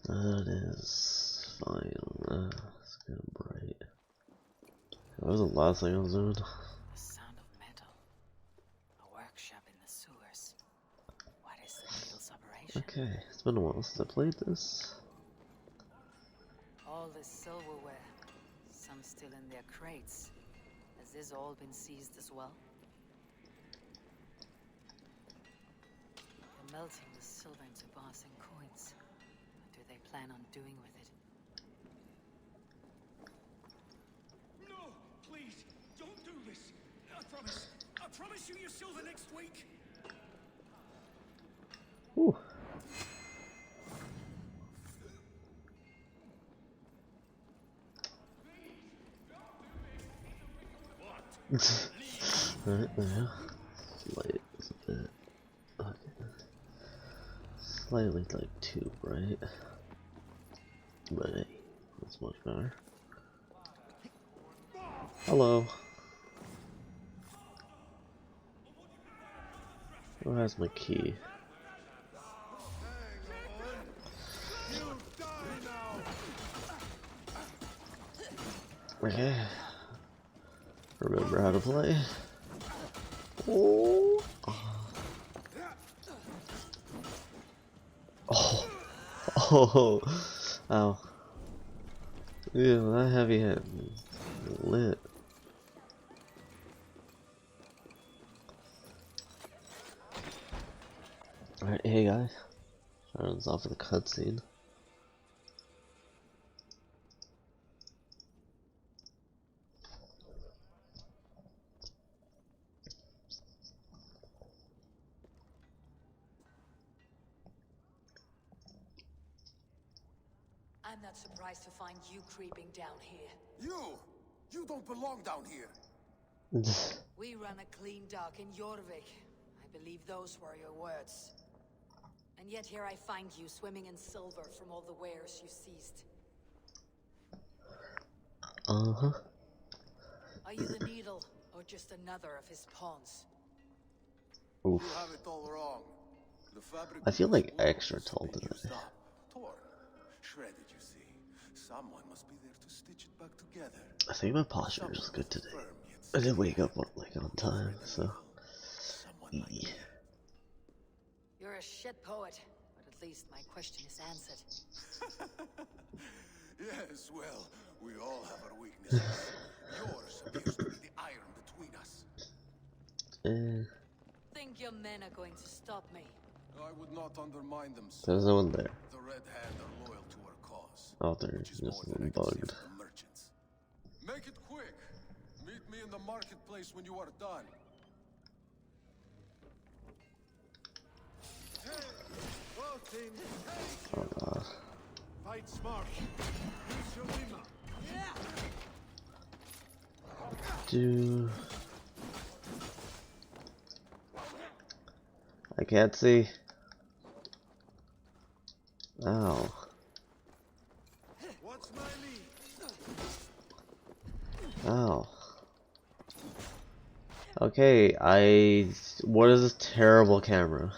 That is fine. It's kind of bright. That was the last thing I was doing. The sound of metal. A workshop in the sewers. What is the needle's operation? Okay, it's been a while since I played this. All this silverware. Some still in their crates. Has this all been seized as well? They're melting the silver into bars and coins. What do they plan on doing with it? No! Please! Don't do this! I promise you your silver next week! Ooh. Right there. Light is a bit. Okay. Slightly like too bright. But hey, that's much better. Hello. Who has my key? Okay. Remember how to play. Oh. Oh. Oh. Ow. Yeah, that heavy hit. Lit. Alright, hey guys. Turns off the cutscene. I'm not surprised to find you creeping down here. You don't belong down here. We run a clean dock in Jorvik. I believe those were your words. And yet here I find you swimming in silver from all the wares you seized. Uh-huh. Are you the needle, or just another of his pawns? Oof. You have it all wrong. The fabric I feel like was extra tall been today. used up, torn, shredded, you see. Someone must be there to stitch it back together. I think my posture is good today. I did wake up like on time, so. Yeah. You're a shit poet, but at least my question is answered. Yes, well, we all have our weaknesses. Yours appears to be the iron between us. Think your men are going to stop me? I would not undermine them, sir. There's no one there. The Red Hand are loyal to our cause. Oh, they're Which is just more than I can see bugged. from the merchants. Make it quick. Meet me in the marketplace when you are done. Oh god. Fight smart. Use your wimmer. Do. I can't see. Ow. What's my lead? Ow. Okay, what is this terrible camera?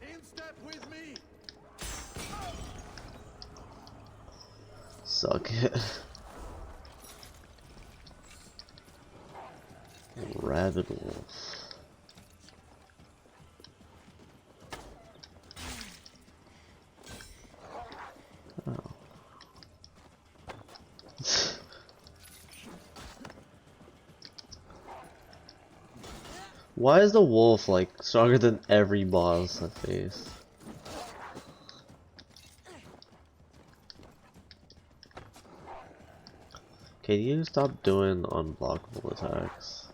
In step with me. Suck it. Rabid wolf. Oh. Why is the wolf like stronger than every boss I face? Can you stop doing unblockable attacks?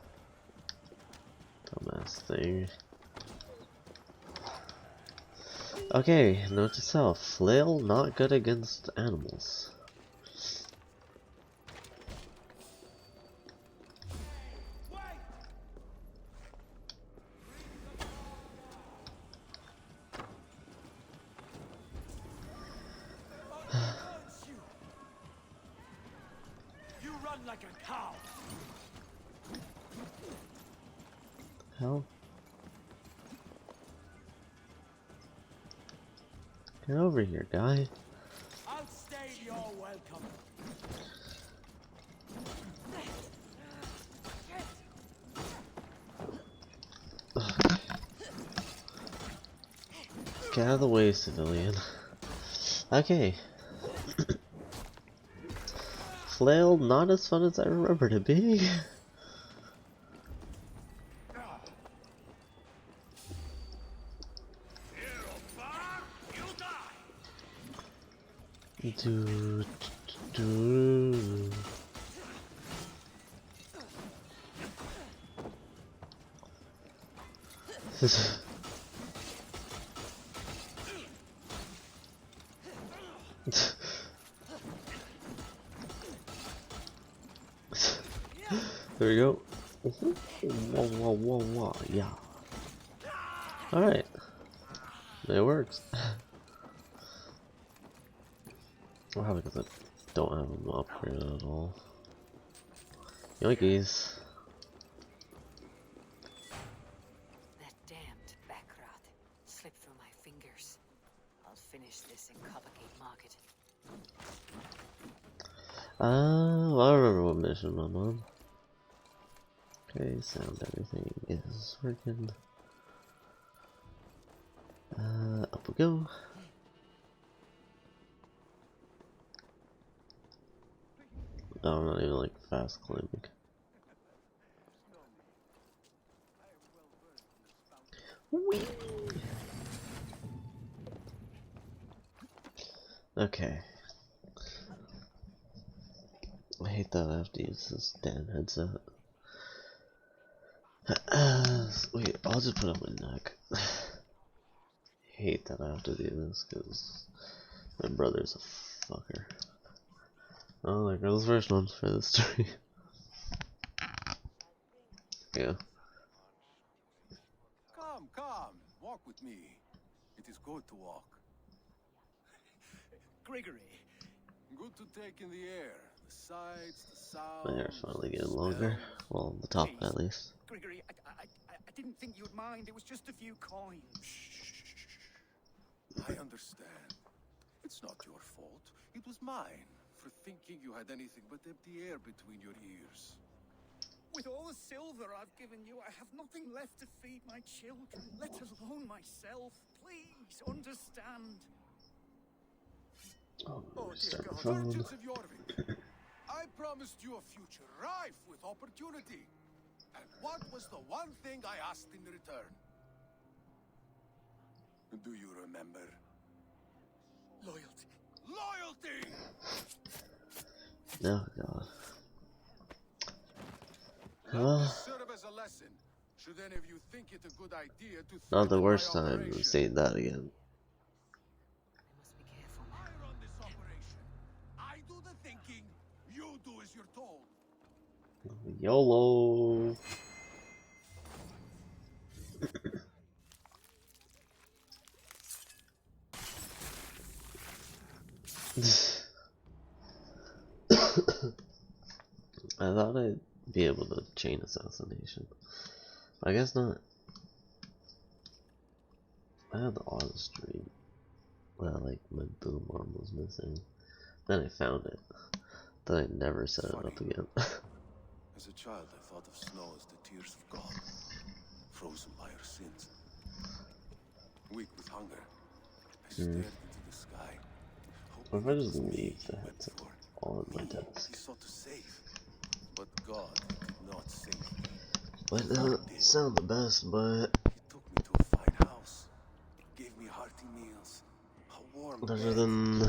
Dumbass thing. Okay, note to self. Flail not good against animals. You run like a cow. Hell? Get over here, guy. Outstayed your welcome. Get out of the way, civilian. Okay. Flail, not as fun as I remembered it being. Do, do. There we go. Whoa, whoa, whoa, whoa, yeah. Alright. It works. Probably because I don't have them upgraded at all. Yoinkies. That damned backrat slipped through my fingers. I'll finish this in Coppergate Market. Well, I remember what mission I'm on. Okay, sound everything is working. Up we go. Oh, I'm not even like fast climbing. Whee! Okay. I hate that I have to use this damn headset. Wait, I'll just put it on my neck. I hate that I have to do this because my brother's a fucker. Oh, there goes the first one for this story. Yeah. Come, come, walk with me. It is good to walk. Gregory, Good to take in the air, the sights, the My hair's sounds, finally the getting longer. smells. Well, the top Please. at least. Gregory, I didn't think you'd mind. It was just a few coins. I understand. It's not your fault. It was mine for thinking you had anything but empty air between your ears. With all the silver I've given you, I have nothing left to feed my children, let alone myself. Please understand. Oh, Oh, dear start the God, phone. merchants of Jorvik, I promised you a future rife with opportunity. And what was the one thing I asked in return? Do you remember? Loyalty. Loyalty! Oh god. Let this serve as a lesson. Should any of you think it a good idea to Not the threaten worst my time operation? saying that again. I must be careful I now. run this operation. I do the thinking. You do as you're told. YOLO. I thought I'd be able to chain assassination. I guess not. I had the auto stream that like my boom arm was missing. Then I found it. Then I never set it up again. As a child, I thought of snow as the tears of God, frozen by our sins. Weak with hunger, I stared into the sky. What if I hoping it just was me leave he the went headset for. on my Me, desk? he sought to save. But God did not save me. Might The Lord not did. sound the best, but He took me to a fine house, gave me hearty meals, a warm better bed. than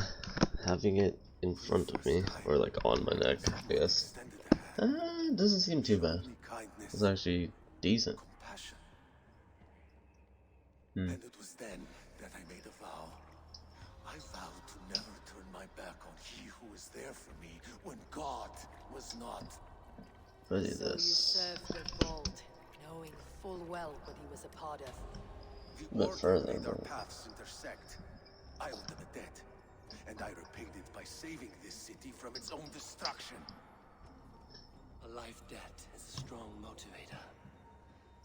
having it in front of me, or like on my neck, I Someone guess. extended a hand, It doesn't seem too showed bad. me kindness, It's actually decent. compassion. Hmm. And it was then that I made a vow. I vowed to never turn my back on he who was there for me when God was not. What is So you this? served the Bald, knowing full well what he was a part of. The A bit order further, made our but paths intersect. I owed them a debt, and I repaid it by saving this city from its own destruction. A life debt is a strong motivator.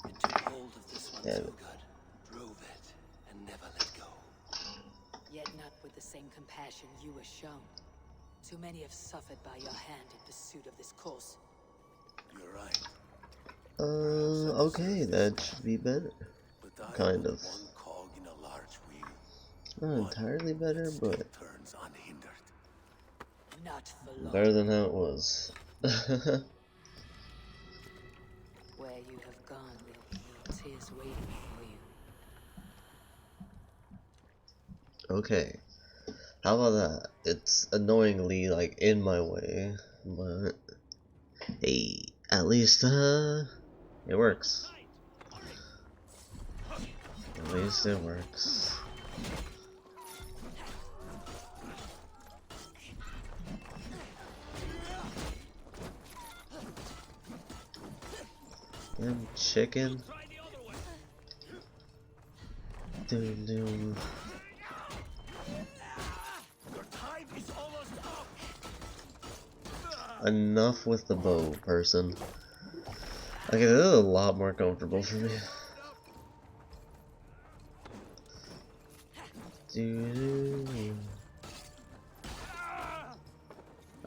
It took hold of this one Yeah. so good, drove it, and never let go. Yet not with the same compassion you were shown. Too many have suffered by your hand in pursuit of this cause. You're right. Okay, that should be better. But I Kind am of. one cog in a large wheel. Not entirely better, Still but turns unhindered. Not for long. better than how it was. Where you have gone, there'll be no tears waiting for you. Okay. How about that? It's annoyingly like in my way, but hey, at least it works. At least it works. Damn chicken. Doom doom. Enough with the bow, person. Okay, this is a lot more comfortable for me.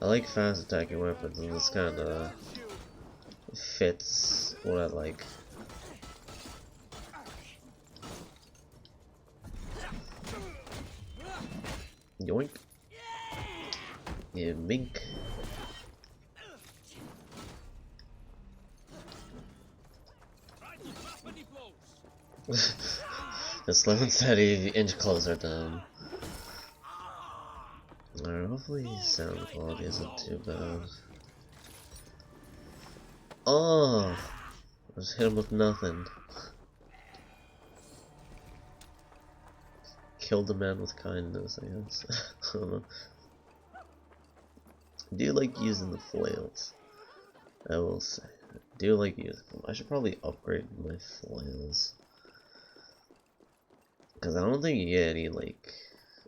I like fast attacking weapons, and this kind of fits what I like. Yoink. Yeah, mink. It's slow and steady, inch closer down. Alright, hopefully sound quality isn't too bad. Oh! I just hit him with nothing. Killed a man with kindness, I guess. I don't know. I do like using the flails. I will say. I do like using them. I should probably upgrade my flails. Because I don't think you get any, like,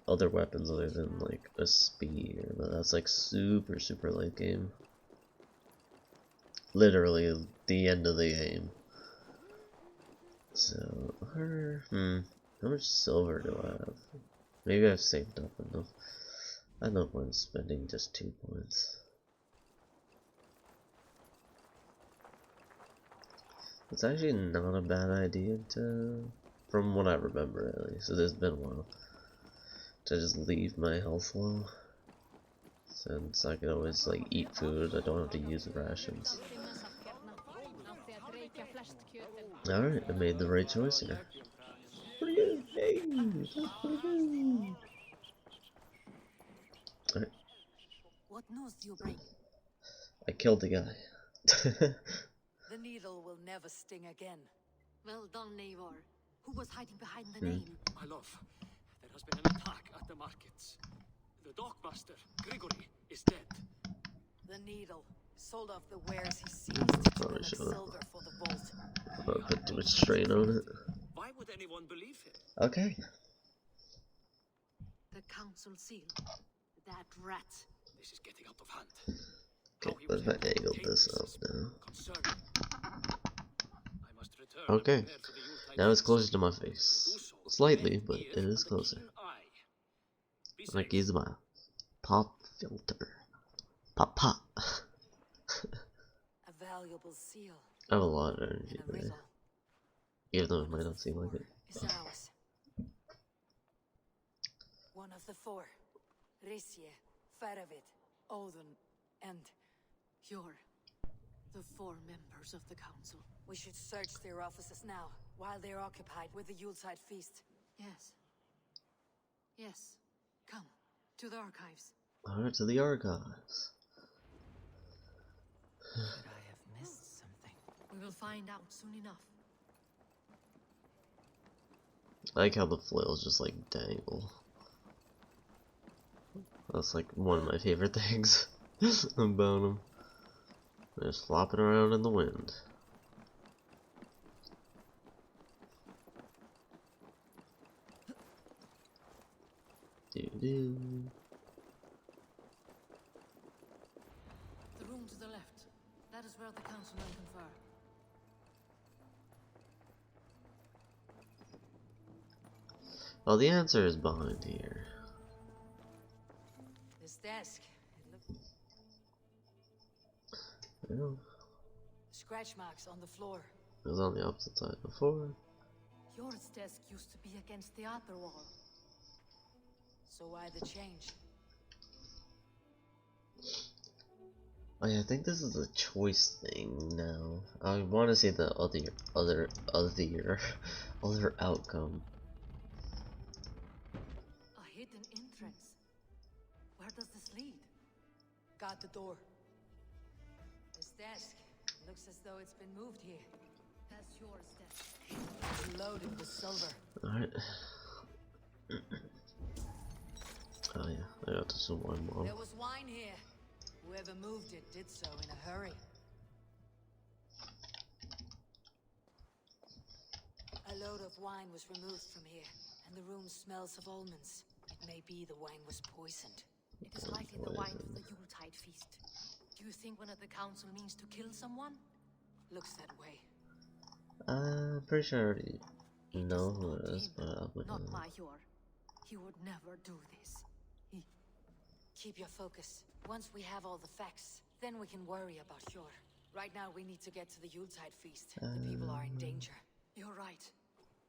other weapons other than, like, a spear. But that's, like, super, super late game. Literally, the end of the game. So, how much silver do I have? Maybe I've saved up enough. I have no point in spending just 2 points. It's actually not a bad idea to, from what I remember at least, it has been a while, to just leave my health low. Since I can always like eat food, I don't have to use rations. Alright, I made the right choice here. Pretty good. Hey, that's pretty good. Alright. What news do you bring? I killed the guy. The needle will never sting again. Well done, Eivor. Who was hiding behind the name? My love, there has been an attack at the markets. The dockmaster, Grigory, is dead. The needle sold off the wares he seized to Probably collect should've. silver for the vault. I put too much strain on it. Why would anyone believe him? Okay. The council seal. That rat. This is getting out of hand. Okay, what if I angled this up now? Concerning. I must return Okay. and prepare for the Yuletide Now it's feast. closer to my Do face. so Slightly, with but ear it is and a closer. keen eye. Be I'm like safe. use my pop filter. Pop pop. A valuable seal I have a lot of energy and a today. riddle. Even though it might not seem like it. Is ours. One of the four. Risje, Faravid, Odin, and You're the 4 members of the council. we should search their offices now, while they're occupied with the Yuletide feast. Yes. Yes. Come. To the archives. Alright, to the archives. Could I have missed something? We will find out soon enough. I like how the flails just like dangle. That's like one of my favorite things about them. They're just flopping around in the wind. Doo-doo. The room to the left. That is where the council may confer. Well, the answer is behind here. desk. Yeah, Scratch marks on the floor. it was on the opposite side before. Yours desk used to be against the other wall. So why the change? Oh yeah, I think this is a choice thing now. I want to see the other outcome. A hidden entrance. Where does this lead? Guard the door. This desk looks as though it's been moved here. That's yours desk. It's loaded with silver. Alright. Oh yeah, I got this one more. There was wine here. Whoever moved it did so in a hurry. A load of wine was removed from here, and the room smells of almonds. It may be the wine was poisoned. It is likely the wine for the Yuletide feast. Do you think one of the council means to kill someone? Looks that way. I'm pretty sure I already know who not it is, him, but I'm not gonna... Major. He would never do this. Keep your focus. Once we have all the facts, then we can worry about Yor. Right now we need to get to the Yuletide feast. The people are in danger. You're right.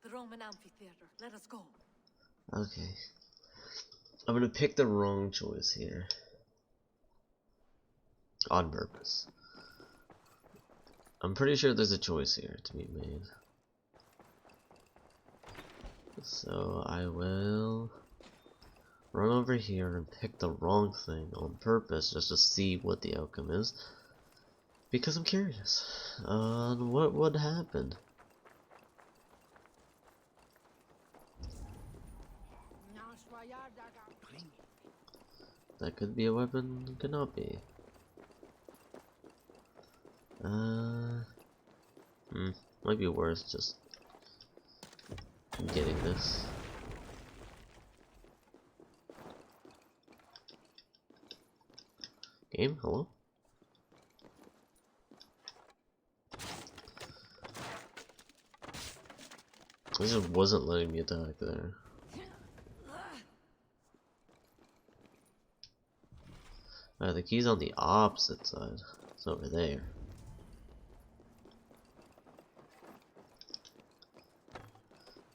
The Roman amphitheater. Let us go. Okay. I'm gonna pick the wrong choice here. On purpose. I'm pretty sure there's a choice here to be made. So I will run over here and pick the wrong thing on purpose just to see what the outcome is. Because I'm curious on what would happen. That could be a weapon, could not be. Might be worth just getting this. Game, hello? This just wasn't letting me attack there. The key's on the opposite side. It's over there.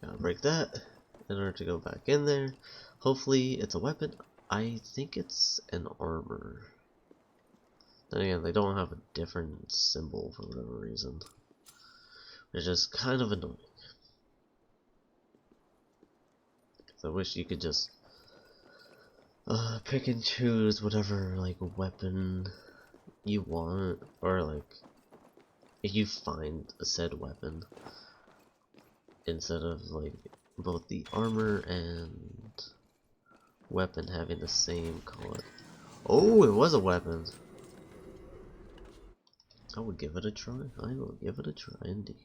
Gotta break that in order to go back in there. Hopefully it's a weapon. I think it's an armor. Then again, they don't have a different symbol for whatever reason. It's just kind of annoying. I wish you could just pick and choose whatever like weapon you want, or like if you find a said weapon instead of like both the armor and weapon having the same color. Oh, it was a weapon. I would give it a try. I will give it a try indeed.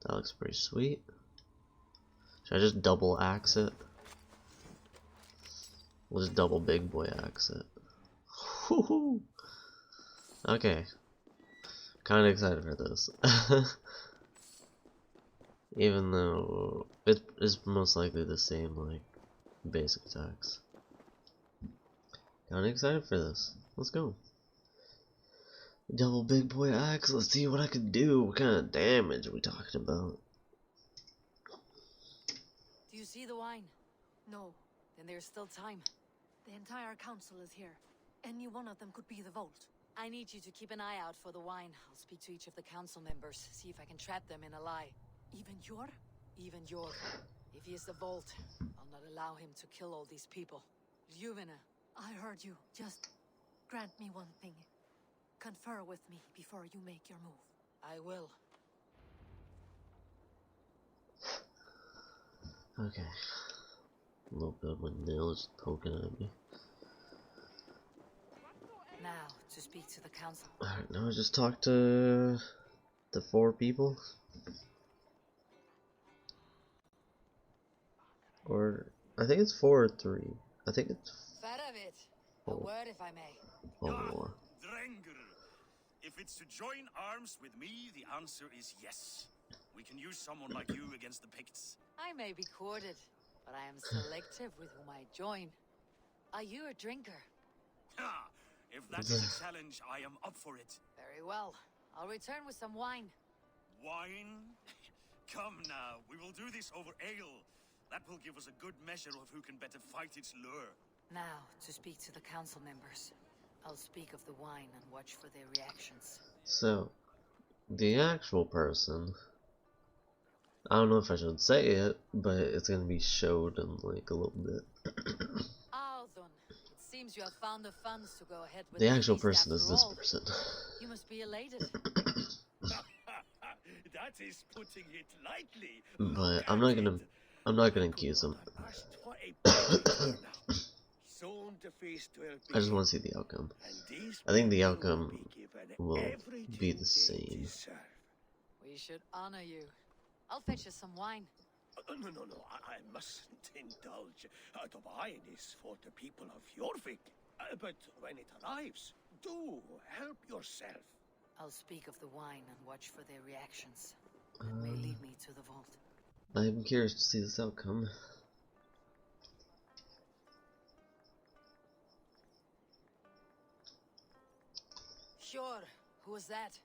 That looks pretty sweet. Should I just double axe it? We'll just double big boy axe it. Woohoo! Okay. Kinda excited for this. Even though it is most likely the same like basic attacks. Kinda excited for this. Let's go. Double big boy axe, let's see what I can do. What kind of damage are we talking about? Do you see the wine? No, Then there's still time. the entire council is here. Any one of them could be the vault. I need you to keep an eye out for the wine. I'll speak to each of the council members, see if I can trap them in a lie. Even your? Even Yor. If he is the vault, I'll not allow him to kill all these people. Ljuvena. I heard you. Just grant me one thing. Confer with me before you make your move. I will. Okay. A little bit of my nails poking at me. Now, to speak to the council. Alright, now I just talk to the 4 people. Or, I think it's 4 or 3. I think it's Fat of it. A word, if I may. 4. Drenger. If it's to join arms with me, the answer is yes. We can use someone like you against the Picts. I may be courted, but I am selective with whom I join. Are you a drinker? Ha! If that is a challenge, I am up for it. Very well. I'll return with some wine. Wine? Come now, we will do this over ale. That will give us a good measure of who can better fight its lure. Now, to speak to the council members. I'll speak of the wine and watch for their reactions. So, the actual person, I don't know if I should say it, but it's gonna be showed in like a little bit. Althon, it seems you have found the funds to go ahead with The actual feast person is after this all. person. You must be elated. That is putting it lightly. But I'm not gonna accuse him. Soon the feast will I just begin, want to see the outcome. and these I think the people outcome will be given will everything be the they same. deserve. We should honor you. I'll fetch us some wine. No, I mustn't indulge. The wine is for the people of Jorvik. But when it arrives, do help yourself. I'll speak of the wine and watch for their reactions. That may lead me to the vault. I'm curious to see this outcome. Sure. Who was that?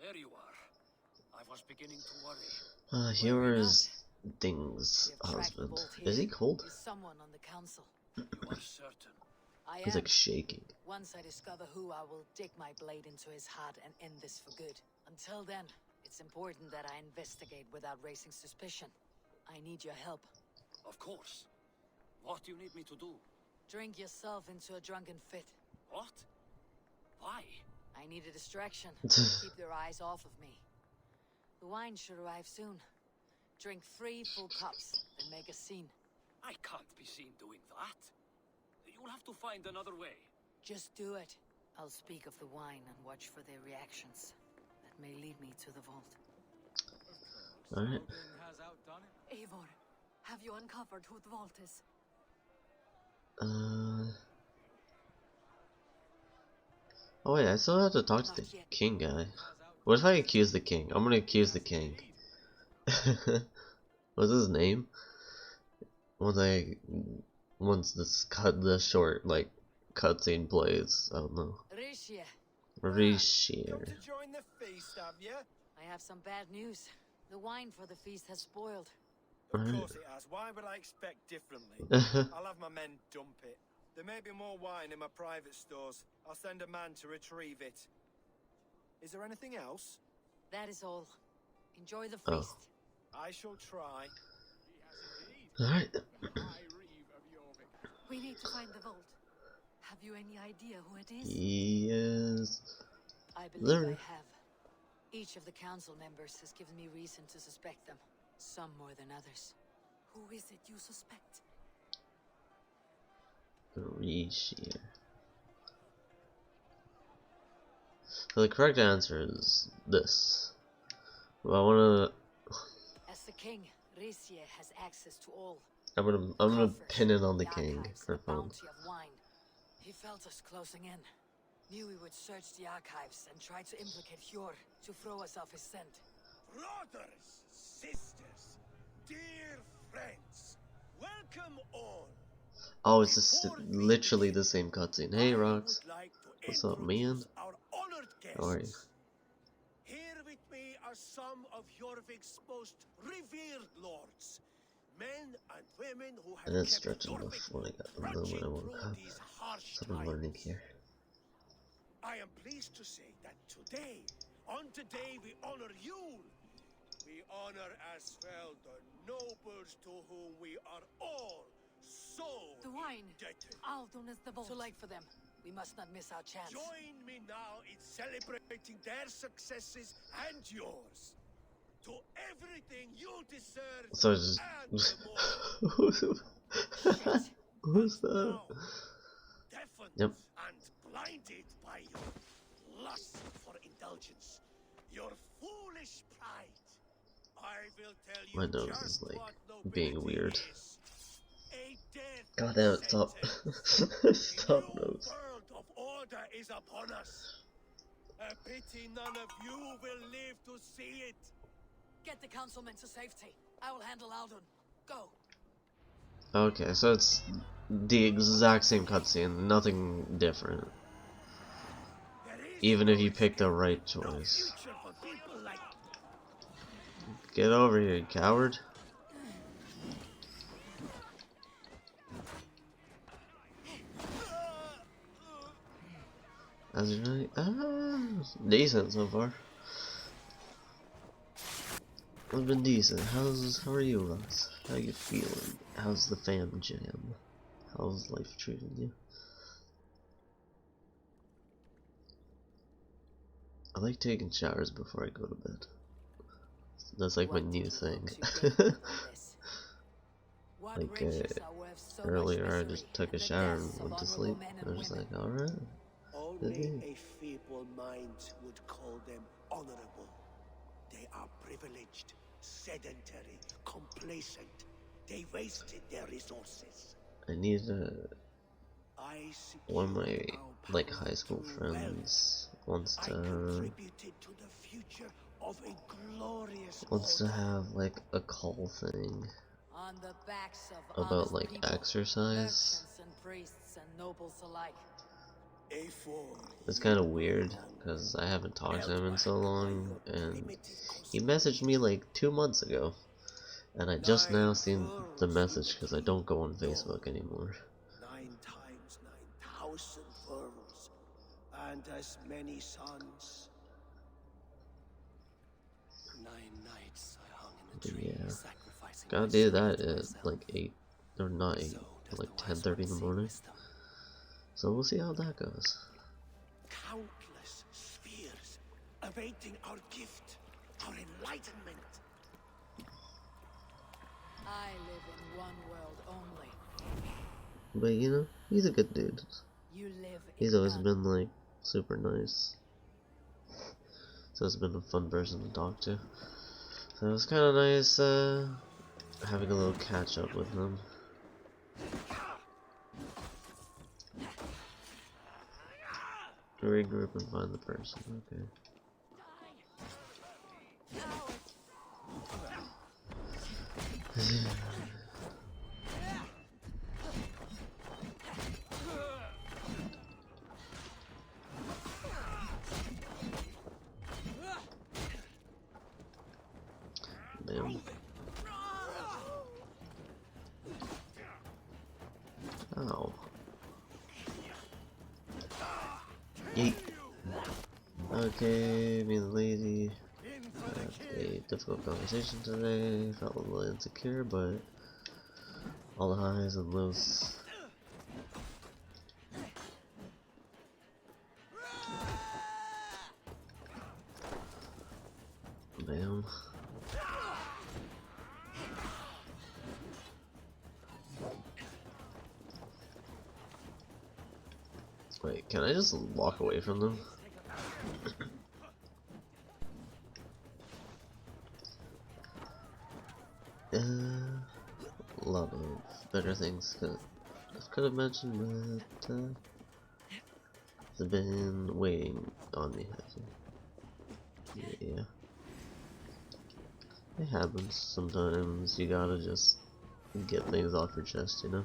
There you are. I was beginning to worry. Here is Ding's We have tracked the husband. vault Is he here. cold? Is someone on the council? You are certain? I He's am. like shaking. Once I discover who, I will dig my blade into his heart and end this for good. Until then, it's important that I investigate without raising suspicion. I need your help. Of course. What do you need me to do? Drink yourself into a drunken fit. What? Why? I need a distraction. Keep their eyes off of me. The wine should arrive soon. Drink 3 full cups, then make a scene. I can't be seen doing that. You'll have to find another way. Just do it. I'll speak of the wine and watch for their reactions. That may lead me to the vault. Alright. Eivor, have you uncovered who the vault is? Oh wait, I still have to talk to the king guy. What if I accuse the king? I'm gonna accuse the king. What's his name? Once this short like cutscene plays, I don't know. Rishia, Rishir. Come to join the feast, have you? I have some bad news. The wine for the feast has spoiled. Of Alright. course it has. Why would I expect differently? I'll have my men dump it. There may be more wine in my private stores. I'll send a man to retrieve it. Is there anything else? That is all. Enjoy the Oh. feast. I shall try. Alright. We need to find the vault. Have you any idea who it is? Yes. I believe There. I have. Each of the council members has given me reason to suspect them. Some more than others. Who is it you suspect? Rishir. So the correct answer is this. Well, I wanna. As the king, Rishia has access to all. I'm gonna coffers, pin it on the the king archives, for the fun. bounty of wine. He felt us closing in. Knew we would search the archives and try to implicate Hjor to throw us off his scent. Brothers, sisters, dear friends, welcome all. Oh, it's just literally the same cutscene. Hey, Rox. What's up, man? Our honored guests. How are you? Here with me are some of Jorvik's most revered lords. Men and women who have And it's kept stretching Jorvik enough when I got the trudging moment I want through to have these harsh something learning times. here. I am pleased to say that today, on today, we honor you. We honor as well the nobles to whom we are all so The wine. indebted. Althon is the vault. Too late for them. We must not miss our chance. Join me now in celebrating their successes and yours. To everything you deserve So it's and just. more. Shit. Who's that? Now, deafened Yep. and blinded by your lust for indulgence, your foolish pride, I will tell you My nose just is, like, what being nobility weird. is. A death God damn it, stop. sentence. Stop, The new nose. world of order is upon us. A pity none of you will live to see it. Get the councilmen to safety. I will handle Aldon. Go. Okay, so it's the exact same cutscene, nothing different. Even if you pick the right choice. Get over here, you coward. How's your night? Decent so far. I've been decent. How are you, Ross? How you feeling? How's the fam jam? How's life treating you? I like taking showers before I go to bed. That's like my new thing. Like earlier I just took a shower and went to sleep. I was just like, alright. Only a feeble mind would call them honorable. They are privileged, sedentary, complacent. They wasted their resources. I need one of my like high school friends wants to have like a call thing about like exercise. It's kind of weird because I haven't talked to him in so long, and he messaged me like 2 months ago, and I just now seen the message because I don't go on Facebook anymore. 9 times 9,000 worlds, and as many suns. 9 nights I hung in the tree, sacrificing. Gotta do that at like 8, or not 8, but like 10:30 in the morning. So we'll see how that goes. Countless spheres awaiting our gift, our enlightenment. I live in one world only. But you know, he's a good dude. You live He's in always none. been like super nice. So it's been a fun person to talk to. So it was kind of nice having a little catch up with him. Regroup and find the person. Okay. Damn. Ow. Yeet. Okay, being lazy. Had a difficult conversation today. Felt a little insecure, but all the highs and lows. Bam. Wait, can I just walk away from them? A lot of better things could have mentioned, but they've been waiting on me. Yeah, it happens sometimes. You gotta just get things off your chest, you know.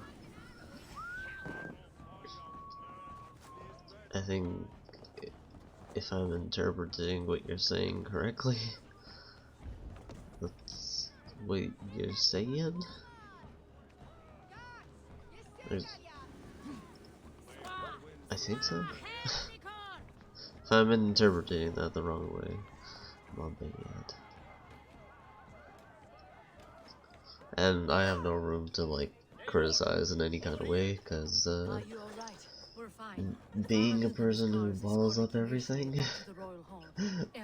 I think if I'm interpreting what you're saying correctly, that's what you're saying. I think so. If I'm interpreting that the wrong way, my bad. And I have no room to like criticize in any kind of way, because being a person who bottles up everything,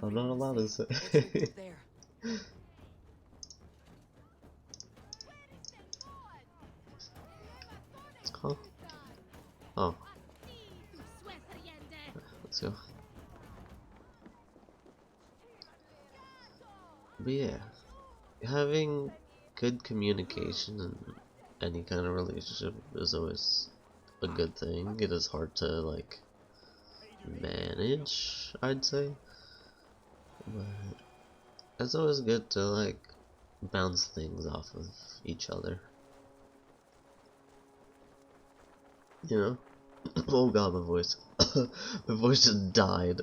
I'm not allowed to say. Huh? Oh. Let's go. But yeah, having good communication in any kind of relationship is always a good thing. It is hard to like manage, I'd say, but It's always good to like bounce things off of each other. You know? Oh god, my voice. My voice just died.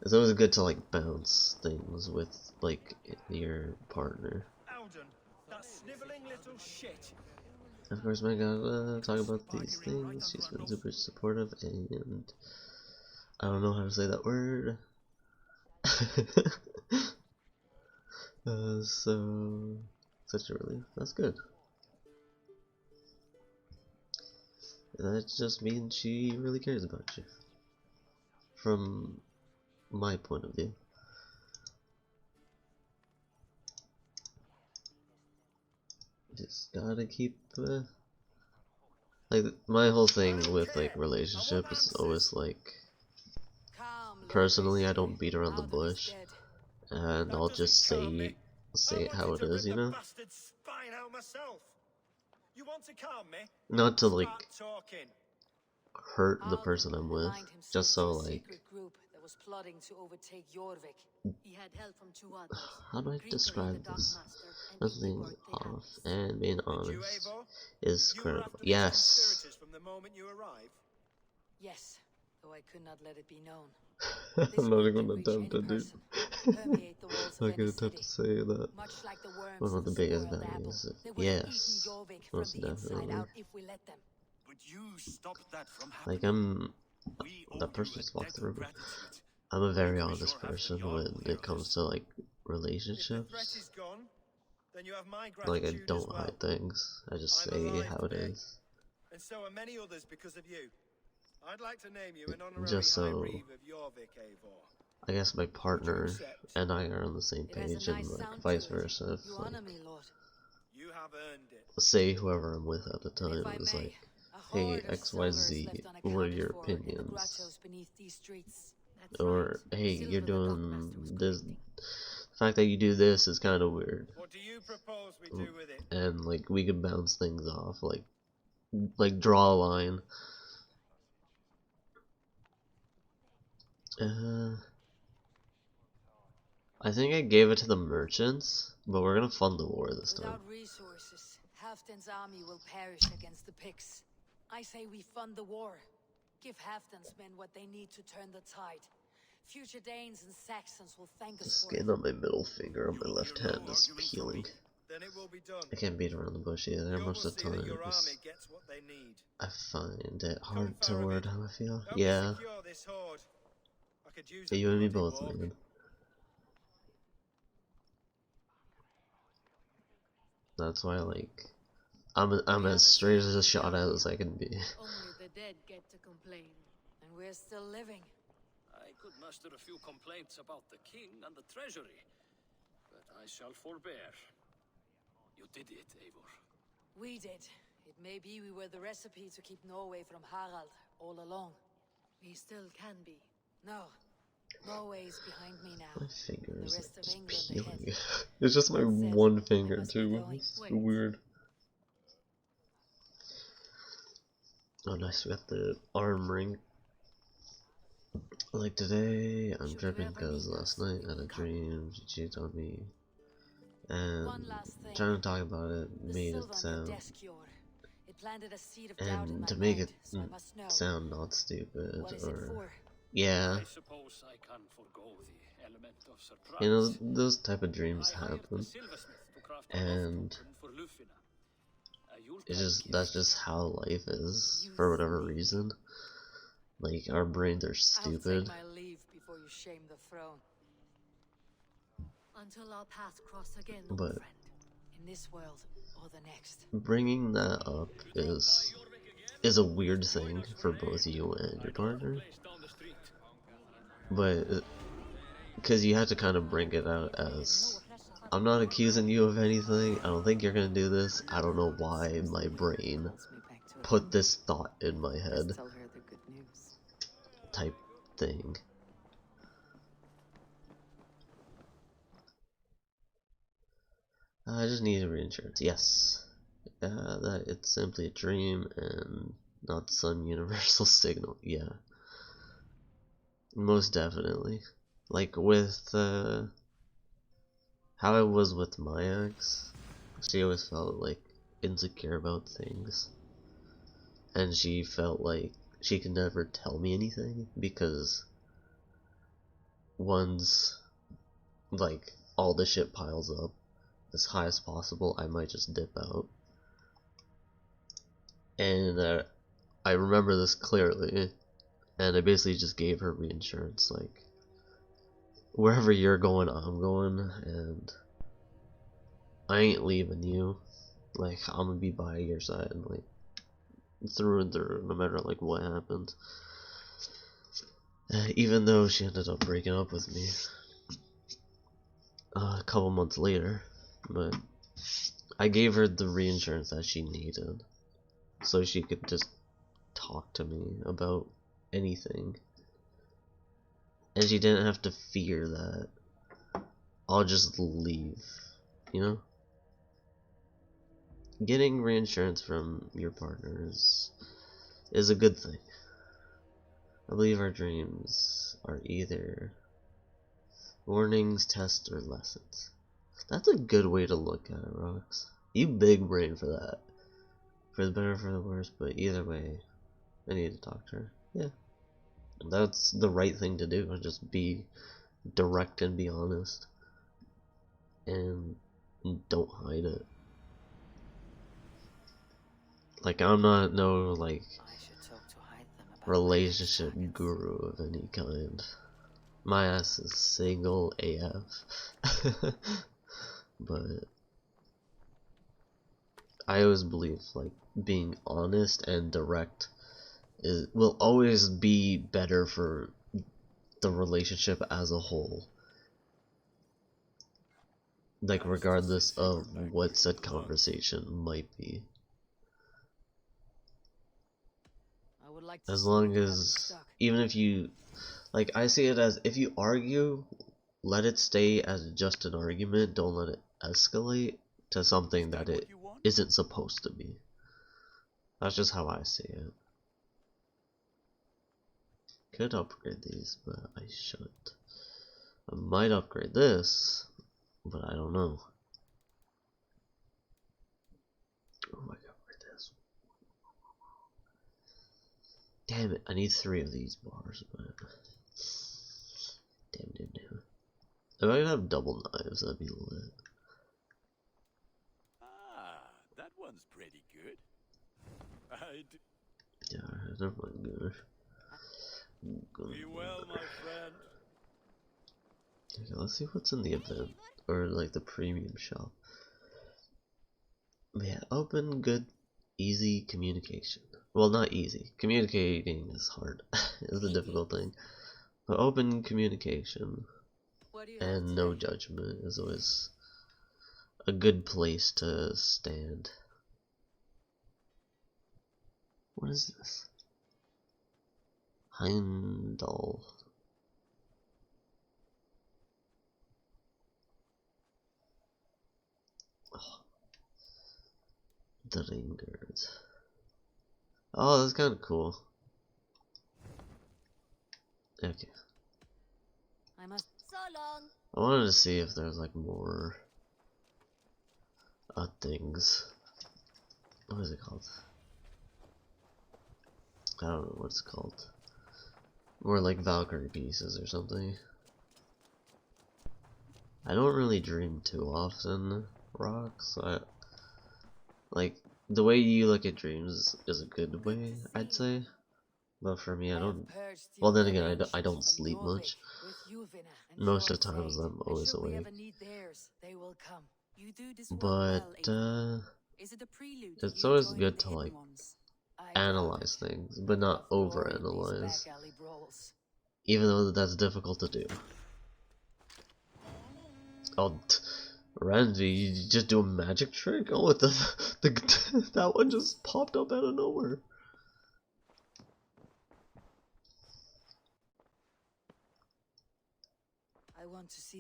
It's always good to like bounce things with like your partner. Alden, that sniveling little shit. Of course, my god, talk about these things. She's been super supportive, and I don't know how to say that word. So such a relief. That's good. That just means she really cares about you. From my point of view. Just gotta keep like my whole thing with like relationship is always like, personally I don't beat around the bush, and I'll just say it how it is, you know? You want to calm me? Not to like Start talking. hurt the person I'm with, just so like, Group that was plotting to overtake Jorvik. He had help from 2 others. how do I Grigori describe the this? Dockmaster and Nothing Ingeborg the off Abbess. and being You, honest Eivor? is You were critical. after these Yes. conspirators from the moment you arrived. Yes, though I could not let it be known. I'm not even gonna attempt to do. Permeate the walls of I'm any gonna attempt to city. say that Much like the worms one of of the the biggest spoiled values. apple. They would have eaten Yes, Jorvik most from the inside definitely. out if we let them. But you stopped that from happening. Like I'm We owe that you person a just walked debt the of room. gratitude. I'm a very We honest sure have person to know, when it comes to like If the threat relationships. is gone, then you have my Like I gratitude as don't well. hide things. I just I'm say alive how it today. is. And so are many others because of you. I'd like to name you an honorary Just High so Reeve of Jorvik, Eivor. I guess my partner accept? and I are on the same It has page, a and nice like sound vice to it. versa. If You like honor me, Lord. You have earned it. say whoever I'm with at the And if time I is may, like, a hey, hoard of X silver Y is Z, left what are unaccounted your for in the opinions? grottos beneath these streets. That's Or right. hey, Silver you're the doing Dockmaster was this. collecting. The fact that you do this is kind of weird, What do you propose we do with it? and like we could bounce things off, like draw a line. I think I gave it to the merchants, but we're gonna fund the war this time. Without resources, Halfdan's army will perish against the Picts. I say we fund the war. Give Halfdan's men what they need to turn the tide. Future Danes and Saxons will thank The us for skin it. on my middle finger on my You will left hear no hand is argument from peeling. me. Then it will be done. I can't beat around the bush either. You will Most of the see that your times army gets what they need. I find it hard to Faramir, word how I feel. help me Yeah, secure this hoard. I could use you and me bloody both, walk. man. That's why, like, I'm as straight as a shot out as I can be. Only the dead get to complain. And we're still living. I could muster a few complaints about the king and the treasury, but I shall forbear. You did it, Eivor. We did. It may be we were the recipe to keep Norway from Harald all along. We still can be. No. Norway is behind me now. My finger The is rest of just England peeling. ahead. It's just my That said, one I finger must be too. going. It's Wait. weird. Oh nice, we got the arm ring. Like today, I'm Should you tripping ever because need last us, night I we had a will come. dream, she cheated on me. One And last thing. trying to talk about it The made silver it on your sound, desk, Yor. It planted a seed of doubt in and my to make mind, it so I must know. sound not stupid, What is it or, for? yeah, I suppose I can forgo the element of surprise. you know, those type of dreams I hired happen, the silversmith to craft a and love token for Lufina. A Yuletide it's just, gift. that's just how life is, You for whatever think. reason. Like, our brains are I'll stupid, take my leave before you shame the throne. Until our paths cross again, But- old friend. In this world or the next. bringing that up is a weird thing for both you and your partner, but because you have to kind of bring it out as, I'm not accusing you of anything, I don't think you're gonna do this, I don't know why my brain Calls me back to put this thought in my head Let's tell her the good news. type thing. I just need a reinsurance, yes. That it's simply a dream and not some universal signal, yeah. Most definitely. Like with how I was with my ex, she always felt like insecure about things, and she felt like she could never tell me anything because once like all the shit piles up as high as possible, I might just dip out. And I remember this clearly, and I basically just gave her reinsurance, like, wherever you're going, I'm going, and I ain't leaving you. Like, I'm gonna be by your side, like, through and through, no matter, like, what happens. Even though she ended up breaking up with me a couple months later, but I gave her the reinsurance that she needed, so she could just talk to me about anything. And she didn't have to fear that I'll just leave, you know? Getting reinsurance from your partners is a good thing. I believe our dreams are either warnings, tests, or lessons. That's a good way to look at it, Rox. You big brain for that. For the better or for the worse, but either way, I need to talk to her. Yeah. That's the right thing to do, just be direct and be honest. And don't hide it. Like, I'm not no, like, I should talk to Hytham about relationship guru of any kind. My ass is single AF. But I always believe, like, being honest and direct will always be better for the relationship as a whole. Like, regardless of what said conversation might be. I would like to As see long you have it as, stuck. even if you, like, I see it as, if you argue, let it stay as just an argument, don't let it escalate to something that it isn't supposed to be. That's just how I see it. Could upgrade these, but I shouldn't. I might upgrade this, but I don't know. Oh, I can upgrade this. Damn it, I need 3 of these bars, but damn. If I could have double knives, that'd be lit. Ah, that one's pretty good. Yeah, never mind, good. Be well, my friend. Okay, let's see what's in the event, or like the premium shop. Yeah, open, good, easy communication. Well, not easy. Communicating is hard. Is the difficult thing. But open communication and no judgment is always a good place to stand. What is this? Heimdall. Oh. Dringers. Oh, that's kind of cool. Okay. I must. So long. I wanted to see if there's like more things. What is it called? I don't know what it's called. More like Valkyrie pieces or something. I don't really dream too often, Rox. Like, the way you look at dreams is a good way, I'd say. But for me, I don't. Well, then again, I don't sleep much. Most of the times, I'm always awake. But it's always good to like analyze things, but not overanalyze. Even though that's difficult to do. Oh, Randy, you just do a magic trick? Oh, what the that one just popped up out of nowhere.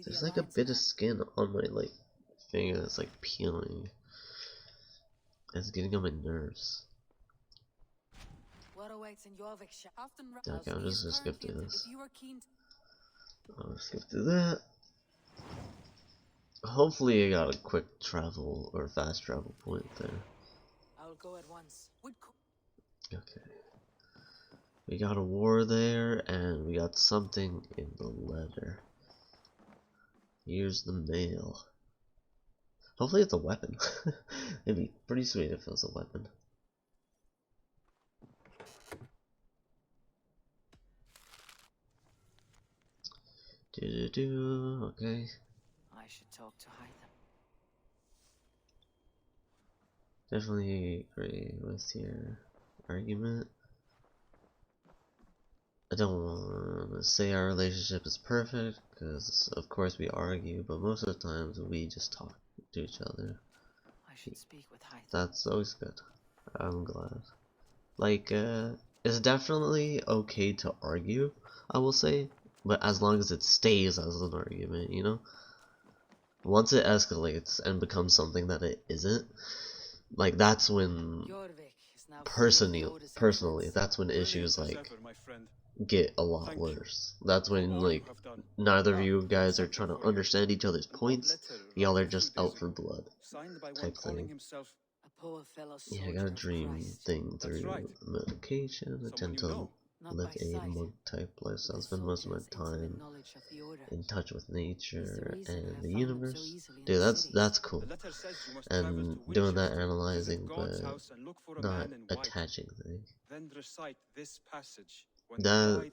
There's like a bit of skin on my like finger that's like peeling. It's getting on my nerves. Okay, I'm just gonna skip through this. I'll skip through that. Hopefully I got a quick travel or fast travel point there. I'll go at once. Okay. We got a war there, and we got something in the letter. Here's the mail. Hopefully it's a weapon. It'd be pretty sweet if it was a weapon. Okay. I should talk to Hytham. Definitely agree with your argument. I don't want to say our relationship is perfect, because of course we argue, but most of the times we just talk to each other. I should speak with Hytham. That's always good. I'm glad. Like, it's definitely okay to argue, I will say, but as long as it stays as an argument, you know? Once it escalates and becomes something that it isn't, like, that's when, personally, that's when issues, like, get a lot worse. That's when, like, neither of you guys are trying to understand each other's points, y'all are just out for blood, type thing. Yeah, I got a dream thing through medication. I tend to live a monk-type lifestyle. Spend most of my time in touch with nature and the universe. Dude, that's cool. And doing that analyzing, but not attaching things. That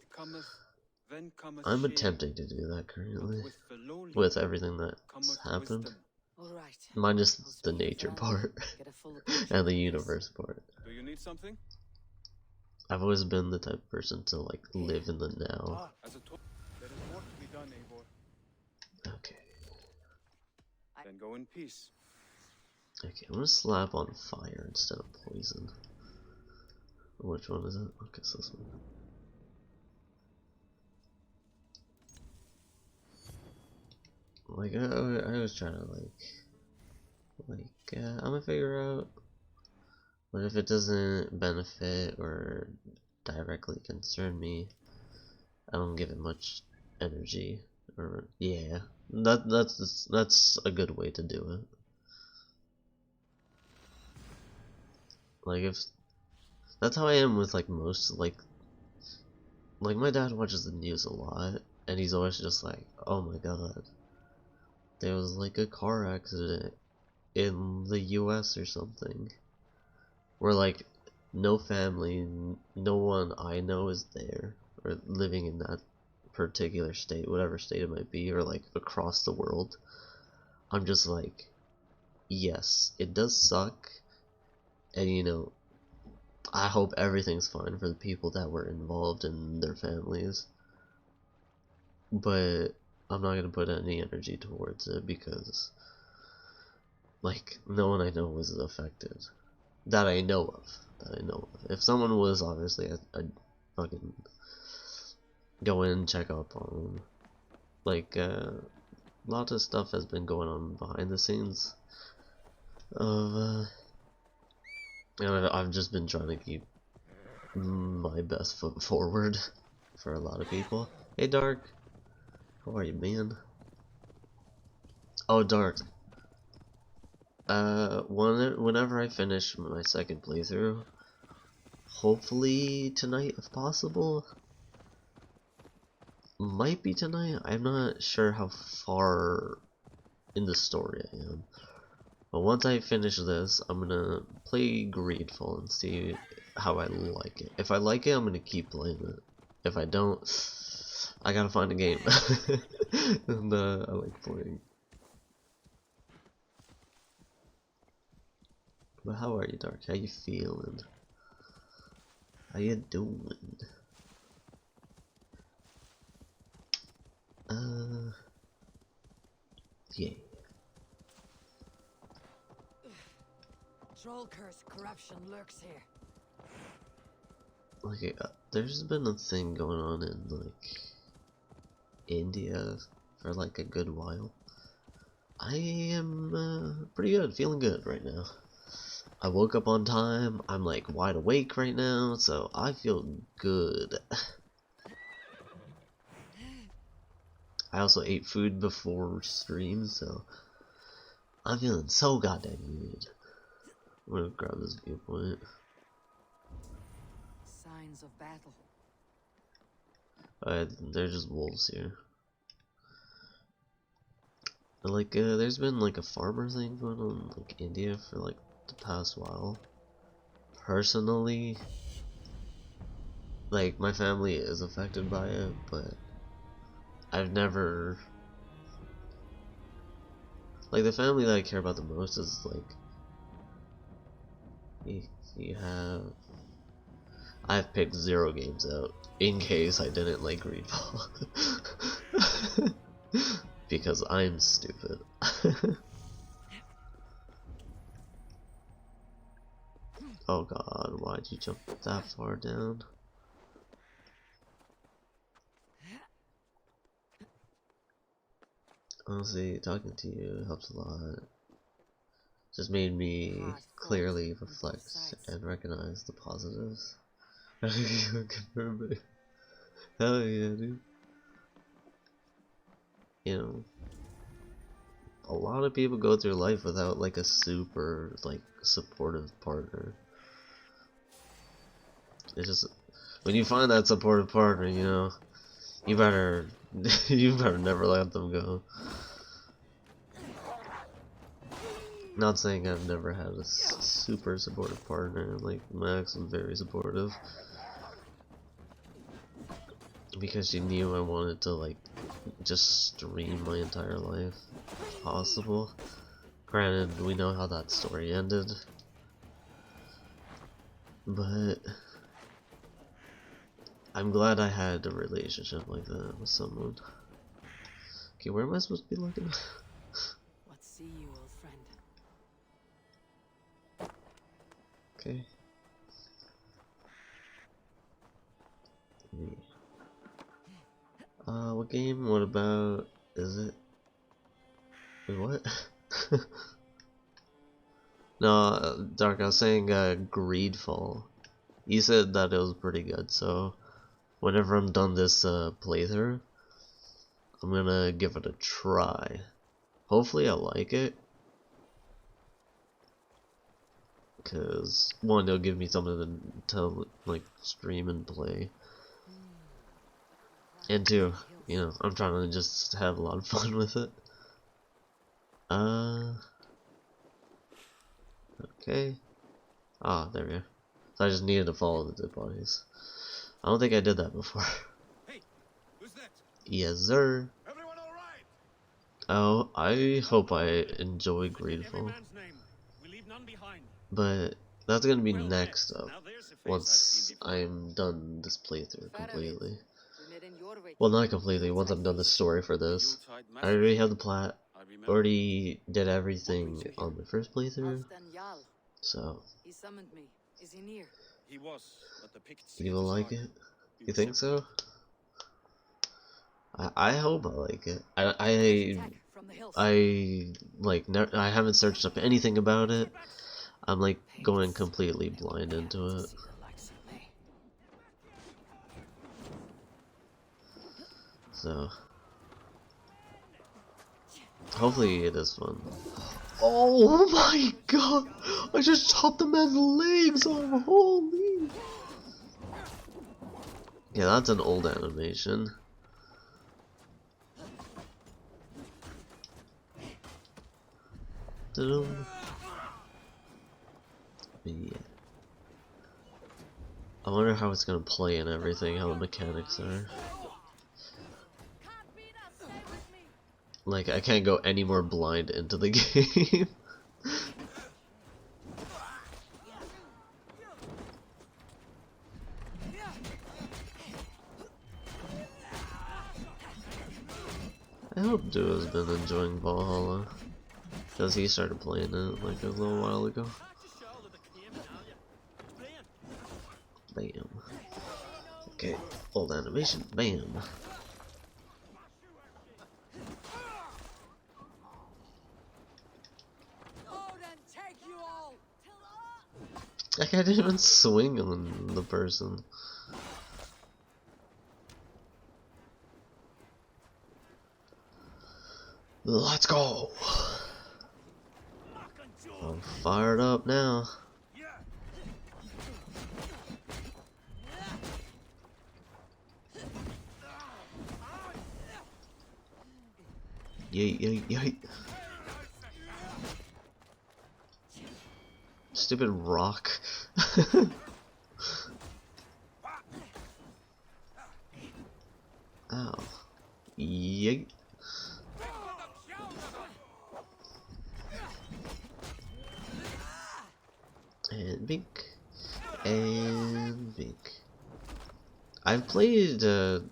I'm attempting to do that currently with everything that's happened. Minus the nature part and the universe part. Do you need something? I've always been the type of person to like live in the now. There is work to be done, Eivor. Okay. Then go in peace. Okay, I'm gonna slap on fire instead of poison. Which one is it? Okay, so this one. Like I was trying to I'm gonna figure out what if it doesn't benefit or directly concern me. I don't give it much energy, or yeah, that's a good way to do it. Like if that's how I am with like most like my dad watches the news a lot, and he's always just like, oh my god, there was like a car accident in the US or something, where like no family, no one I know is there or living in that particular state, whatever state it might be, or like across the world. I'm just like, yes, it does suck, and you know, I hope everything's fine for the people that were involved and their families, but I'm not gonna put any energy towards it because like no one I know was affected that I know of. If someone was, obviously I'd fucking go in and check up on them. Like lots of stuff has been going on behind the scenes of I've just been trying to keep my best foot forward for a lot of people. Hey Dark, how are you, man? Oh Dark, whenever I finish my second playthrough, hopefully tonight if possible, might be tonight, I'm not sure how far in the story I am, but once I finish this, I'm gonna play Greedful and see how I like it. If I like it, I'm gonna keep playing it. If I don't, I gotta find a game. And I like playing. But how are you, Dark? How you feeling? How you doing? Yeah. Troll curse corruption lurks here. Like, there's been a thing going on in, like, India for, like, a good while. I am, pretty good, feeling good right now. I woke up on time, I'm, like, wide awake right now, so I feel good. I also ate food before stream, so I'm feeling so goddamn good. I'm gonna grab this viewpoint. Signs of battle. They're just wolves here. Like, there's been like a farmer thing going on in like India for like the past while. Personally, like my family is affected by it, but I've never, like, the family that I care about the most is like you have. I've picked 0 games out in case I didn't like Greedfall. Because I'm stupid. Oh god, why'd you jump that far down? Honestly, talking to you helps a lot. Just made me clearly reflect and recognize the positives. Confirm it. Hell yeah, dude. You know, a lot of people go through life without like a super like supportive partner. It's just when you find that supportive partner, you know, you better you better never let them go. Not saying I've never had a super supportive partner. Like Max was very supportive because she knew I wanted to like just stream my entire life if possible. Granted, we know how that story ended, but I'm glad I had a relationship like that with someone. Okay, where am I supposed to be looking? What see you, old friend? Okay. What game? What about? Is it? Wait, what? No, Dark, I was saying Greedfall. You said that it was pretty good, so whenever I'm done this playthrough, I'm gonna give it a try. Hopefully I like it. Because, one, it'll give me something to like, stream and play. And two, you know, I'm trying to just have a lot of fun with it. Okay. Ah, there we go. So I just needed to follow the dead bodies. I don't think I did that before. Hey, who's that? Yes, sir. Everyone all right? Oh, I hope I enjoy Greedfall. We leave none behind. But that's gonna be Well next met. up. Now there's a face I've Once seen before. I'm done this playthrough Fair of it. completely. We met in your way. Well, not completely. Once I'm done the story for this. I already have the plot. Already did everything on the first playthrough. Halfdan Jarl. So, He summoned me. Is he near? He was, but the Picts you will like it? You think so? I hope I like it. Attack from the hills. I I haven't searched up anything about it. I'm like going completely blind into it. So hopefully it is fun. Oh my god! I just chopped the man's legs off. Holy! Yeah, that's an old animation. Yeah. I wonder how it's gonna play and everything, how the mechanics are. Like, I can't go any more blind into the game. I hope Duo's been enjoying Valhalla, because he started playing it like a little while ago. Bam. Okay, old animation, bam. Like, I didn't even swing on the person. Let's go! I'm fired up now. Yay, yay, yay. Stupid rock. Ow. Yay. And bink. And bink. I've played the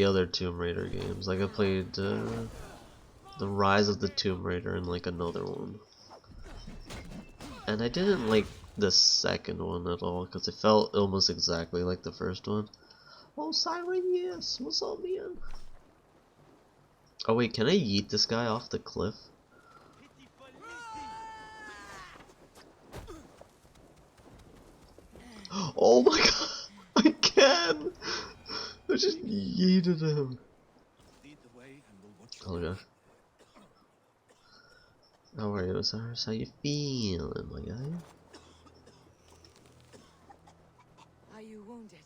other Tomb Raider games. Like I played the Rise of the Tomb Raider and like another one. And I didn't like the second one at all because it felt almost exactly like the first one. Oh, Siren, yes. What's up, man? Oh wait, can I yeet this guy off the cliff? Oh my god! I can! I just yeeted him. Oh god. How are you, Osiris? How you feeling, my guy? Are you wounded?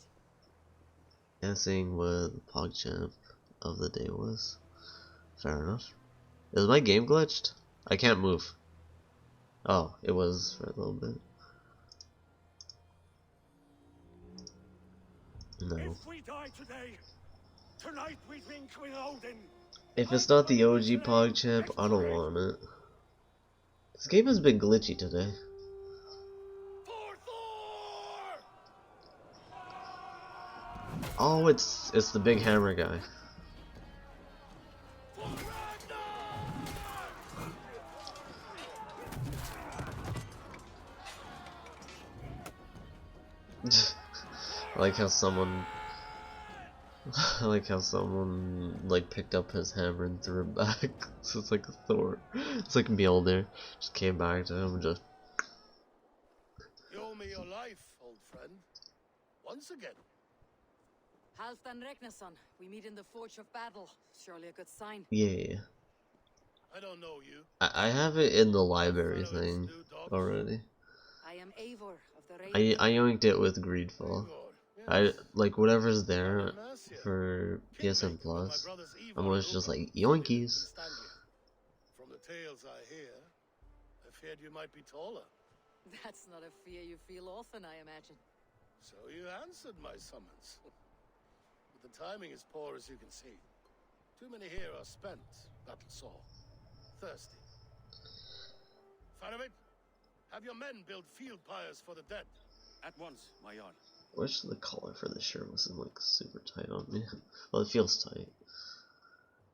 Guessing what the PogChamp of the day was. Fair enough. Is my game glitched? I can't move. Oh, it was for a little bit. No. If we die today, tonight we drink with Odin. If it's not the OG PogChamp, I don't want it. This game has been glitchy today. Oh, it's the big hammer guy. I like how someone like picked up his hammer and threw it back. So it's like a Thor. It's like Mjolnir just came back to him and just. You owe me your life, old friend. Once again. Halfdan Regnason, we meet in the Forge of Battle. Surely a good sign. Yeah. I don't know you. I have it in the library thing already. I am Eivor of the I yoinked it with Greedfall. I like whatever's there for PSN Plus. I'm always just like yoinkies. From the tales I hear, I feared you might be taller. That's not a fear you feel often, I imagine. So you answered my summons. But the timing is poor, as you can see. Too many here are spent, battle sore, thirsty. Faramir, have your men build field pyres for the dead. At once, my Jarl. Wish the collar for the shirt wasn't like super tight on me. Well, it feels tight.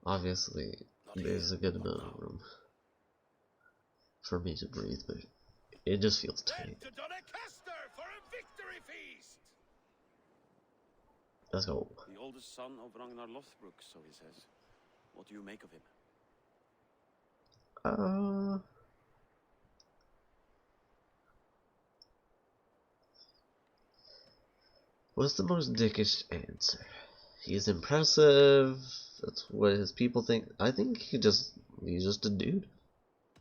Obviously, there's a good amount of room for me to breathe, but it just feels tight. To Doncaster for a victory feast. Let's go. The oldest son of Ragnar Lothbrok, so he says. What do you make of him? What's the most dickish answer? He's impressive. That's what his people think. I think he's just a dude.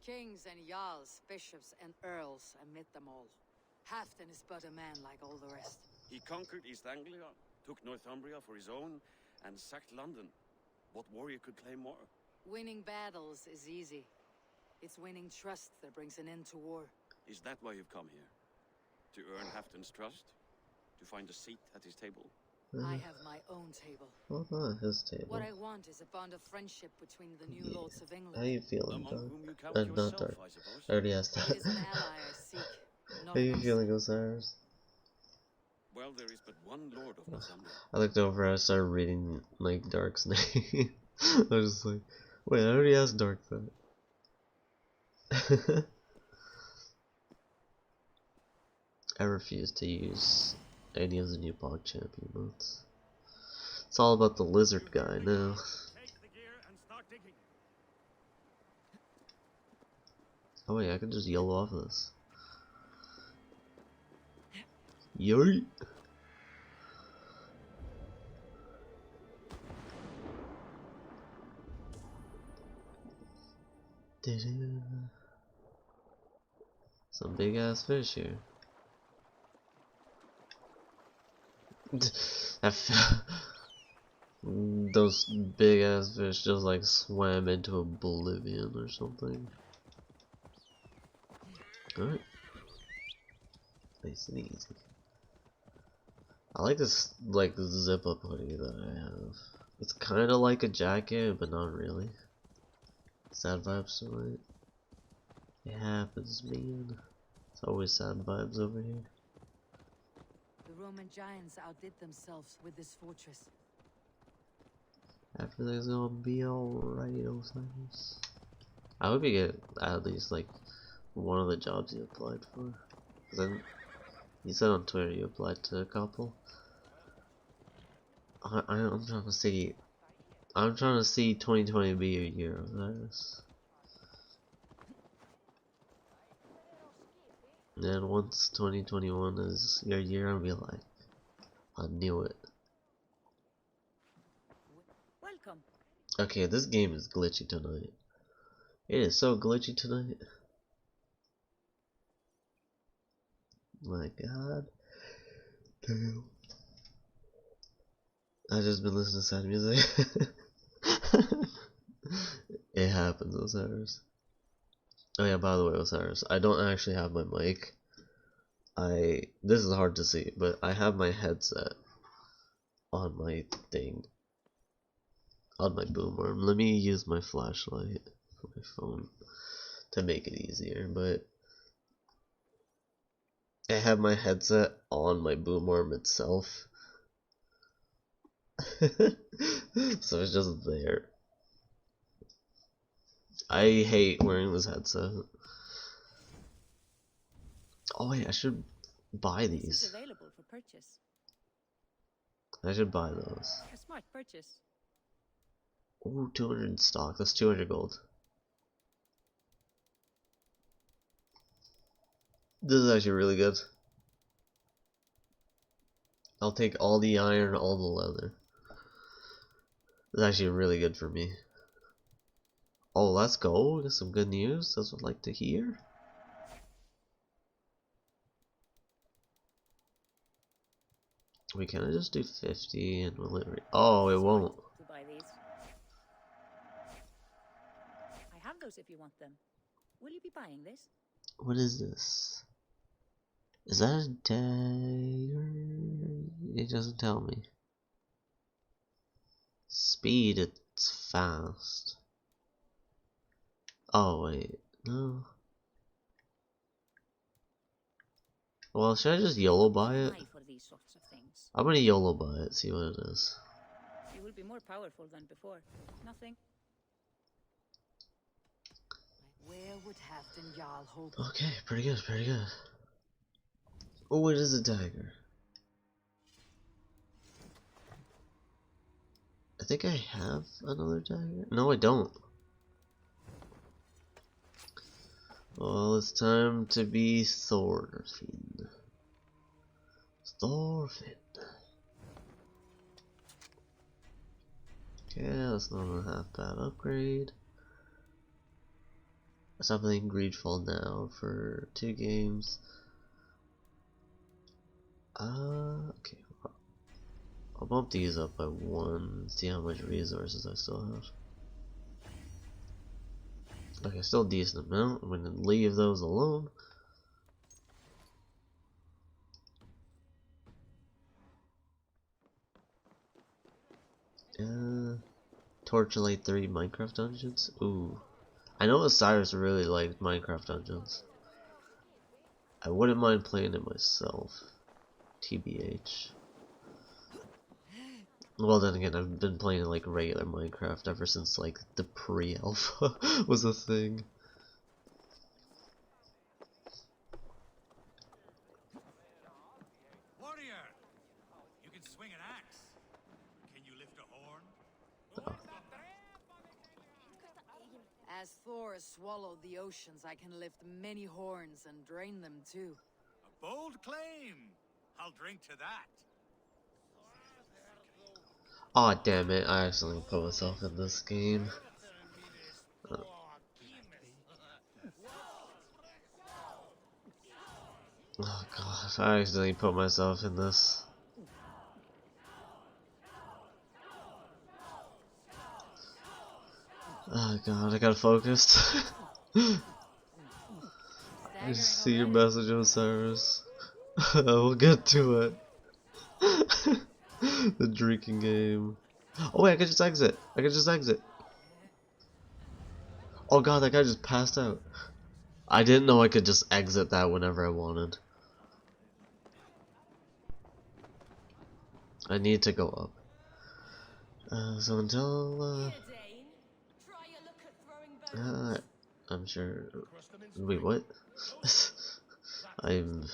Kings and jarls, bishops and earls, I met them all. Halfdan is but a man like all the rest. He conquered East Anglia, took Northumbria for his own, and sacked London. What warrior could claim more? Winning battles is easy. It's winning trust that brings an end to war. Is that why you've come here? To earn Halfdan's trust? To find a seat at his table? I have my own table. Well, not his table. What I want is a bond of friendship between the new lords of England. How you feeling, Among Dark? whom you count Not yourself, Dark. I suppose. I already asked It that. is an ally I seek. How you feeling, Osiris? Well, there is but one lord of Northumbria. I looked over, I started reading like Dark's name. I was just like, wait, I already asked Dark that. I refuse to use any of the new PogChamp emotes. It's all about the lizard guy now. Oh wait, I can just yell off this. Yeet! Some big ass fish here. Those big ass fish just like swam into oblivion or something. Alright. Nice and easy. I like this like zip up hoodie that I have. It's kinda like a jacket, but not really. Sad vibes to it. It happens, man. It's always sad vibes over here. The Roman giants outdid themselves with this fortress. Everything's gonna be alright, Osiris. I hope you get at least like one of the jobs you applied for. Cause then you said on Twitter you applied to a couple. I'm trying to see. I'm trying to see 2020 be a year of this. And then once 2021 is your year, I'll be like, I knew it. Welcome. Okay, this game is glitchy tonight. It is so glitchy tonight. My god. Damn. I just been listening to sad music. It happens, Osiris. Oh yeah, by the way, Osiris, I don't actually have my mic. This is hard to see, but I have my headset on my thing. On my boom arm. Let me use my flashlight for my phone to make it easier, but I have my headset on my boom arm itself. So it's just there. I hate wearing this headset. Oh wait, I should buy This is these. available for purchase. I should buy those. A smart purchase. Ooh, 200 in stock. That's 200 gold. This is actually really good. I'll take all the iron, all the leather. This is actually really good for me. Oh, let's go. Get some good news. That's what I'd like to hear. Wait, can I just do 50 and will it oh, it won't. To buy these. I have those if you want them. Will you be buying this? What is this? Is that a dagger? It doesn't tell me. Speed, it's fast. Oh, wait. No. Well, should I just YOLO buy it? For these sorts of things. I'm gonna YOLO buy it, see what it is. You will be more powerful than before. Nothing. Where would Halfdan Jarl hope? Okay, pretty good, pretty good. Oh, it is a dagger. I think I have another dagger. No, I don't. Well, it's time to be Thorfinn. Thorfinn. Okay, that's not a half bad upgrade. Stop playing Greedfall now for 2 games. Okay. I'll bump these up by 1, see how much resources I still have. Okay, still a decent amount. I'm gonna leave those alone. Torchlight 3 Minecraft dungeons? Ooh. I know Osiris really liked Minecraft dungeons. I wouldn't mind playing it myself. TBH. Well, then again, I've been playing like regular Minecraft ever since like the pre-alpha was a thing. Warrior, you can swing an axe. Can you lift a horn? As Thor has swallowed the oceans, I can lift many horns and drain them too. A bold claim. I'll drink to that. Aw, oh, damn it, I accidentally put myself in this game. Oh god, I accidentally put myself in this. Oh god, I gotta focus. I see your message, Osiris. We'll get to it. The drinking game. Oh wait, I can just exit. I can just exit. Oh god, that guy just passed out. I didn't know I could just exit that whenever I wanted. I need to go up. So until, I'm sure. Wait, what? I'm.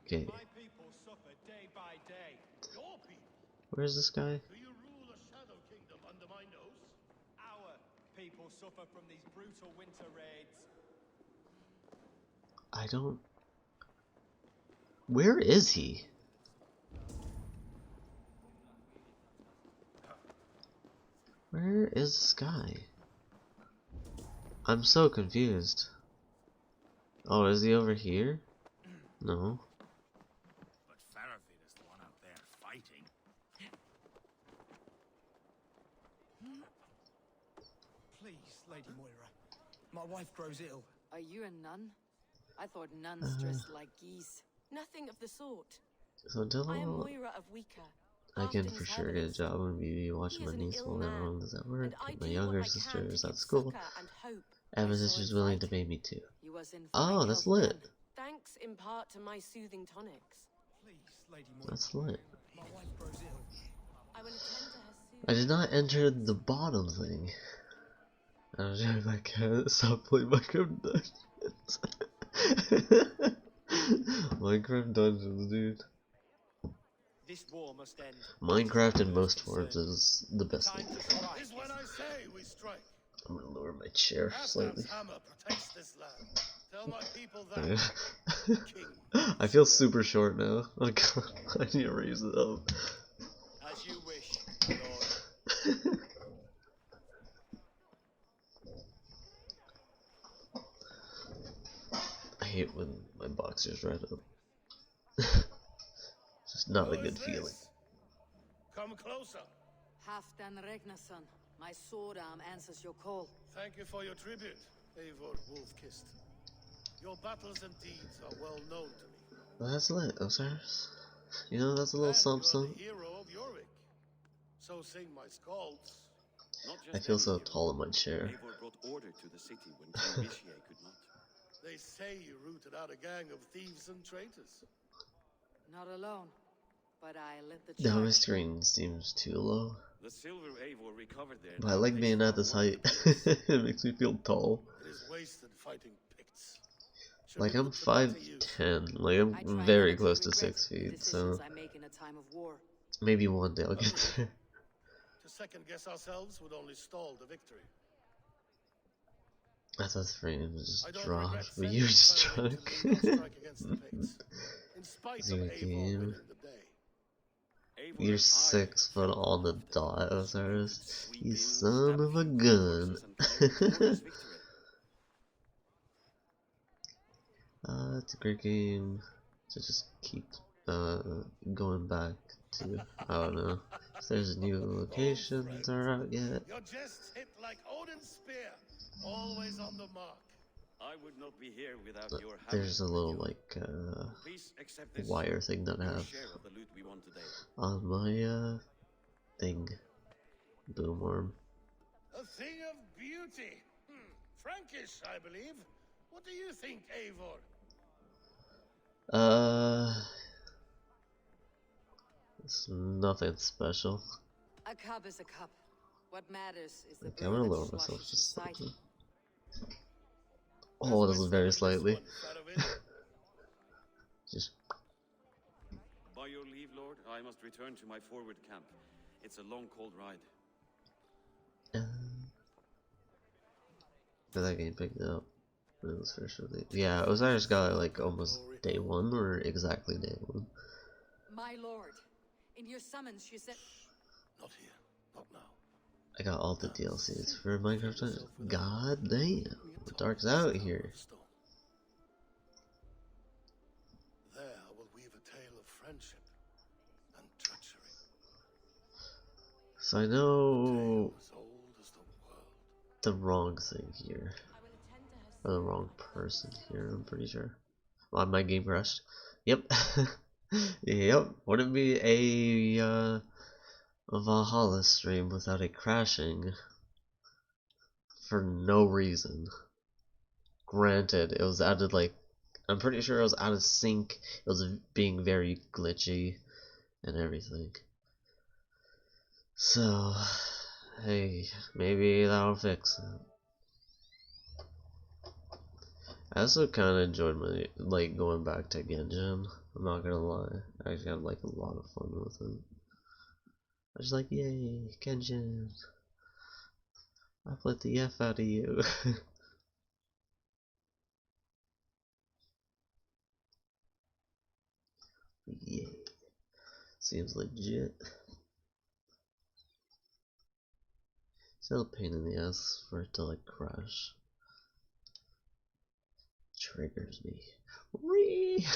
Okay. Where's this guy? Do you rule a shadow kingdom under my nose? Our people suffer from these brutal winter raids. I don't. Where is he? Where is this guy? I'm so confused. Oh, is he over here? No. But Farafin is the one out there fighting. Please, Lady Moira. My wife grows ill. Are you a nun? I thought nuns dressed like geese. Nothing of the sort. So until I am Moira of Wika. I can for sure get a job and be watching my niece while everyone is at work. My younger sister is at school. And my sister's willing to pay me too. Oh, that's lit. Thanks in part to my soothing tonics. Please, Lady Moira. That's lit. My wife grows ill. I will attend to her soon. I did not enter the bottom thing. I don't know if I can stop playing Minecraft Dungeons. Minecraft Dungeons, dude. This war must end. Minecraft in most forms is the best thing. Is when I say we strike. I'm gonna lower my chair slightly. Halfdan's hammer protects this land. Tell my people that. King. I feel super short now. Oh god, I need to raise it up. As you wish, Lord. I hate when my boxers red up. It's just not a good feeling. Come closer. Halfdan Regnason, my sword arm answers your call. Thank you for your tribute, Eivor Wolf-Kissed. Your battles and deeds are well known to me. Well, that's lit, Osiris. You know, that's a little something, something. Hero of Yorick. So sing my skalds. I feel so tall in my chair. Eivor brought order to the city when King Rishie could not. They say you rooted out a gang of thieves and traitors. Not alone, but I led the Now my charge. screen seems too low. The silver Eivor recovered there. But I like being at this height. It makes me feel tall. It is wasted fighting Picts. Should Like be I'm put to better 5'10", like I I'm try very never to close to regret 6 the feet, decisions so I make in a time of war. maybe one day I'll get there. To second guess ourselves would only stall the victory. I thought the frame just I don't dropped, regret but you were just sending drunk. to lead our strike against the Picts. In spite of Zero Eivor game. winning the day. Eivor You're and I 6 foot on the dot, Osiris. sweep You in, son of a establishing gun. forces and declaring glorious victory. It's a great game to just keep going back to. I don't know if there's new locations are out yet. Your jests hit like Odin's spear, always on the mark. I would not be here without But your there's a hammer, little Eivor. like Please accept this. wire thing that I Your have share of the loot we won today. on my thing. Boom arm. A thing of beauty. Frankish, I believe. What do you think, Eivor? It's nothing special. A cup is a cup. What matters is the Okay, I'm gonna brew that lower myself sloshes just inside. slightly. Oh, this is very slightly. Just By your leave, Lord, I must return to my forward camp. It's a long, cold ride. but that game picked it up. It was first released. Yeah, Osiris got it like almost day one or exactly day one. My lord, in your summons you said... Not here. Not now. I got all the DLCs for Minecraft Dungeons. God damn, the dark's out here. Then friendship and treachery. So I know As old as the world. the wrong thing here. Or the wrong person here, I'm pretty sure. Well, my game crashed. Yep. Yep. Wouldn't be a Valhalla stream without it crashing. For no reason. Granted, it was added like, I'm pretty sure it was out of sync. It was being very glitchy and everything. So, hey, maybe that'll fix it. I also kind of enjoyed my, like, going back to Genjin. I'm not gonna lie. I actually had, like, a lot of fun with it. I was like, yay, Genjin. I put the F out of you. Yay. Seems legit. Still a pain in the ass for it to, like, crash. Triggers me. Whee!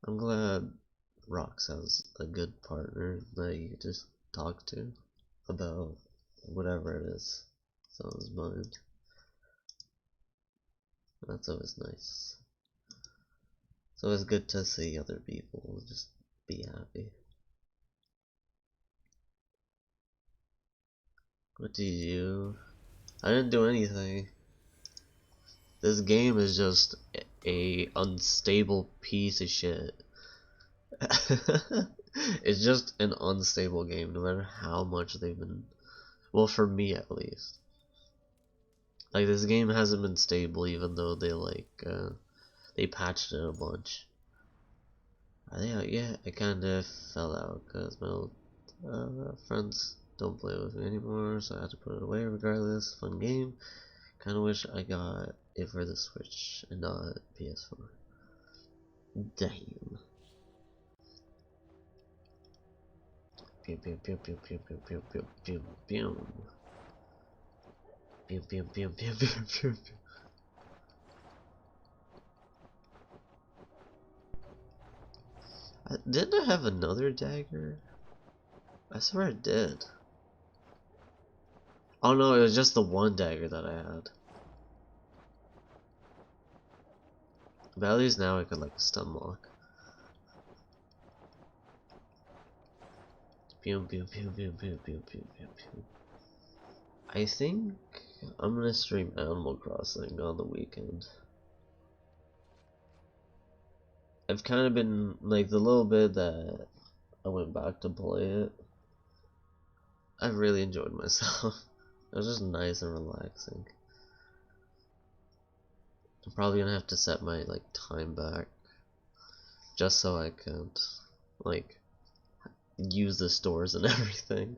I'm glad Rox has a good partner that you can just talk to about whatever it is that's on his mind. That's always nice. It's always good to see other people just be happy. What did you do? I didn't do anything. This game is just a unstable piece of shit. It's just an unstable game, no matter how much they've been. Well, for me at least. Like, this game hasn't been stable, even though they patched it a bunch. Are they out yet? I kinda fell out because my old friends don't play with me anymore, so I had to put it away regardless. Fun game. Kinda wish I got it for the Switch and not PS4. Damn. Pew pew pew pew pew pew pew pew pew pew. Pew pew pew pew pew pew pew. Didn't I have another dagger? I swear I did. Oh no, it was just the one dagger that I had. But at least now I could like stun lock. Pew pew pew pew pew pew pew pew pew. I think I'm gonna stream Animal Crossing on the weekend. I've kind of been like the little bit that I went back to play it. I really enjoyed myself. It was just nice and relaxing. I'm probably gonna have to set my like time back just so I could like use the stores and everything.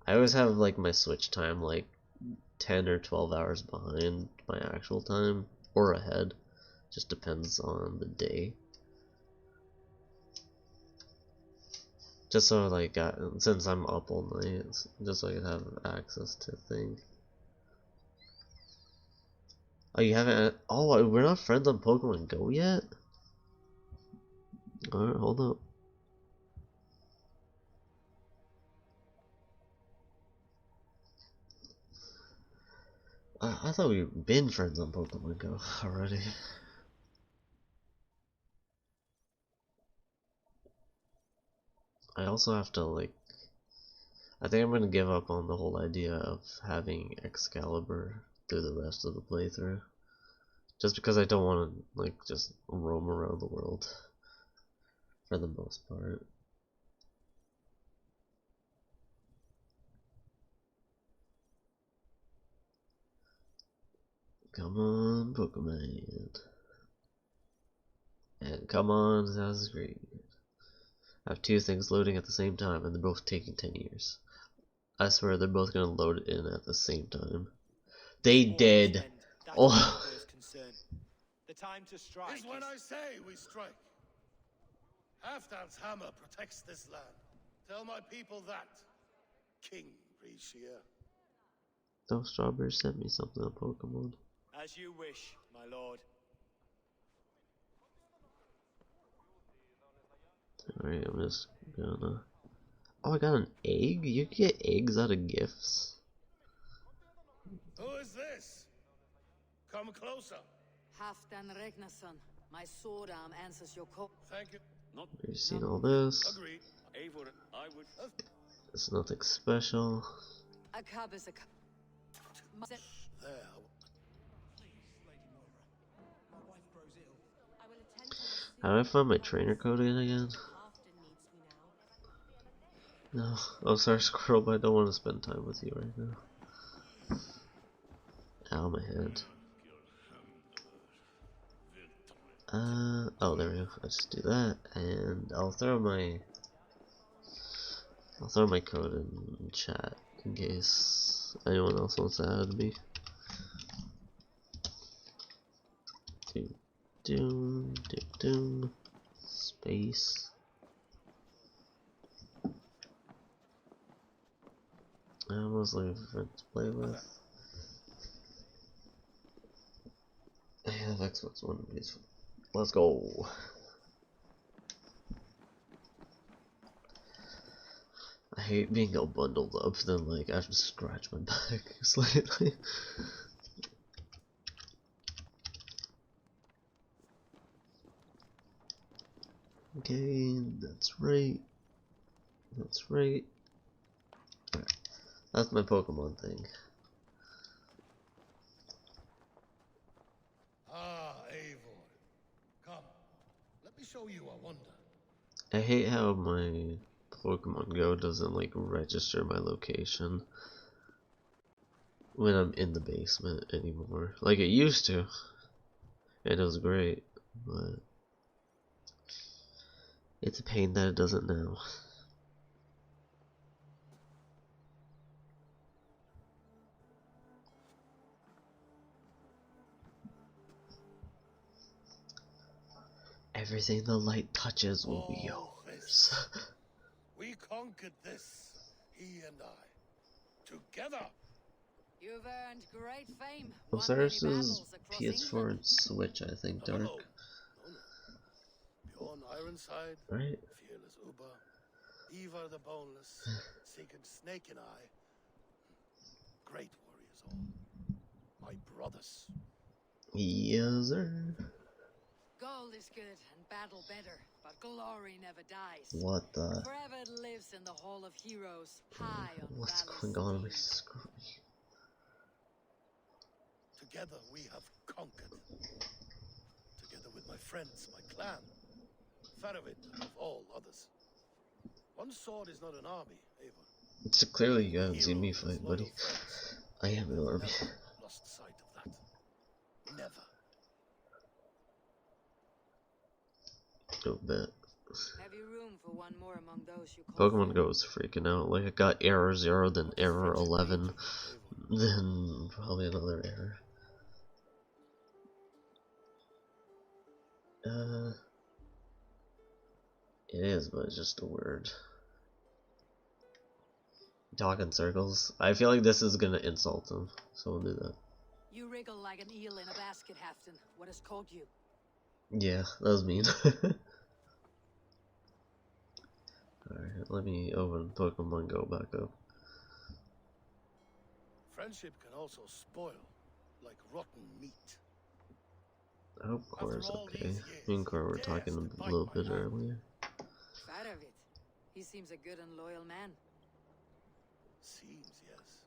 I always have like my Switch time like 10 or 12 hours behind my actual time or ahead. Just depends on the day. Just so like since I'm up all night, just so I can have access to things. Oh, you haven't? Oh, we're not friends on Pokemon Go yet? Alright, hold up. I thought we'd been friends on Pokemon Go already. I also have to like, I think I'm gonna give up on the whole idea of having Excalibur through the rest of the playthrough. Just because I don't want to like just roam around the world for the most part. Come on, Pokemon. And come on, Assassin's Creed. I have two things loading at the same time and they're both taking 10 years. I swear they're both gonna load in at the same time. They did. Oh. The time to strike Is when I say we strike. Halfdan's hammer protects this land. Tell my people that, King Rishia. Those strawberries sent me something on Pokemon. As you wish, my lord. Alright, I'm just gonna... Oh, I got an egg? You can get eggs out of gifts? Who is this? Come closer. Halfdan Regnason, my sword arm answers your call. Thank you. Not You've seen all this. Agreed. Eivor, I would. It's nothing special. A cub is a cub. There. How do I find my trainer code again? No. Oh, sorry, Squirrel, but I don't want to spend time with you right now. Ow, my head. Oh, there we go. Let's do that, and I'll throw my code in chat in case anyone else wants to add me. Doom, space. I almost like a friend to play with. I have Xbox One of these. Let's go. I hate being all bundled up, then like I have to scratch my back slightly. Okay, that's right. That's right. Alright. That's my Pokemon thing. Ah, Eivor. Come. Let me show you a wonder. I hate how my Pokemon Go doesn't like register my location when I'm in the basement anymore. Like it used to. And it was great, but it's a pain that it doesn't now. Everything the light touches will be yours. We conquered this, he and I. Together. You've earned great fame. Osiris is PS4 and Switch, I think, Dark. No. Bjorn Ironside, right? Fearless Uber, Ivar the Boneless, Sigurd Snake and I. Great warriors all. My brothers. Yes, sir. Gold is good and battle better, but glory never dies. What the? Forever it lives in the Hall of Heroes, high on What's Valor's going on on my steed. screen? Together we have conquered. Together with my friends, my clan. Faravit above all others. One sword is not an army, Eivor. It's clearly you haven't seen me fight, buddy. I am an army. Lost sight of that. Never. Don't bet. Have you room for one more among those you call Pokemon Go is freaking out. Like, I got error 0, then error 11, then probably another error. It is, but it's just a word. Talk in circles. I feel like this is gonna insult him, so we'll do that. You wriggle like an eel in a basket, Halfdan. What has called you? Yeah, that was mean. Alright, let me open Pokemon Go back up. Friendship can also spoil, like rotten meat. I hope Cora's okay. Me and Cora were talking a little bit earlier. Faravit. He seems a good and loyal man. Seems, yes.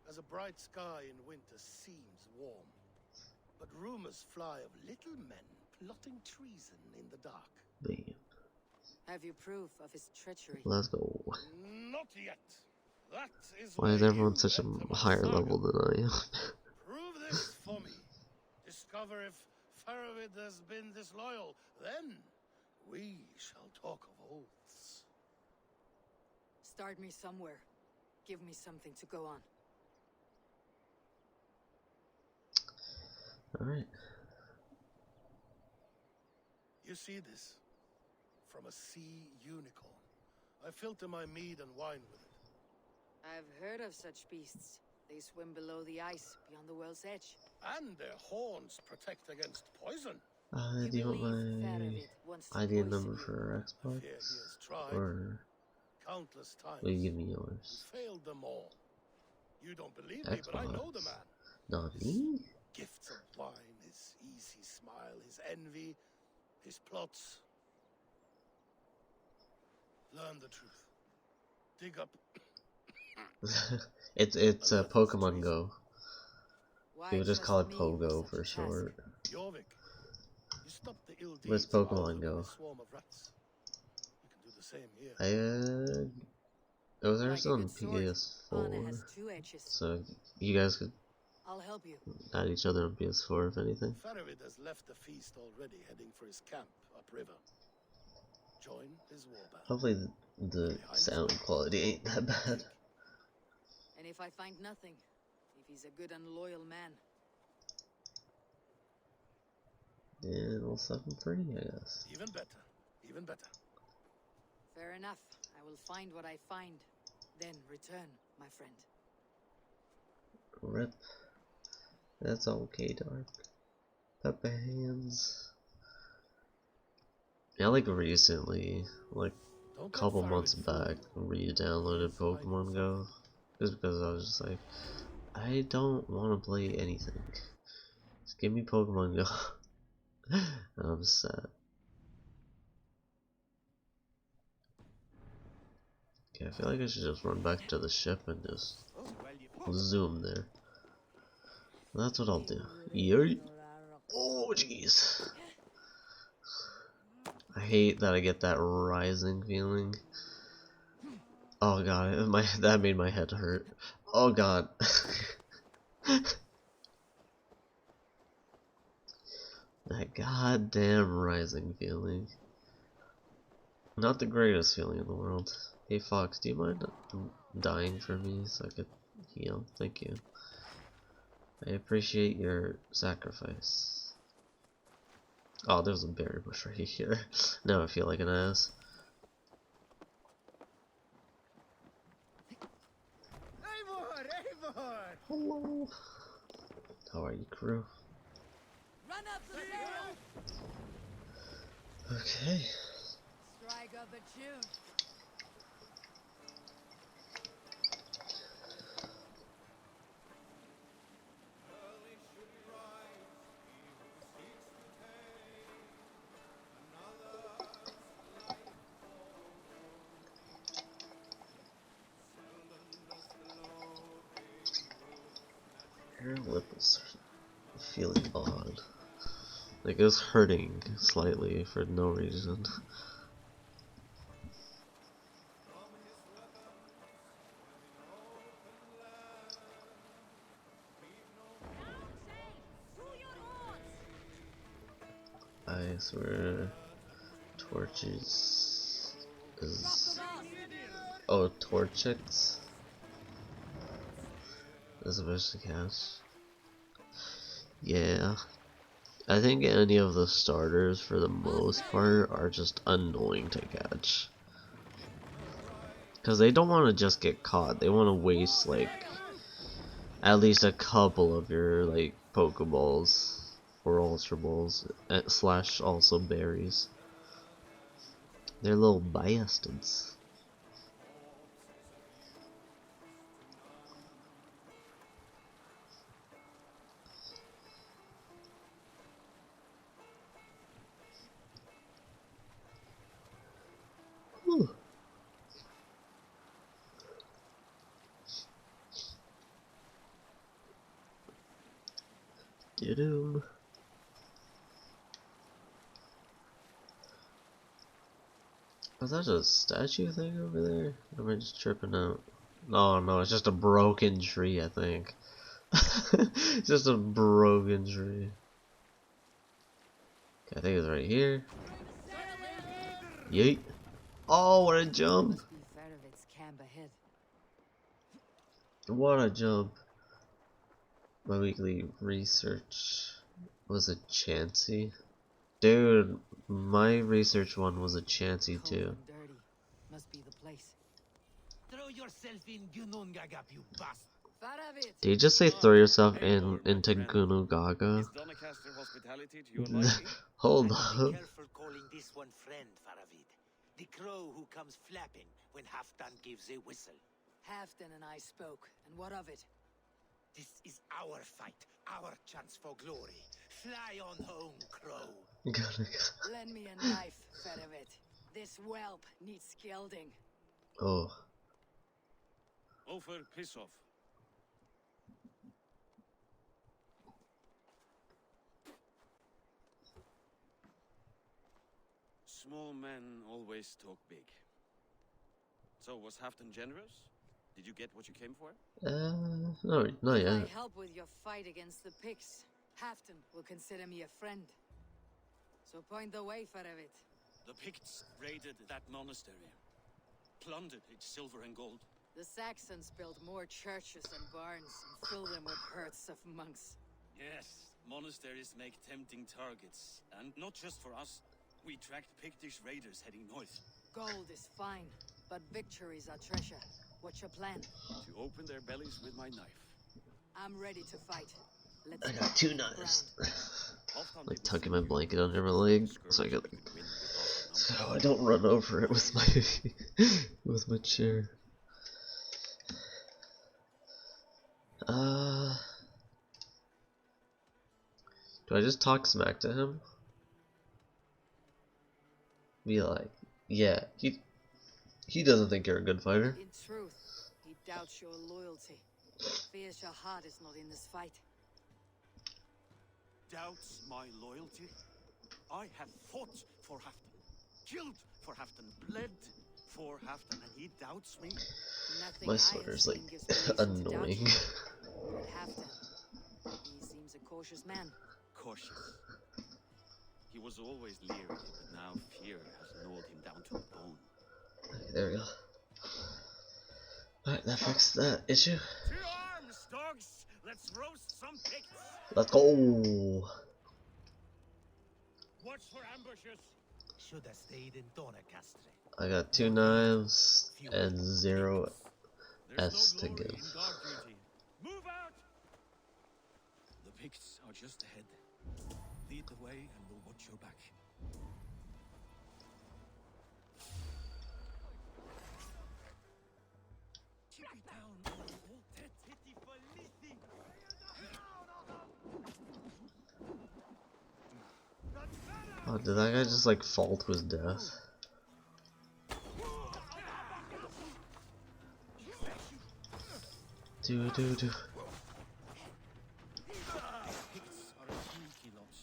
As a bright sky in winter seems warm. But rumors fly of little men plotting treason in the dark. Bam. Have you proof of his treachery? Let's go. Not yet. That is Why is everyone such a higher level than I am? Prove this for me. Discover if Faravit has been disloyal. Then we shall talk of oaths. Start me somewhere. Give me something to go on. Alright. You see this? From a sea unicorn. I filter my mead and wine with it. I've heard of such beasts. They swim below the ice, beyond the world's edge. And their horns protect against poison. Do you want my Faravid wants to ID poison number you. for I fear he Xbox? has tried Or countless times. will you give me and yours? failed them all. You don't believe me, but I know the man. Not me? Gifts of wine, his easy smile, his envy, his plots. Learn the truth. Dig up. it's a Unearth his Pokemon treason. Go. Why People just trust call it me with Pogo such for a task? short. Jorvik, you stopped the ill What's deeds of Pokemon Aulud Go? and his swarm of rats. You can do the same here. It was Like a actually on good sword, honor PS4, has two edges. so you guys could I'll help you. add each other on PS4 if anything. Faravid has left the feast already, heading for his camp upriver. Join his war battle. Hopefully the sound quality ain't that bad. And if I find nothing, if he's a good and loyal man, And we'll set him free, I guess. Even better. Even better. fair enough. I will find what I find, then return, my friend. Rip. That's okay, Dark. Pepper hands. Yeah, like recently, like a couple months back, re-downloaded Pokemon Go. Just because I was just like, I don't want to play anything. Just give me Pokemon Go. And I'm sad. Okay, I feel like I should just run back to the ship and just zoom there. That's what I'll do. Yeet. Oh, jeez. I hate that I get that rising feeling. Oh god, that made my head hurt. Oh god. That goddamn rising feeling. Not the greatest feeling in the world. Hey Fox, do you mind dying for me so I could heal? Thank you. I appreciate your sacrifice. Oh, there's a berry bush right here. Now I feel like an ass. Eivor! Hello. How are you, crew? Run up the stair! Okay. Strike up a tune. Your lip is feeling odd. Like it was hurting slightly for no reason. I swear, torches is Torchics is a best to catch. Yeah, I think any of the starters for the most part are just annoying to catch. Because they don't want to just get caught, they want to waste like at least a couple of your like Pokeballs or Ultra Balls slash also berries. They're little bastards. Whew. Doo-doo. Was that a statue thing over there? Or am I just tripping out? Oh no, it's just a broken tree, I think. It's just a broken tree. Okay, I think it's right here. Yeet. Oh, what a jump! Must be Faravid's camp ahead. What a jump. My weekly research was a Chansey. Dude, my research one was a Chansey Cold too. and dirty. Must be the place. Throw yourself in Gunungagap, you bastard. Faravit. Did you just say throw yourself into Gunu Gaga? Is Doncaster hospitality to your liking? Hold Be up. careful calling this one friend, Faravid. The crow who comes flapping when Halfdan gives a whistle. Halfdan and I spoke, and what of it? This is our fight, our chance for glory. Fly on home, crow. Lend me a knife, Faravit. This whelp needs scalding. Oh. Ofer, piss off. Small men always talk big. So, was Halfdan generous? Did you get what you came for? No, not If I yet. help with your fight against the Picts, Halfdan will consider me a friend. So point the way, Faravit. The Picts raided that monastery, plundered its silver and gold. The Saxons built more churches and barns and filled them with herds of monks. Yes, monasteries make tempting targets, and not just for us. We tracked Pictish raiders heading north. Gold is fine, but victories are treasure. What's your plan? To open their bellies with my knife. I'm ready to fight. Let's I go got 2 to the knives. Halfdan Like didn't tucking see my you, blanket under my but leg the so I skirmish can we could win with half our so numbers. I don't run over it with my with my chair. Do I just talk smack to him? Be like, yeah, he doesn't think you're a good fighter. In truth, he doubts your loyalty. Fears your heart is not in this fight. Doubts my loyalty? I have fought for Halfdan, killed for Halfdan, bled for Halfdan, and he doubts me? Nothing My I sweater's have like seen gives me reason to doubt annoying. you. But Halfdan, he seems a cautious man. Cautious. He was always leery, but now fear has gnawed him down to the bone. There we go. Alright, that fixed that issue. To arms, dogs! Let's roast some Picts! Let's go! Watch for ambushes! Should have stayed in Doncaster. I got 2 knives and 0 There's S no to glory give. in guard duty. Move out! The Picts are just ahead. Lead the way and we'll watch your back. Oh, did that guy just like fall to his death? Do. Picts are a sneaky lot,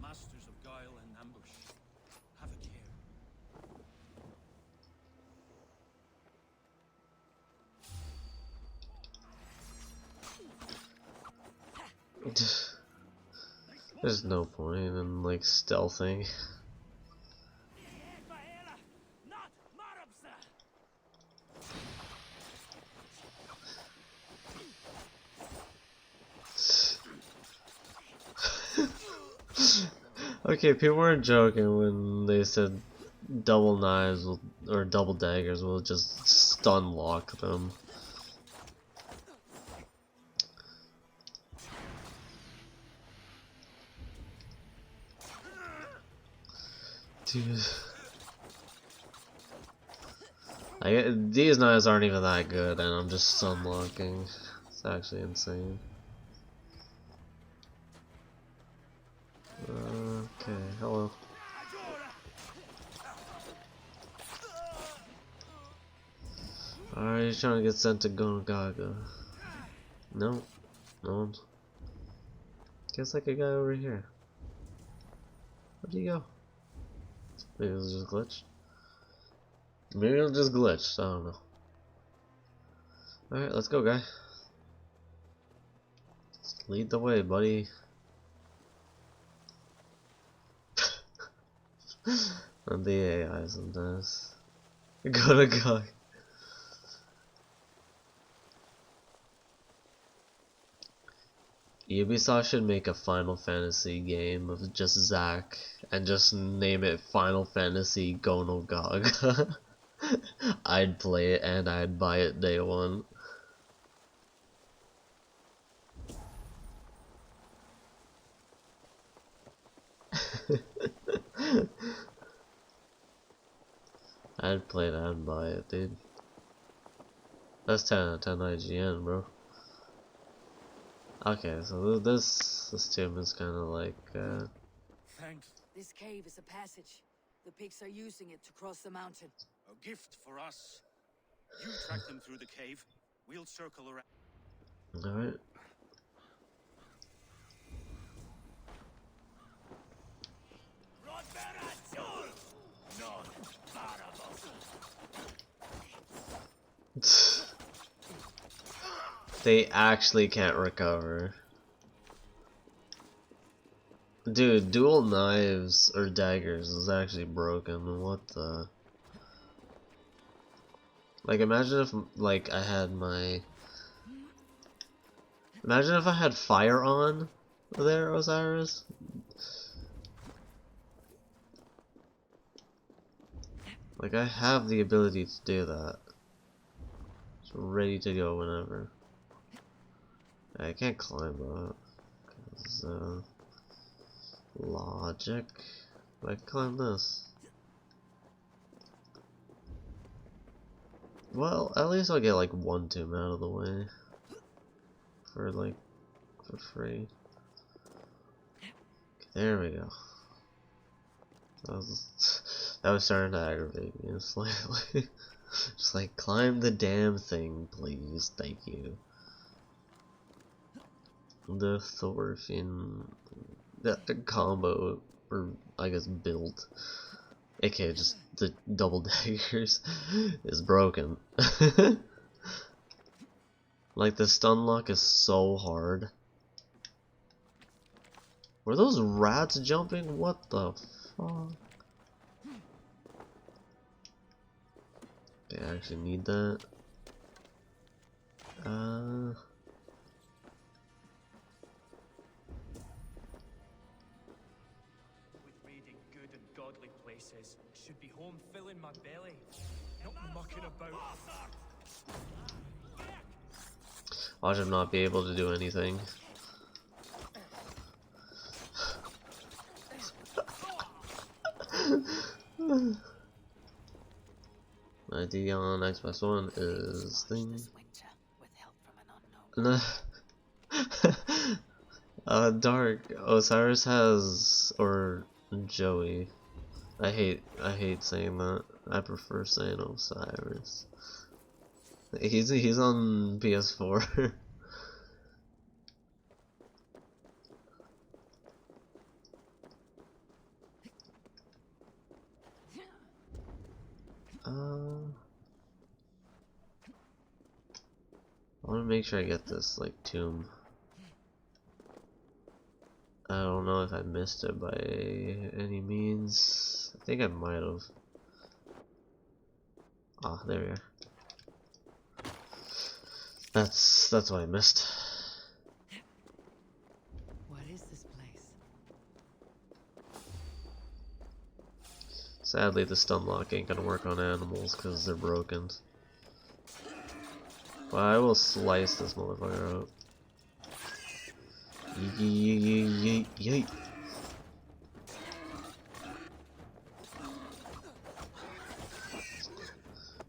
masters of guile and ambush. Have a care. There's no point in like stealthing. Okay, people weren't joking when they said double knives will, or double daggers will just stun lock them. Dude. These knives aren't even that good and I'm just stun locking. It's actually insane. Okay, hello. Alright, he's trying to get sent to Gonogaga. No, no one. Guess like a guy over here. Where'd he go? Maybe it was just glitched. Maybe it was just glitched, I don't know. Alright, let's go, guy. Just lead the way, buddy. And the AI sometimes. Go to guy. Ubisoft should make a Final Fantasy game of just Zack and just name it Final Fantasy Gonogaga. I'd play it and I'd buy it day one. I'd play that and buy it, dude. That's 10 out of 10 IGN, bro. Okay, so this tomb is kind of like, Thanks. This cave is a passage. The pigs are using it to cross the mountain. A gift for us. You track them through the cave. We'll circle around. alright. They actually can't recover. Dude, dual knives or daggers is actually broken. What the? Like, imagine if, like, I had my... Imagine if I had fire on there, Osiris. Like, I have the ability to do that. It's ready to go whenever. I can't climb up. 'Cause, logic. I can climb this. Well, at least I'll get like one tomb out of the way. For like, for free. Okay, there we go. That was starting to aggravate me slightly. Just like, climb the damn thing, please. Thank you. The Thorfinn, that combo, or I guess build, aka just the double daggers, is broken. Like, the stun lock is so hard. Were those rats jumping? What the fuck? They actually need that. Godly places should be home filling my belly, not mucking about. I should not be able to do anything. My Dion Xbox One is thing. Dark Osiris has, or Joey. I hate saying that. I prefer saying Osiris. He's on PS4. I want to make sure I get this like tomb. I don't know if I missed it by any means. I think I might have. Ah, there we are. That's what I missed. What is this place? Sadly, the stun lock ain't gonna work on animals because they're broken. But I will slice this motherfucker out. Yeet, yeet, yeet.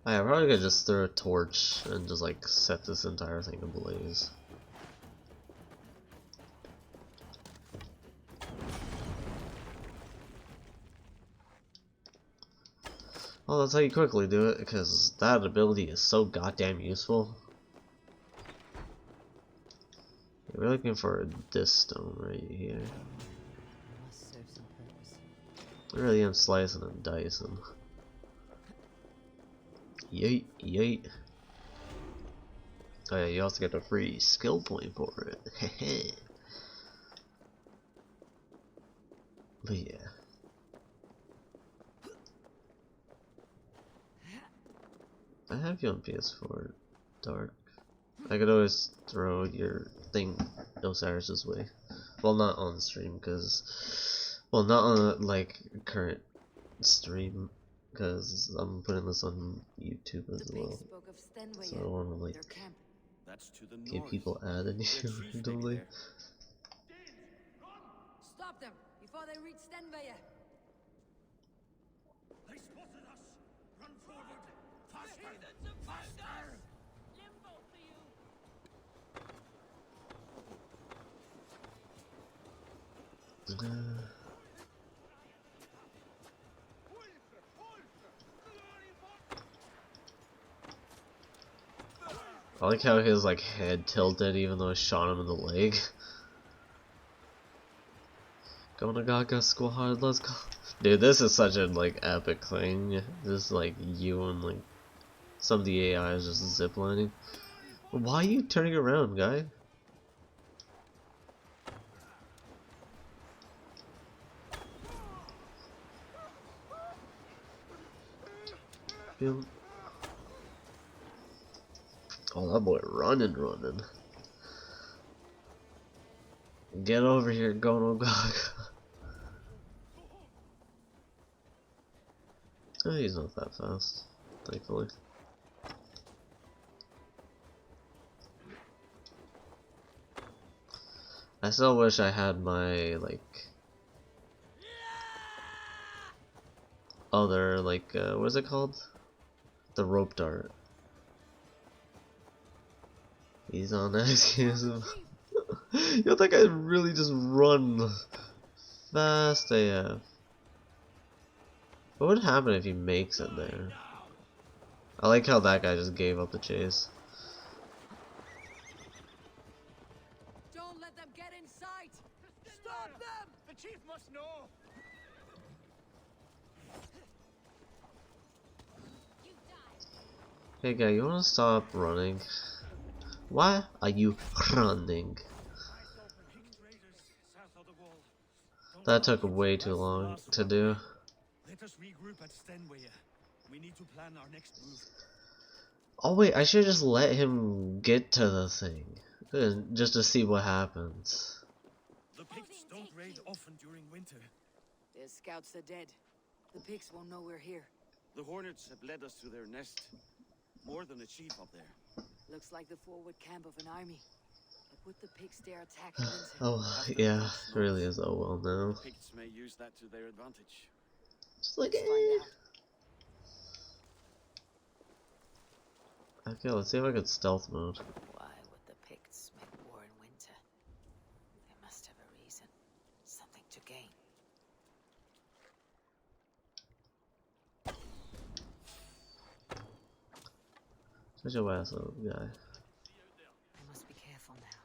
I'm probably gonna just throw a torch and just like set this entire thing ablaze. Well, that's how you quickly do it, because that ability is so goddamn useful. We're looking for this stone right here. Must serve some purpose. I really am slicing and dicing. Yeet, yeet. Oh yeah, you also get a free skill point for it. Hehe. But yeah. I have you on PS4, Dark. I could always throw your thing Osiris's way. Well, not on stream, because... Well, not on, like, current stream, because I'm putting this on YouTube as well. So I don't want to, like, get people added randomly. Stop them before they reach Stenveje. They spotted us! Run forward! Faster! Faster! Limbo for you. I like how his like head tilted even though I shot him in the leg. Gonna Gaga squad, let's go. Dude, this is such a like epic thing. This like you and like some of the AI is just ziplining. Why are you turning around, guy? Oh, that boy running. Get over here, Gono Gaga. Oh, he's not that fast, thankfully. I still wish I had my, like, other, like, what is it called? The rope dart. He's on excuse. Yo, that guy really just run fast AF. What would happen if he makes it there? I like how that guy just gave up the chase. Don't let them get in sight! Stop them! The chief must know! Hey guy, you wanna stop running? Why are you running? That took way too long to do. Let us regroup at Stenveje. We need to plan our next move. Oh wait, I should just let him get to the thing. Just to see what happens. The Picts don't raid often during winter. Their scouts are dead. The pigs won't know we're here. The Hornets have led us to their nest. More than a chief up there. Looks like the forward camp of an army. But would the pigs dare attack in winter? Oh yeah, it really is. Oh well now. The Picts may use that to their advantage. Just like Let's find out. Okay, let's see if I could stealth mode. Why would the Picts make war in winter? They must have a reason. Something to gain. Such a asshole guy. I must be careful now.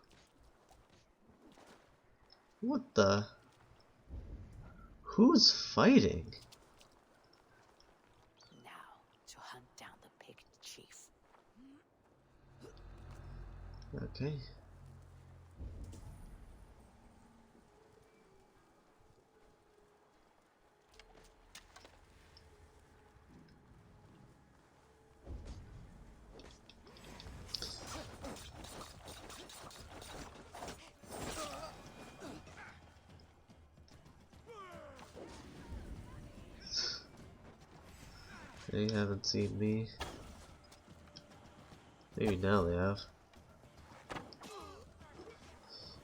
What the? Who's fighting? Now to hunt down the Pict chief. Okay. They haven't seen me. Maybe now they have.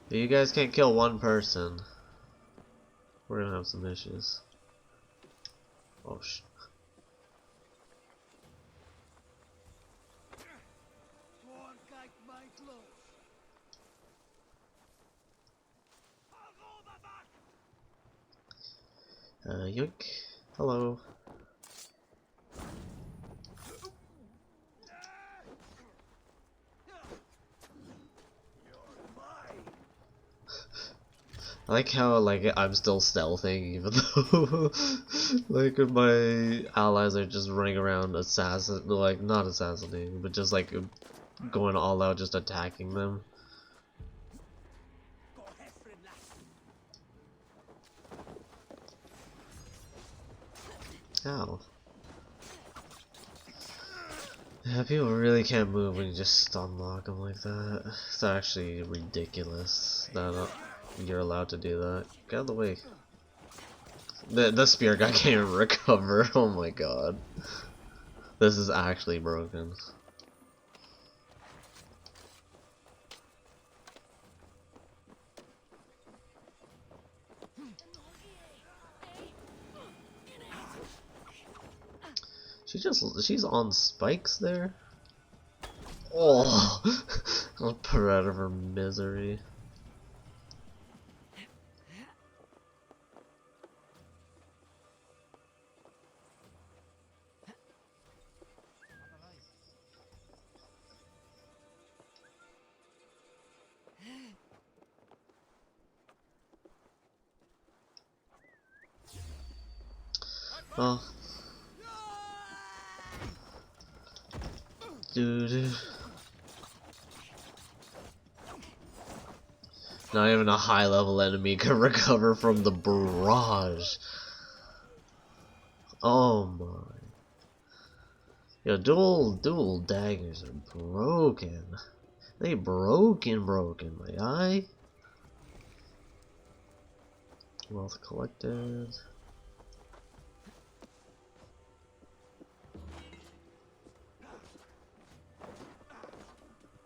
But you guys can't kill one person. We're gonna have some issues. Oh sh. Yoink. Hello. I like how like I'm still stealthing even though like my allies are just running around like not assassinating, but just like going all out just attacking them. Ow. Yeah, people really can't move when you just unlock them like that. It's actually ridiculous that you're allowed to do that. Get out of the way. The spear guy can't even recover. Oh my god. This is actually broken. She's on spikes there. Oh, I'll put her out of her misery. Oh. Dude. Not even a high level enemy can recover from the barrage. Oh my. Yo, dual daggers are broken. They broken, my guy. Wealth collected.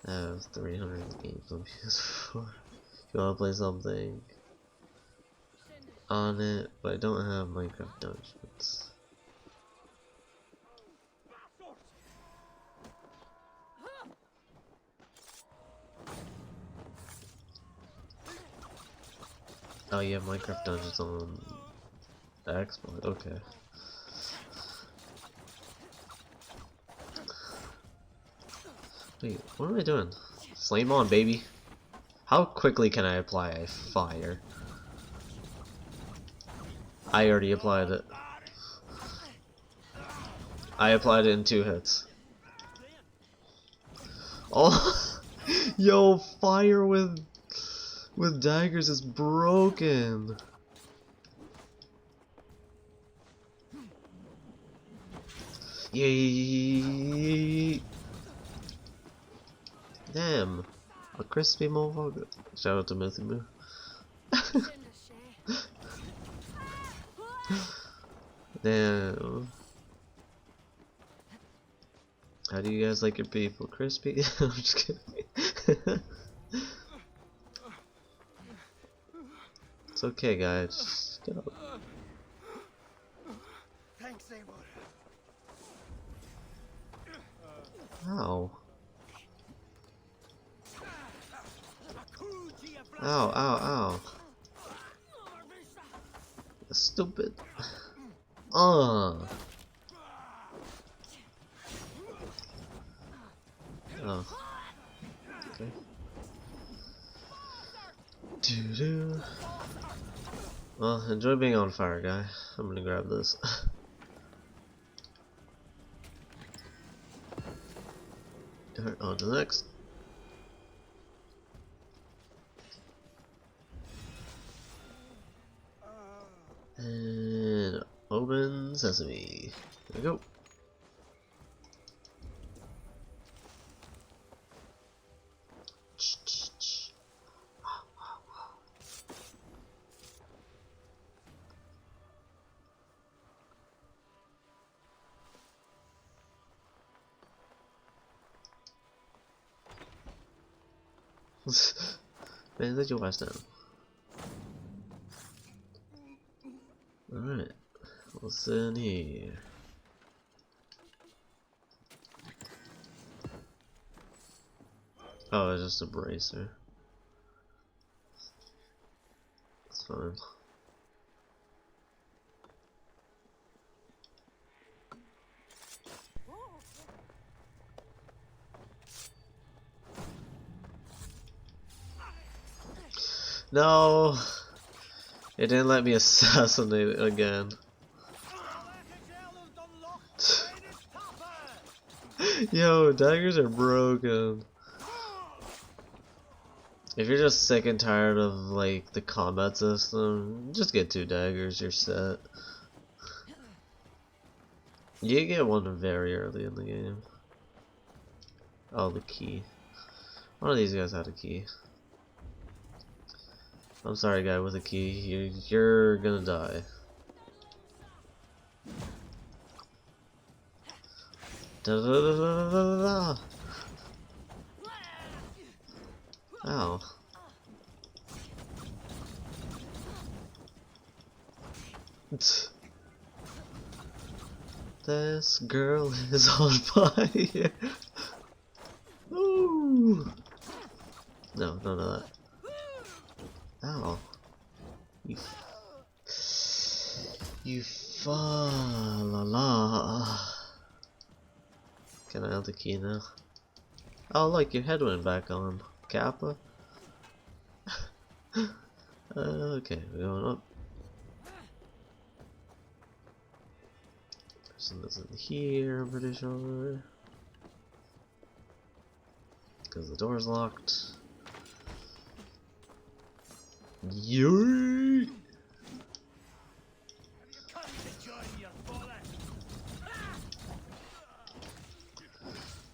I have 300 games on PS4. If you want to play something on it, but I don't have Minecraft Dungeons. Oh yeah, Minecraft Dungeons on the Xbox. Okay. Wait, what am I doing? Flame on, baby. How quickly can I apply a fire? I already applied it. I applied it in 2 hits. Oh, yo, fire with daggers is broken. Yay! Damn, a crispy motherfucker. Shout out to Mythy Moo. Damn. How do you guys like your people? Crispy? I'm just kidding. It's okay, guys. Just get up. Thanks, Eivor. Ow. Ow, ow, ow. Stupid. Oh. Okay. Doo-doo. Well, enjoy being on fire, guy. I'm gonna grab this. Alright, on to the next. And open sesame. There we go. Man, let your watch down. Alright, what's in here? Oh, it's just a bracer. That's fine. No! It didn't let me assassinate it again. Yo, daggers are broken. If you're just sick and tired of like the combat system, just get 2 daggers, you're set. You get one very early in the game. Oh, the key. One of these guys had a key. I'm sorry, guy with a key. You're gonna die. Da da da da da da. Ow. This girl is on fire. Ooh. No, none of that. Ow. You fa la la. Can I have the key now? Oh, look, your head went back on. Kappa? Okay, we're going up. Something's in here, I'm pretty sure. Because the door's locked. Yay!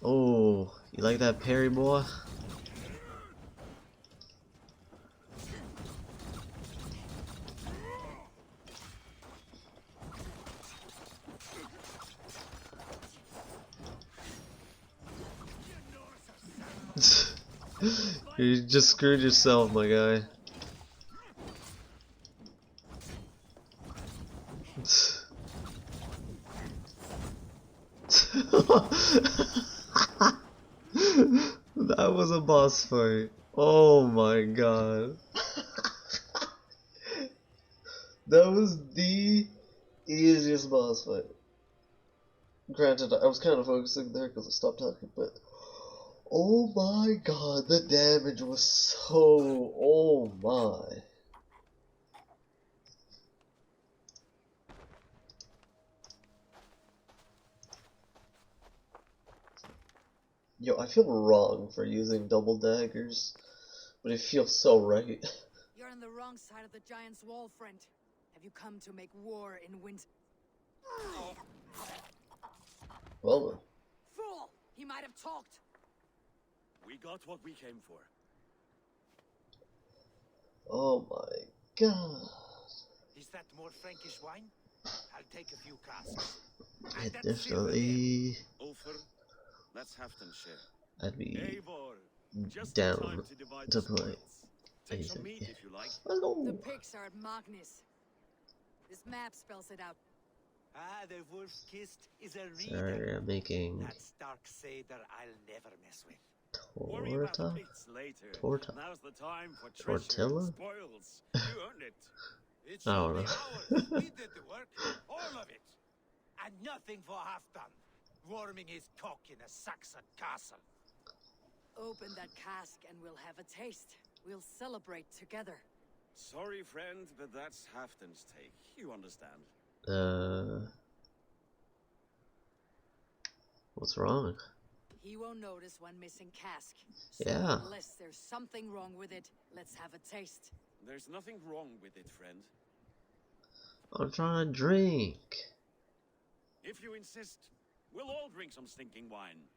Oh, you like that parry, boy? You just screwed yourself, my guy. That was a boss fight. Oh my god. That was the easiest boss fight. Granted, I was kind of focusing there because I stopped talking, but oh my god, the damage was so... oh my. Yo, I feel wrong for using double daggers, but it feels so right. You're on the wrong side of the giant's wall, friend. Have you come to make war in winter? Well, Fool! He might have talked. We got what we came for. oh my god. Is that more Frankish wine? I'll take a few casks. I definitely... Ulfer, let's Halfdan share. I'd be Eivor, just down time to divide to the play spoils. Take some anything. meat if you like. Hello. The pigs are at Magnus. This map spells it out. Ah, the wolf's kissed is a Sorry, reader. I'm making That's dark Seder I'll never mess with. Worry about the torta? plates later. Torta? Now's the time for treasure Tortilla? and spoils. You earned it. It's I don't only know. ours. We did the work. All of it. And nothing for Halfdan. Warming his cock in a Saxon castle. Open that cask and we'll have a taste. We'll celebrate together. Sorry, friend, but that's Halfdan's take. You understand. What's wrong? He won't notice one missing cask. So Yeah. unless there's something wrong with it, let's have a taste. There's nothing wrong with it, friend. I'm trying to drink. If you insist, we'll all drink some stinking wine.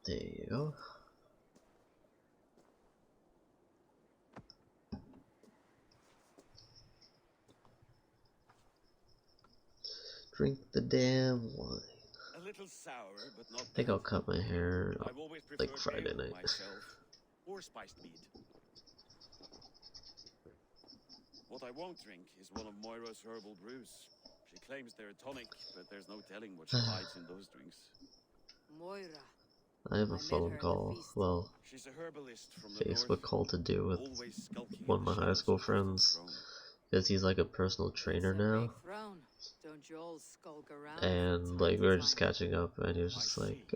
There you go. Drink the damn wine. A little sour, but not I think I'll cut my hair I've always like preferred Friday ale night. myself, or spiced mead. What I won't drink is one of Moira's herbal brews. She claims they're a tonic, but there's no telling what she hides in those drinks. Moira. I have I a met phone her at call, the feast. well, She's a herbalist from the Facebook north, call to do with always skulking one in of the my high shadows school of Halfdan's friends, throne. because he's like a personal trainer It's a now, big throne. Don't you all skulk around and from like time we were to just time? catching up, and he was just like,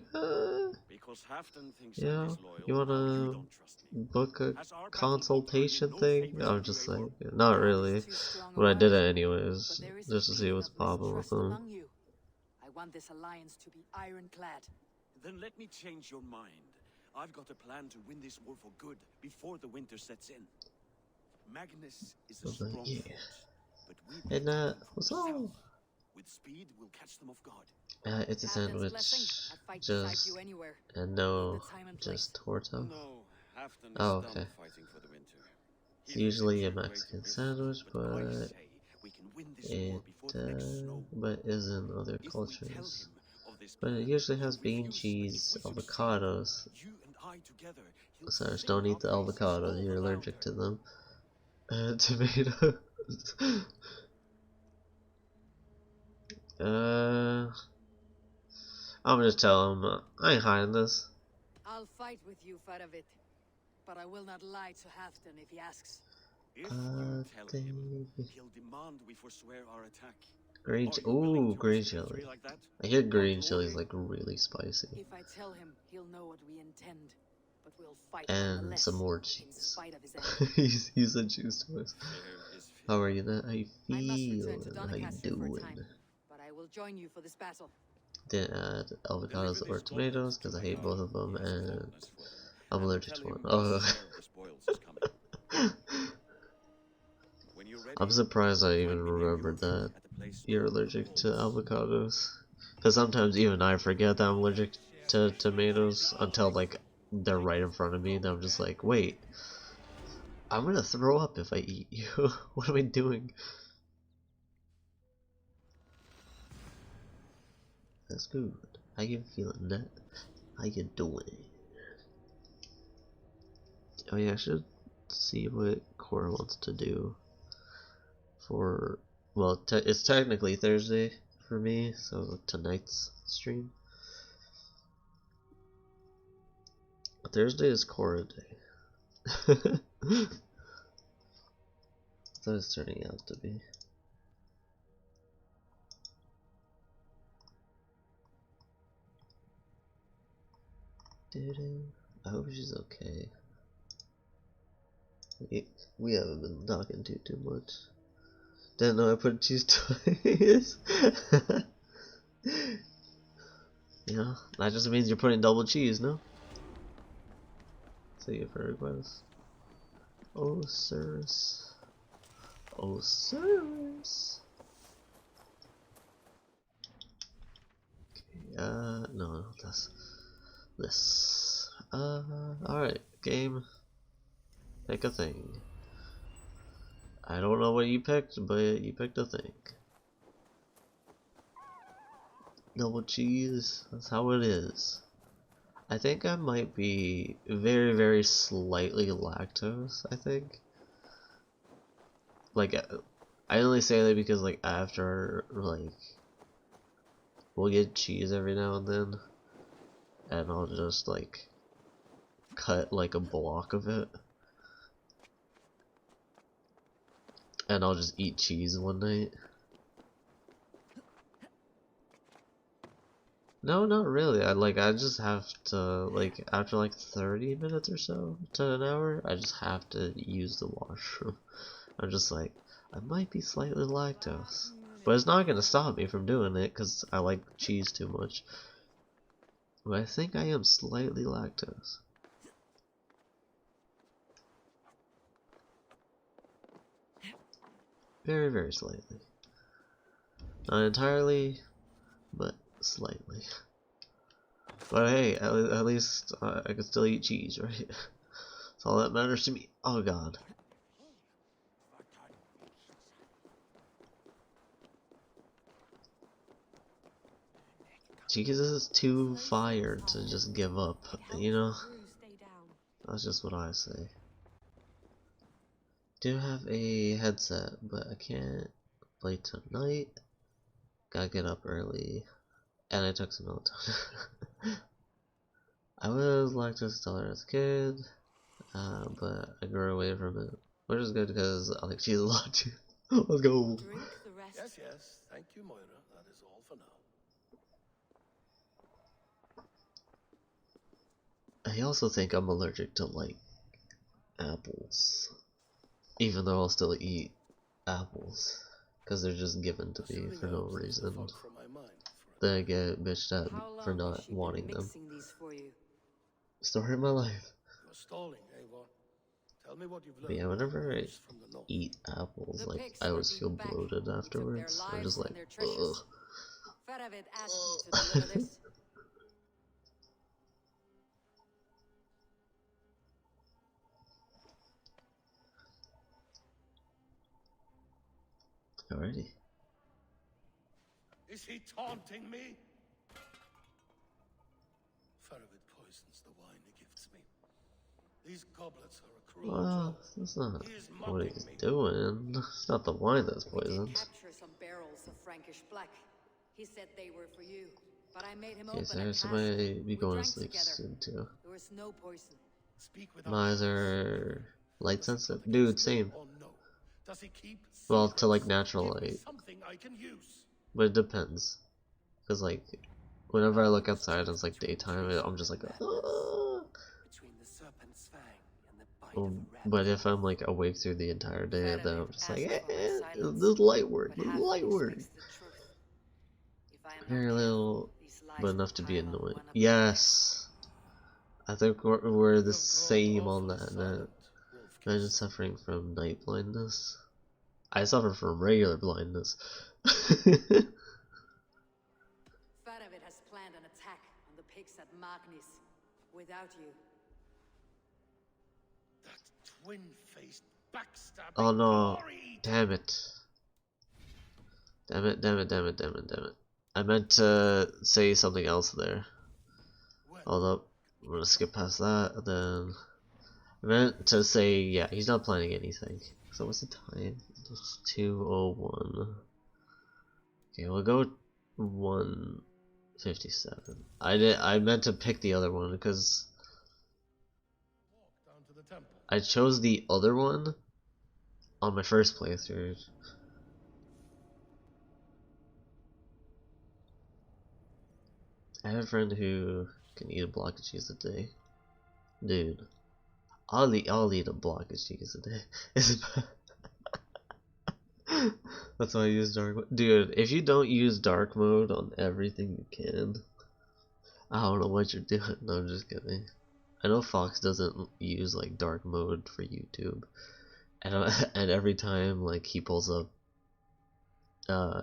Because Halfdan thinks you I'm know, disloyal, you now wanna don't trust me. book a Has our battle book consultation done you no thing? favors I'm with just you, like, Eivor? not Love really, is too strong a but I did word, it anyways, but there is a just to see feeling what's of popping with mistrust him. among you. I want this alliance to be ironclad. Then let me change your mind. I've got a plan to win this war for good before the winter sets in. Magnus is a I was like, strong yeah. fort, but we And need to move what's south. up? With speed, we'll catch them off guard. It's a Halfdan's blessing. sandwich, I'd fight beside just, you anywhere. and Name no, the time and place. just torta. No, Halfdan is Oh, done okay. fighting for the winter. It's He usually a thinks it's Mexican great risk, sandwich, I but say we can win this war before the next snow. but is in other If we tell cultures. him of this But it plan, usually has he'll bean, refuse, cheese, and if we succeed, avocados. you and I together, he'll So just sing don't our eat the praises all avocados, the you're louder. allergic to them. Tomato. I'm gonna tell him I ain't hiding this. I'll fight with you, Faravit, but I will not lie to Halfdan if he asks. If you tell him, he'll demand we forswear our attack. Green, green chili. Like that? I hear green chili is like really spicy. If I tell him, he'll know what we intend, but we'll fight and some more in cheese. spite of his anger. he's a juice to us. How are you? How you feeling? How you doing? But I will join you for this battle. Didn't add avocados or tomatoes because I hate both of them, and I'm allergic to one. Oh. I'm surprised I even remembered that you're allergic to avocados, because sometimes even I forget that I'm allergic to tomatoes until like they're right in front of me, and I'm just like, wait, I'm gonna throw up if I eat you. What am I doing? That's good. How you feeling, Nat? How you doing? Oh yeah, I should see what Cora wants to do for, well, it's technically Thursday for me, so tonight's stream. Thursday is Cora Day. That's what it's turning out to be. I hope she's okay. We haven't been talking too much. Didn't know I put cheese twice. Yeah, that just means you're putting double cheese, no? Thank you for request. Oh, sirs. Oh, sirs. Okay, no, that's this. Alright, game. Pick a thing. I don't know what you picked, but you picked a thing. Double cheese, that's how it is. I think I might be very slightly lactose, I think. Like, I only say that because, like, after, like, we'll get cheese every now and then, and I'll just, like, cut, like, a block of it. And I'll just eat cheese one night. No, not really. I just have to, like, after like 30 minutes or so to an hour, I just have to use the washroom. I'm just like, I might be slightly lactose, but it's not gonna stop me from doing it because I like cheese too much. But I think I am slightly lactose. Very slightly. Not entirely, but slightly. But hey, at least I can still eat cheese, right? That's all that matters to me. Oh god. Cheese is too fired to just give up, you know? That's just what I say. Do have a headset, but I can't play tonight. Gotta get up early. And I took some melatonin. I was lactose intolerant as a kid, but I grew away from it. Which is good because I like cheese a lot too. Let's go. Yes, thank you, Moira. That is all for now. I also think I'm allergic to, like, apples. Even though I'll still eat apples. Because they're just given to me for no reason. Then I get bitched at for not wanting them. Story of my life. But yeah, whenever I eat apples, like, I always feel bloated afterwards. I'm just like, ugh. Alrighty. Is he taunting me? Faravit poisons the wine he gives me. These goblets are a cruel Well, joke. that's not He is what mocking he's me. doing. It's not the wine that's We did poisoned. capture some barrels of Frankish black. He said they were for you, but I made him Okay, open so a there's cask. somebody be We going to drank sleep together. soon too. There was no poison. Speak without Mine voice. are light sensitive. Against Dude, me same. or no? Does he keep Well, to like secrets? natural Give me light. something I can use. But it depends. Because like, whenever I look outside and it's like daytime, I'm just like, ah. Between the serpent's fang and the bite of a rabbit. But if I'm like awake through the entire day, then I'm just like, Ask for my silence, this light work, but this half light work. respects the truth. If I am not Very careful, little, these lies but will enough to be pile on annoying. one upon the Yes! I think we're the same on that. Imagine suffering from night blindness. I suffer from regular blindness. Faravit has planned an attack on the pigs at Magnis without you. That twin-faced backstabbing Oh no! glory. Damn it! Damn it! Damn it! Damn it! Damn it! Damn it! I meant to say something else there. Hold up. I'm gonna skip past that. Then I meant to say, yeah, he's not planning anything. So what's the time? It's 2:01. Okay, we'll go 1:57. I meant to pick the other one because Walk down to the temple. I chose the other one on my first playthrough. I have a friend who can eat a block of cheese a day. Dude, I'll eat a block of cheese a day. That's why I use dark mode. Dude, if you don't use dark mode on everything you can, I don't know what you're doing. No, I'm just kidding. I know Fox doesn't use like dark mode for YouTube, and every time like he pulls up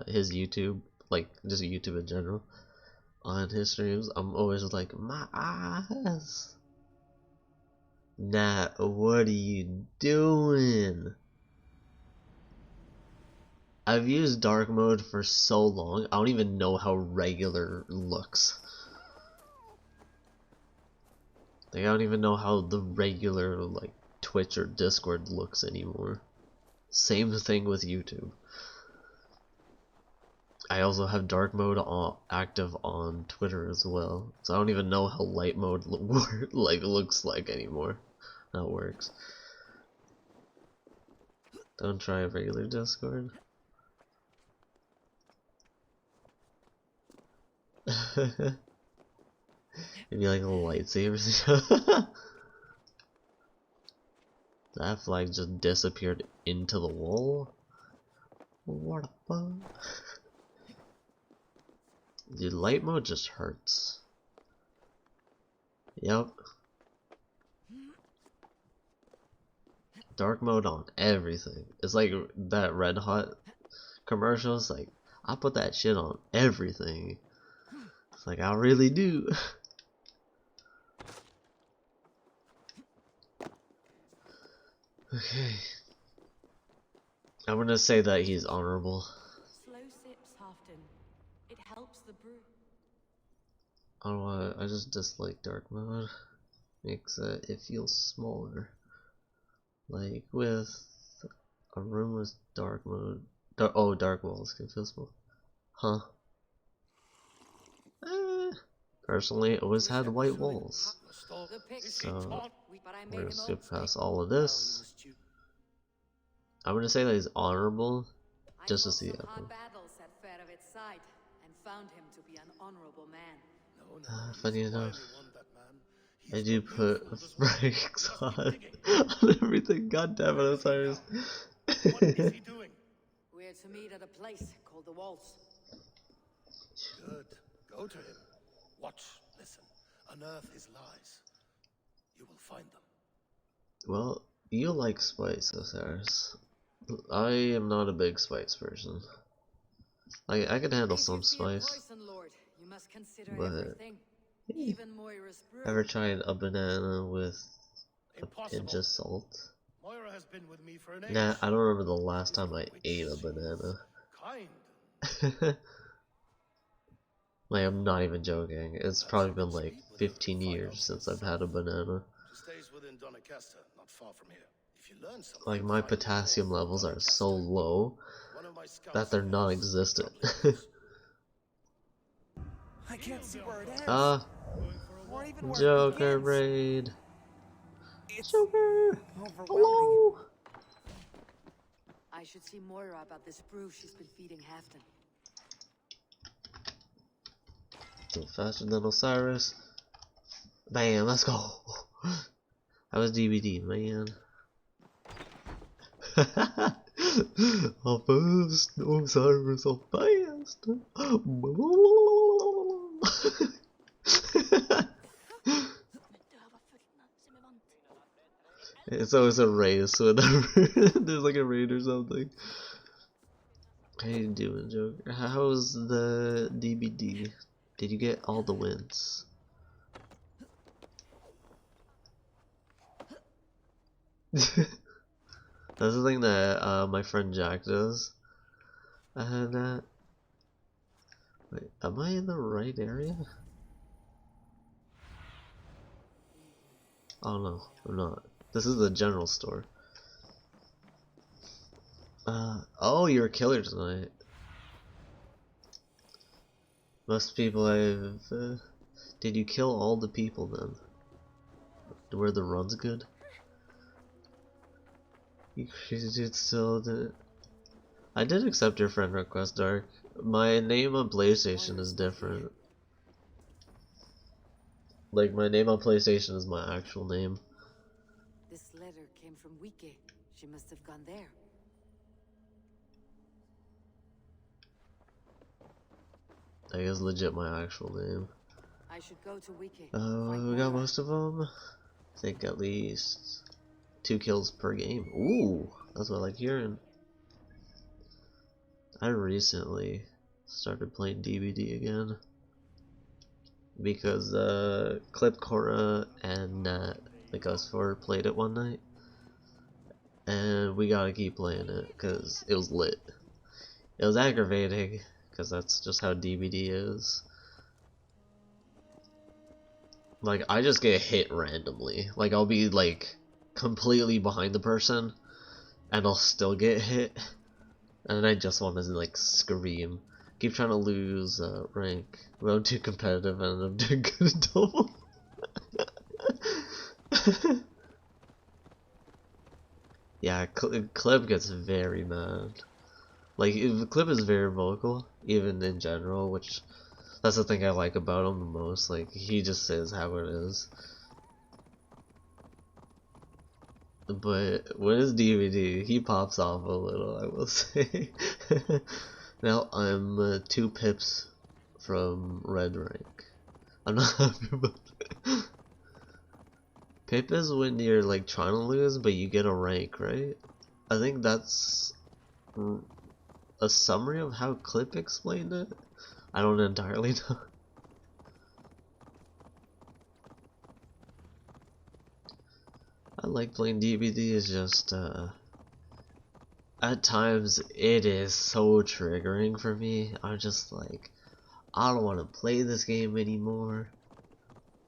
his YouTube, like just YouTube in general, on his streams, I'm always like, my eyes. Nat, what are you doing? I've used dark mode for so long, I don't even know how regular looks. Like, I don't even know how the regular, like, Twitch or Discord looks anymore. Same thing with YouTube. I also have dark mode active on Twitter as well, so I don't even know how light mode looks like anymore. How it works. Don't try a regular Discord. Maybe like a lightsaber. That flag just disappeared into the wall. What the fuck? Dude, light mode just hurts. Yep. Dark mode on everything. It's like that Red Hot commercial. It's like, I put that shit on everything. It's like, I really do. Okay. I'm gonna say that he's honorable. Slow sips, Halfton. It helps the brew. I don't know, I just dislike dark mode. Makes it feels smaller. Like with a room with dark mode. Dark walls can feel small. Huh. Personally, it always had white walls. So, we're gonna skip past all of this. I'm gonna say that he's honorable, just to see that. Battles at Faravit's side and found him to be an honorable man. Funny enough, I do put brakes on everything. God damn it, I'm sorry. What is he doing? We're to meet at a place called the Walls. Good. Go to him. Watch, listen. Unearth his lies. You will find them. Well, you like spice, Osiris. I am not a big spice person. I can handle some spice, but ever tried a banana with a pinch of salt? Moira has been with me for an age. Nah, I don't remember the last time I ate a banana. Kind. Like, I'm not even joking. It's probably been like 15 years since I've had a banana. She stays within Donna Lancaster, not far from here. If you learn something, Like, my potassium levels are so low that they're non-existent. I can't see where it ends. Ah, Or even where Joker it begins. raid. It's Joker, overwhelming. hello. I should see Moira about this brew she's been feeding Halfton. So faster than Osiris. Bam, let's go. That was DVD, man. How fast Osiris, how fast. It's always a race whenever there's like a raid or something. How you doing, Joker? How's the DVD? Did you get all the wins? That's the thing that my friend Jack does. And wait, am I in the right area? Oh no, I'm not. This is the general store. Oh, you're a killer tonight. Most people have. Did you kill all the people then? Were the runs good? You crazy dude still did. I did accept your friend request, Dark. My name on PlayStation is different. Like, my name on PlayStation is my actual name. This letter came from Wiki. She must have gone there. That is legit my actual name. I should go to Wiki. We got most of them. I think at least 2 kills per game. Ooh, that's what I like hearing. I recently started playing DVD again because Clip, Cora, and like us 4 played it one night, and we gotta keep playing it because it was lit. It was aggravating because that's just how DVD is. Like, I just get hit randomly. Like, I'll be like completely behind the person and I'll still get hit, and I just want to like scream. Keep trying to lose rank, but I'm too competitive and I'm doing good at double. Yeah, Clip gets very mad. Like, Clip is very vocal, even in general, which that's the thing I like about him the most. Like, he just says how it is. But when it's DVD, he pops off a little, I will say. Now I'm 2 pips from red rank. I'm not happy about it. Pip is when you're like trying to lose, but you get a rank, right? I think that's a summary of how Clip explained it. I don't entirely know. I like playing DVD, it's just at times it is so triggering for me. I'm just like, I don't want to play this game anymore.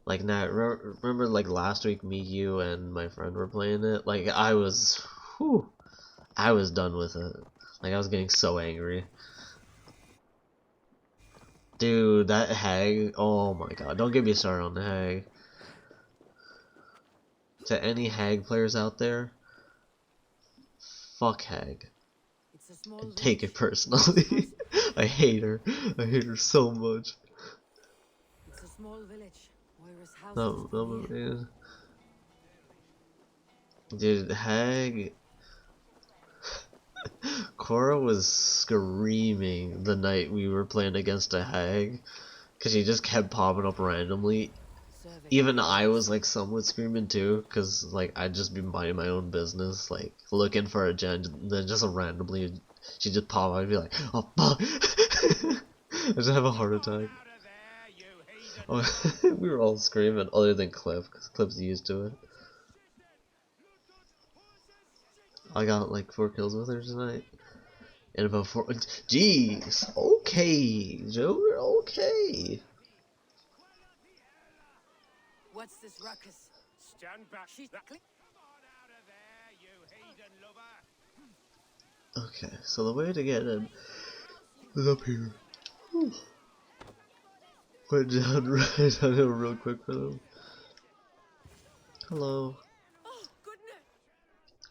Like, now, remember like last week me, you, and my friend were playing it? Like, I was done with it. Like, I was getting so angry. Dude, that hag, oh my god, don't get me started on the hag. To any hag players out there, fuck hag. And take it personally. I hate her. I hate her so much. It's a small village. Moira's house No, man. Dude, hag. Cora was screaming the night we were playing against a hag, because she just kept popping up randomly. Even I was like somewhat screaming too, because like I'd just be minding my own business, like looking for a gen, and then just randomly she'd just pop up and be like, oh fuck. I just have a heart attack. Oh, we were all screaming, other than Cliff, because Cliff's used to it. I got like 4 kills with her tonight. And about 4. Jeez! Okay, Joker, okay! What's this ruckus? Stand back. Okay, so the way to get in is up here. Whew. Went down right down here real quick for them. Hello. Oh, goodness!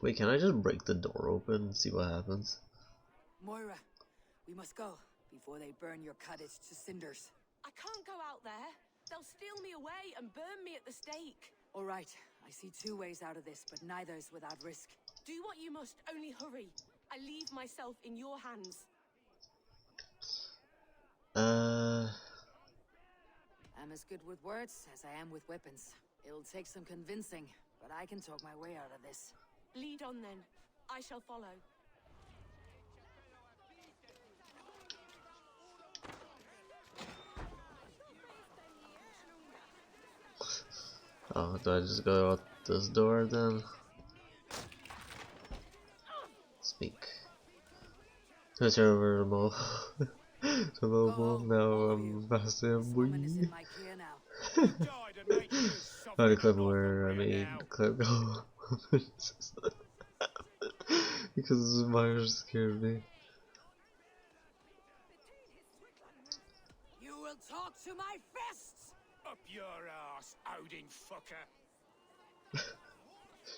Wait, can I just break the door open and see what happens? Moira, we must go before they burn your cottage to cinders. I can't go out there. They'll steal me away and burn me at the stake. All right, I see two ways out of this, but neither is without risk. Do what you must, only hurry. I leave myself in your hands. I'm as good with words as I am with weapons. It'll take some convincing, but I can talk my way out of this. Lead on then. I shall follow. Oh, do I just go out this door then? Speak. Switch over to mobile. To mobile. Now I'm passing. Boing. Find a clip where I made the clip go. Because Myers scared me. You will talk to my fists! Up your ass, Odin fucker.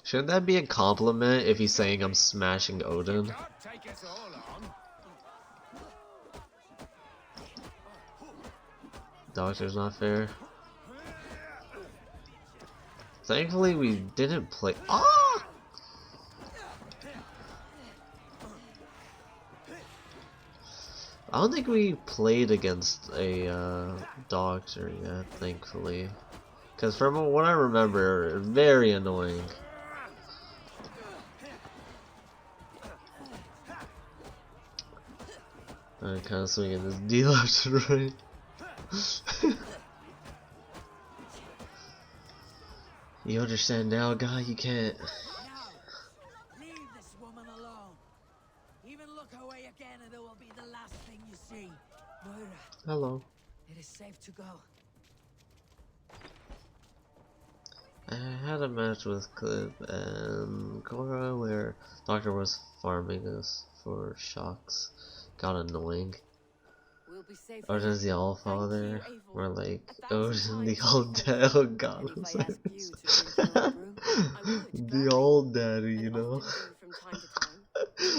Shouldn't that be a compliment if he's saying I'm smashing Odin? Can't take us all on. Doctor's not fair. Thankfully we didn't play. Ah! I don't think we played against a doctor yet, thankfully. Because from what I remember, very annoying. I'm kind of swinging this D left and right. You understand now, guy? You can't. Leave this woman alone. Even look away again and it will be the last thing you see. Moira. Hello. It is safe to go. I had a match with Clip and Cora where Doctor was farming us for shocks. Got annoying. We'll be safe. Odin's the Allfather. We're like, Odin the Old Dad. Oh god, I'm sorry. The Old Daddy, you know.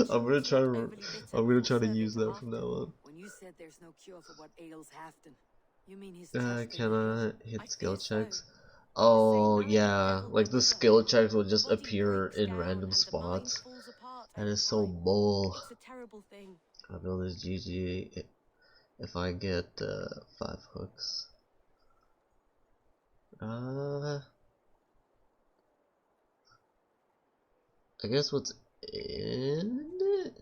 I'm gonna try to use that from now on. When you said there's no cure for what ails Halfdan, you mean he's Can I hit skill checks? Oh yeah, like the skill checks will just appear in random spots. That is so bull. It's a terrible thing. I build this GG if I get 5 hooks. I guess what's in it?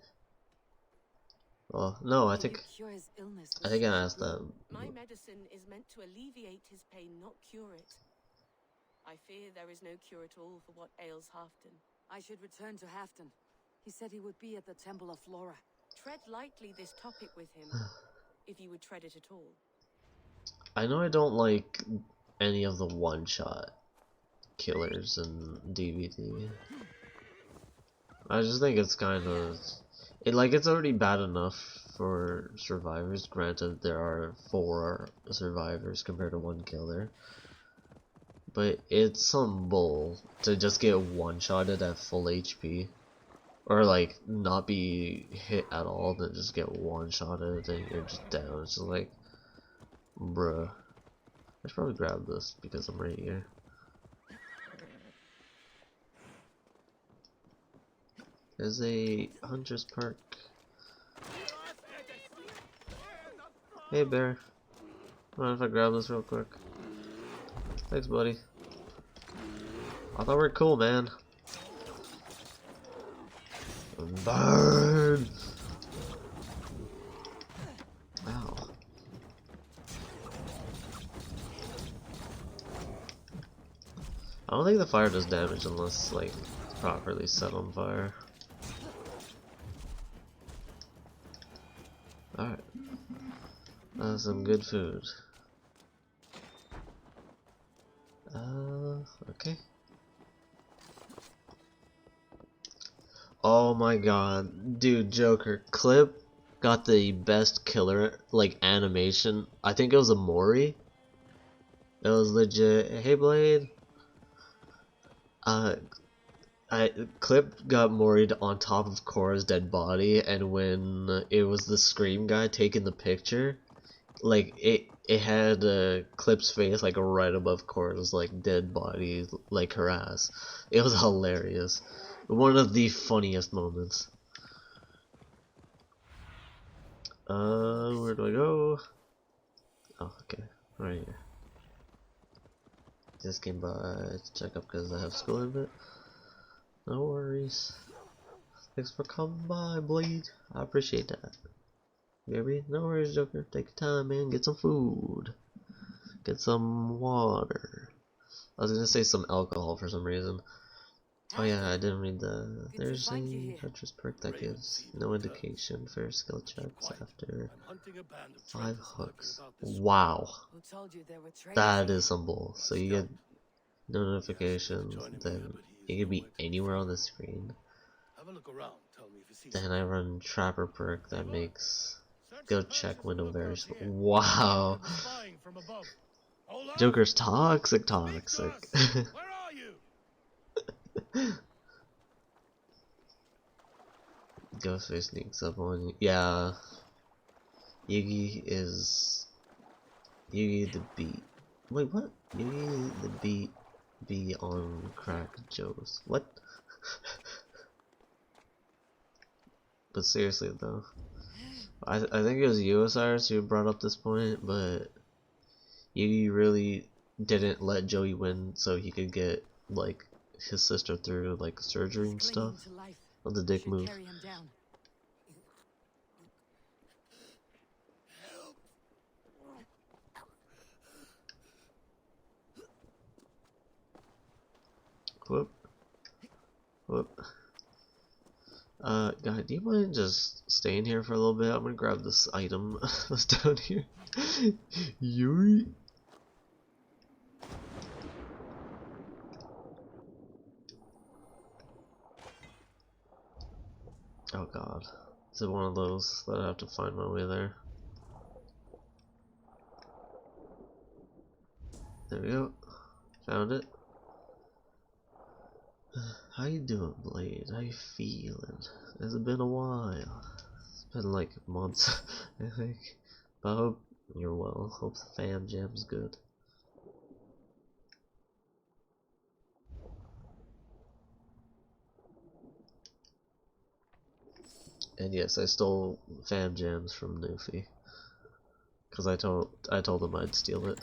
Well, no, I think I asked that. My medicine is meant to alleviate his pain, not cure it. I fear there is no cure at all for what ails Halfdan. I should return to Halfdan. He said he would be at the Temple of Flora. Tread lightly this topic with him, if you would tread it at all. I know I don't like any of the one-shot killers in DBD. I just think it's kind of it's already bad enough for survivors. Granted, there are 4 survivors compared to 1 killer, but it's some bull to just get one-shotted at full HP, or like not be hit at all, then just get one-shotted and you're just down. It's just like, bruh. I should probably grab this because I'm right here. There's a hunter's perk. Hey bear, mind if I grab this real quick? Thanks, buddy. I thought we were cool, man. Burn! Ow. I don't think the fire does damage unless, like, properly set on fire. Alright. That's some good food. Okay. Oh my god, dude, Joker clip got the best killer like animation. I think it was a Mori. It was legit. Hey Blade. Uh, clip got Mori'd on top of Cora's dead body, and when it was the Scream guy taking the picture, like it had Clip's face like right above Cora's like dead body, like her ass. It was hilarious. One of the funniest moments. Where do I go? Oh, okay, right here. Just came by to check up because I have school in a bit. No worries. Thanks for coming by, Blade. I appreciate that. Baby, no worries, Joker. Take your time, man. Get some food. Get some water. I was gonna say some alcohol for some reason. Oh yeah, I didn't read the... There's a hunter's perk that gives no indication for skill checks after 5 hooks. Wow. That is some bull. So you get notifications, then it could be anywhere on the screen. Then I run Trapper perk that makes skill check window very small. Wow. Joker's toxic. Ghostface sneaks up on you. Yeah. Yugi the beat. Wait, what? Yugi the beat be on crack Joe's. What? But seriously though, I think it was you, Osiris, who brought up this point, but Yugi really didn't let Joey win so he could get like his sister through like surgery and stuff. On the dick move. Whoop. Whoop. Guy, do you mind just staying here for a little bit? I'm gonna grab this item that's down here. Yuri. Oh god. Is it one of those that I have to find my way there? There we go. Found it. How you doing, Blade? How you feeling? Has it been a while? It's been like months, I think. But I hope you're well. Hope the fam jam's good. And yes, I stole fam jams from Newfie. Cause I told him I'd steal it.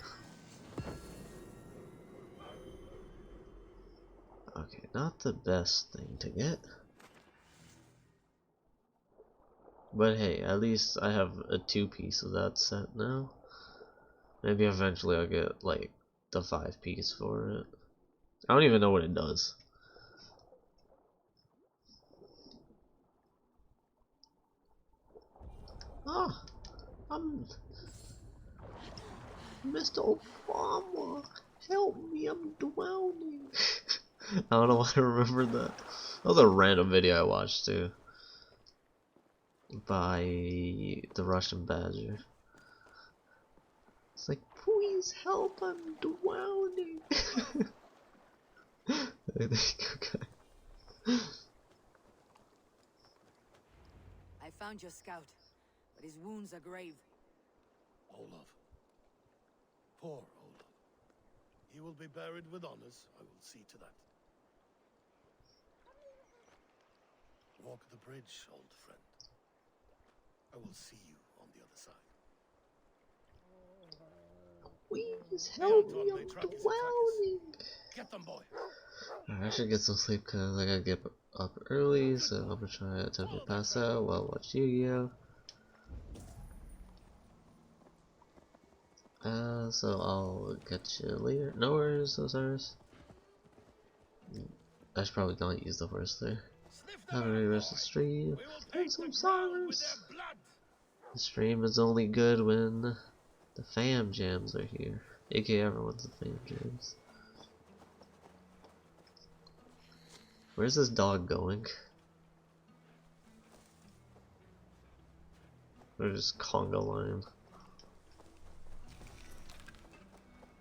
Okay, not the best thing to get. But hey, at least I have a 2-piece of that set now. Maybe eventually I'll get like the 5-piece for it. I don't even know what it does. Ah, I'm Mr. Obama. Help me, I'm drowning. I don't know why I remembered that. That was a random video I watched too. By the Russian Badger. It's like, please help, I'm drowning. There you go, guy. I found your scout, but his wounds are grave. Olaf. Poor Olaf. He will be buried with honors. I will see to that. Walk the bridge, old friend. I will see you on the other side. Please help me, I'm drowning. Get them, boy. I should get some sleep because I gotta get up early, so I'm gonna try to attempt to pass out while I watch Yu-Gi-Oh! So I'll catch you later. No worries, Osiris. I should probably not use the horse there. Have a great rest of the stream. And some Osiris. The stream is only good when the fam jams are here. AKA everyone's the fam jams. Where's this dog going? Or just conga line.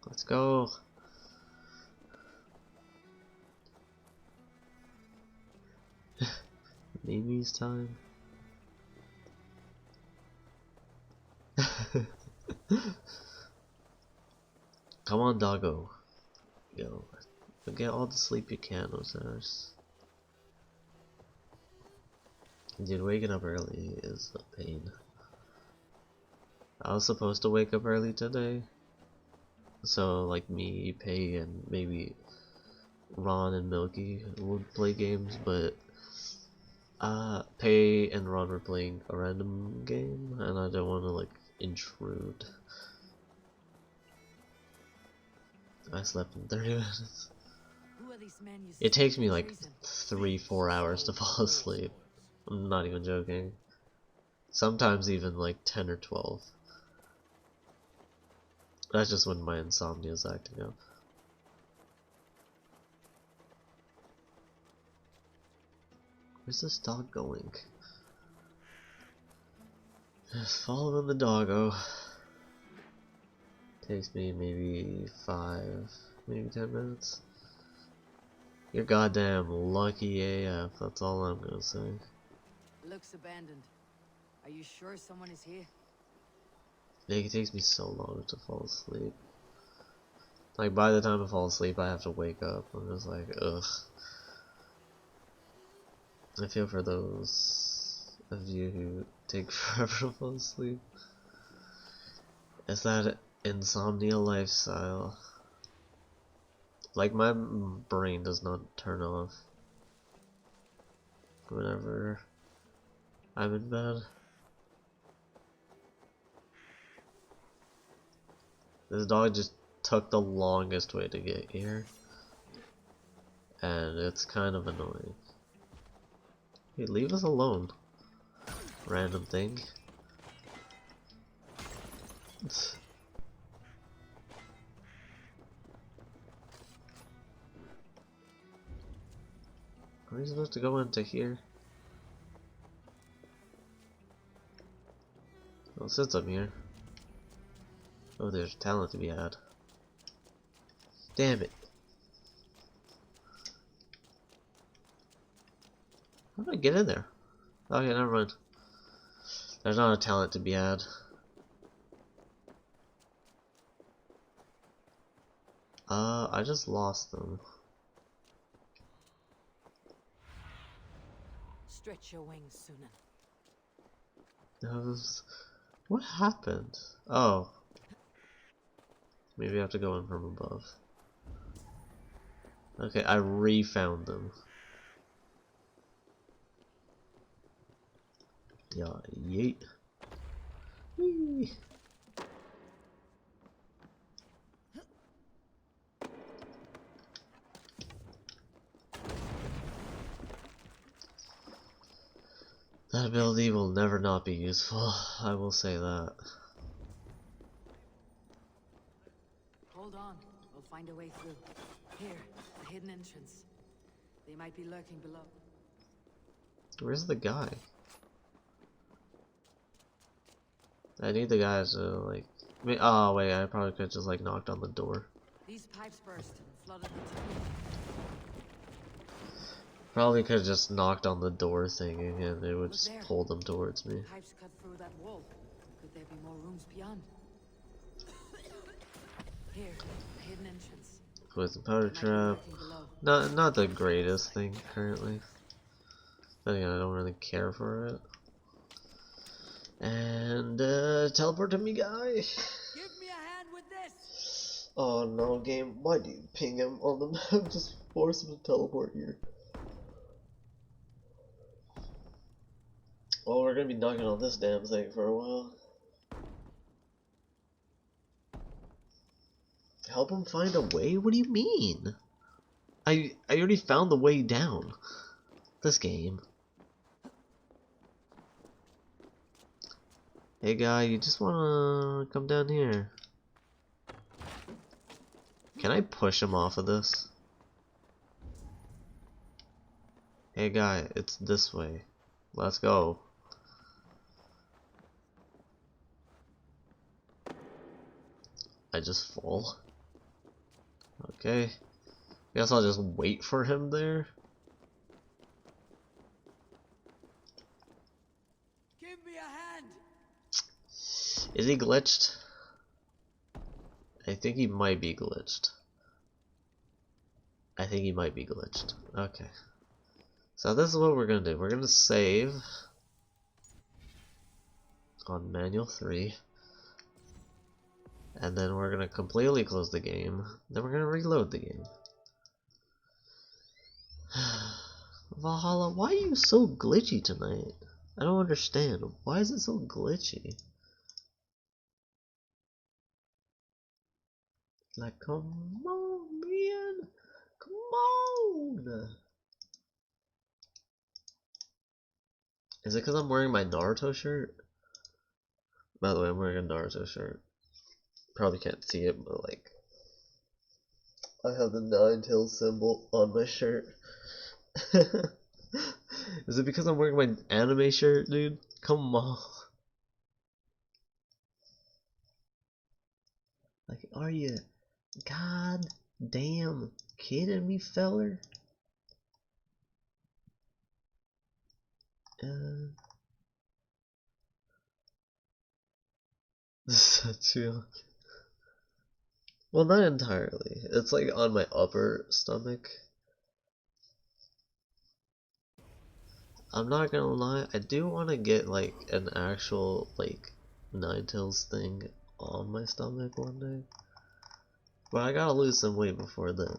Let's go. Mimi's time. Come on, doggo. Yo. Get all the sleep you can, Osiris. Dude, waking up early is a pain. I was supposed to wake up early today. So, like me, Pei, and maybe Ron and Milky would play games, but Pei and Ron were playing a random game, and I don't want to, like, intrude. I slept in 30 minutes. It takes me like 3-4 hours to fall asleep. I'm not even joking. Sometimes even like 10 or 12. That's just when my insomnia is acting up. Where's this dog going? Just following the doggo. Takes me maybe 5, maybe 10 minutes. You're goddamn lucky AF, that's all I'm gonna say. Looks abandoned. Are you sure someone is here? It takes me so long to fall asleep. Like, by the time I fall asleep, I have to wake up. I'm just like, ugh. I feel for those of you who take forever to fall asleep. It's that insomnia lifestyle. Like, my brain does not turn off whenever I'm in bed. This dog just took the longest way to get here, and it's kind of annoying. Hey, leave us alone, random thing. Are we supposed to go into here? Well, since I'm here. Oh, there's talent to be had. Damn it. How did I get in there? Okay, never mind. There's not a talent to be had. I just lost them. Stretch your wings, Sunan. What happened? Oh. Maybe I have to go in from above. Okay, I re-found them. Yeah, yeet. Whee. That ability will never not be useful, I will say that. Hold on, we'll find a way through. Here, a hidden entrance. They might be lurking below. Where's the guy? I need the guys to, like... oh, wait, I probably could just, like, knocked on the door. These pipes burst and flooded the tunnel. Probably could have just knocked on the door thing and it would just pull them towards me. Pipes cut through that wall. Could there be more rooms beyond? Here, a hidden entrance. Poison powder trap. Not the greatest thing currently. But again, I don't really care for it. And teleport to me, guy. Give me a hand with this. Oh no, game! Why do you ping him on the map? Just force him to teleport here. Well, we're gonna be knocking on this damn thing for a while. Help him find a way? What do you mean? I already found the way down. This game. Hey guy, you just wanna come down here. Can I push him off of this? Hey guy, it's this way. Let's go. just fall? Okay. Guess I'll just wait for him there. Give me a hand. Is he glitched? I think he might be glitched. Okay. So this is what we're gonna do. We're gonna save on manual 3. And then we're gonna completely close the game. Then we're gonna reload the game. Valhalla, why are you so glitchy tonight? I don't understand. Why is it so glitchy? Like, come on, man. Come on. Is it because I'm wearing my Naruto shirt? By the way, I'm wearing a Naruto shirt. Probably can't see it, but like, I have the 9-tails symbol on my shirt. Is it because I'm wearing my anime shirt, dude? Come on. Like, are you god damn kidding me, feller? Chill. Well, not entirely. It's like on my upper stomach. I'm not gonna lie, I do want to get like an actual like 9-tails thing on my stomach one day. But I gotta lose some weight before then.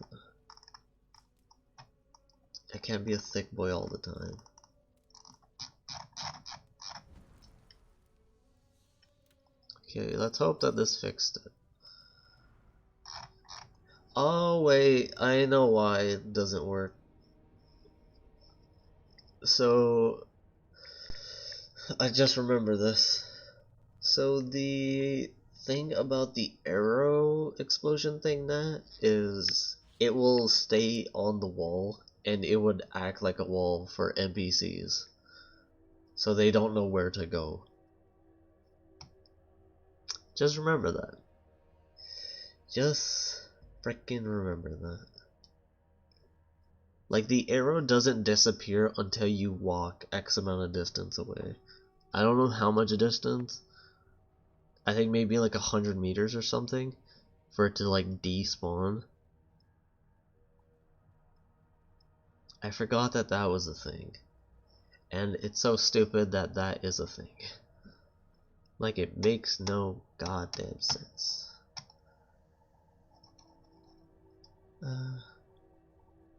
I can't be a thick boy all the time. Okay, let's hope that this fixed it. Oh wait, I know why it doesn't work. So, I just remember this. So the thing about the arrow explosion thing that is, it will stay on the wall and it would act like a wall for NPCs. So they don't know where to go. Just remember that. Just freaking remember that. Like, the arrow doesn't disappear until you walk X amount of distance away. I don't know how much distance. I think maybe like 100 meters or something for it to like despawn. I forgot that that was a thing. And it's so stupid that that is a thing. Like, it makes no goddamn sense.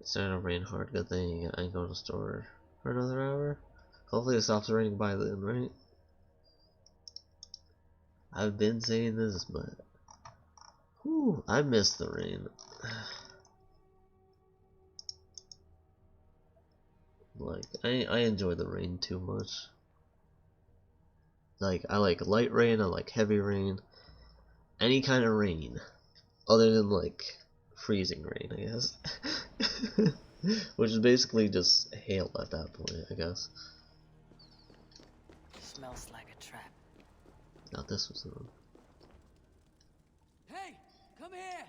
It's starting to rain hard. Good thing I ain't going to the store for another hour. Hopefully it stops raining by then, right? I've been saying this, but whew, I miss the rain. Like, I enjoy the rain too much. Like, I like light rain, I like heavy rain. Any kind of rain. Other than, like, freezing rain, I guess. Which is basically just hail at that point, I guess. Smells like a trap. Now this was the one. Hey, come here.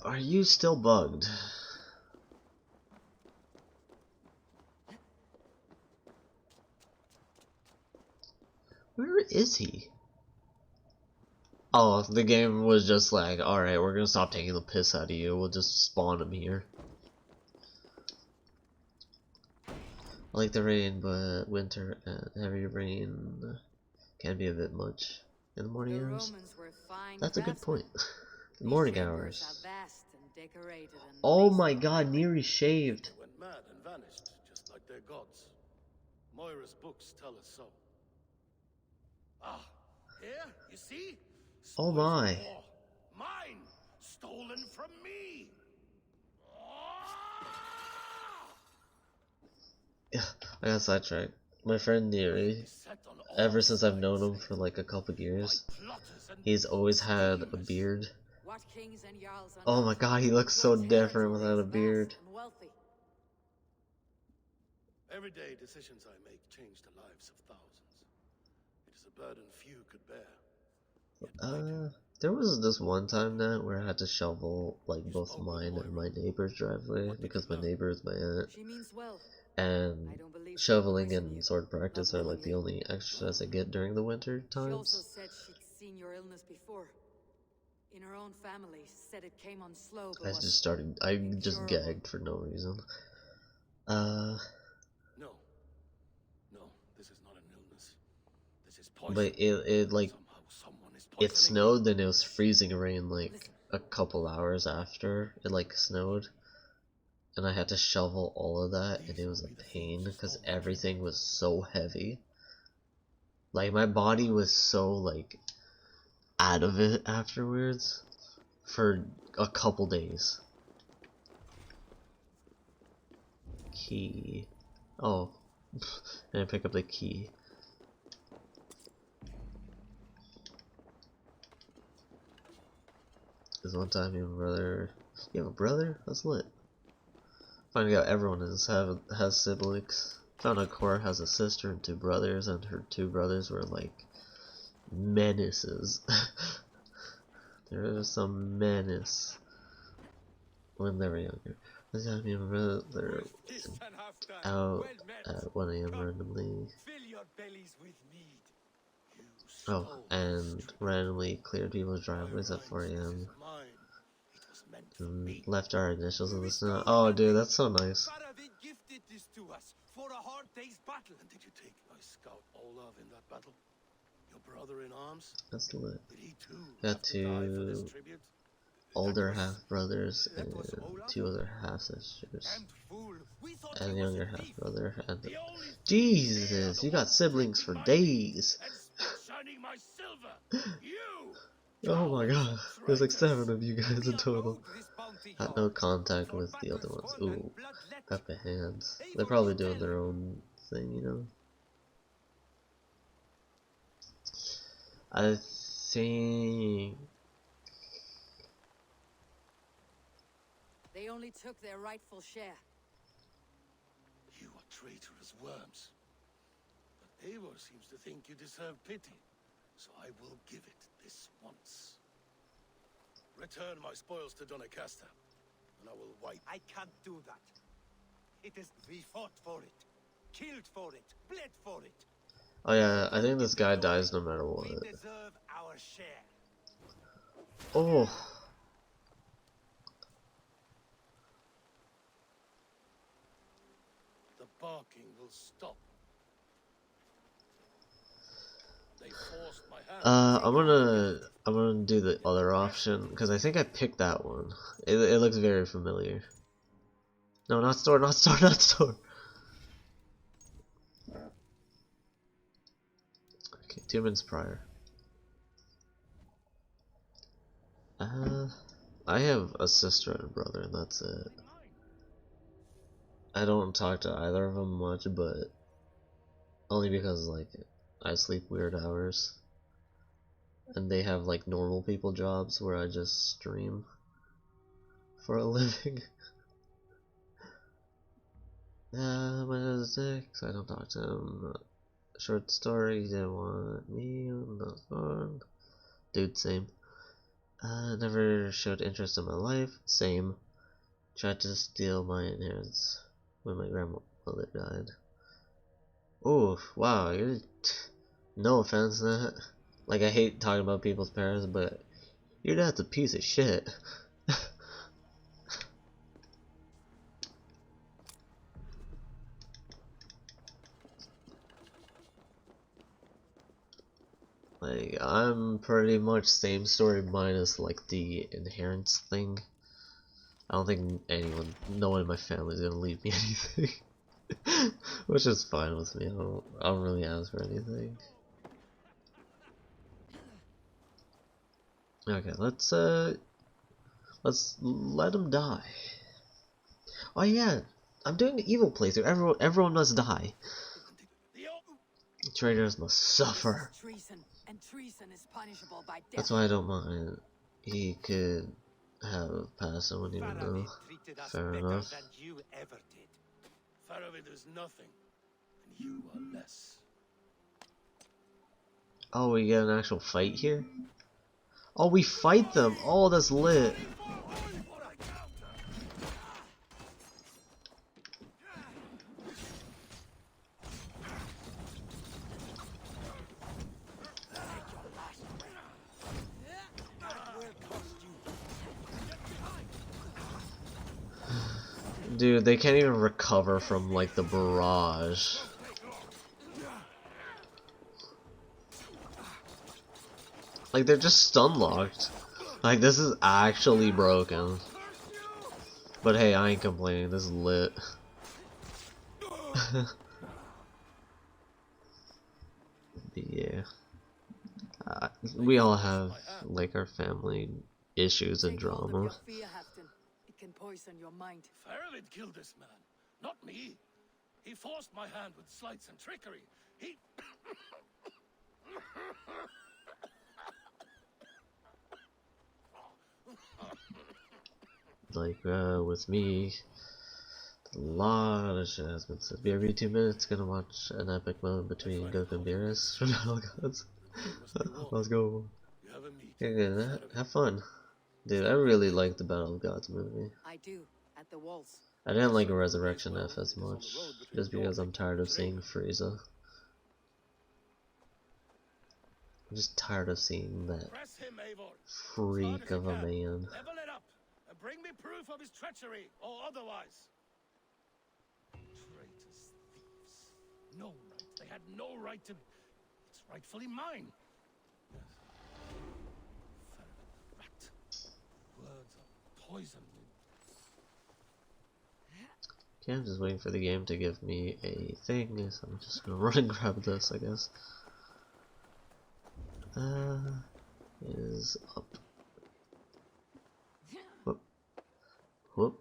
Are you still bugged? Where is he? Oh, the game was just like, alright, we're gonna stop taking the piss out of you, we'll just spawn him here. I like the rain, but winter and heavy rain can be a bit much in the morning hours. That's a good point. The morning hours. Oh my god, Neri shaved. Went mad and vanished, just like their gods. Moira's books tell us so. Ah, here, you see? Oh my. War. Mine, stolen from me. Yeah, I got sidetracked. My friend Neri, ever since I've known him for like a couple years, he's always had a beard. Oh my god, he looks so different without a beard. Every day, decisions I make change the lives of thousands. It is a burden few could bear. There was this one time now where I had to shovel like both mine and my neighbor's driveway because my neighbor is my aunt. She means well. And shoveling and sword practice are like the only exercise I get during the winter She also times. said she'd seen your illness before. In her own family, said it came on slow, but I just gagged for no reason. No, this is not an illness. This is poison. But it like it snowed, then it was freezing rain like a couple hours after it like snowed, and I had to shovel all of that, and it was a pain because everything was so heavy. Like my body was so like out of it afterwards for a couple days. Key. Oh, and I pick up the key. Cause one time you have a brother? That's lit. Finding out everyone has siblings. Found out Cora has a sister and 2 brothers, and her 2 brothers were like menaces. There was some menace when they were younger. This time you brother out at 1 AM randomly. Oh, and randomly cleared people's driveways at 4 AM. And left our initials in the snow. Oh, dude, that's so nice. Gifted this to us for a hard day's battle. And did you take my scout Olav in that battle? Your brother in arms? That's lit. Did he too Got 2 older half brothers and 2 other half sisters, and a younger half brother. And Jesus, you got siblings for days. Oh my god, there's like 7 of you guys in total. Had no contact with the other ones. Ooh, got the hands. They're probably doing their own thing, you know. I think they only took their rightful share. You are traitorous worms. But Eivor seems to think you deserve pity. So I will give it this once. Return my spoils to Doncaster, and I will wipe. I can't do that. It is we fought for it, killed for it, bled for it. Oh yeah, I think this guy dies no matter what. We deserve our share. Oh. The barking will stop. They forced my hand. I'm gonna do the other option because I think I picked that one. It looks very familiar. No, not store, not store, not store. Okay, 2 minutes prior. I have a sister and a brother, and that's it. I don't talk to either of them much, but only because like I sleep weird hours, and they have like normal people jobs where I just stream for a living. My name is 6. I don't talk to him. Short story. He didn't want me. Not fun. Dude, same. Never showed interest in my life. Same. Tried to steal my inheritance when my grandmother died. Oh, wow. You're no offense, that. Like, I hate talking about people's parents, but your dad's a piece of shit. Like, I'm pretty much same story minus like the inheritance thing. I don't think no one in my family is gonna leave me anything. Which is fine with me. I don't really ask for anything. Okay, let's let him die. Oh yeah, I'm doing the evil playthrough. Everyone must die. Traitors must suffer. Treason, and treason is punishable by death. That's why I don't mind. He could have passed someone even though. Fair enough. Faravid is nothing. and you are less. Oh, we get an actual fight here? Oh, we fight them! Oh, that's lit! Dude, they can't even recover from, like, the barrage. Like, they're just stun-locked. Like, this is actually broken. But hey, I ain't complaining, this is lit. Yeah. We all have, like, our family issues and drama. It can poison your mind. Fairvid killed this man, not me. He forced my hand with sleights and trickery. He... Like, with me, a lot of shit has been said. Every 2 minutes, gonna watch an epic moment between Goku and Beerus from Battle Gods. Let's go. Yeah, have fun. Dude, I really like the Battle of Gods movie. I do, at the walls. I didn't like Resurrection F as much, just because I'm tired of seeing Frieza. I'm just tired of seeing that freak of a man. Level it up and bring me proof of his treachery or otherwise. Traitors, thieves. No right. They had no right to... It's rightfully mine. Yes. Fairvid, rat. Words are poison. Okay, I'm just waiting for the game to give me a thing, so I'm just gonna run and grab this, I guess. Is up. Whoop. Whoop.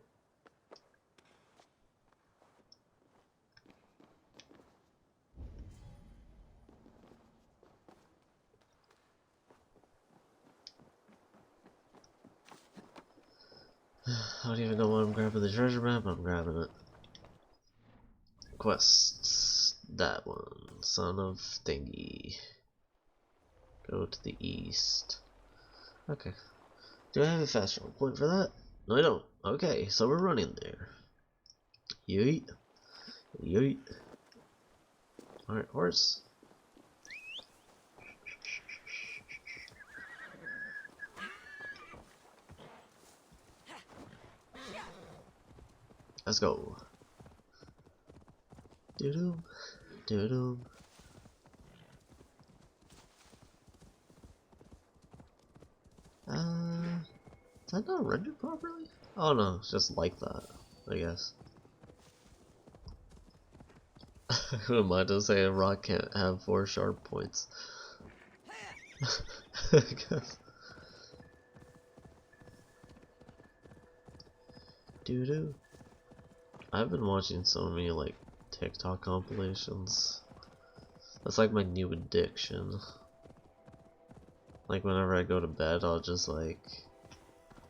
I don't even know why I'm grabbing the treasure map, I'm grabbing it. Quests. That one. Son of Thingy. Go to the east. Okay. Do I have a fast travel point for that? No, I don't. Okay, so we're running there. Yeet. Yeet. Alright, horse. Let's go. Doo-doo. Doo-doo. Did I not render properly? Oh no, it's just like that, I guess. Who am I to say a rock can't have 4 sharp points? I guess. Doo-doo. I've been watching so many, like, TikTok compilations. That's like my new addiction. Like, whenever I go to bed, I'll just, like,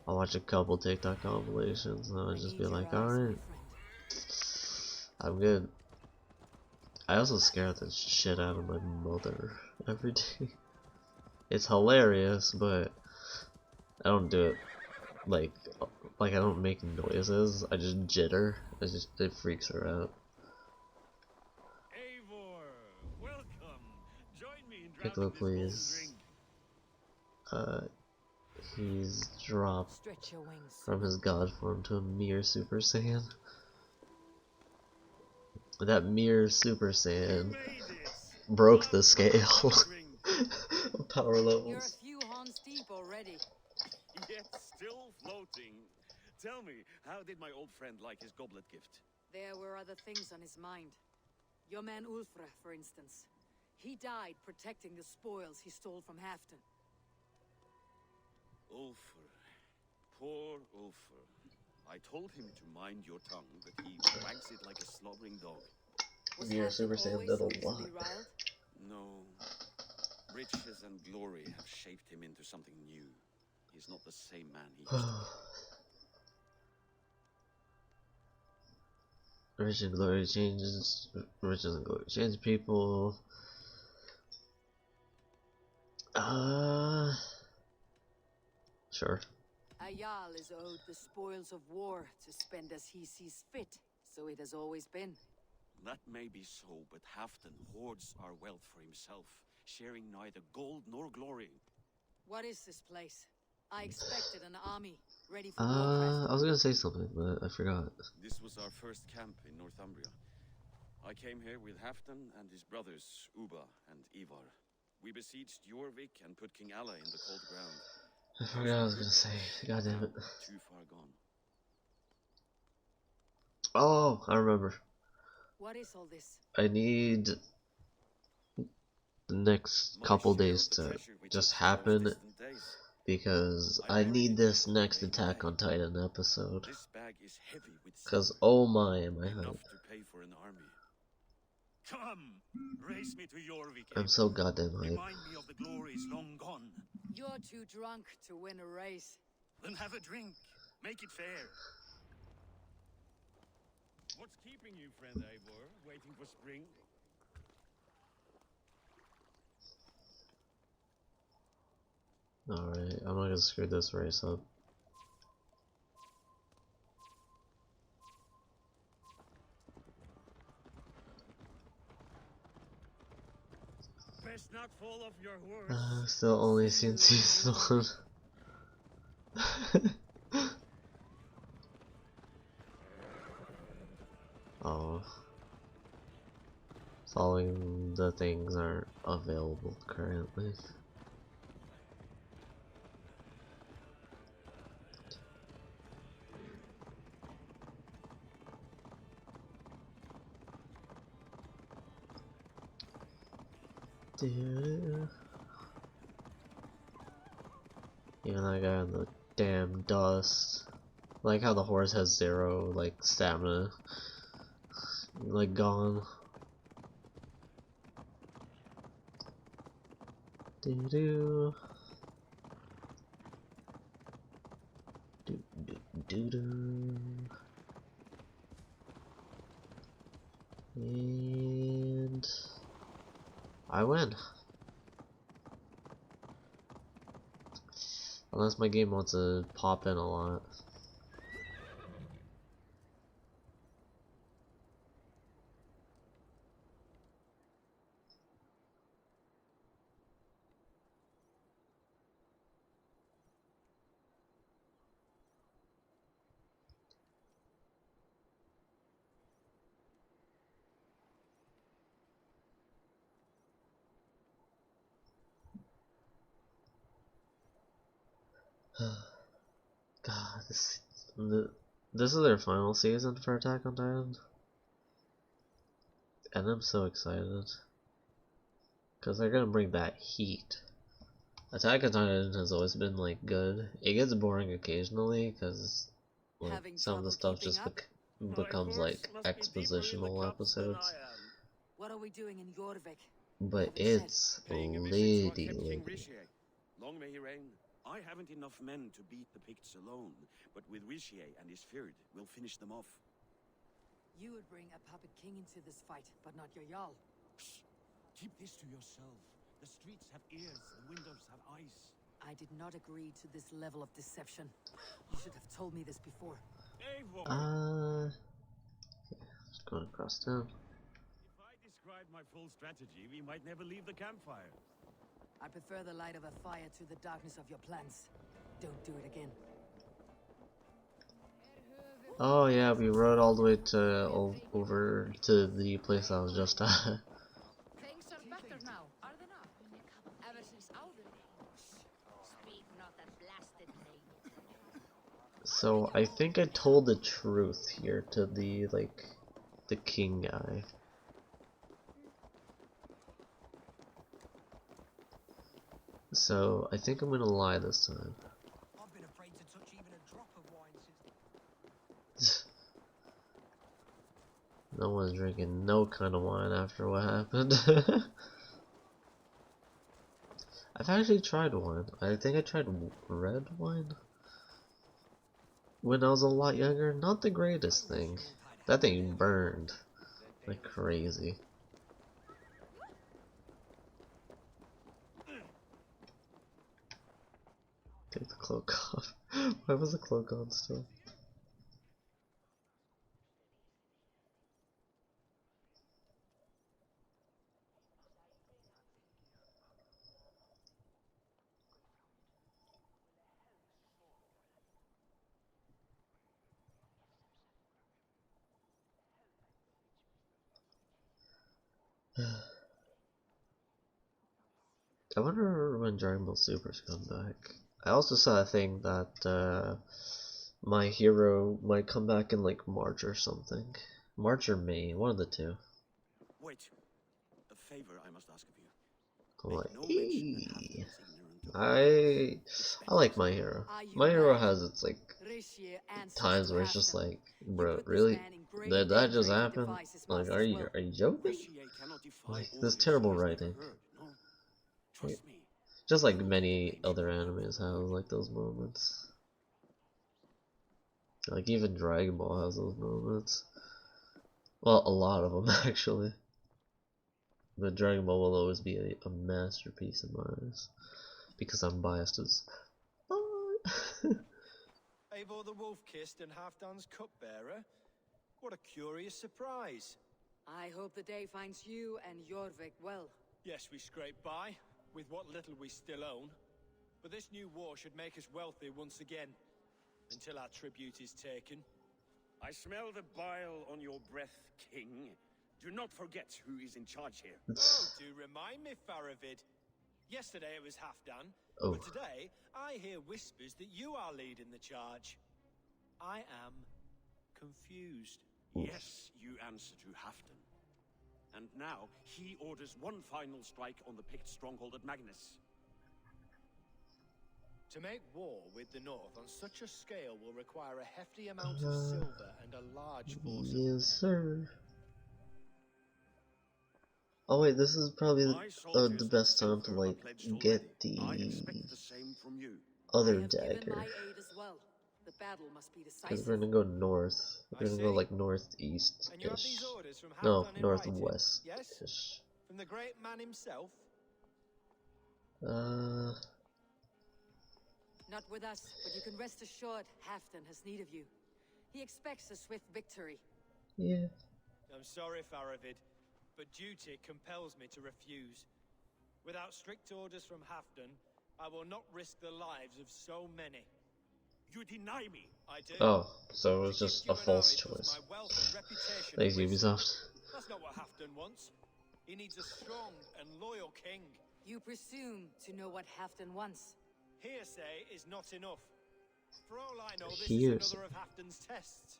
I'll watch a couple TikTok compilations and I'll just be like, alright, I'm good. I also scare the shit out of my mother every day. It's hilarious, but I don't do it like I don't make noises. I just jitter. It freaks her out. Eivor, welcome. Join me in Piccolo, drowning this please. cold drink. He's dropped from his god form to a mere Super Saiyan. That mere Super Saiyan broke the scale of power levels. You're a few horns deep already. Yet still floating. Tell me, how did my old friend like his goblet gift? There were other things on his mind. Your man Ulfra, for instance. He died protecting the spoils he stole from Halfdan. Ulfr. Poor Ulfr. I told him to mind your tongue, but he wags it like a slobbering dog. Yeah, Super Saiyan did a lot. No. Riches and glory have shaped him into something new. He's not the same man he used to be. Riches and glory changes. Riches and glory change people. Sure. A Jarl is owed the spoils of war to spend as he sees fit, so it has always been. That may be so, but Halfdan hoards our wealth for himself, sharing neither gold nor glory. What is this place? I expected an army, ready for warcraft. I was gonna say something, but I forgot. This was our first camp in Northumbria. I came here with Halfdan and his brothers, Uba and Ivar. We besieged Jorvik and put King Alla in the cold ground. I forgot what I was gonna say. God damn it. Too far gone. Oh, I remember. What is all this? I need the next couple days to just happen because I need this next Attack on Titan episode. Because oh my, am I hyped. Come, race me to Jorvik. I'm so goddamn hyped. Remind me of the glories long gone. You're too drunk to win a race. Then have a drink. Make it fair. What's keeping you, friend Eivor? Waiting for spring? Alright, I'm not gonna screw this race up. Best not fall off your horse. Still only seen season 1. Oh. Following the things aren't available currently. Even that guy in the damn dust. Like how the horse has 0 like stamina. Like gone. Do do do do do. And I win. Unless my game wants to pop in a lot. God, this is their final season for Attack on Titan, and I'm so excited because they're gonna bring that heat. Attack on Titan has always been like good. It gets boring occasionally because like some of the stuff just becomes like expositional episodes. What are we doing in Jorvik? But it's lady. Long may he reign. I haven't enough men to beat the Picts alone, but with Richier and his Fyrd, we'll finish them off. You would bring a puppet king into this fight, but not your Jarl. Psst. Keep this to yourself. The streets have ears, the windows have eyes. I did not agree to this level of deception. You should have told me this before. Just going across town. If I described my full strategy, we might never leave the campfire. I prefer the light of a fire to the darkness of your plans. Don't do it again. Oh yeah, we rode all the way to over to the place I was just at. Things are better now, are they not? Ever since Alden. Speak not that blasted name. So I think I told the truth here to the the king guy. So I think I'm gonna lie this time. I've been afraid to touch even a drop of wine since. No one's drinking no kind of wine after what happened. I've actually tried wine. I think I tried red wine when I was a lot younger. Not the greatest thing. That thing burned like crazy. Take the cloak off. Why was the cloak on still? I wonder when Dragon Ball Super's come back. I also saw a thing that my hero might come back in like March or something. March or May, one of the two. Wait, a favor I must ask of you. I'm like, No mention that Halfdan is ignorant of I like my hero. My hero has its like times where it's just like, bro, really? Did that just happen? Like, are you joking? Like, this terrible writing. Like, just like many other animes have like those moments. Like even Dragon Ball has those moments. Well, a lot of them actually. But Dragon Ball will always be a masterpiece in my eyes. Because I'm biased as Eivor the Wolf-Kissed and Halfdan's cupbearer? What a curious surprise. I hope the day finds you and Jorvik well. Yes, we scrape by, with what little we still own. But this new war should make us wealthy once again. Until our tribute is taken. I smell the bile on your breath, King. Do not forget who is in charge here. Oh, do remind me, Faravid. Yesterday it was Halfdan, but today I hear whispers that you are leading the charge. I am confused. Yes, you answer to Halfdan. And now he orders one final strike on the Pict stronghold at Magnus. To make war with the North on such a scale will require a hefty amount of silver and a large force of men. yes, sir. Oh wait, this is probably the best time to like get the other dagger. Because we're gonna go north. We're gonna go like northeast-ish. No, northwest-ish. From the great man himself? Not with us, but you can rest assured Halfdan has need of you. He expects a swift victory. Yeah. I'm sorry, Faravid, but duty compels me to refuse. Without strict orders from Halfdan, I will not risk the lives of so many. You deny me. I do. Oh, so it was just a false choice. Thanks, Ubisoft. That's not what Halfdan wants. He needs a strong and loyal king. You presume to know what Halfdan wants. Hearsay is not enough. For all I know, this Hearsay. is another of Halfdan's tests.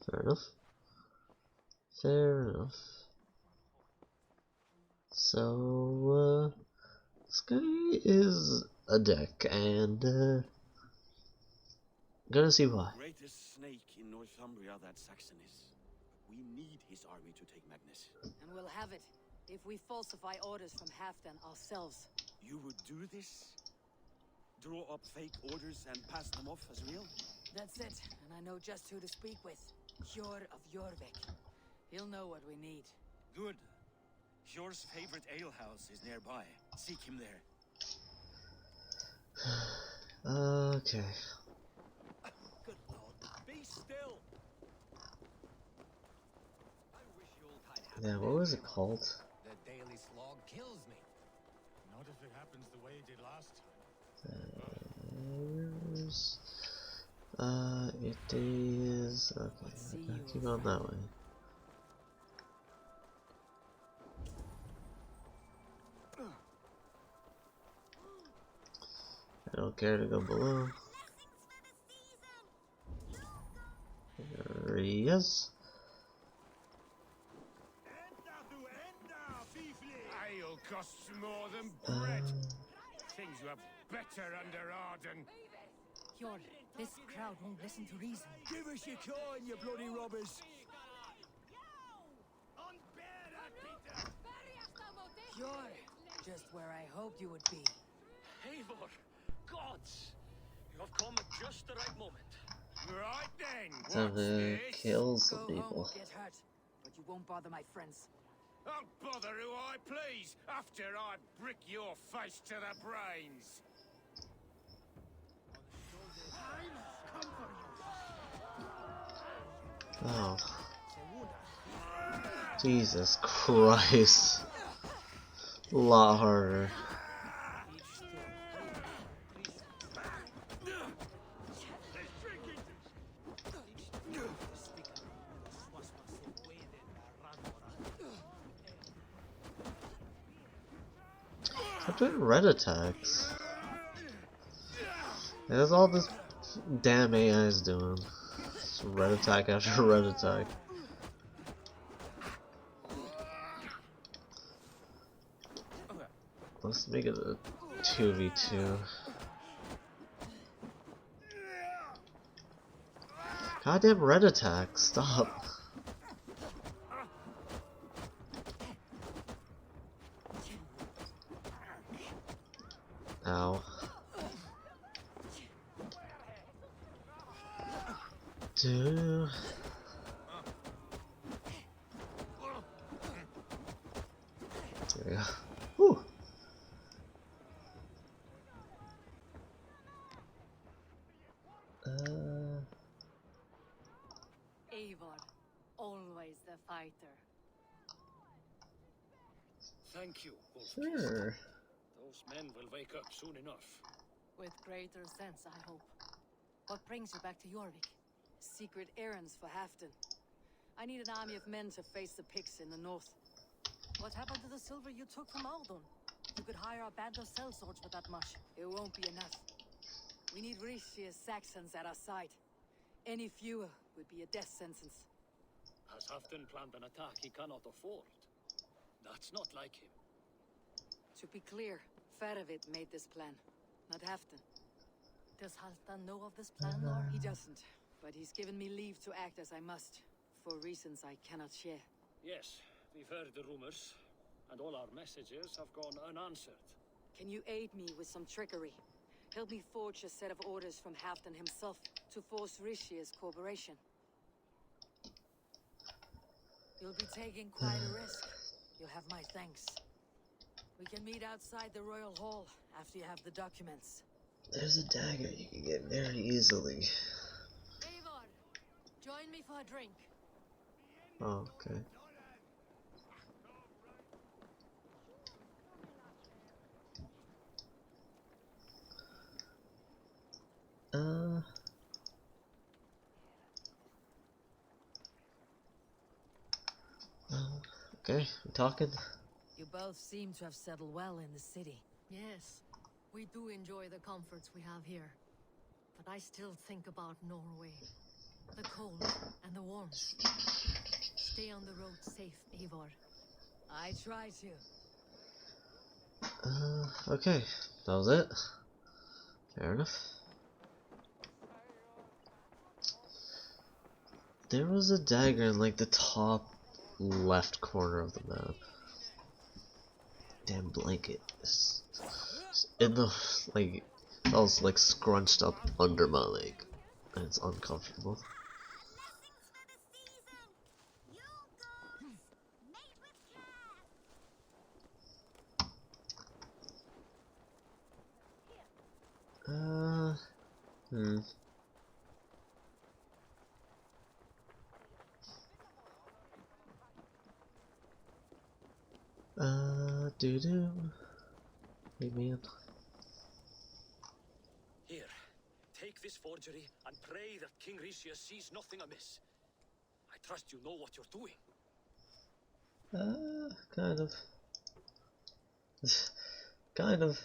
Fair enough. Fair enough. So, this guy is a deck, and, gonna see why. Greatest snake in Northumbria that Saxon is. We need his army to take Magnus. And we'll have it, if we falsify orders from Halfdan ourselves. You would do this? Draw up fake orders and pass them off as real? That's it, and I know just who to speak with. Hjor of Jorvik. He'll know what we need. Good. Hjor's favorite alehouse is nearby. Seek him there. Okay. Good Lord, be still. Yeah, what was it called? The daily slog kills me. Not if it happens the way it did last time. It is... Okay, I gotta keep on that way. I don't care to go below. There he is. Ale costs more than bread. Things were better under Arden. Hjor, this crowd won't listen to reason. Give us your coin, you bloody robbers. Hjor, just where I hoped you would be. Eivor, gods! You've come at just the right moment. Right then, Time what's to this? kill some Go home people. or get hurt, but you won't bother my friends. I'll bother who I please after I brick your face to the brains. Oh. Jesus Christ. A lot harder. Stop doing red attacks. That's all this damn AI is doing. Just red attack after red attack. Let's make it a 2v2. Goddamn red attack, stop. Ow. Dude. There we go. Whew. Eivor, always the fighter. Thank you, Wolf. Sure. Those men will wake up soon enough. With greater sense, I hope. What brings you back to Jorvik? Secret errands for Halfdan. I need an army of men to face the Picts in the north. What happened to the silver you took from Aldon? You could hire a band of sellswords for that much. It won't be enough. We need Rishi's Saxons at our side. Any fewer would be a death sentence. Has Halfdan planned an attack he cannot afford? That's not like him. To be clear, Faravid made this plan, not Halfdan. Does Halfdan know of this plan, or? He doesn't, but he's given me leave to act as I must, for reasons I cannot share. Yes, we've heard the rumors, and all our messages have gone unanswered. Can you aid me with some trickery? Help me forge a set of orders from Halfdan himself to force Rishi's cooperation. You'll be taking quite a risk. You'll have my thanks. We can meet outside the Royal Hall after you have the documents. There's a dagger you can get very easily. Eivor, join me for a drink. Oh, okay. Okay, I'm talking. You both seem to have settled well in the city. Yes, we do enjoy the comforts we have here. But I still think about Norway. The cold and the warmth. Stay on the road safe, Eivor. I try to. Okay, that was it. Fair enough. There was a dagger in like the top left corner of the map. Damn blanket. It's in the like that was like scrunched up under my leg. And it's uncomfortable. Doo-doo. Hey, man. Here, take this forgery and pray that King Rishia sees nothing amiss. I trust you know what you're doing. Kind of. Kind of.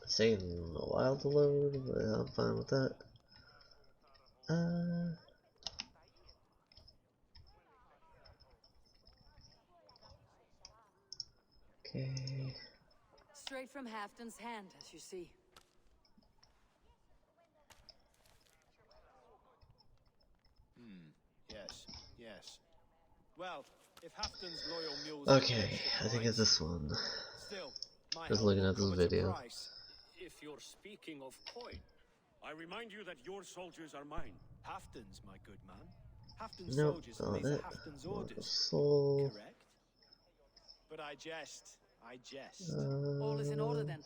It's taking a while to load, but I'm fine with that. Okay. Straight from Halfdan's hand, as you see. Yes, yes. Well, if Halfdan's loyal mules... Okay, I think it's this one. Still, my Just help looking will at this come a video. price. If you're speaking of coin, I remind you that your soldiers are mine. Halfdan's, my good man. Halfdan's Nope, soldiers not and these it. are Halfdan's Mark of orders. Soul. Correct? But I jest. I jest. All is in order then.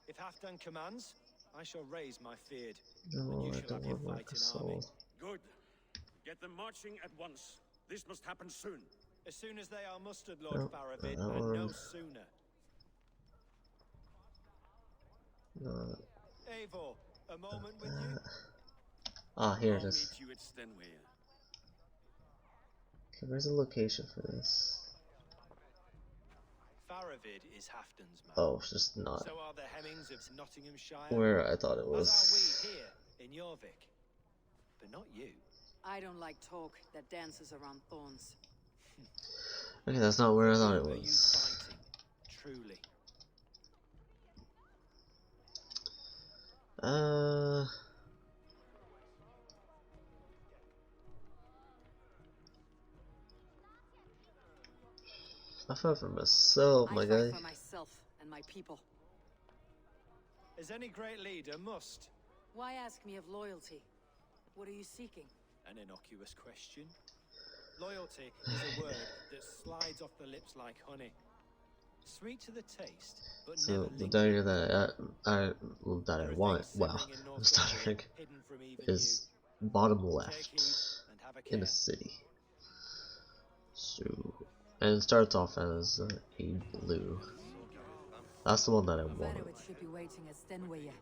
If Halfdan commands, I shall raise my feared. No, and you I shall don't have your want Mark of fighting Soul. army. Good. Get them marching at once. This must happen soon. As soon as they are mustered, Lord Nope, Faravid, not that and no one. sooner. Not Eivor, a moment with that. you. Ah, here it I'll is. meet you at Stenway. Okay, where's the location for this? Faravid is Halfdan's man. Oh, it's just not So are the Hemmings of Nottinghamshire. where I thought it As was. are we here in Jorvik. But not you. I don't like talk that dances around thorns. Okay, that's not where I thought it Who are you was. fighting, truly? I fought for myself, my I guy. fight for myself and my people. As any great leader must. Why ask me of loyalty? What are you seeking? An innocuous question. Loyalty is a word that slides off the lips like honey. Sweet to the taste, but So never the lingering. dagger that I want, wow, simmering in I'm North stuttering, England, hidden from even is bottom Take left heed and have a in a care. city. So, and it starts off as a blue. That's the one that I want. Vanowitz should be waiting at Stenway yet.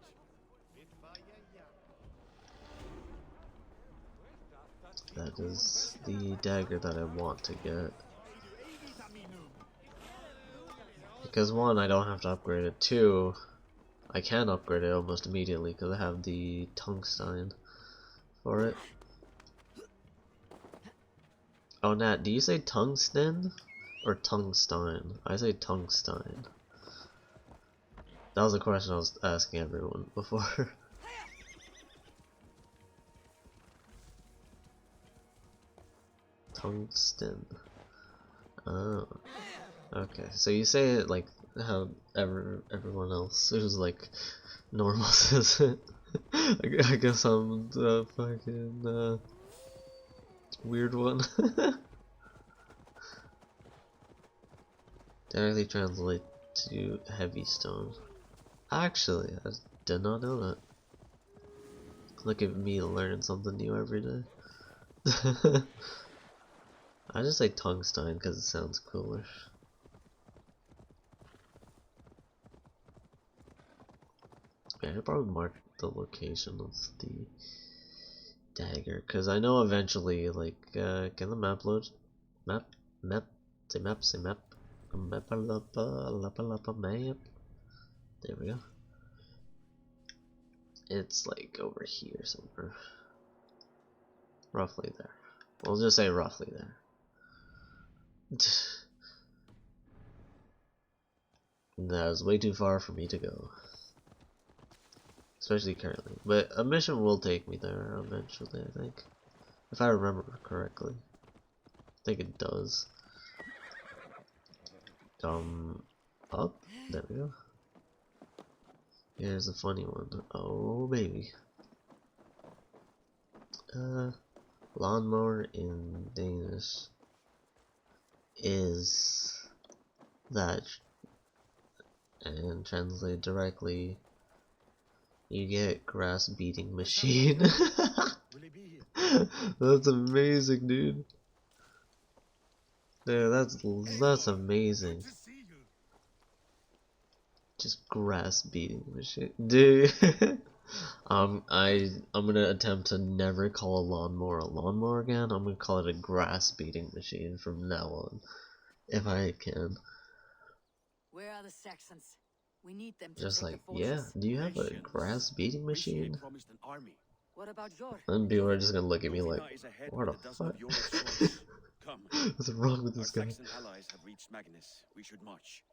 That is the dagger that I want to get. Because one, I don't have to upgrade it. Two, I can upgrade it almost immediately because I have the tungsten for it. Oh, Nat, do you say tungsten or tungsten? I say tungsten. That was a question I was asking everyone before. Tungsten. Oh. Okay, so you say it like how everyone else who's like normal says it. I guess I'm the fucking weird one. Directly translate to heavy stone. Actually, I did not know that. Look at me learning something new every day. I just say tungsten because it sounds cooler. Yeah, I probably mark the location of the dagger because I know eventually, like, can the map load? Map. Say map. Map. There we go. It's like over here somewhere. Roughly there. We'll just say roughly there. That is way too far for me to go. Especially currently. But a mission will take me there eventually, I think. If I remember correctly. I think it does. Up? There we go. Here's a funny one. Oh, baby. Lawnmower in Danish is that, and translate directly, you get grass beating machine. That's amazing, dude. Dude, that's amazing. Just grass beating machine, dude. I'm gonna attempt to never call a lawnmower again. I'm gonna call it a grass beating machine from now on, if I can. Where are the Saxons? We need them to Just take like, the yeah, fortress. do you have a grass beating machine? Promised an army. What about your? And people are just gonna look at me like, Novina is ahead what with the a dozen fuck? of your soldiers. Come. What's wrong with Our this guy? Saxon allies have reached Magnus. We should march.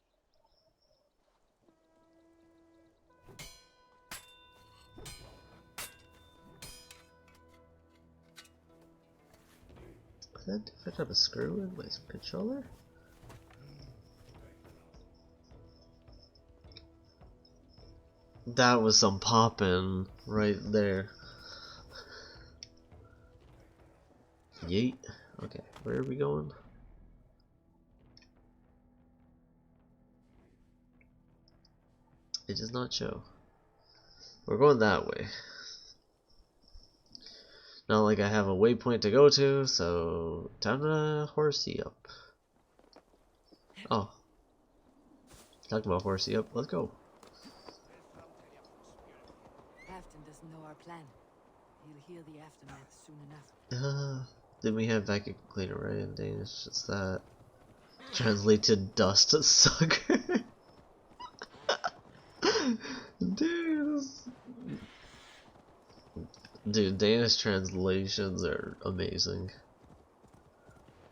Did I have a screw in my controller? That was some poppin' right there. Yeet. Okay, where are we going? It does not show. We're going that way. Not like I have a waypoint to go to, so time to horsey up. Oh. Talk about horsey up, let's go. Halfton doesn't know our plan. He'll hear the aftermath soon enough. Then we have vacuum cleaner, right? In Danish, it's that. Translate to dust sucker. Dude, Danish translations are amazing.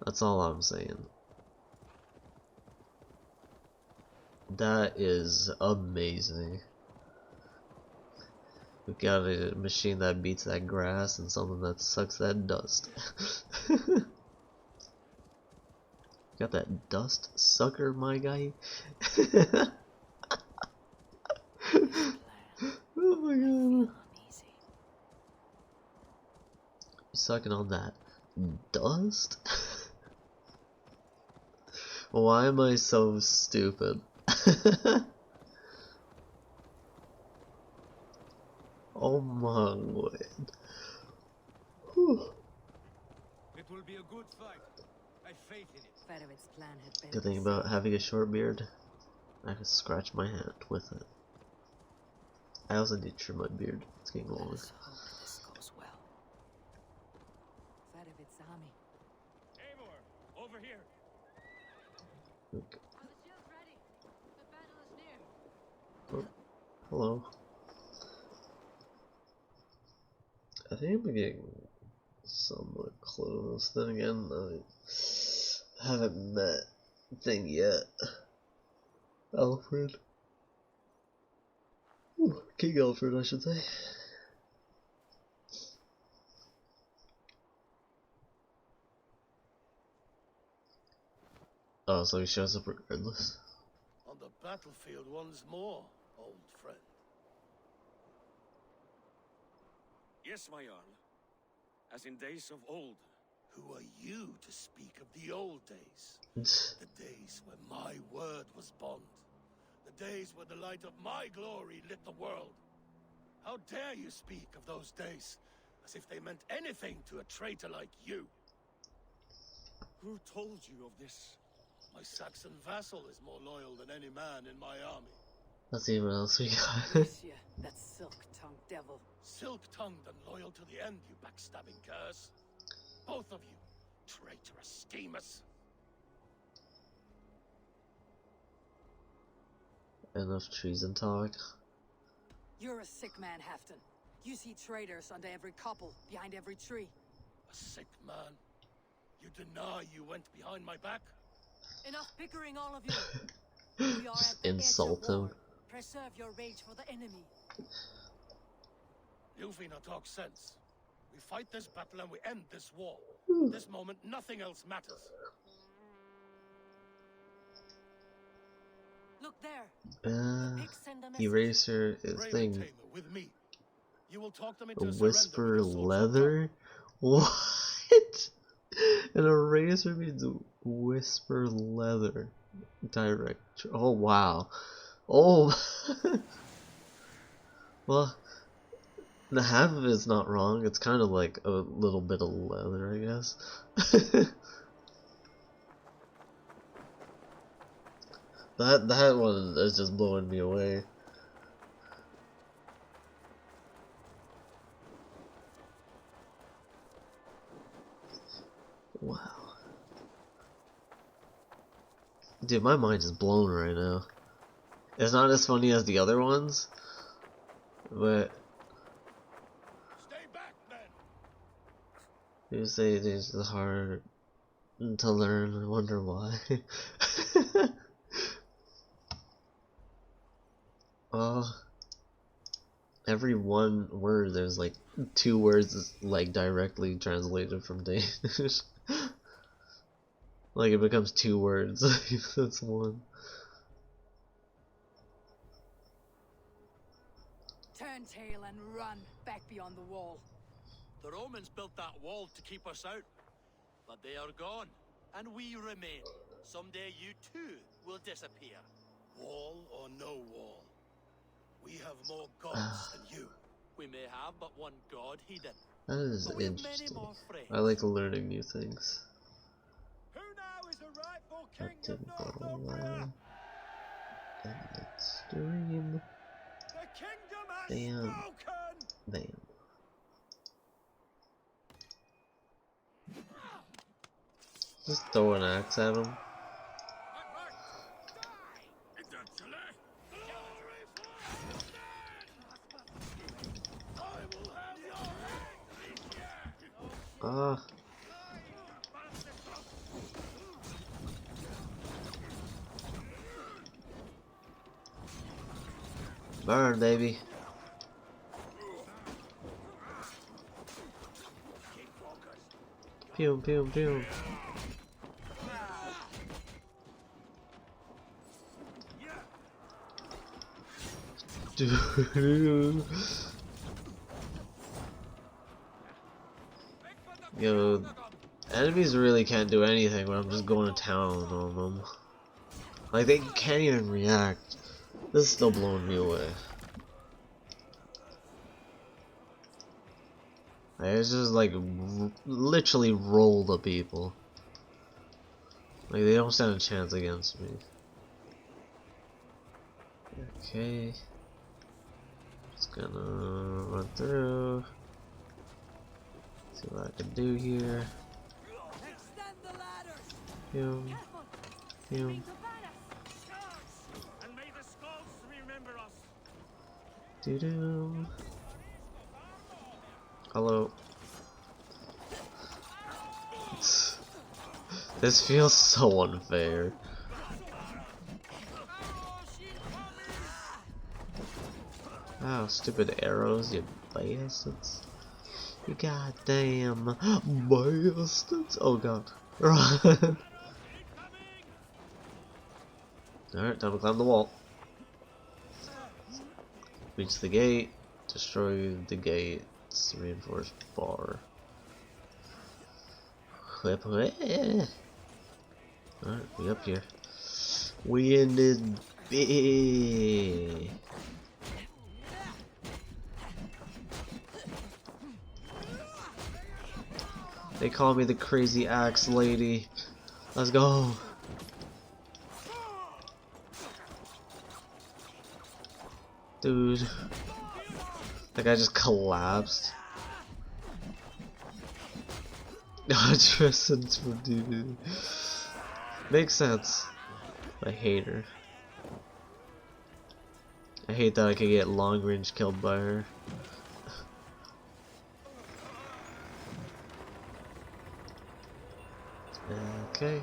That's all I'm saying. That is amazing. We got a machine that beats that grass and something that sucks that dust. Got that dust sucker, my guy. Oh my god. Sucking on that dust? Why am I so stupid? Oh my god. It will be a good fight. I have faith in it. Fedovic's plan had been Good thing about having a short beard, I can scratch my hand with it. I also need to trim my beard. It's getting long. Let's hope this goes well. Fedovic's army. Eivor, over here. Okay. Are the shields ready? The battle is near. Oh, hello. I think I'm getting somewhat close. Then again, I haven't met thing yet. Alfred. Ooh, King Alfred, I should say. Oh, so he shows up regardless. On the battlefield once more, old friend. Yes, my Jarl. As in days of old. Who are you to speak of the old days? The days when my word was bond. The days when the light of my glory lit the world. How dare you speak of those days as if they meant anything to a traitor like you? Who told you of this? My Saxon vassal is more loyal than any man in my army. Let's see what else we got. Lucia, that silk-tongued devil. Silk-tongued and loyal to the end, you backstabbing curse. Both of you, traitorous schemers. Enough treason talk. You're a sick man, Halfton. You see traitors under every couple, behind every tree. A sick man? You deny you went behind my back? Enough bickering, all of you. We are Just at the insult edge of war. him. Preserve your rage for the enemy. Yuvina talks sense. We fight this battle and we end this war. At this moment, nothing else matters. Look there. Eraser is Raven thing. Tamer with me. You will talk them A into whisper surrender with your swords leather? What? An eraser means whisper leather. Direct. Oh wow. Oh. Well, the half of it's not wrong. It's kind of like a little bit of leather, I guess. that one is just blowing me away. Wow. Dude, my mind is blown right now. It's not as funny as the other ones, but Stay back, men. you say it is hard to learn. I wonder why. Oh, every one word there's like 2 words like directly translated from Danish. Like it becomes 2 words. That's one. Turn tail and run back beyond the wall. The Romans built that wall to keep us out, but they are gone, and we remain. Someday you too will disappear. Wall or no wall, we have more gods than you. We may have but one god hidden. That is But we have many interesting. more friends. I like learning new things. Who now is the rightful king That didn't of go Northumbria? well. And let's stream. The kingdom has Bam. spoken! Bam. Just throw an axe at him. Ah. Burn, baby. Pew, pew, pew. Dude. Yo, enemies really can't do anything when I'm just going to town on them. Like, they can't even react. This is still blowing me away. I just, like, literally roll the people. Like, they don't stand a chance against me. Okay. Just gonna run through. See what I can do here. Boom. Boom. And may the skulls remember us. Doo-doo. Hello. This feels so unfair. Oh, stupid arrows, you bastards. You goddamn bastards. Oh god. Run. Alright, time to climb the wall. Reach the gate. Destroy the gate's reinforced bar. Whip, whip. Alright, we up here. We in this big. They call me the crazy axe lady. Let's go. Dude. That guy just collapsed. Tristan's for dude. Makes sense. I hate her. I hate that I could get long range killed by her. Okay.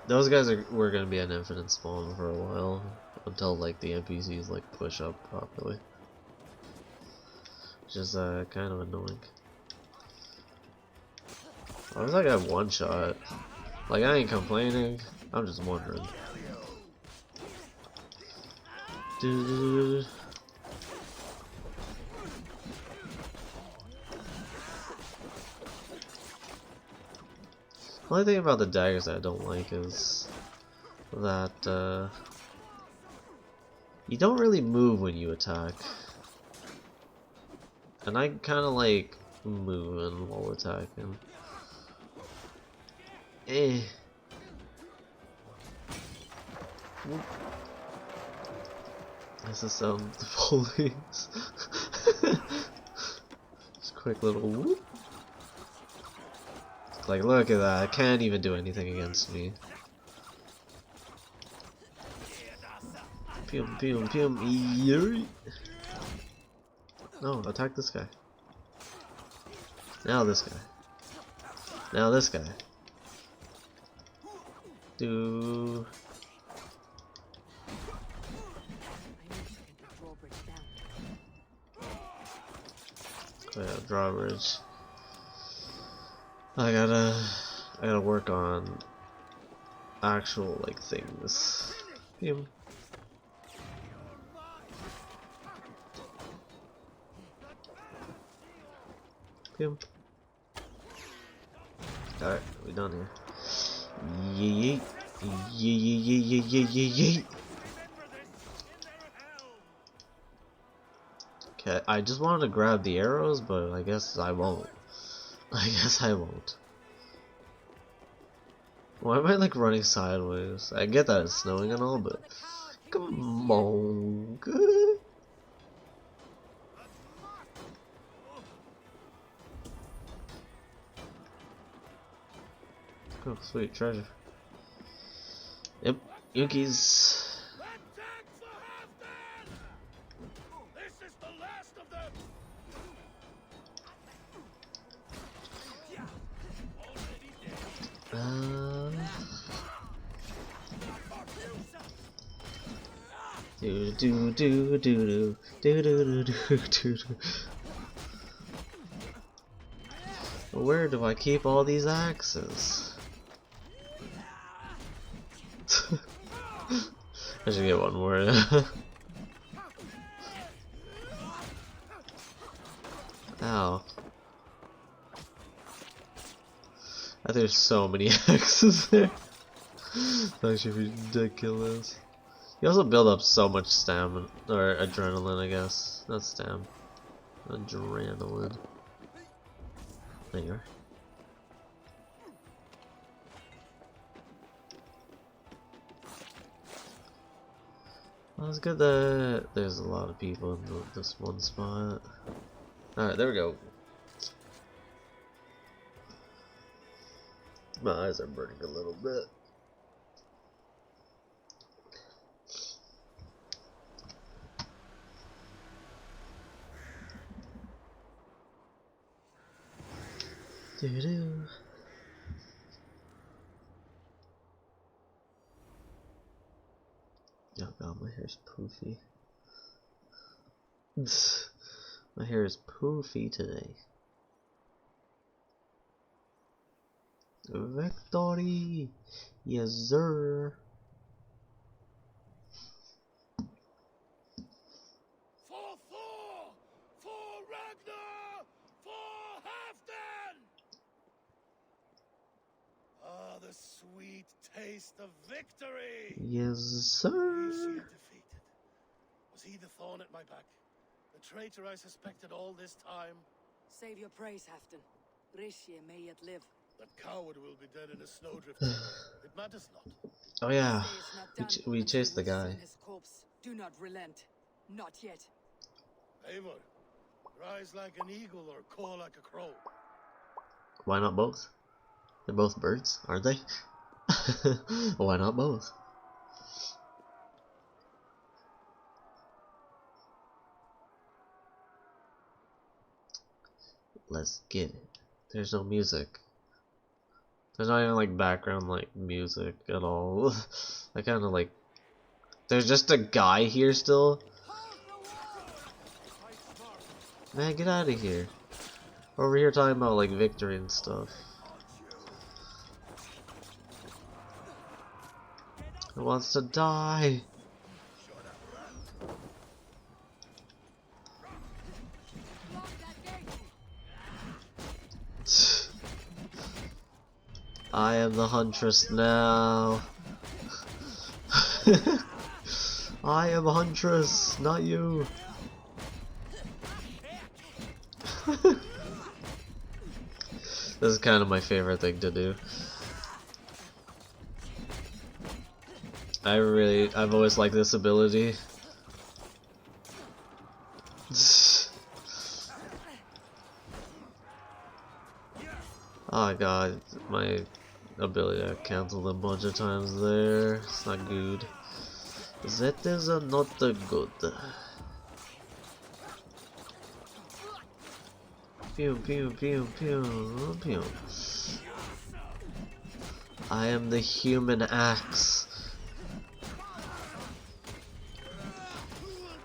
Those guys were gonna be an infinite spawn for a while until like the NPCs like push up properly, which is kind of annoying. Why was that guy one shot? Like I ain't complaining. I'm just wondering. Dude. The only thing about the daggers that I don't like is that you don't really move when you attack. And I kinda like moving while attacking. Eh. Whoop. That's the sound of the police. Just a quick little whoop. Like, look at that. I can't even do anything against me. Pum, pum, pum. Yeet. No, attack this guy. Now this guy. Now this guy. Do. Yeah, drawbridge. I gotta work on actual like things. Pew. Pew. Alright, we done here. Yeet. Yeet. Okay, I just wanted to grab the arrows, but I guess I won't. I guess I won't. Why am I like running sideways? I get that it's snowing and all, but come on. Oh, sweet treasure. Yep, Yuki's. Where do I keep all these axes? I should get one more. Ow. There's so many axes there. That should be ridiculous. You also build up so much stamina, or adrenaline, I guess. Not stam. Adrenaline. There you are. Well, it's good that there's a lot of people in this one spot. Alright, there we go. My eyes are burning a little bit. Doo-doo. Oh god, my hair's poofy. My hair is poofy today. Victory! Yes, sir! For Ragnar! For Halfdan! Ah, the sweet taste of victory! Yes, sir! Defeated. Was he the thorn at my back? The traitor I suspected all this time? Save your praise, Halfdan. Rishie may yet live. That coward will be dead in a snowdrift. It matters not. Oh yeah, we chased the guy. His corpse. Do not relent. Not yet. Eivor, rise like an eagle or caw like a crow. Why not both? They're both birds, aren't they? Why not both? Let's get it. There's no music. There's not even like background like music at all. I kind of like. There's just a guy here still. Man, get out of here. Over here talking about like victory and stuff. Who wants to die? I am the huntress now. I am a huntress, not you. This is kind of my favorite thing to do. I've always liked this ability. Oh god, my ability I canceled a bunch of times there. It's not good. That is not good. Pew pew pew pew pew. I am the human axe.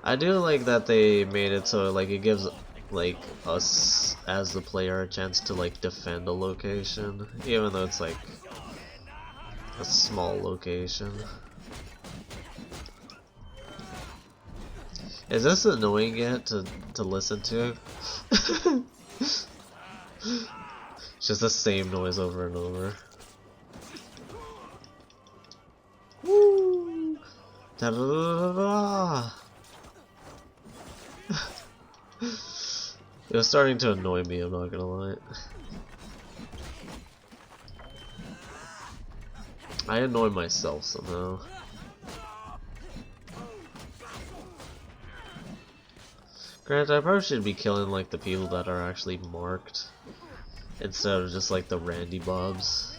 I do like that they made it so like it gives like us as the player a chance to like defend a location, even though it's like a small location. Is this annoying yet to listen to? It's just the same noise over and over. Woo! Da -da -da -da -da. It was starting to annoy me, I'm not gonna lie. I annoy myself somehow. Granted, I probably should be killing like the people that are actually marked instead of just like the Randy Bobs.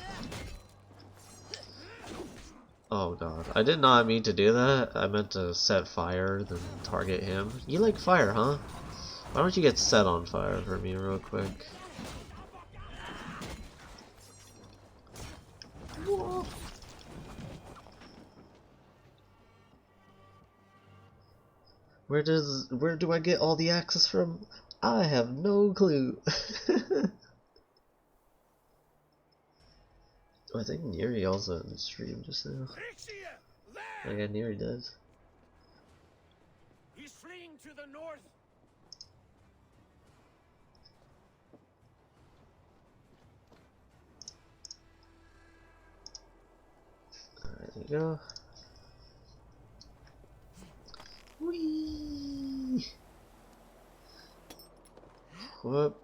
Oh god, I did not mean to do that. I meant to set fire, then target him. You like fire, huh? Why don't you get set on fire for me real quick? Whoa. Where do I get all the access from? I have no clue. I think Neri also in the stream just now. Yeah, Neri does. He's fleeing to the north. Alright, there you go. Whee! Whoop.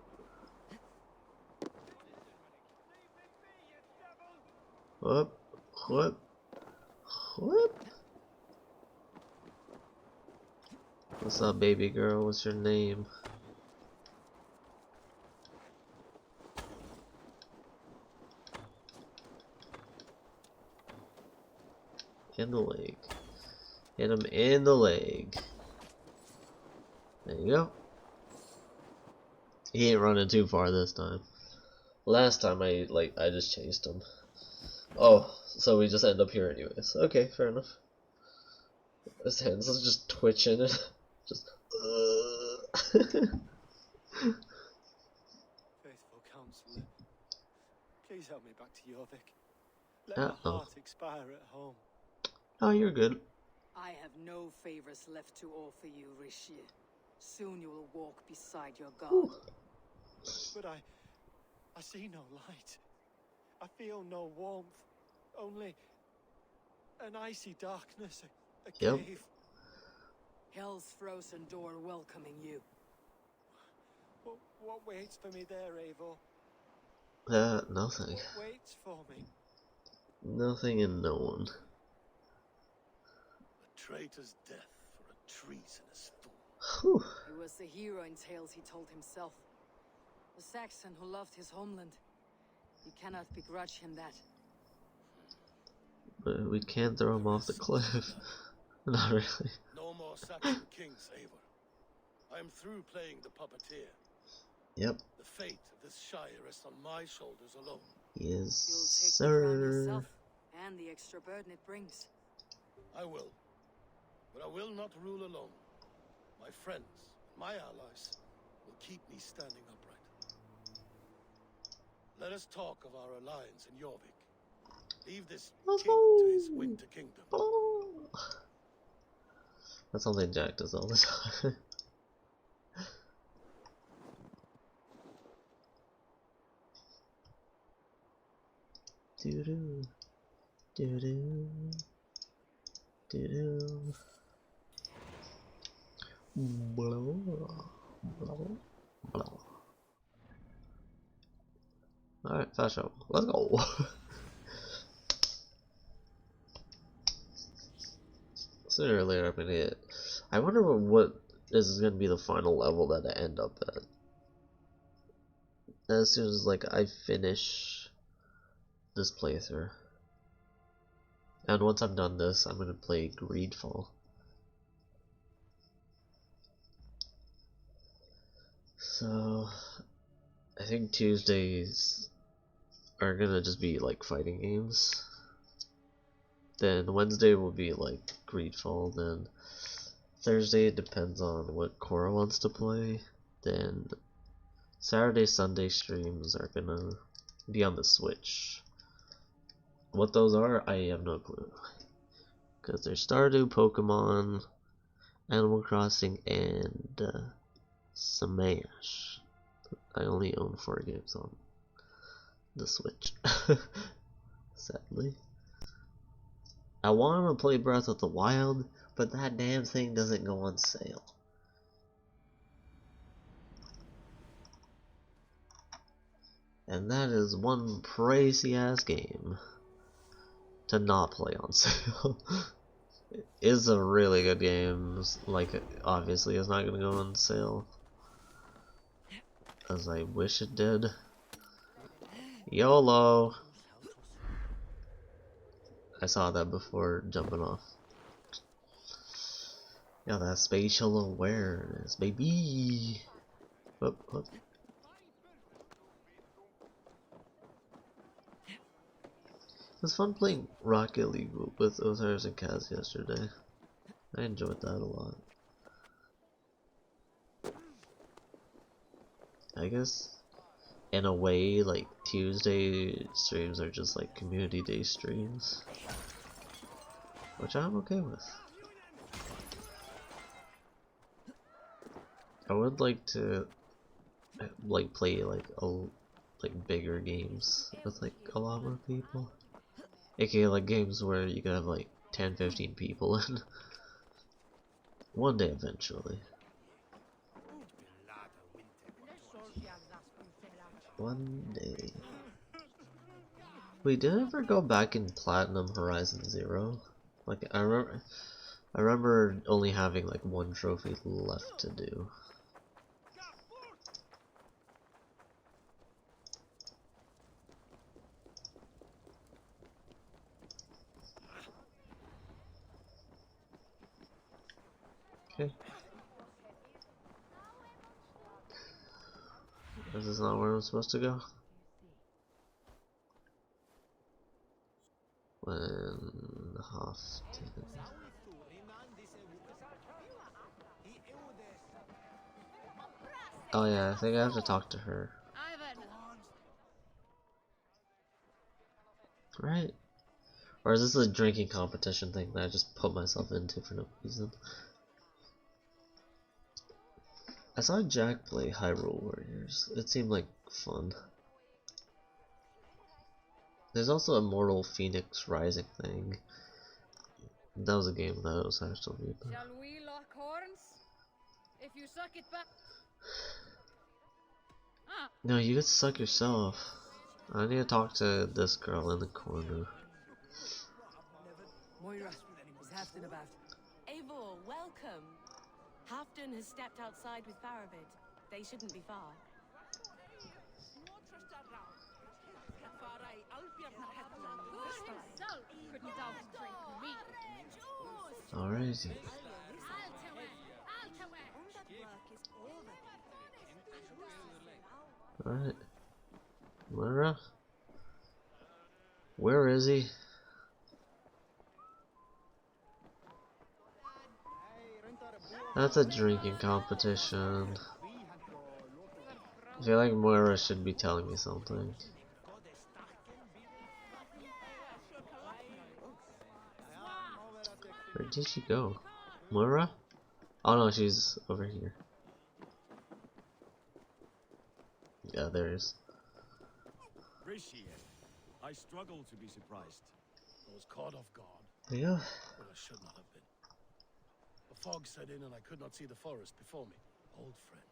Whoop. Whoop. Whoop. What's up, baby girl? What's your name? In the leg. Hit him in the leg. There you go. He ain't running too far this time. Last time I just chased him. Oh, so we just end up here anyways. Okay, fair enough. His hands are just twitching. Just. Faithful counselor, please help me back to Jorvik. Let my heart expire at home. Oh, you're good. I have no favors left to offer you, Rishi. Soon you will walk beside your god. Ooh. But I see no light. I feel no warmth. Only an icy darkness, a cave. Hell's frozen door welcoming you. What waits for me there, Eivor? Nothing. What waits for me? Nothing and no one. A traitor's death for a treasonous fool. Whew. He was the hero in tales he told himself. The Saxon who loved his homeland. You cannot begrudge him that. But we can't throw him off the cliff. Not really. No more Saxon kings, Eivor. I am through playing the puppeteer. Yep. The fate of this shire rests on my shoulders alone. Yes, You'll take the crown yourself, and the extra burden it brings. I will. But I will not rule alone. My friends, my allies, will keep me standing upright. Let us talk of our alliance in Jorvik. Leave this king to his winter kingdom. That's something Jack does all the time. Doo-doo. Doo-doo. Doo-doo. Blow. Blow. Blow. Alright, fast show. Let's go. Sooner or later I'm gonna hit. I wonder what is gonna be the final level that I end up at. As soon as like I finish this playthrough. And once I'm done this, I'm gonna play Greedfall. So I think Tuesdays are gonna just be like fighting games. Then Wednesday will be like Greedfall. Then Thursday it depends on what Cora wants to play. then Saturday, Sunday streams are gonna be on the Switch. What those are, I have no clue. Because there's Stardew, Pokemon, Animal Crossing, and Smash. I only own 4 games on the Switch. Sadly. I want to play Breath of the Wild, but that damn thing doesn't go on sale. And that is one pricey ass game to not play on sale. It's a really good game. Like, obviously it's not gonna go on sale, as I wish it did. YOLO! I saw that before jumping off. Yeah, that spatial awareness, baby! Whoop, whoop. It was fun playing Rocket League with Osiris and Kaz yesterday. I enjoyed that a lot. I guess, in a way, like, Tuesday streams are just like community day streams. Which I'm okay with. I would like to, like, play, like, bigger games with, like, a lot more people. AKA, like, games where you can have, like, 10-15 people in. One day, eventually. One day. Wait, did I ever go back in Platinum Horizon Zero? Like, I remember only having, like, 1 trophy left to do. Okay. This is not where I'm supposed to go. When Hofton. Oh yeah, I think I have to talk to her. Right? Or is this a drinking competition thing that I just put myself into for no reason? I saw Jack play Hyrule Warriors. It seemed like fun. There's also Immortal Phoenix Rising thing. That was a game that was actually about. Shall we lock horns? If you suck it back. No, you could suck yourself. I need to talk to this girl in the corner. Moira, is Halfton about? Eivor, welcome. Halfton has stepped outside with Faravid. They shouldn't be far. Alrighty. Alright. Moira? Where is he? That's a drinking competition. I feel like Moira should be telling me something. Where did she go? Moira? Oh no, she's over here. Yeah, there is. I struggle to be surprised. I was caught off guard. Yeah. But I should not have been. The fog set in and I could not see the forest before me. Old friend.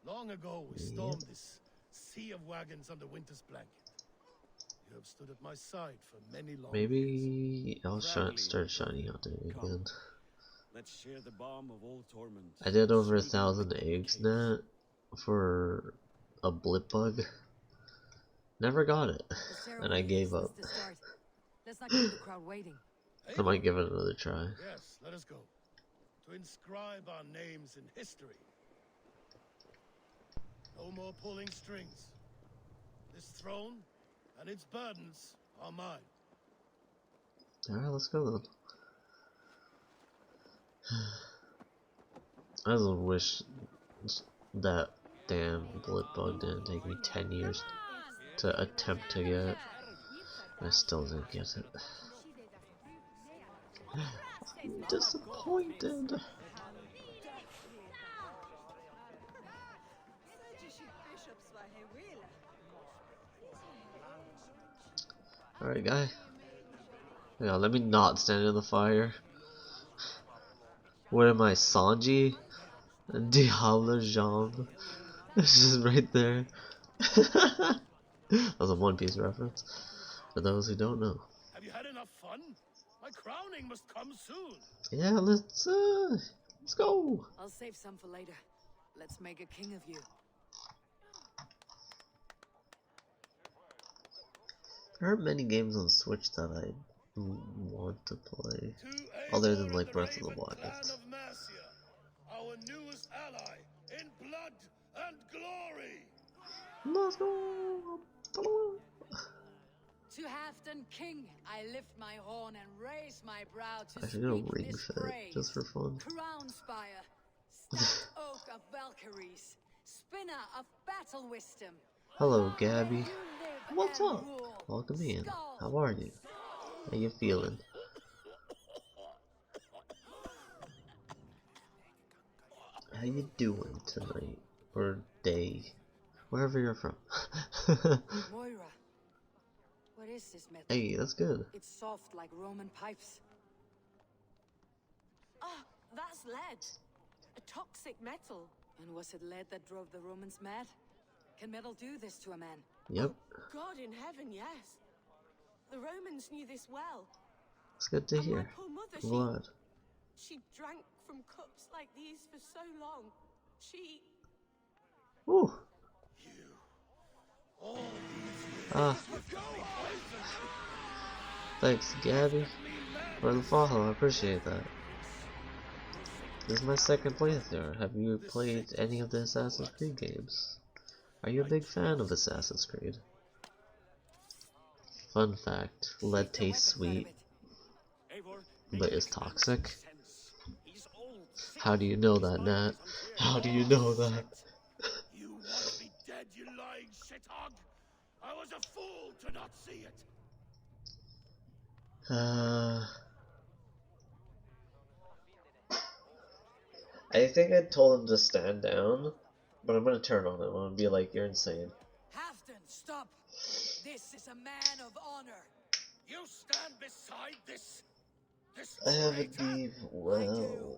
Long ago we stormed this sea of wagons under winter's blanket. You have stood at my side for many long years. Maybe I'll start shining out there again. Let's share the balm of old torment. I did over 1,000 eggs net for a blip bug. Never got it, and I gave up. Let's not keep the crowd waiting. I might give it another try. Yes, let us go. To inscribe our names in history. No more pulling strings. This throne and its burdens are mine. Alright, let's go then. I just wish that damn bullet bug didn't take me 10 years to attempt to get. I still didn't get it. I'm disappointed. Alright, guy. Yeah, let me not stand in the fire. What am I, Sanji? Diablo Jean? It's just right there. That was a One Piece reference. For those who don't know. Have you had enough fun? My crowning must come soon. Yeah, let's go. I'll save some for later. Let's make a king of you. There aren't many games on Switch that I want to play, other than like Breath of the Wild. Our newest ally in blood and glory. Let's go. To Halfdan King, I lift my horn and raise my brow to I should go speak ring this fit praise. just for fun. Crown spire, stout oak of Valkyries, spinner of battle wisdom. Hello, Gabby. What's up? Welcome in. How are you? How you feeling? How you doing tonight? Or day? Wherever you're from. Moira, what is this metal? Hey, that's good. It's soft like Roman pipes. Ah, that's lead. A toxic metal. And was it lead that drove the Romans mad? Can metal do this to a man? Yep. God in heaven, yes. The Romans knew this well. It's good to hear. My poor mother, Blood. she drank from cups like these for so long. She... Ooh. Ah. Thanks, Gabby, for the follow. I appreciate that. This is my second playthrough. Have you played any of the Assassin's Creed games? Are you a big fan of Assassin's Creed? Fun fact, lead tastes sweet, but is toxic. How do you know that, Nat? How do you know that? You want me dead, you lying shithog? I was a fool to not see it. I think I told him to stand down, but I'm gonna turn on him. I'm gonna be like, you're insane. Halfdan, stop! This is a man of honor. You stand beside this I have a deep, well,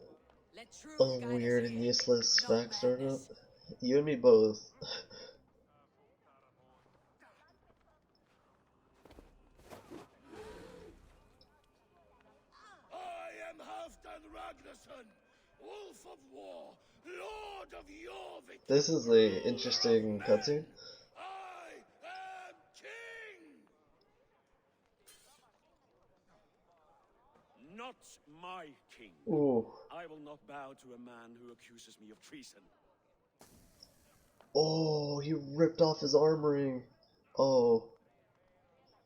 a weird and useless back startup. You and me both. I am Halfdan Ragnarsson, Wolf of War, Lord of your victory. This is a interesting cutscene. I am king. Not my king. Ooh. I will not bow to a man who accuses me of treason. Oh, he ripped off his armoring. Oh.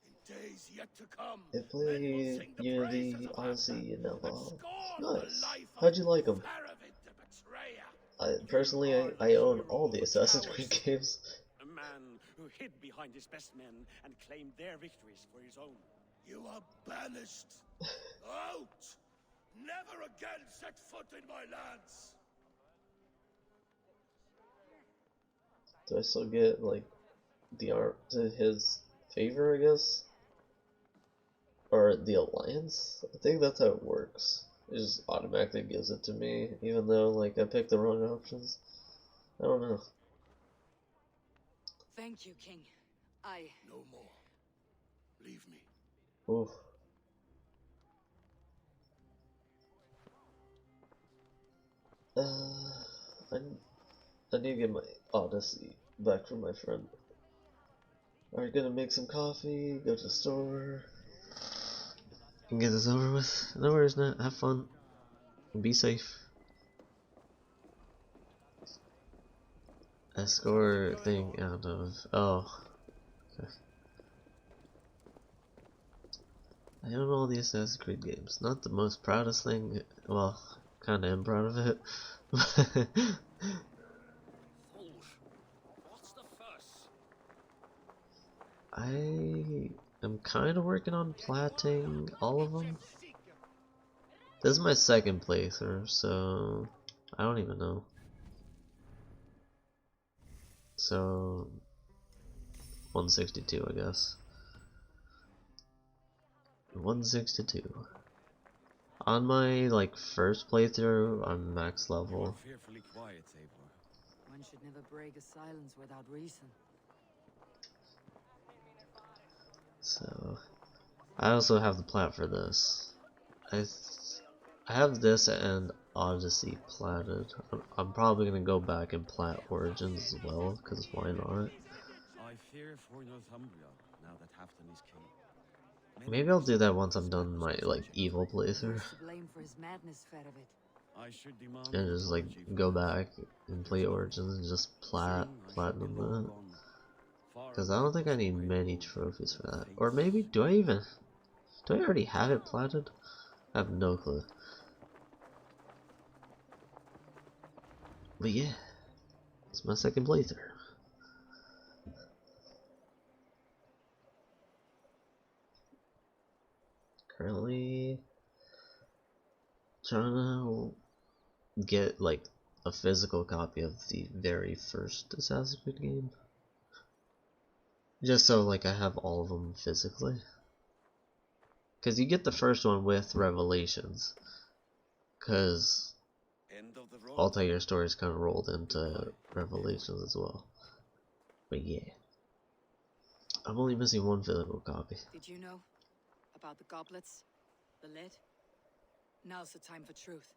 In days yet to come, It played Unity, Odyssey, and now Valhalla. Nice. How'd you like them? Personally, I own all the Assassin's Creed games. A man who hid behind his best men and claimed their victories for his own. You are banished. Out! Never again set foot in my lands. Do I still get like the art to his favor, I guess? Or the alliance? I think that's how it works. It just automatically gives it to me, even though like I picked the wrong options. I don't know. Thank you, King. No more. Leave me. Oof. I need to get my Odyssey back from my friend. Alright, gonna make some coffee, go to the store, and get this over with. No worries, Nat. Have fun. Be safe. Escort thing out of... Oh. Okay. I own all the Assassin's Creed games. Not the most proudest thing. Well, kinda am proud of it. I am kind of working on platting all of them. This is my second playthrough, so I don't even know. So 162, I guess. 162. On my like first playthrough, I'm max level. Fearfully quiet, Eivor. One should never break a silence without reason. So I also have the plat for this. I have this and Odyssey platted. I'm probably gonna go back and plat Origins as well, because why not? I fear for Northumbria now that Halfdan is king. Maybe I'll do that once I'm done my like evil playthrough. Who's to blame for his madness, Ferovit? I should demand And just like apology for go that. back and play Origins and just platinum that. Far Because I away don't think I across the need great many road, trophies for where the that. Or maybe, do I already have it platted? I have no clue. But yeah, it's my second playthrough. Currently trying to get like a physical copy of the very first Assassin's Creed game. Just so like I have all of them physically. Because you get the first one with Revelations. Because Altair Stories kind of rolled into Revelations as well. But yeah. I'm only missing one physical copy. Did you know about the goblets? The lid? Now's the time for truth.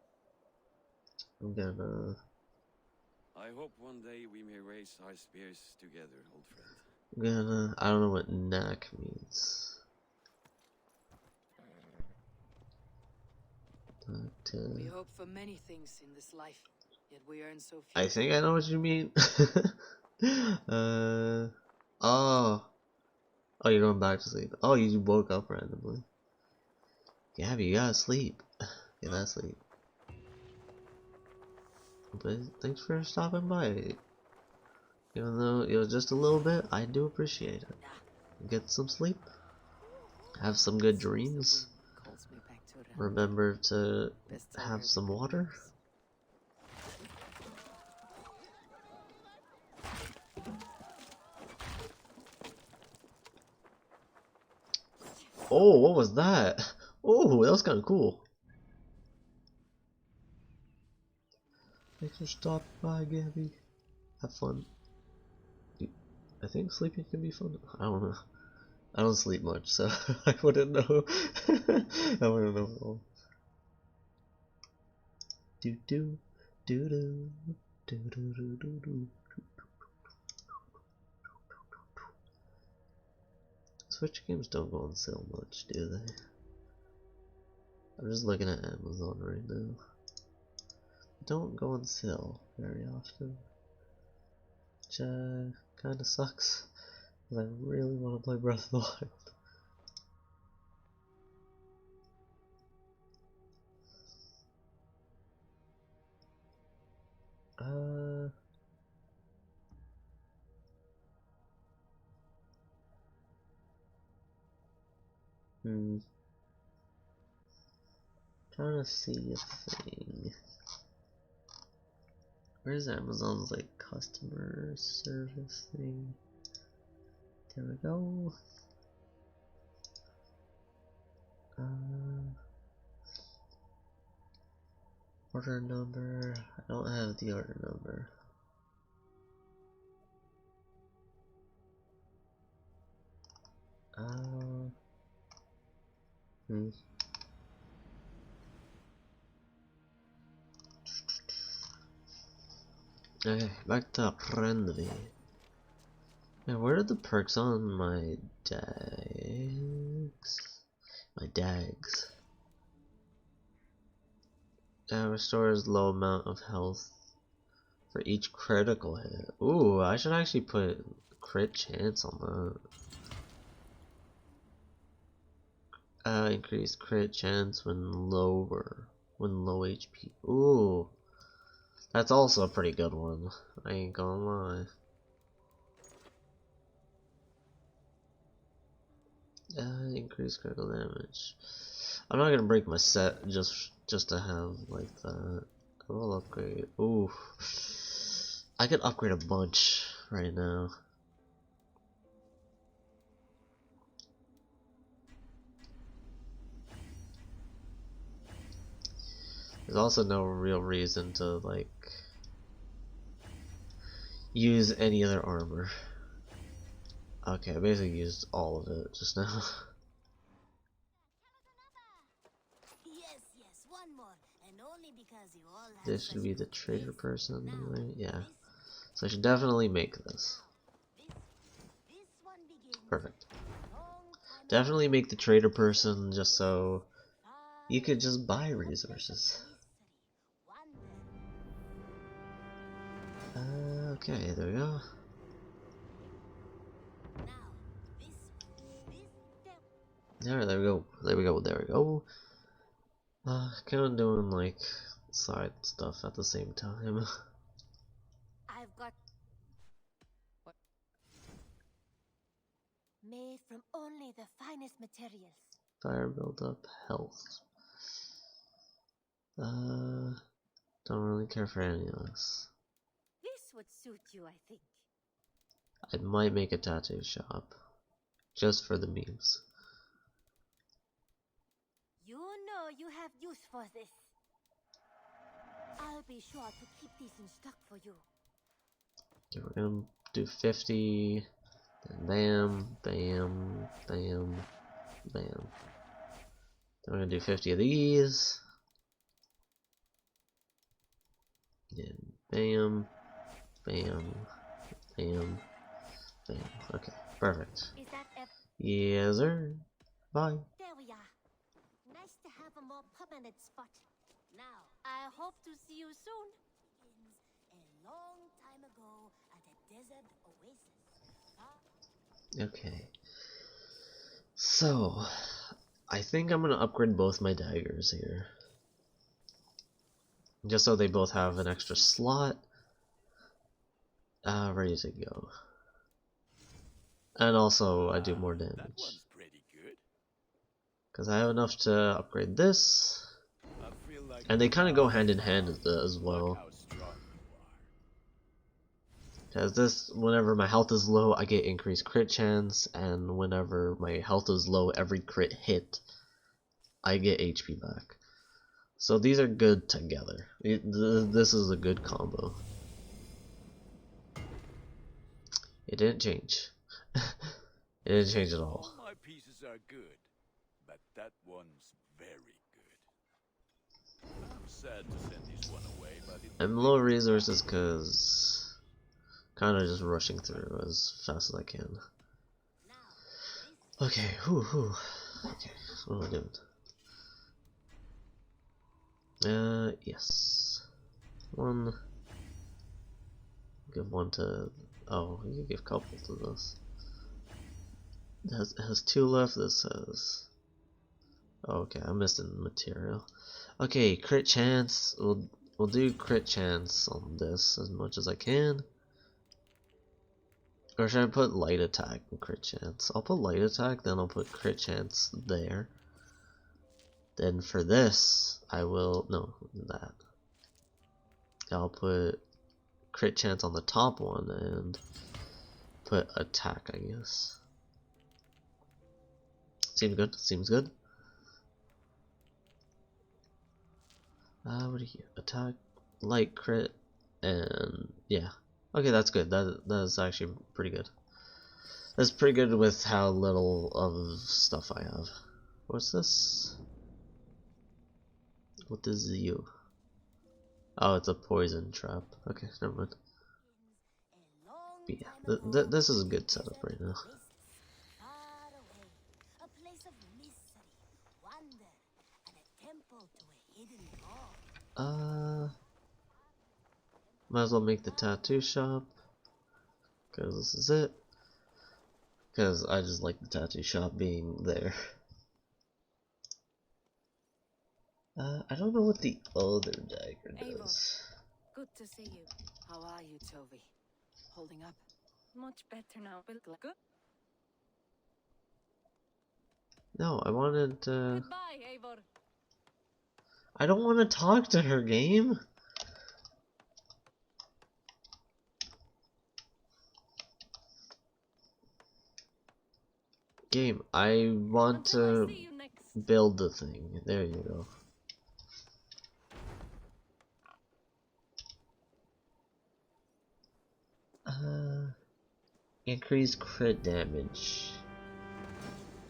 I'm gonna... I hope one day we may raise our spears together, old friend. I don't know what knack means. But, We hope for many things in this life, yet we earn so few. I think I know what you mean. Oh. Oh, you're going back to sleep. Oh, you woke up randomly. Gabby, you gotta sleep. Get that sleep. But thanks for stopping by. Even though it was just a little bit, I do appreciate it. Get some sleep. Have some good dreams. Remember to have some water. Oh, what was that? Oh, that was kind of cool. Thanks for stopping by, Gabby. Have fun. I think sleeping can be fun. I don't know. I don't sleep much, so I wouldn't know. I wouldn't know. Do do do do do do do do do. Switch games don't go on sale much, do they? I'm just looking at Amazon right now. Don't go on sale very often, which kind of sucks. Because I really want to play Breath of the Wild. Trying to see a thing. Where's Amazon's like customer service thing? There we go. Order number. I don't have the order number. Okay, back to Prendvi. Now, where are the perks on my dags? My dags. Restores low amount of health for each critical hit. Ooh, I should actually put crit chance on that. Increase crit chance when low HP. Ooh, that's also a pretty good one. I ain't gonna lie. Increase critical damage. I'm not gonna break my set just to have like that. I will upgrade. Ooh, I could upgrade a bunch right now. There's also no real reason to like use any other armor. Okay, I basically used all of it just now. Yes, one more, and only because you all have This should such be the good trader taste. person, Now, right? Yeah. this So I should definitely make this. this one begins Perfect. a long time Definitely ago. make the trader person just so you could just buy resources. Okay, there we go. There we go. There we go. There we go. Kind of doing like side stuff at the same time. I've got what? Made from only the finest materials. Fire build up health. Don't really care for any of this. This would suit you, I think. I might make a tattoo shop just for the memes. You know you have use for this. I'll be sure to keep these in stock for you. Okay, we're gonna do 50. Then bam, bam, bam, bam. Then we're gonna do 50 of these. Then bam, bam, bam, bam. Okay, perfect. Is that Yes, sir. Bye. There we are. Nice to have a more permanent spot. Now, I hope to see you soon. Begins a long time ago at a desert oasis. Okay. So, I think I'm gonna upgrade both my daggers here. Just so they both have an extra slot. Ready to go. And also, I do more damage. Because I have enough to upgrade this. And they kind of go hand in hand as well. Because this, whenever my health is low, I get increased crit chance. And whenever my health is low, every crit hit, I get HP back. So these are good together. This is a good combo. It didn't change. It didn't change at all. All my pieces are good, but that one's very good. I'm sad to send this one away, but I'm low resources because kind of just rushing through as fast as I can. Okay, whew. Okay, what am I doing? Yes. One. Give one to. Oh, you can give a couple to this. It has two left. This has. Oh, okay, I'm missing material. Okay, crit chance. We'll do crit chance on this as much as I can. Or should I put light attack and crit chance? I'll put light attack, then I'll put crit chance there. Then for this, I will that. I'll put crit chance on the top one and put attack, I guess. Seems good. Seems good. What do you attack, light crit, and yeah. Okay, that's good. That is actually pretty good. That's pretty good with how little of stuff I have. What's this? What is you? Oh, it's a poison trap. Okay, never mind. But yeah, this is a good setup right now. A place of mystery, wonder, and a temple to a hidden god. Might as well make the tattoo shop, because this is it. Because I just like the tattoo shop being there. I don't know what the other dagger does. Good to see you. How are you, Toby? Holding up? Much better now, but good. No, I wanted to... Goodbye, Eivor. I don't want to talk to her, game. Game, I want to build the thing. There you go. Increase crit damage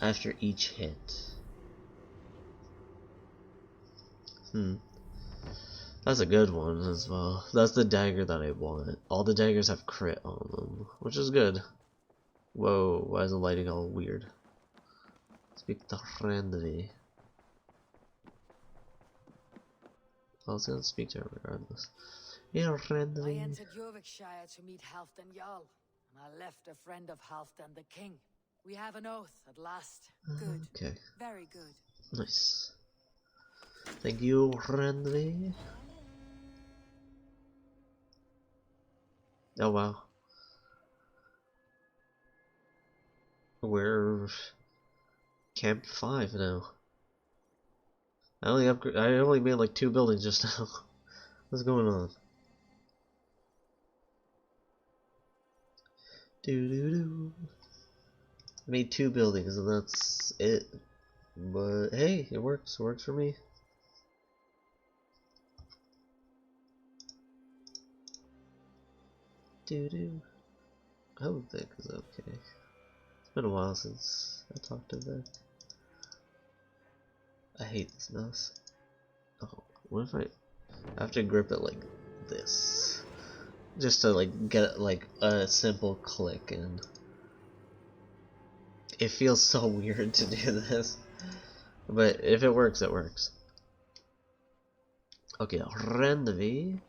after each hit. That's a good one as well. That's the dagger that I want. All the daggers have crit on them, which is good. Whoa, why is the lighting all weird? Speak to Randy. I was gonna speak to her regardless. Yeah, I Randy. entered Yorkshire to meet Halfdan Jarl, and I left a friend of Halfdan the king. We have an oath at last. Good. Okay. Very good. Nice. Thank you, Randy. Oh wow. We're Camp 5 now. I only made like 2 buildings just now. What's going on? Doo. I made 2 buildings and that's it. But hey, it works. It works for me. Doo. I hope Vic is okay. It's been a while since I talked to Vic. I hate this mouse. Oh, what if I have to grip it like this? Just to like get like a simple click, and it feels so weird to do this. But if it works, it works. Okay, Rendevi.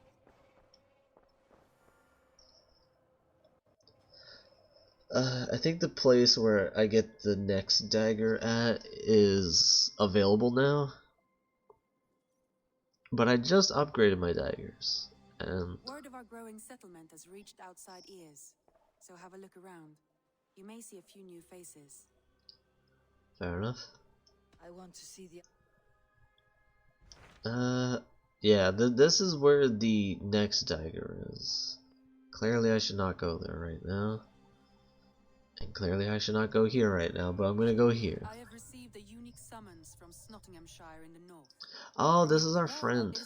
I think the place where I get the next dagger at is available now. But I just upgraded my daggers, and Word of our growing settlement has reached outside ears, so have a look around. You may see a few new faces. fair enough. I want to see the... Yeah, this is where the next dagger is. Clearly I should not go there right now. And clearly I should not go here right now, but I'm gonna go here. I have received a unique summons from Nottinghamshire in the north. Oh, this is our friend.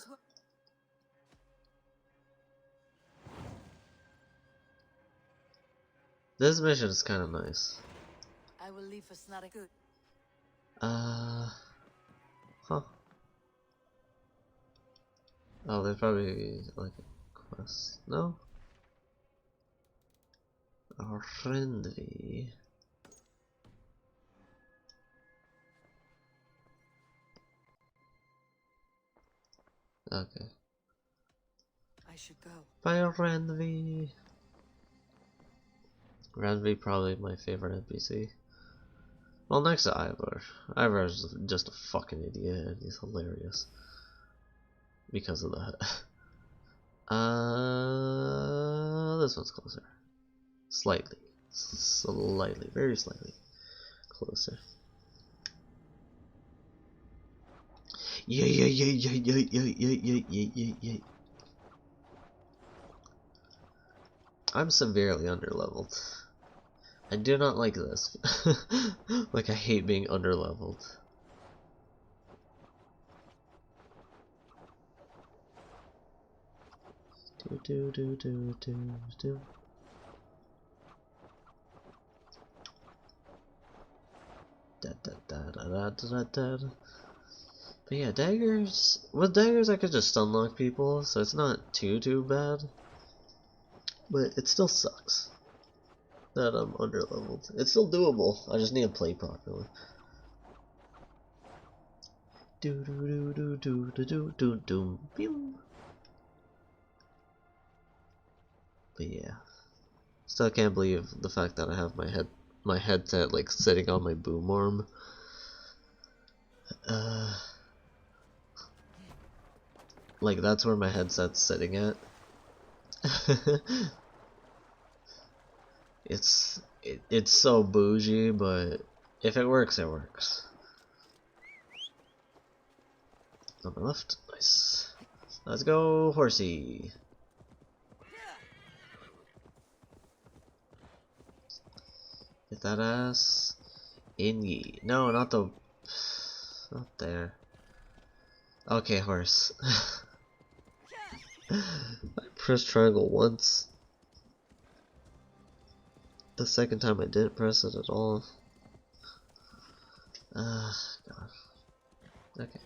This mission is kind of nice. I will leave for Snark. Good. Huh. Oh, there's probably like a quest. No? Our friendly. Okay. I should go. Bye, Ranvi. Ranvi probably my favorite NPC. Well, next to Ivor. Ivor is just a fucking idiot, and he's hilarious because of that. This one's closer. Slightly, very slightly closer. Yeah. I'm severely underleveled. I do not like this. Like, I hate being underleveled. Do. Da. But yeah, daggers. With daggers, I could just stunlock people, so it's not too bad. But it still sucks that I'm underleveled. It's still doable. I just need to play properly. Do. But yeah, still can't believe the fact that I have my headset like sitting on my boom arm. Like that's where my headset's sitting at. It's so bougie, but if it works, it works. On my left. Nice. Let's go, horsey. Hit that ass. In ye. No, not the. Not there. Okay, horse. I pressed triangle once. The second time I didn't press it at all. God. Okay.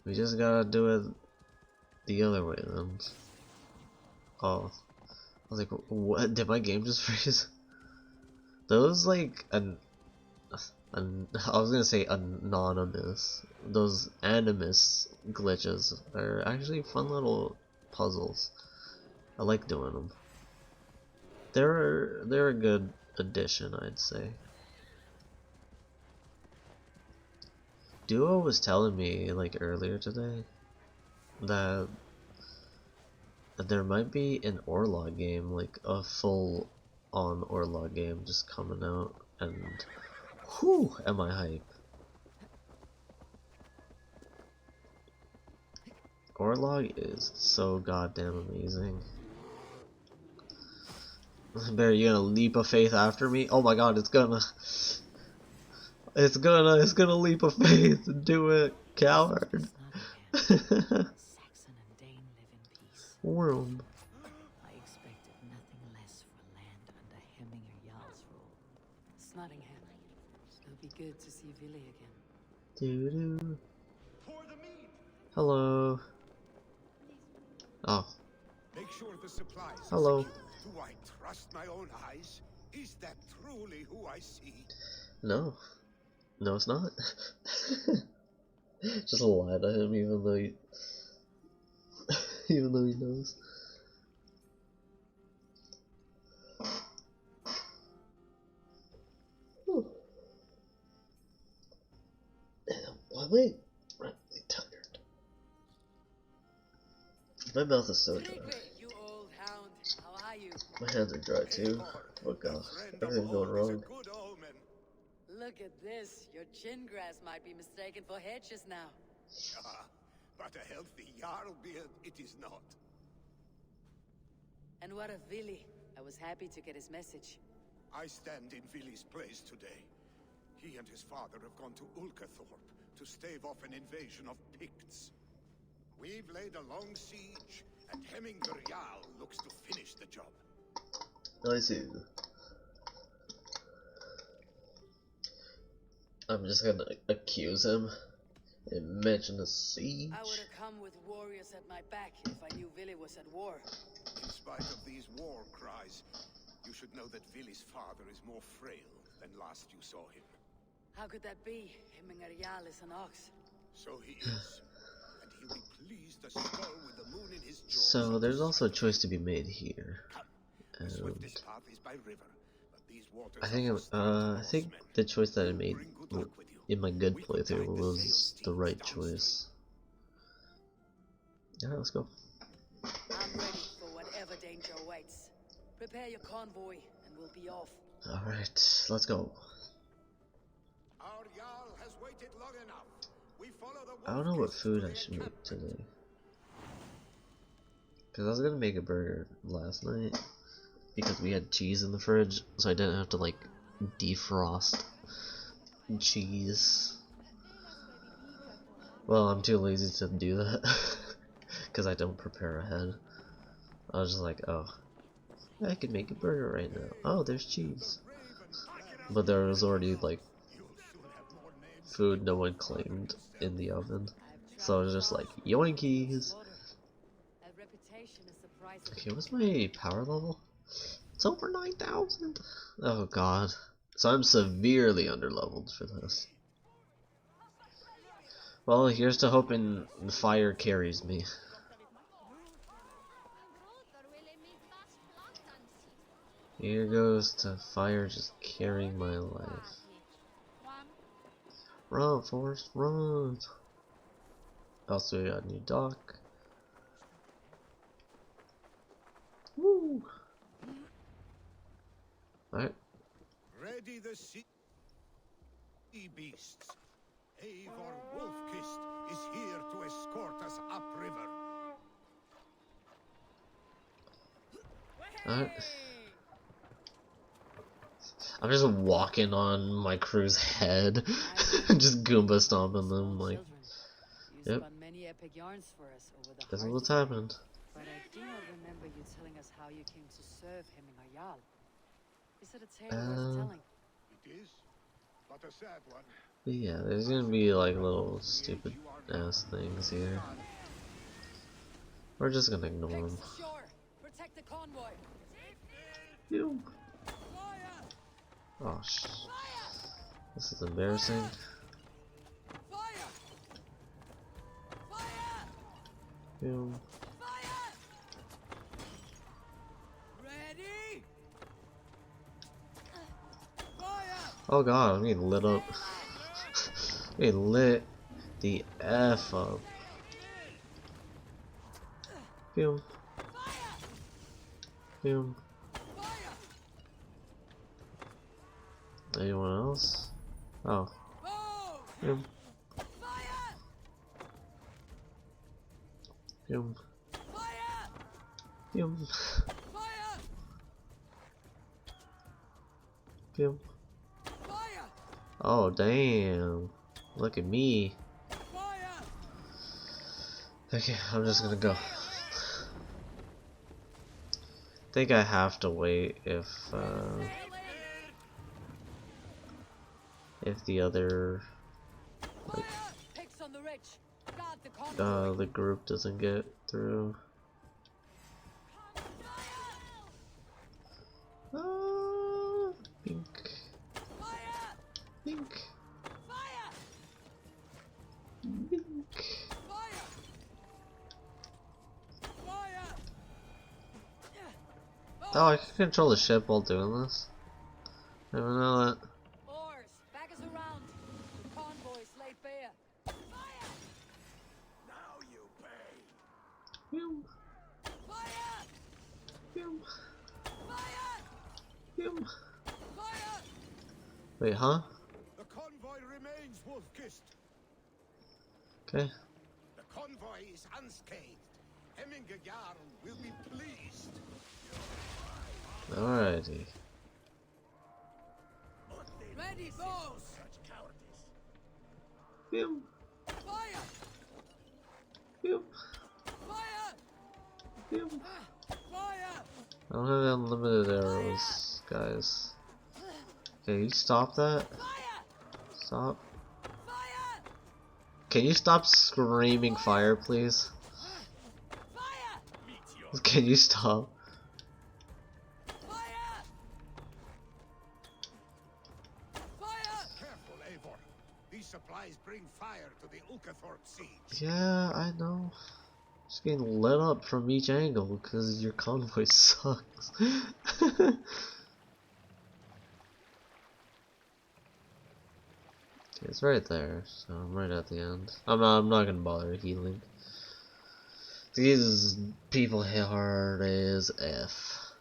We just gotta do it the other way then. Oh. I was like, what? Did my game just freeze? Those like I was gonna say anonymous. Those animus glitches are actually fun little puzzles. I like doing them. They're a good addition, I'd say. Duo was telling me like earlier today that there might be an Orlog game, like a full on Orlog game just coming out, and whew, am I hype. Orlog is so goddamn amazing. Bear, you gonna leap of faith after me? Oh my god, it's gonna leap of faith. Do it, coward. Saxon and Dane live in peace. Worm. I expected nothing less for land under Hemminger Jarl's rule. Snottingham. It'll be good to see Vili again. Doo-doo. Hello. Oh. Make sure the supplies are Hello. secure. Do I trust my own eyes? Is that truly who I see? No. No, it's not. Just lie to him even though he even though he knows. Whew. Why am I really tired? My mouth is so dry. You old hound, how are you? My hands are dry too. Oh god, everything's going wrong. Look at this. Your chin grass might be mistaken for hedges now. But a healthy Jarl beard it is not. And what of Vili? I was happy to get his message. I stand in Vili's place today. He and his father have gone to Ulkathorpe to stave off an invasion of Picts. We've laid a long siege, and Hemminger Jarl looks to finish the job. I see. I'm just gonna accuse him and mention a siege. I would have come with warriors at my back if I knew Vili was at war. In spite of these war cries, you should know that Vili's father is more frail than last you saw him. How could that be? Hemminger Jarl is an ox. So he is. And he'll be pleased to skull with the moon in his jaws. So there's also a choice to be made here. And Swiftest path is by river, but these waters I think the choice that I made in my good playthrough was the right choice. Yeah, let's go. I'm ready for whatever danger awaits. Prepare your convoy and we'll be off. Alright, let's go. Our Jarl has waited long enough. We follow the I don't know what food I should make today. Because I was gonna make a burger last night. Because we had cheese in the fridge, so I didn't have to like defrost cheese. Well, I'm too lazy to do that because I don't prepare ahead. I was just like, oh, I could make a burger right now. Oh, there's cheese. But there was already like food no one claimed in the oven, so I was just like, yoinkies. Okay, what's my power level? It's over 9,000. Oh god. So I'm severely underleveled for this. Well, here's to hoping the fire carries me. Here goes to fire just carrying my life. Run, Forrest, run! Also, we got a new dock. Woo! Alright. Ready the sea beasts. Eivor Wolfkist is here to escort us upriver. Alright. I'm just walking on my crew's head, just Goomba stomping them like. You Yep. spun many epic yarns for us over the This is hearth. what's happened. But I do not remember you telling us how you came to serve Hemminger Jarl. Is it a tale worth telling? It is, but a sad one. But yeah, there's gonna be like little stupid ass things here. We're just gonna ignore them. Picks ashore. Protect the convoy. Phew. Oh this is embarrassing. Phew. Ready? Oh god, I'm getting lit up. I'm getting lit the F up. Phew. Phew. Anyone else? Oh. Phew. Phew. Phew. Phew. Oh damn. Look at me. Okay, I'm just gonna go. Think I have to wait if the other like the group doesn't get through. Pink. Pink. Pink. Oh, I can control the ship while doing this. I didn't know that. Oars, back us around. The convoy's laid bare. Now you pay. Phew. Phew. Phew. Wait, huh? The convoy remains, Wolfkist. Okay. The convoy is unscathed. Hemminger Jarl will be pleased. Alrighty. Ready, bows. Phew. Fire! Phew. Fire! Phew. Fire! I don't have unlimited arrows, guys. Can you stop that? Stop. Can you stop screaming fire, please? Can you stop? Careful, Eivor. These supplies bring fire to the Ulkathorpe siege. Yeah, I know. Just getting lit up from each angle because your convoy sucks. It's right there, so I'm right at the end. I'm not gonna bother healing. These people hit hard as F.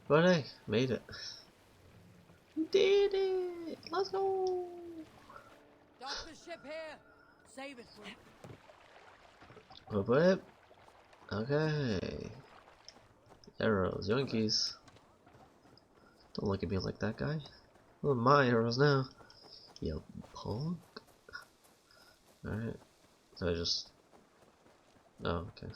But hey, made it. We did it! Let's go! Dock the ship here. Save it for Whip whip. Okay. Arrows, yoinkies. Don't look at me like that, guy. Look at my arrows now. You punk. Alright. So I just... Oh, okay.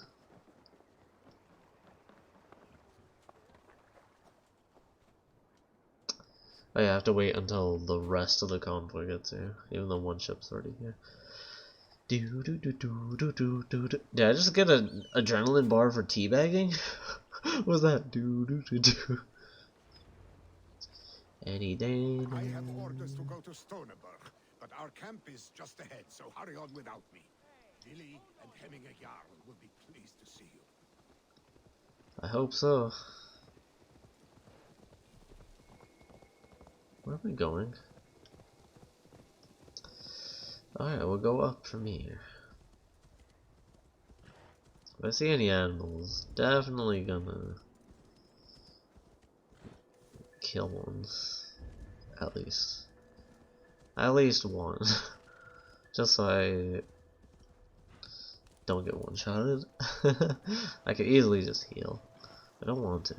Oh yeah, I have to wait until the rest of the convoy gets here, even though one ship's already here. Do do do do do do do do. Did I just get an adrenaline bar for teabagging? What was that? Do do do do. Any day. I have orders to go to Stoneberg, but our camp is just ahead, so hurry on without me. Lily and Hemminger Jarl will be pleased to see you. I hope so. Where are we going? Alright, we'll go up from here. If I see any animals, definitely gonna kill one. At least. At least one. Just so I don't get one-shotted. I could easily just heal. I don't want to.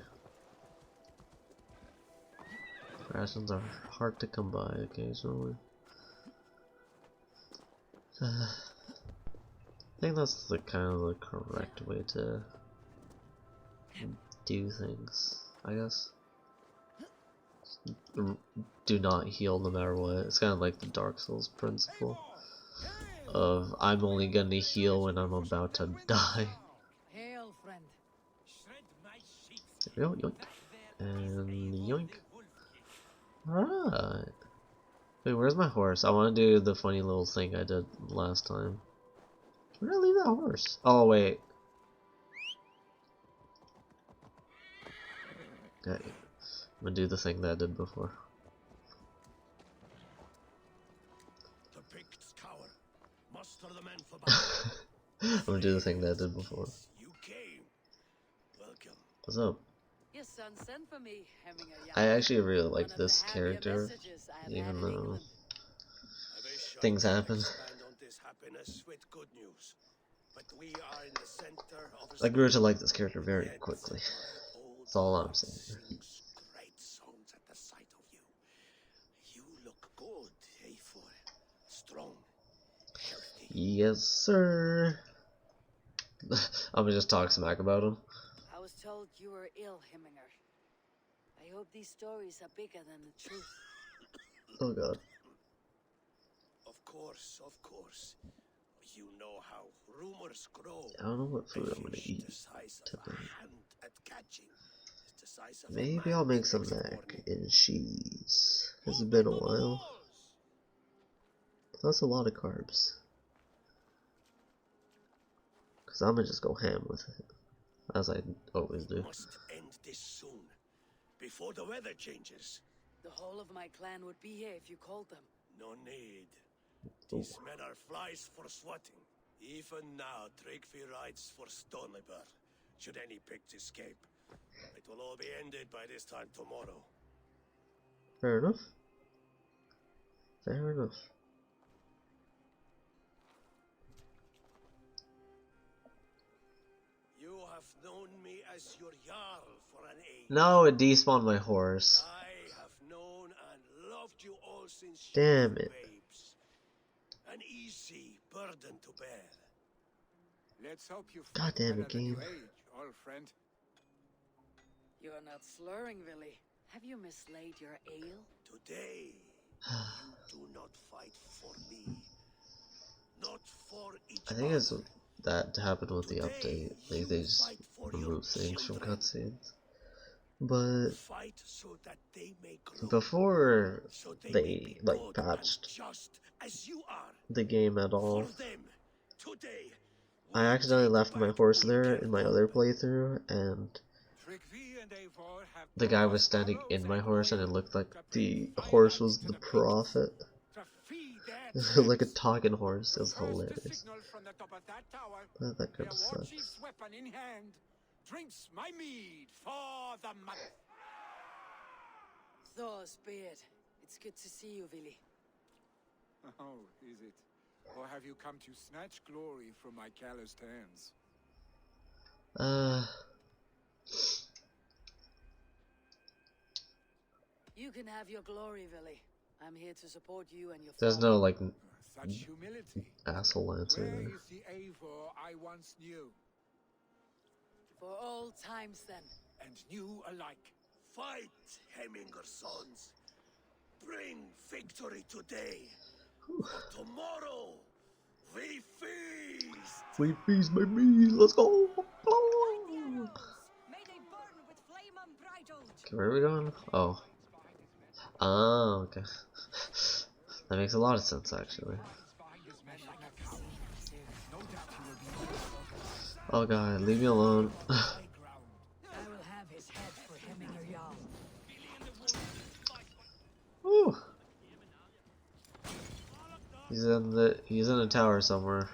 Rations are hard to come by occasionally. I think that's the kind of the correct way to do things, I guess. Do not heal no matter what. It's kind of like the Dark Souls principle of I'm only gonna heal when I'm about to die. Hail, friend. There we go, yoink. And yoink. Alright. Wait, where's my horse? I want to do the funny little thing I did last time. Where did I leave that horse? Oh, wait. Okay. I'm gonna do the thing that I did before. The Picts cower. Muster the men for battle. I'm gonna do the thing that I did before. You came. Welcome. What's up? Your son sent for me, Hemminger. I actually really like this character, even though things happen. Good news. But we are in the center of I grew to like this character very quickly. That's all I'm saying. Great songs at the sight of you. You look good, Eivor. Strong, healthy. Yes, sir. I'm gonna just talk smack about him. I was told you were ill, Hemminger. I hope these stories are bigger than the truth. Oh god. Of course. You know how rumors grow. I don't know what food I'm gonna eat today. Maybe I'll make some mac and cheese. It's been a while. That's a lot of carbs. Cause I'm gonna just go ham with it, as I always do. Must end this soon, before the weather changes. The whole of my clan would be here if you called them. No need. These men are flies for swatting. Even now, Tryggvi rides for Stonebur. Should any Picts escape, it will all be ended by this time tomorrow. Fair enough. Fair enough. You have known me as your Jarl for an age. No, it despawned my horse. I have known and loved you all since Damn you were it. babes. An easy burden to bear. Let's hope you God damn it, better than you game. age, old friend. You're not slurring, Willy. Have you mislaid your ale? Today, you do not fight for me. Not for each I think it's other. that happened with the update. Like they just remove things from cutscenes. But Fight so that they may grow. before So they may they be like good patched and just as you are. the game at all, For them, today, I accidentally left my horse there in my other playthrough, and Tryggvi and Eivor have the guy was standing in my horse, and it looked like the horse was the prophet. to feed their Like a talking horse. It was hilarious. signal from the top of that tower. But that kind Their of war sucks. chief's weapon in hand drinks my mead for the month. Thor's beard. It's good to see you, Willy. Oh, is it? Or have you come to snatch glory from my calloused hands? You can have your glory, Willy. I'm here to support you and your There's father. no like Such humility. asshole answer Where there. is the Eivor I once knew? For all times, then. And knew alike. Fight, Hemminger sons. Bring victory today. For tomorrow, we feast. We feast, baby. Let's go. May they burn with flame unbridled. Okay, where are we going? Oh. Oh, okay. That makes a lot of sense, actually. Oh god, leave me alone. I will have his head for Hemminger Jarl. Woo. He's in a tower somewhere.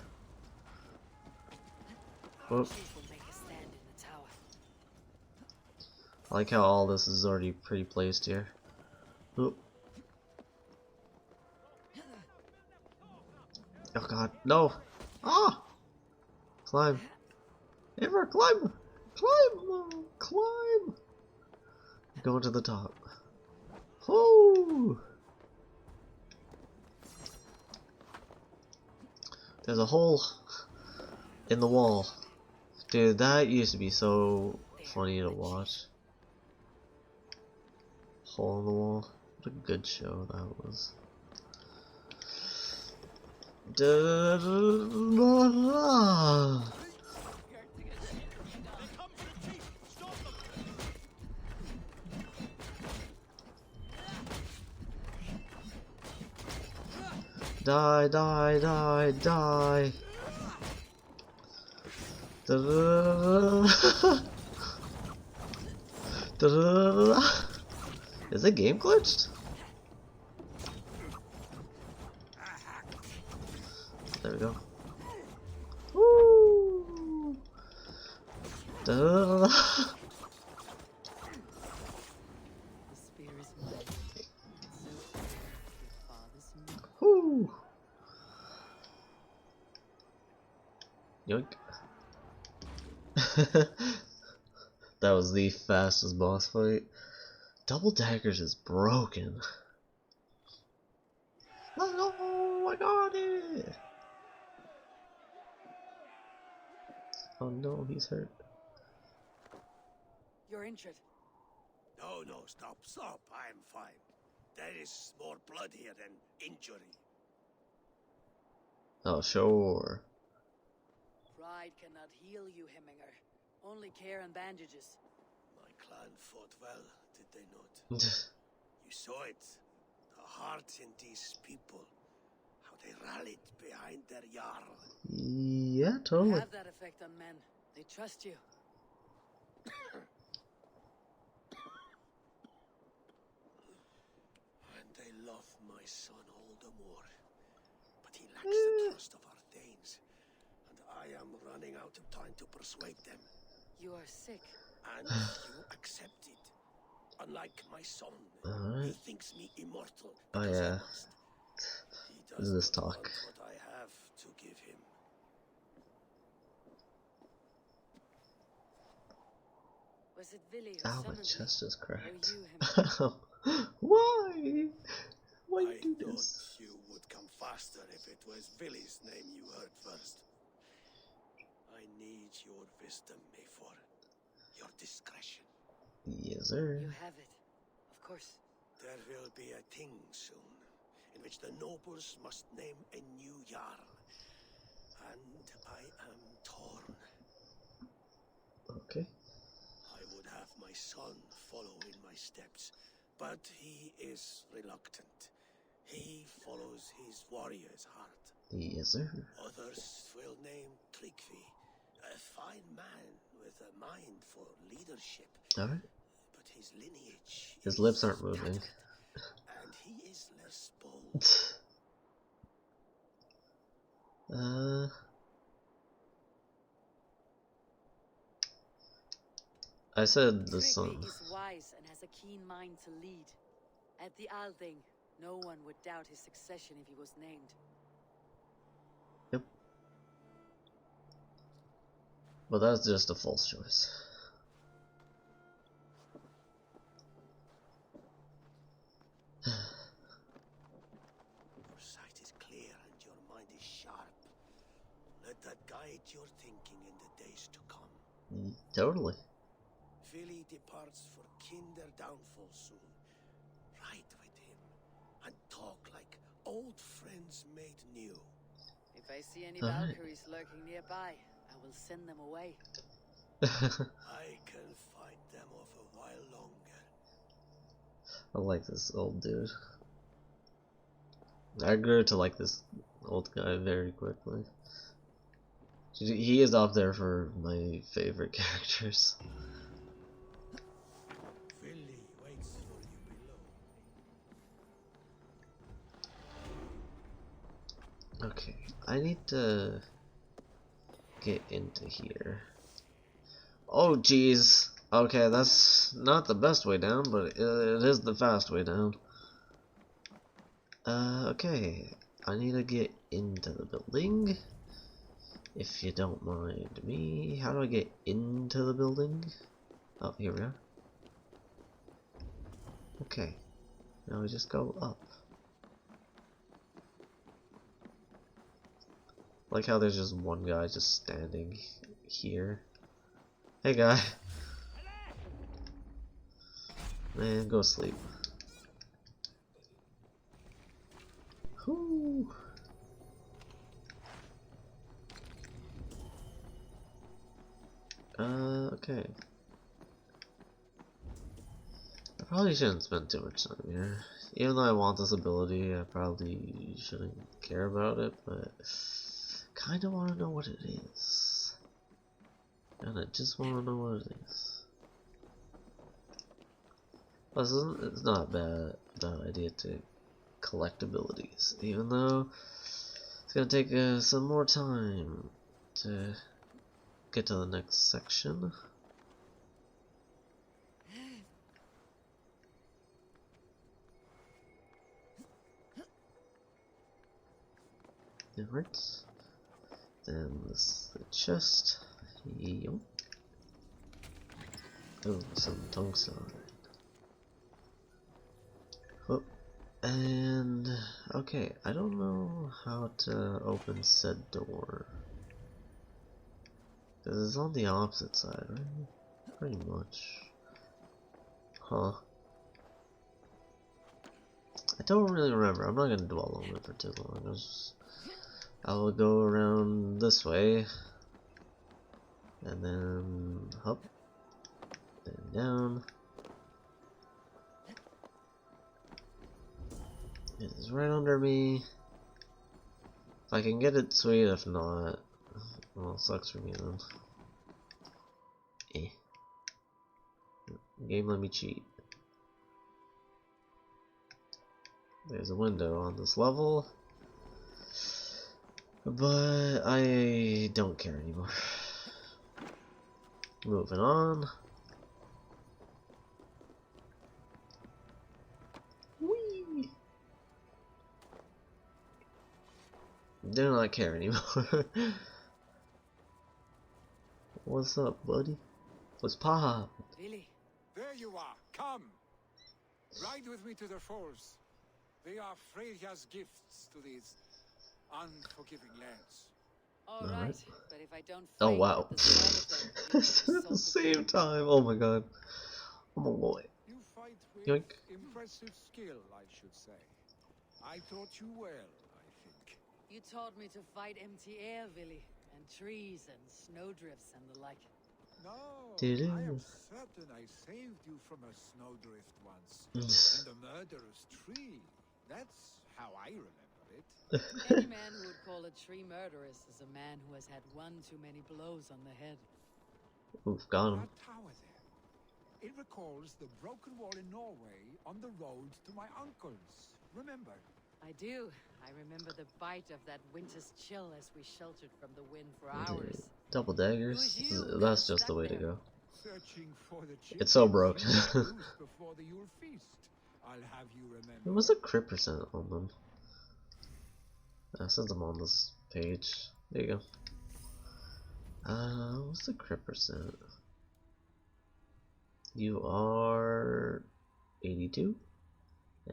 Whoop. Chief will make a stand in the tower. I like how all this is already pre-placed here. Oop. Oh god, no! Ah! Climb. Ever climb! Climb! Climb! Going to the top. Woo! There's a hole in the wall. Dude, that used to be so funny to watch. Hole in the wall. What a good show that was. Die, die, die, die. Is the game glitched? There we go. Woo! The spear is mine. So your father's milk. Woo! Yoink. That was the fastest boss fight. Double daggers is broken. Let's go! I got it! Oh no, he's hurt. You're injured. No, no, stop, stop. I'm fine. There is more blood here than injury. Oh, sure. Pride cannot heal you, Hemminger. Only care and bandages. My clan fought well, did they not? You saw it. The heart in these people. How they rallied behind their Jarl. Yeah, You totally. have that effect on men. They trust you. And they love my son all the more. But he lacks the trust of our Danes. And I am running out of time to persuade them. You are sick. And you accept it. Unlike my son, he thinks me immortal. Oh because I yeah. must. He What does is this not talk? want what I have to give him. Was it Vili who Ow, my summoned chest just me? cracked. Or you, Hemminger? Why? Why I you do thought this? you would come faster if it was Vili's name you heard first. I need your wisdom, Mayfor. Your discretion. Yes, sir. You have it. Of course. There will be a thing soon, in which the nobles must name a new Jarl. And I am torn. Okay. I would have my son follow in my steps, but he is reluctant. He follows his warrior's heart. Yes, sir. Others will name Tryggvi, a fine man with a mind for leadership. Alright. But his lineage His is lips aren't moving. and he is less bold. I said the Tryggvi son. is wise and has a keen mind to lead. At the Althing, no one would doubt his succession if he was named. Yep. But that's just a false choice. Your sight is clear and your mind is sharp. Let that guide your thinking in the days to come. Totally. Vili departs for Kinder downfall soon. Ride with him and talk like old friends made new. If I see any Alright. Valkyries lurking nearby, I will send them away. I can fight them off a while longer. I like this old dude. I grew to like this old guy very quickly. He is up there for my favorite characters. Vili waits for you below. Okay, I need to get into here. Oh jeez, Okay, that's not the best way down, but it is the fast way down. Okay. I need to get into the building. If you don't mind me. How do I get into the building? Oh, here we are. Okay. Now we just go up. Like how there's just one guy just standing here. Hey guy. Man, go sleep. Whoo. Okay. I probably shouldn't spend too much time here. Even though I want this ability, I probably shouldn't care about it, but kinda wanna know what it is. And I just wanna know what it is. Plus, it's not a bad idea to collect abilities, even though it's gonna take some more time to get to the next section. Alright. Then this the chest. Yo. Oh, some tungsten. Oh, and okay, I don't know how to open said door. Because it's on the opposite side, right? Pretty much. Huh. I don't really remember. I'm not gonna dwell on it for too long. I will go around this way. And then up. Then down. It is right under me. If I can get it, sweet. If not, well, sucks for me then. Eh. Game let me cheat. There's a window on this level, but I don't care anymore. Moving on. Whee! Do not care anymore. What's up, buddy? What's pop? Really? There you are. Come. Ride with me to the falls. They are Freya's gifts to these unforgiving lands. All right, but if I don't Oh faint wow. at the sight of them, At the same time. Oh my god. Oh my boy. You fight with Yoink. impressive skill, I should say. I taught you well, I think. You taught me to fight empty air, Willy, and trees and snowdrifts and the like. No, Did I am certain I saved you from a snowdrift once. And a murderous tree. That's how I remember it. Any man who would call a tree murderous is a man who has had one too many blows on the head. Oof, got him. That tower there. It recalls the broken wall in Norway on the road to my uncle's. Remember? I do. I remember the bite of that winter's chill as we sheltered from the wind for hours. Double daggers? That's just the way to go. Searching for the It's so broken. before the Yule feast. I'll have you remember. There was a crit percent on them. Since I'm on this page, there you go. What's the crit percent? You are 82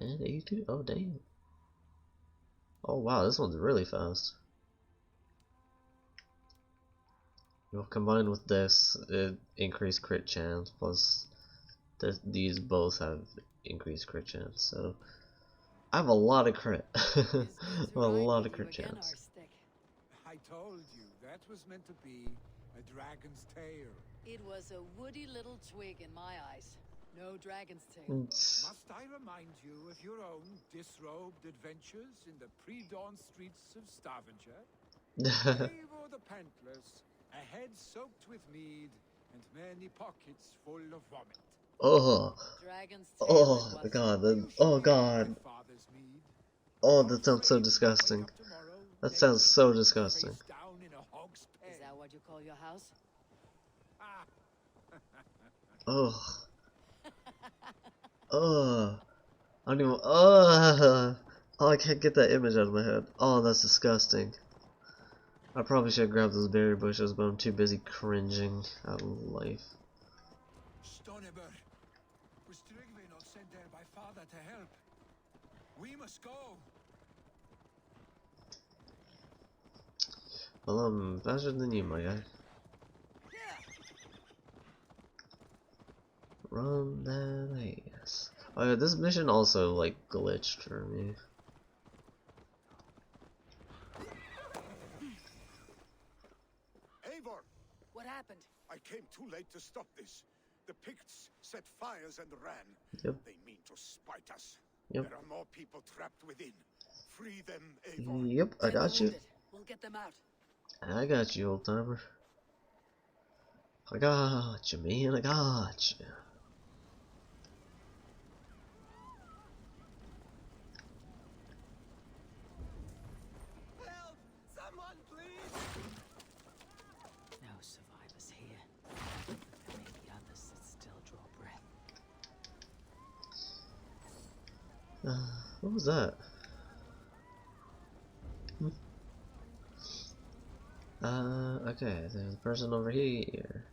and 82. Oh damn. Oh wow, this one's really fast. Well, combined with this, it increased crit chance. Plus, these both have increased crit chance. So I have a lot of crit. A lot of crit chance. I told you that was meant to be a dragon's tail. It was a woody little twig in my eyes. No dragon's tail. Must I remind you of your own disrobed adventures in the pre-dawn streets of Stavanger? Brave or the pantless, a head soaked with mead, and many pockets full of vomit. Oh, oh god, oh god. Oh, that sounds so disgusting. That sounds so disgusting. Is that what you call your house? Ugh. Ugh. I don't even. Ugh. Oh, I can't get that image out of my head. Oh, that's disgusting. I probably should have grabbed those berry bushes, but I'm too busy cringing at life. Stoneber, was Tryggvi not sent there by father to help? We must go. Well, I'm faster than you, my guy. Run that ass. Oh yeah, this mission also like glitched for me. Eivor! What happened? I came too late to stop this. The Picts set fires and ran. Yep. They mean to spite us. Yep. There are more people trapped within. Free them, Eivor. Yep, I got you. We'll get them out. I got you, old timer. I got you, man. I got you. Help! Someone, please! No survivors here. There may be others that still draw breath. What was that? Okay, there's a person over here.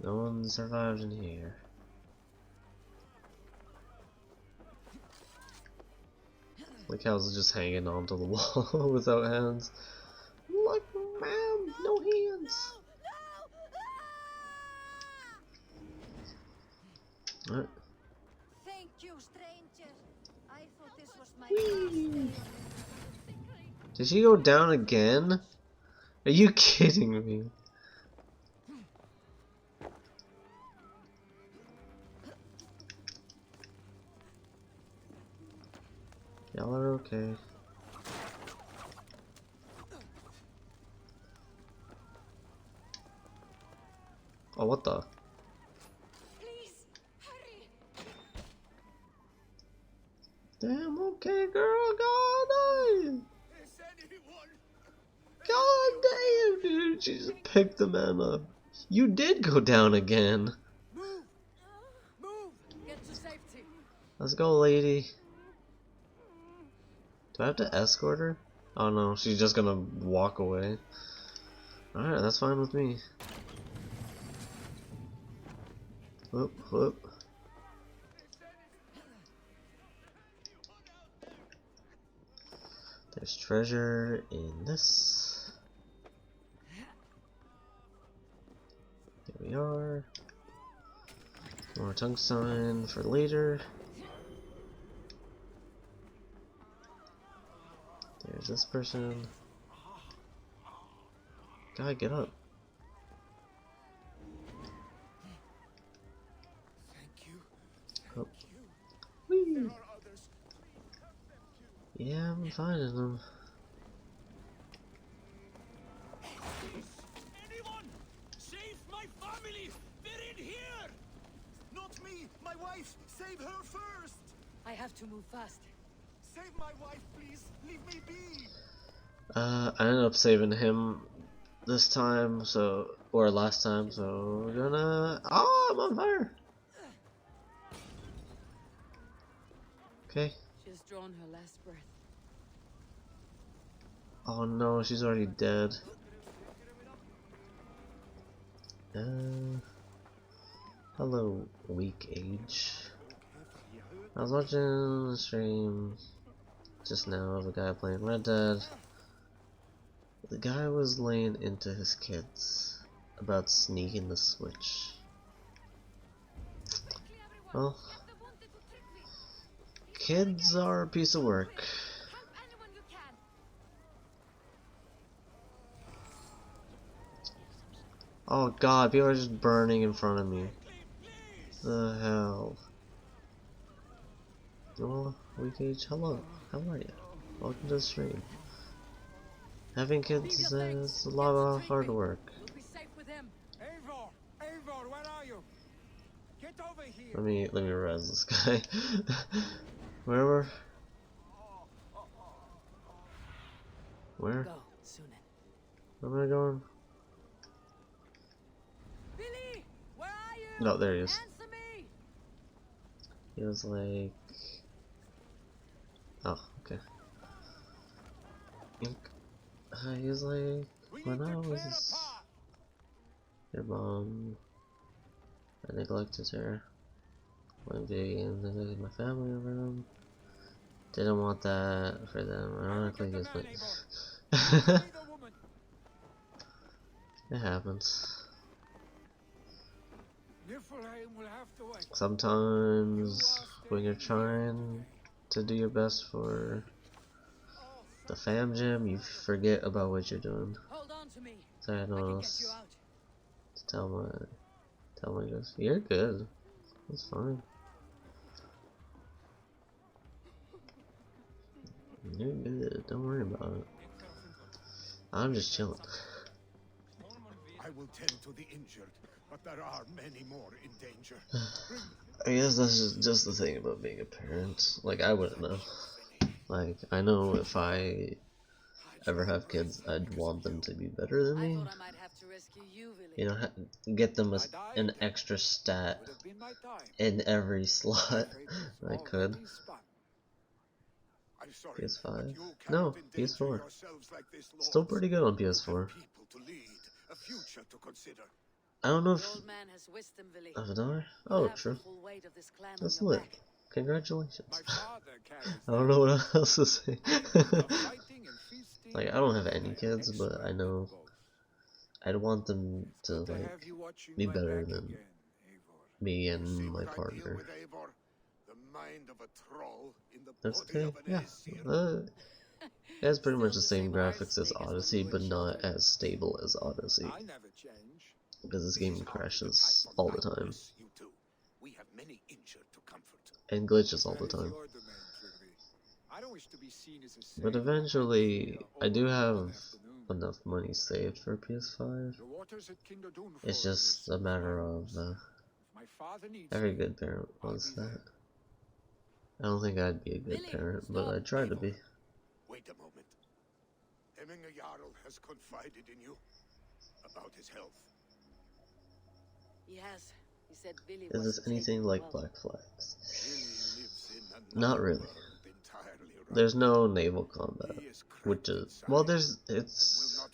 No one survived in here. Like how it's just hanging onto the wall without hands. Look, ma'am, no hands. Alright. Thank you, stranger. I thought this was my Whee! Did she go down again? Are you kidding me? Y'all are okay. Oh, what the? Please, hurry. Damn, okay, girl, god damn! God damn, dude, she just picked the man up. You did go down again. Move! Move! Get to safety. Let's go, lady. Do I have to escort her? Oh no, she's just gonna walk away. Alright, that's fine with me. Whoop, whoop. There's treasure in this. There we are. More tungsten for later. There's this person. God, get up. Thank you. Oh. Whee. Yeah, I'm finding them. Anyone! Save my family! They're in here! Not me! My wife! Save her first! I have to move fast. Save my wife, please! Leave me be! I ended up saving him this time, so, or last time, so we're gonna. Oh, I'm on fire! Okay. She's drawn her last breath. Oh no, she's already dead. Hello, weak age. I was watching a stream just now of a guy playing Red Dead. The guy was laying into his kids about sneaking the Switch. Well, kids are a piece of work. Oh god, people are just burning in front of me. The hell? Oh, weak age, hello. How are you? Welcome to the stream. Having kids is a lot of hard work. We'll be safe with him. Eivor! Eivor, where are you? Get over here! Let me res this guy. Where? Where? Go, Sunan. Where am I going? No, there he is. He was like, oh, okay. He was like, when I was your mom, I neglected her. One day, and neglected my family over them. Didn't want that for them. Ironically, he was like, it happens. Sometimes when you're trying to do your best for the fam gym, you forget about what you're doing. So I had no one else to tell my just, you're good. That's fine. You're good. Don't worry about it. I'm just chilling. I will tend to the injured, but there are many more in danger. I guess that's just the thing about being a parent. Like, I wouldn't know. Like, I know if I ever have kids, I'd want them to be better than me. You know, get them an extra stat in every slot I could. PS5? No, PS4. Still pretty good on PS4. I don't know if... Of an hour? Oh, true. That's lit. Congratulations. I don't know what else to say. Like, I don't have any kids, but I know I'd want them to, like, be better than me and my partner. That's okay, yeah. It has pretty much the same graphics as Odyssey, but not as stable as Odyssey. Because this game crashes all the time. And glitches all the time. But eventually, I do have enough money saved for PS5. It's just a matter of every good parent wants that. I don't think I'd be a good parent, but I'd try to be. Wait a moment. Hemminger Jarl has confided in you about his health. He has. He said Billy Is this anything like Black Flags? Not really. There's no naval combat, which is, well, it's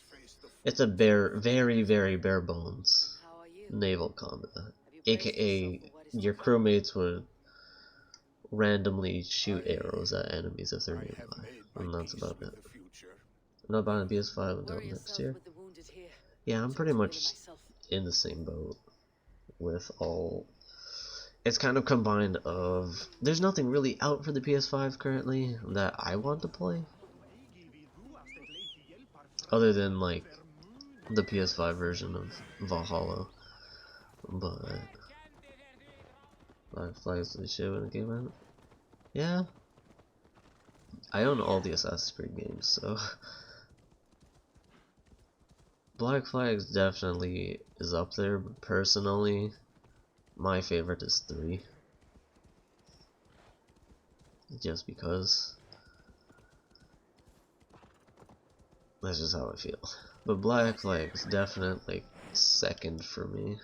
a very bare bones naval combat, aka your crewmates would randomly shoot arrows at enemies if they're nearby, and that's about it. I'm not buying a PS5 until next year. Yeah, I'm pretty much in the same boat with all. It's kind of combined of, there's nothing really out for the PS5 currently that I want to play, other than like the PS5 version of Valhalla, but Black Flags the shit when it came out. Yeah, I own all the Assassin's Creed games, so Black Flags definitely is up there, but personally, my favorite is 3. Just because. That's just how I feel. But Black Flag is definitely second for me.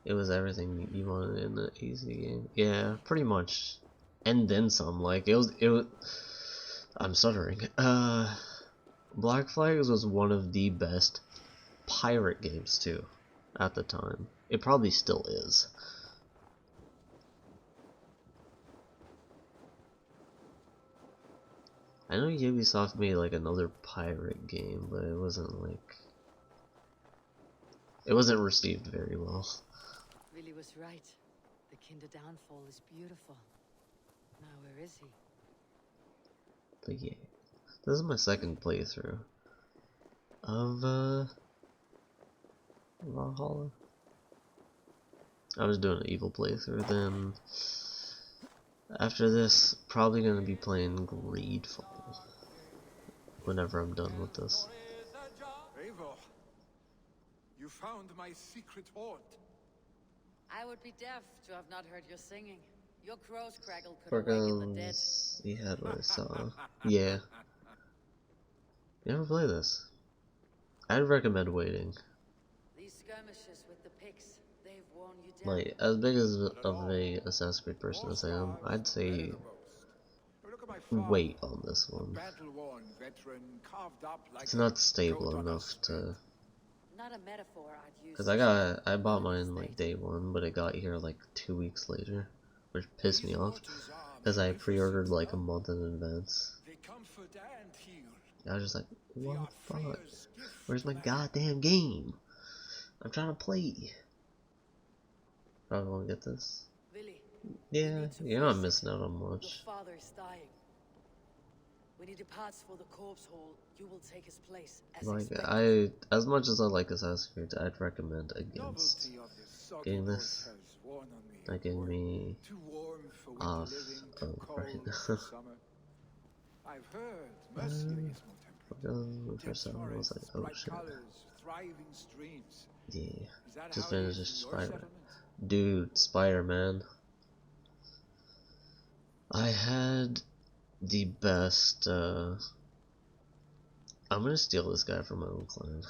It was everything you wanted in an easy game. Yeah, pretty much. And then some. Like, it was I'm stuttering. Black Flags was one of the best pirate games too, at the time. It probably still is. I know Ubisoft made like another pirate game, but it wasn't like, it wasn't received very well. Billy was right. The Kinder downfall is beautiful. Now where is he? But yeah, this is my second playthrough of Valhalla. I was doing an evil playthrough, then after this, probably gonna be playing Greedfall whenever I'm done with this. Eivor, you found my secret haunt. I would be deaf to have not heard your singing. Your crow's craggle could Poor awaken the dead. guns, he had what I saw. Yeah. You ever play this? I'd recommend waiting. These skirmishes with the like, as big as of a Assassin's Creed person as I am, I'd say wait on this one. It's not stable enough to. Not a metaphor I'd use. Cause I bought mine like day one, but it got here like 2 weeks later, which pissed me off. Cause I pre-ordered like a month in advance. I was just like, what the fuck? Where's my goddamn game? I'm trying to play. Probably won't get this. Yeah, you're not missing out on much. Your father is dying. When he departs for the corpse hall, you will take his place as Like, expected. as much as I like Assassin's Creed, I'd recommend against getting this. Not getting me off of right now. I've heard Mercia is more For some, I was like, oh shit. thriving streams. Yeah, just finished Spider-Man. Dude, Spider-Man. I had the best, I'm gonna steal this guy from my own clan.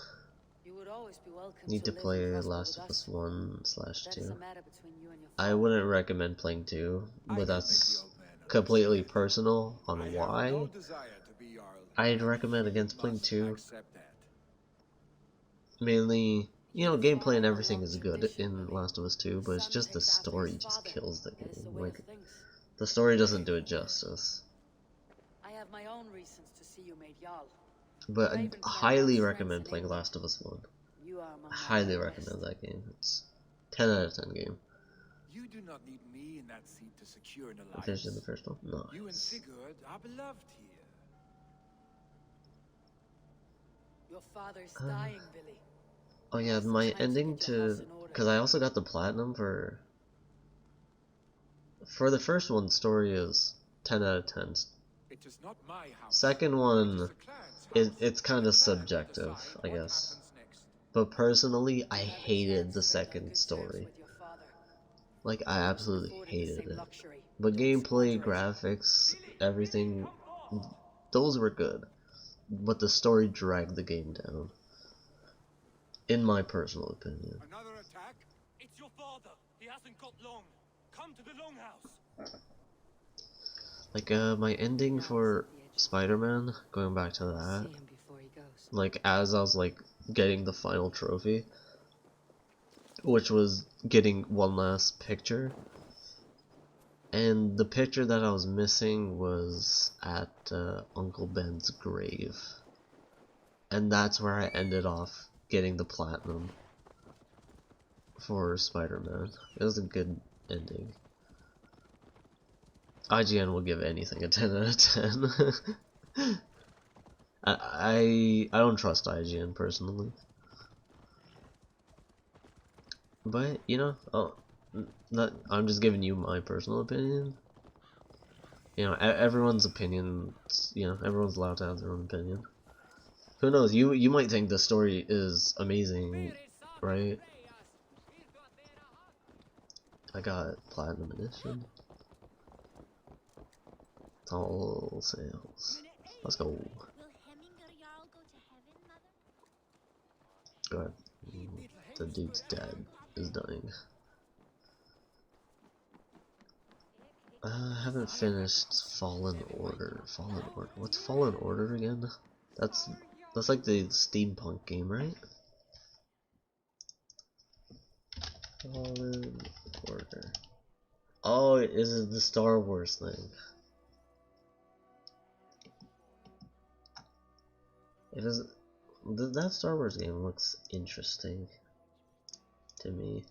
You would always be welcome Need to live play with us or Last with of Us us. 1/2. That is a matter between you and your I wouldn't recommend playing 2, but that's completely personal on why I'd recommend against playing 2. Mainly, you know, gameplay and everything is good in Last of Us 2, but it's just the story just kills the game. Like, the story doesn't do it justice. I have my own reasons to see you made Jarl. But I highly recommend playing Last of Us 1. I highly recommend that game. It's 10 out of 10 game. You do not need me in that seat to secure an alliance. Finished in the first one? Nice. You and Sigurd are beloved here. Your father is dying, Billy. Oh yeah, my ending to... Because I also got the platinum for... For the first one, story is 10 out of 10. It is not my house. Second one, it's kind of subjective, I guess. But personally, I hated the second story. Like, I absolutely hated it. But gameplay, graphics, everything, those were good. But the story dragged the game down. In my personal opinion. Another attack? It's your father. He hasn't got long. Come to the longhouse. Like, my ending for Spider-Man, going back to that, like, as I was, like, getting the final trophy, which was getting one last picture, and the picture that I was missing was at Uncle Ben's grave, and that's where I ended off getting the platinum for Spider-Man. It was a good ending. IGN will give anything a 10 out of 10. I don't trust IGN personally. But, you know, I'm just giving you my personal opinion. You know, everyone's opinion, you know, everyone's allowed to have their own opinion. Who knows, you might think the story is amazing, right? I got Platinum Edition. All sales. Let's go. Go ahead. The dude's dead. Is dying. I haven't finished Fallen Order. Fallen Order. What's Fallen Order again? That's like the steampunk game, right? Fallen Order. Oh, is it the Star Wars thing? It is. That Star Wars game looks interesting to me.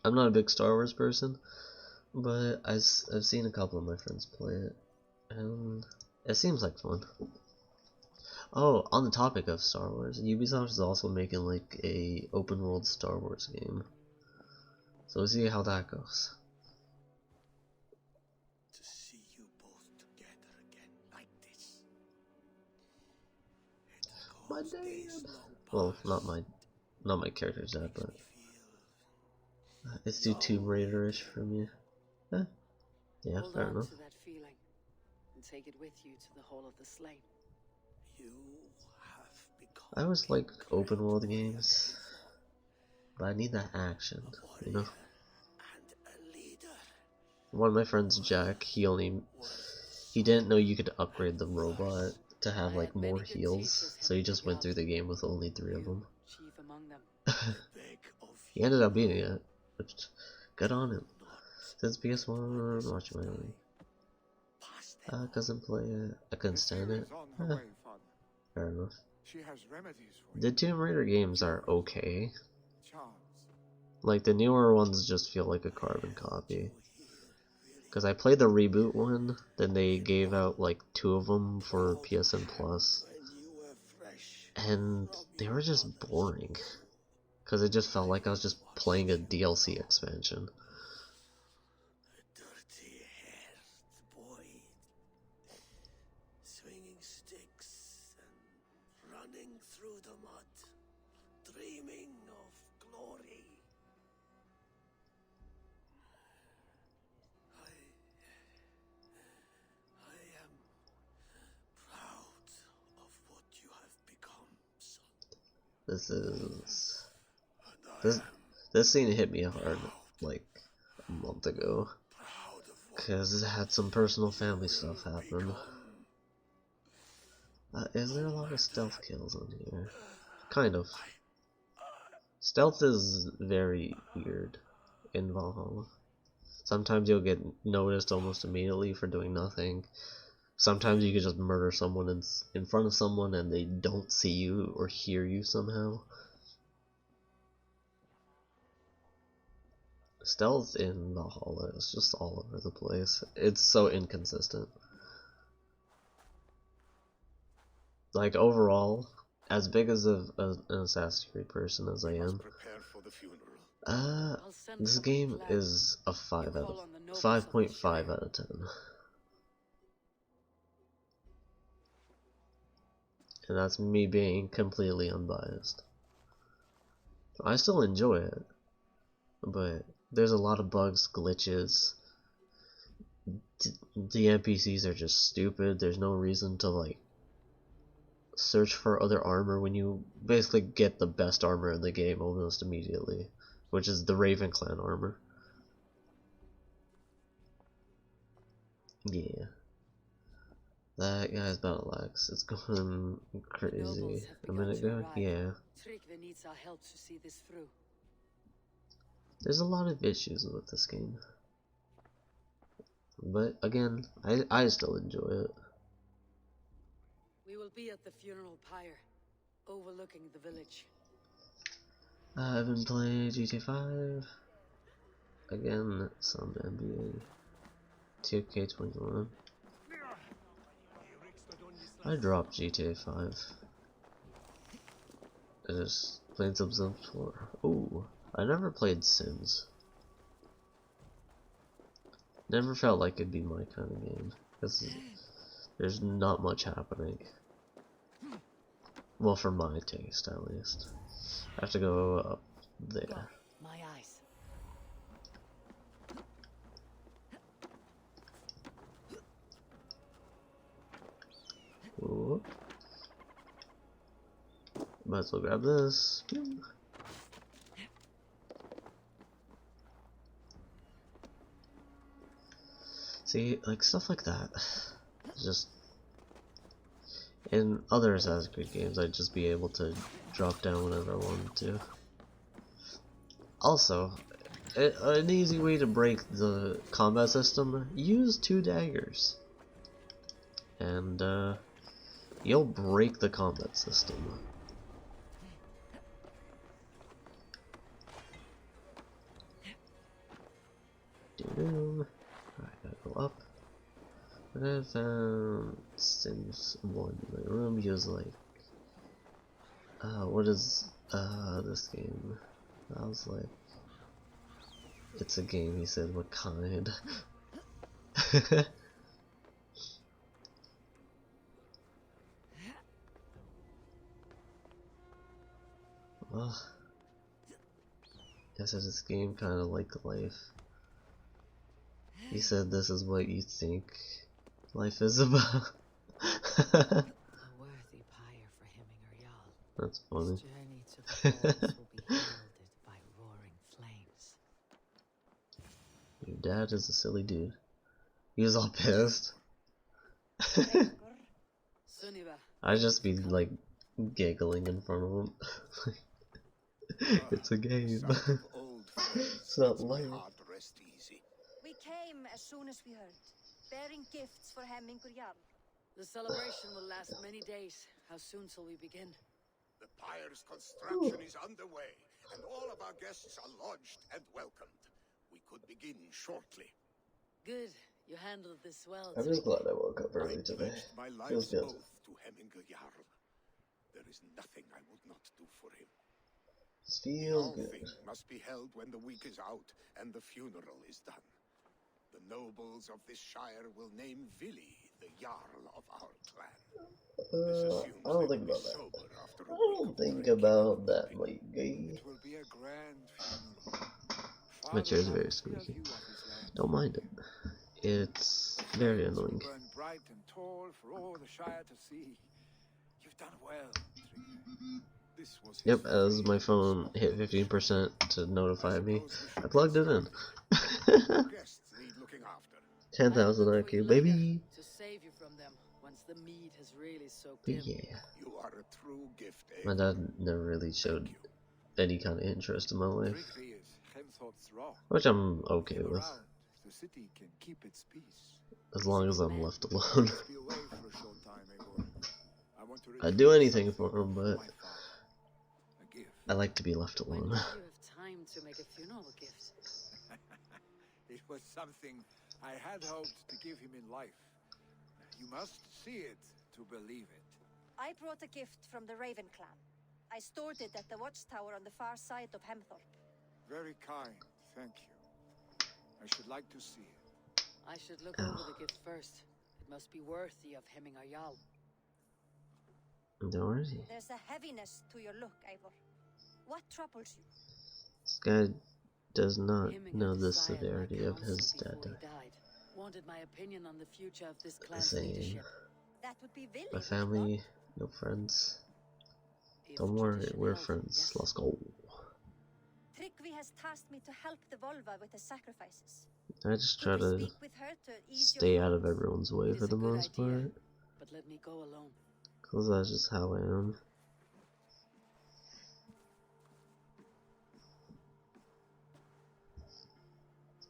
I'm not a big Star Wars person, but I've seen a couple of my friends play it, and it seems like fun. Oh, on the topic of Star Wars, Ubisoft is also making like a open world Star Wars game. So we'll see how that goes. To see you both together again like this. My dad. Well, not my character's dad, but it's too Tomb Raider-ish for me. Yeah, Hold fair on enough. to that feeling and take it with you to the Hall of the Slain. You have become I always like open world games. but I need that action, you know? One of my friends, Jack, he didn't know you could upgrade the robot to have like more heals, so he just went through the game with only 3 of them. He ended up beating it, which good on him. Since PS1, watch my cousin play it. I couldn't stand it. Fair enough. The Tomb Raider games are okay. Like the newer ones just feel like a carbon copy. Because I played the reboot one, then they gave out like 2 of them for PSN Plus, and they were just boring. Because it just felt like I was just playing a DLC expansion. Swinging sticks and running through the mud, dreaming of glory. I am proud of what you have become, son. This scene hit me hard like a month ago, because it had some personal family stuff happen. Is there a lot of stealth kills on here? Kind of. Stealth is very weird in Valhalla. Sometimes you'll get noticed almost immediately for doing nothing. Sometimes you can just murder someone in front of someone and they don't see you or hear you somehow. Stealth in Valhalla is just all over the place. It's so inconsistent. Like overall, as big as an Assassin's Creed person as I am, this game is a 5.5 out of 10. And that's me being completely unbiased. I still enjoy it, but there's a lot of bugs, glitches. The NPCs are just stupid. There's no reason to like search for other armor when you basically get the best armor in the game almost immediately, which is the Raven Clan armor. Yeah. That guy's battle axe. It's going crazy. A minute ago? Yeah. Needs our help to see this through. There's a lot of issues with this game. But again, I still enjoy it. We will be at the funeral pyre, overlooking the village. I've been playing GTA 5. Again, some NBA. 2K21. I dropped GTA 5. I just played some Sims 4. Ooh, I never played Sims. Never felt like it'd be my kind of game. Because there's not much happening. Well, for my taste, at least. I have to go up there. My eyes. Ooh. Might as well grab this. See, like stuff like that. Just in other Assassin's Creed games, I'd just be able to drop down whenever I wanted to. Also, an easy way to break the combat system: use 2 daggers, and you'll break the combat system. Alright, gotta go up. I found Sims 1 in my room. He was like, what is this game? I was like, it's a game. He said, what kind? Well, guess this game kind of like life. He said this is what you think life is about. A worthy pyre for him and her Jarl. That's funny. His journey to the forest will be heralded by Your dad is a silly dude. He was all pissed. I'd just be like giggling in front of him. It's a game. It's not life. We came as soon as we heard, bearing gifts for Hemmingur Jarl. The celebration will last many days. How soon shall we begin? The pyre's construction is underway, and all of our guests are lodged and welcomed. We could begin shortly. Good. You handled this well. I'm just glad I woke up early today. My Feels life's good. oath to Hemmingur Jarl. There is nothing I would not do for him. Just feel good. Thing must be held when the week is out and the funeral is done. The nobles of this shire will name Vili the Jarl of our clan. I don't think about that. I don't think about that, my guy. It will be a grand funeral. My chair's very squeaky. Don't mind it. It's very annoying. Burn bright and tall for all the Shire to see. You've done well, Trigger. This was Yep, as my phone hit 15% to notify me, I plugged it in. 10,000 IQ, baby. To save you from them once the mead has really soaked But in. yeah. You are a true gift, My dad never really showed any kind of interest in my life, which I'm okay with, the city can keep its peace. as long as I'm left alone. I'd do anything for him, but I like to be left alone. You have time to make a funeral gift. It was something I had hoped to give him in life. You must see it to believe it. I brought a gift from the Raven clan. I stored it at the watchtower on the far side of Hemthorpe. Very kind, thank you. I should like to see it. I should look over the gift first. It must be worthy of Hemmingur Jarl. Don't worry. There's a heaviness to your look, Eivor. What troubles you? This guy does not know the severity of his death. Wanted my opinion on the future of this clan's Same. leadership. That would be Vili. My family, no friends. Don't worry, we're friends. Let's go. Tryggvi has tasked me to help the Volva with the sacrifices. I just try to Speak with her to ease stay your out of everyone's way for the most part, But let me go alone. cause that's just how I am.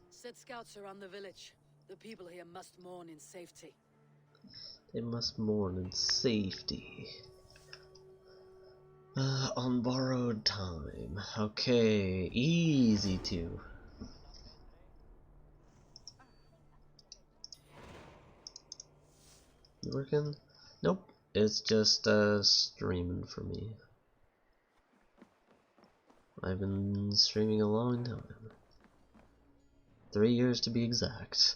Set scouts around the village. The people here must mourn in safety. They must mourn in safety. On borrowed time. Okay, easy to. You working? Nope. It's just streaming for me. I've been streaming a long time. 3 years to be exact.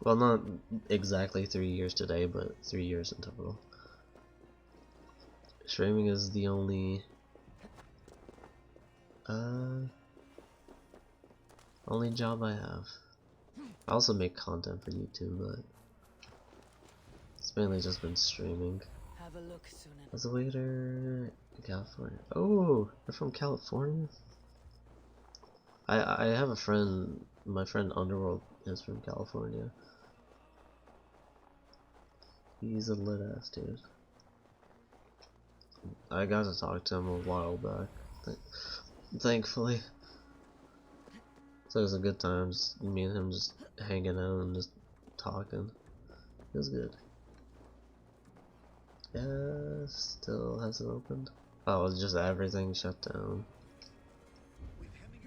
Well, not exactly 3 years today, but 3 years in total. Streaming is the only only job I have. I also make content for YouTube, but it's mainly just been streaming. Have a look, Sunan. As a waiter in California. Oh, you're from California? I have a friend, my friend Underworld is from California. He's a lit ass dude. I got to talk to him a while back, thankfully. So it was a good time, just me and him just hanging out and just talking. It was good. Yeah, still hasn't opened. Oh, it's just everything shut down.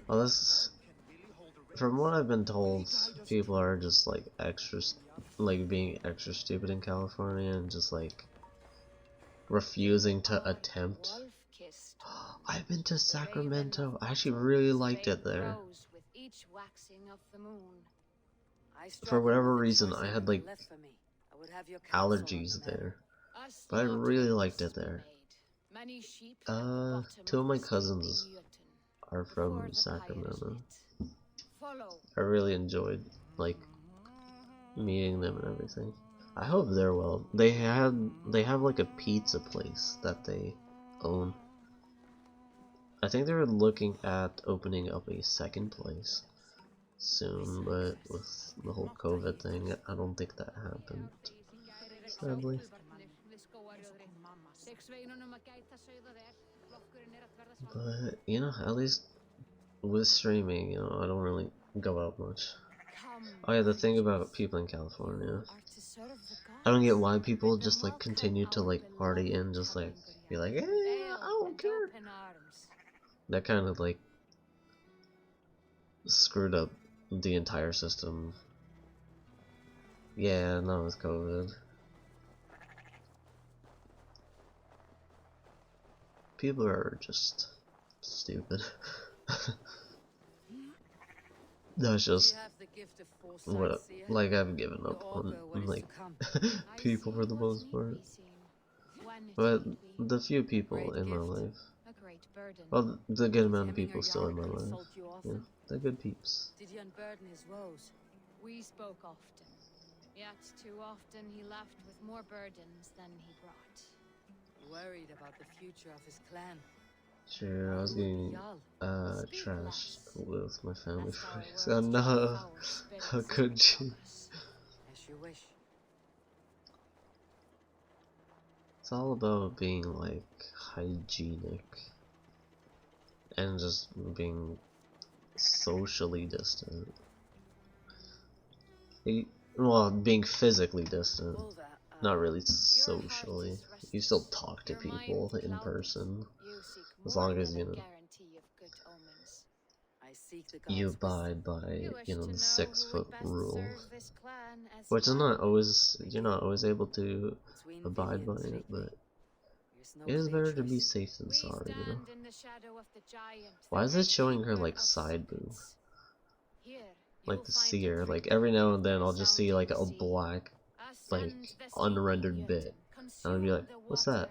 Well, this, from what I've been told, people are just like being extra stupid in California and just like refusing to attempt. I've been to Sacramento. I actually really liked it there. For whatever reason, I had like allergies there, but I really liked it there. 2 of my cousins are from Sacramento. I really enjoyed like meeting them and everything. I hope they're well. They have like a pizza place that they own. I think they were looking at opening up a second place soon, but with the whole COVID thing, I don't think that happened, sadly. But, you know, at least with streaming, you know, I don't really go out much. Oh yeah, the thing about people in California, I don't get why people just like continue to like party and just like be like, eh, I don't care. That kind of like screwed up the entire system. Yeah, not with COVID. People are just stupid. That's just what, like, I've given up on like people for the most part. But the few people in my life, well, the good amount of people still in my life, yeah, they're good peeps. Did he unburden his woes? We spoke often, yet too often he left with more burdens than he brought. Worried about the future of his clan. Sure, I was getting trashed with my family friends. Oh no, how could you? As you wish. It's all about being like hygienic and just being socially distant. Well, being physically distant, not really socially. You still talk to people in person, as long as, you know, you abide by, you know, the 6-foot rule, which is not always, you're not always able to abide by it, but it is better to be safe than sorry, you know. Why is it showing her like side boob? Like the seer, like every now and then I'll just see like a black, like unrendered bit, and I'll be like, what's that?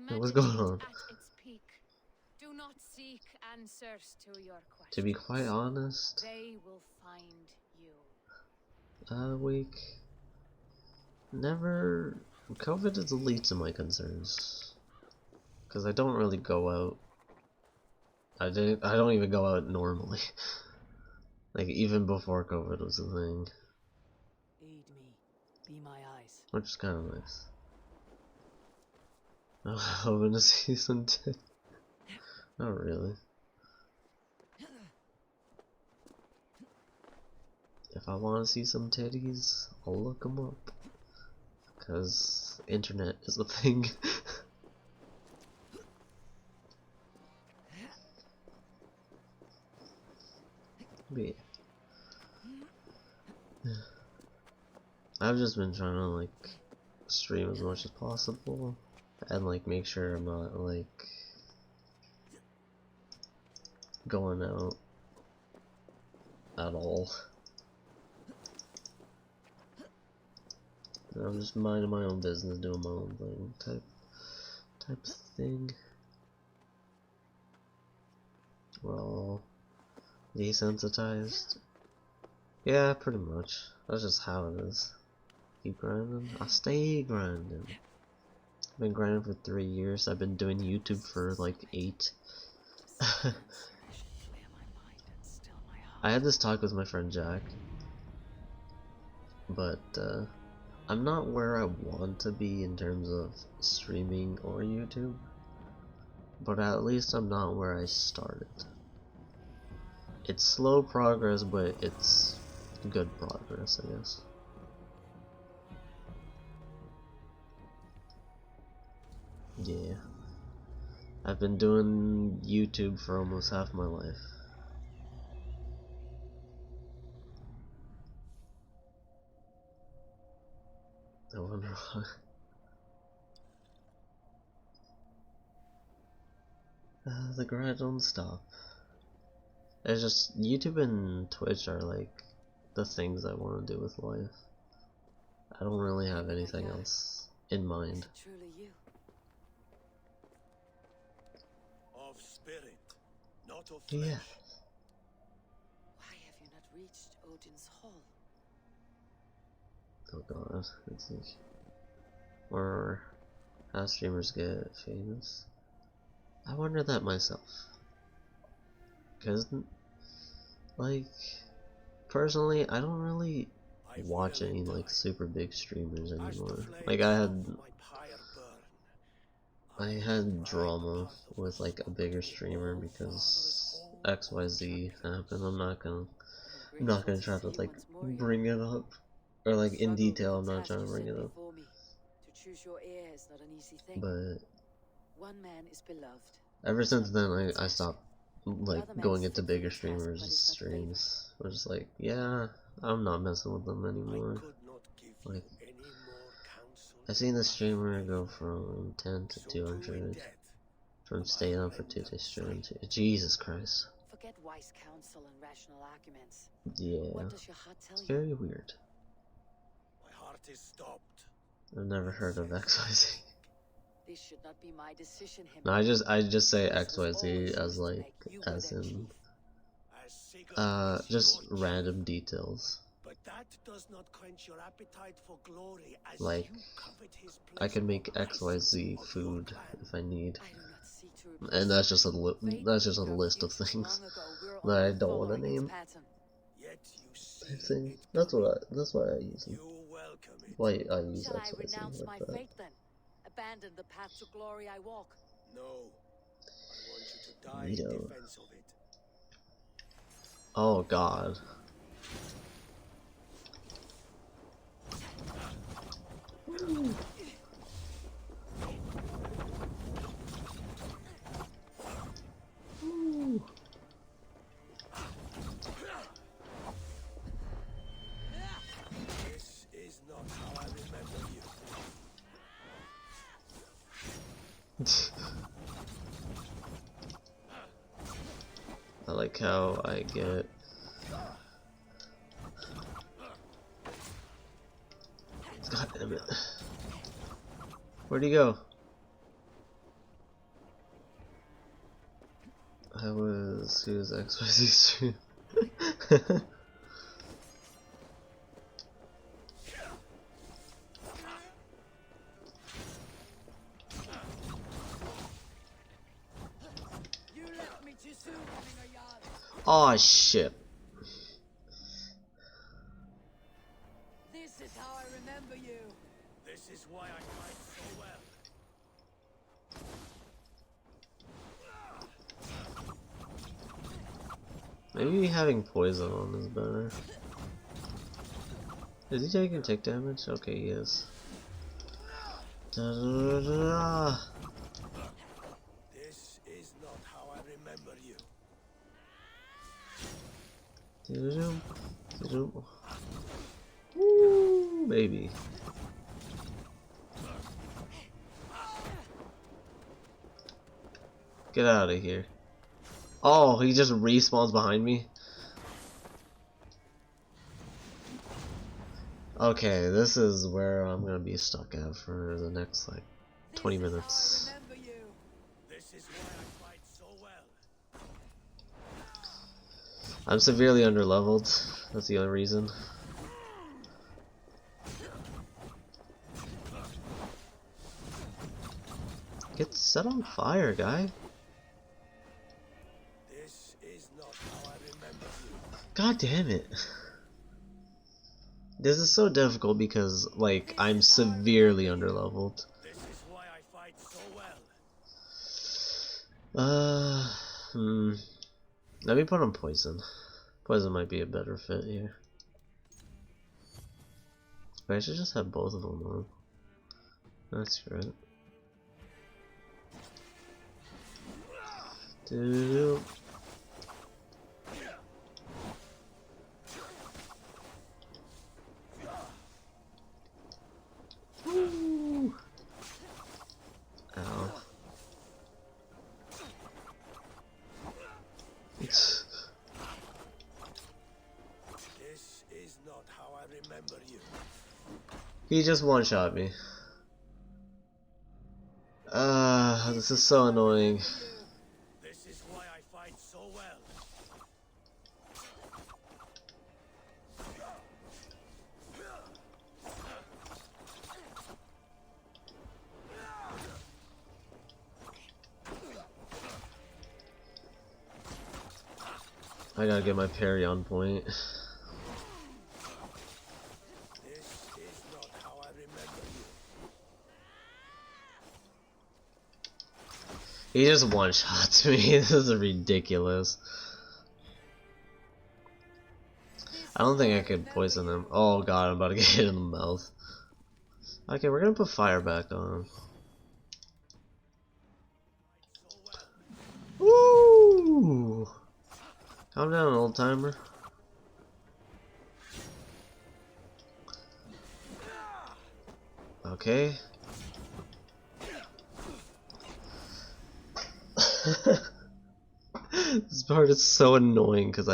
Like, what's going on? Do not seek answers to your questions. To be quite honest, They will find you. week never. COVID is the least of my concerns, because I don't really go out. I don't even go out normally. Like, even before COVID was a thing. Aid me. Be my eyes. Which is kind of nice. I'm hoping to see some tits. Not really. If I want to see some titties, I'll look them up. Because internet is a thing. But yeah. I've just been trying to like stream as much as possible and like make sure I'm not like going out at all. And I'm just minding my own business, doing my own thing type thing. We're all desensitized. Yeah, pretty much. That's just how it is. Keep grinding. I stay grinding. I've been grinding for 3 years. I've been doing YouTube for like 8. I had this talk with my friend Jack, but I'm not where I want to be in terms of streaming or YouTube, but at least I'm not where I started. It's slow progress, but it's good progress, I guess. Yeah. I've been doing YouTube for almost half my life. I wonder why. The grind don't stop. It's just YouTube and Twitch are like the things I want to do with life. I don't really have anything else in mind. Truly you. Of spirit, not of flesh. Yeah. Why have you not reached Odin's Hall? Oh god, it's like where how streamers get famous. I wonder that myself. Cause, like, personally, I don't really watch any like super big streamers anymore. Like I had drama with like a bigger streamer because XYZ happened. I'm not gonna try to like bring it up or like in detail. I'm not trying to bring it up. To choose your heir is not an easy thing. But One man is beloved. ever since then, I stopped like going into bigger streamers' streams. I was just like, yeah, I'm not messing with them anymore. Like, I seen the streamer go from 10 to 200, from staying up for 2 days straight to Jesus Christ. Forget wise counsel and rational arguments. Yeah, What does your heart tell it's you? very weird. My heart is stopped. I've never heard of XYZ. This should not be my decision. No, I just say XYZ as like as in just random details. But that does not quench your appetite for glory as Like, you covet his I can make XYZ food if I need, and that's just a list of things that I don't want to name. That's why I use them. Why I use Shall I XYZ renounce my like that. fate then? Abandon the path to glory I walk? No. I want you to die in Neato. defense of it. Oh God. This is not how I remember you. I like how I get God damn it. Where'd he go? He was XYZ stream. Oh shit. This is how I remember you. This is why I fight so well. Maybe having poison on is better. Is he taking tick damage? Okay, he is. Da-da-da-da-da. This is not how I remember you. Do-do-do. Do-do. Woo, baby. Get out of here. Oh, he just respawns behind me. Okay, this is where I'm gonna be stuck at for the next like 20 minutes. This is why I fight so well. I'm severely underleveled. That's the only reason. Get set on fire, guy. This is not how I remember you. God damn it. This is so difficult because, like, I'm severely underleveled. This is why I fight so well. Let me put on poison. Poison might be a better fit here. Wait, I should just have both of them on. That's right. Do. Woo. Ow. This is not how I remember you. He just one-shot me. This is so annoying. This is why I fight so well. I gotta get my parry on point. He just one-shots me. This is ridiculous. I don't think I could poison him. Oh god, I'm about to get hit in the mouth. Okay, we're gonna put fire back on. Woo! Calm down, old timer. Okay. This part is so annoying because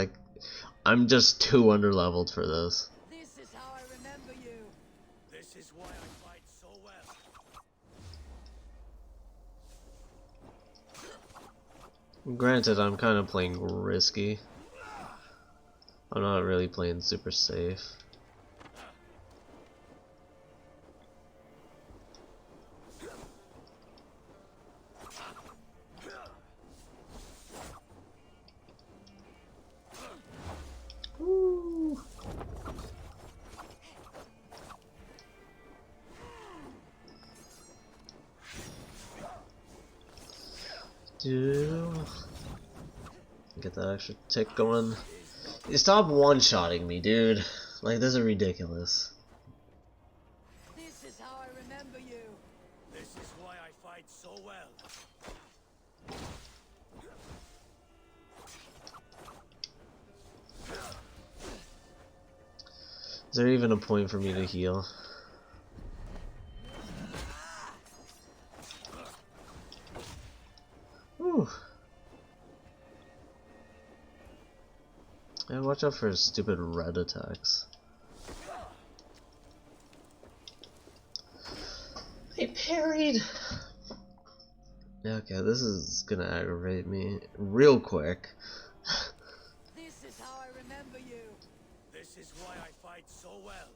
I'm just too underleveled for this. This is how I remember you. This is why I fight so well. Granted, I'm kind of playing risky. I'm not really playing super safe. Woo. Get that extra tick going. You stop one-shotting me, dude. Like, this is ridiculous. This is how I remember you. This is why I fight so well. Is there even a point for me to heal? Whew. Yeah, watch out for his stupid red attacks. I parried! Okay, this is gonna aggravate me real quick. This is how I remember you. This is why I fight so well.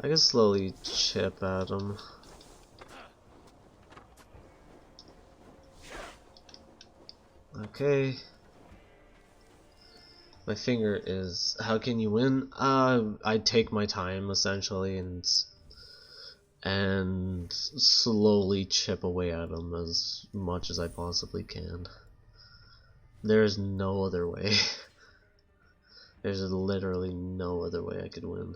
I can slowly chip at him. Okay. My finger is, how can you win? I take my time essentially and slowly chip away at him as much as I possibly can. There's no other way. There's literally no other way I could win.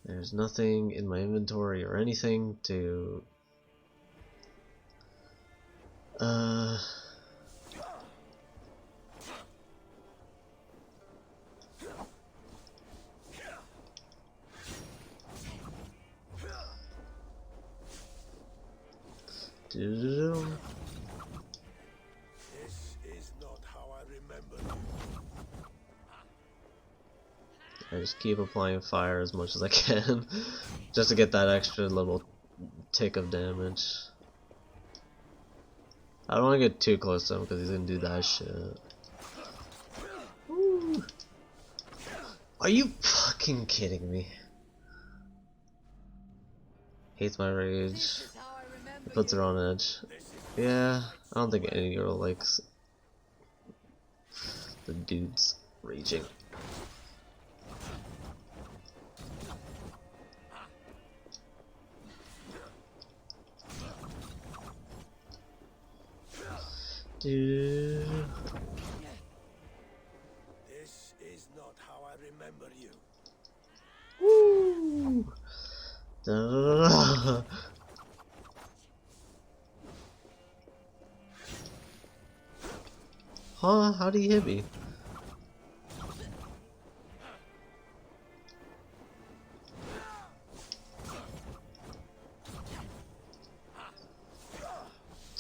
There's nothing in my inventory or anything to This is not how I remember you. I just keep applying fire as much as I can just to get that extra little tick of damage. I don't want to get too close to him because he's gonna do that shit. Woo. Are you fucking kidding me? Hates my rage. It puts her on edge. Yeah, I don't think any girl likes the dudes raging. Dude. This is not how I remember you. Woo! Da -da -da -da. Huh? How do you hit me?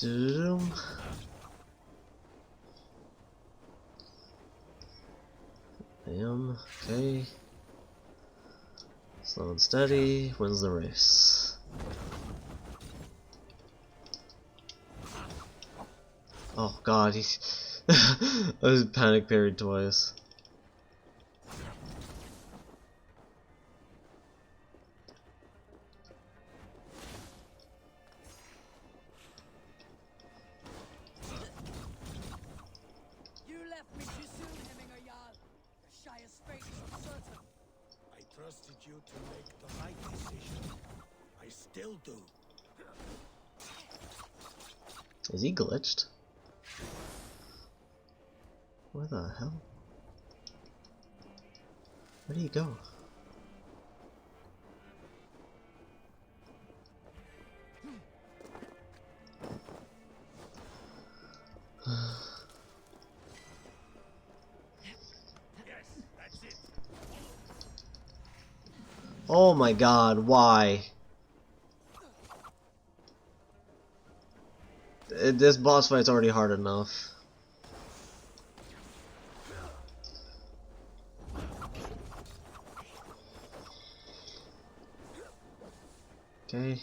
Doom. Bam. Okay. Slow and steady wins the race. Oh god, he's I was panic parried twice. You left me too soon, Hemminger Jarl. Your Shire's fate is uncertain. I trusted you to make the right decision. I still do. Is he glitched? Where the hell? Where did he go? Yes, that's it. Oh my god, why? This boss fight's already hard enough. Okay.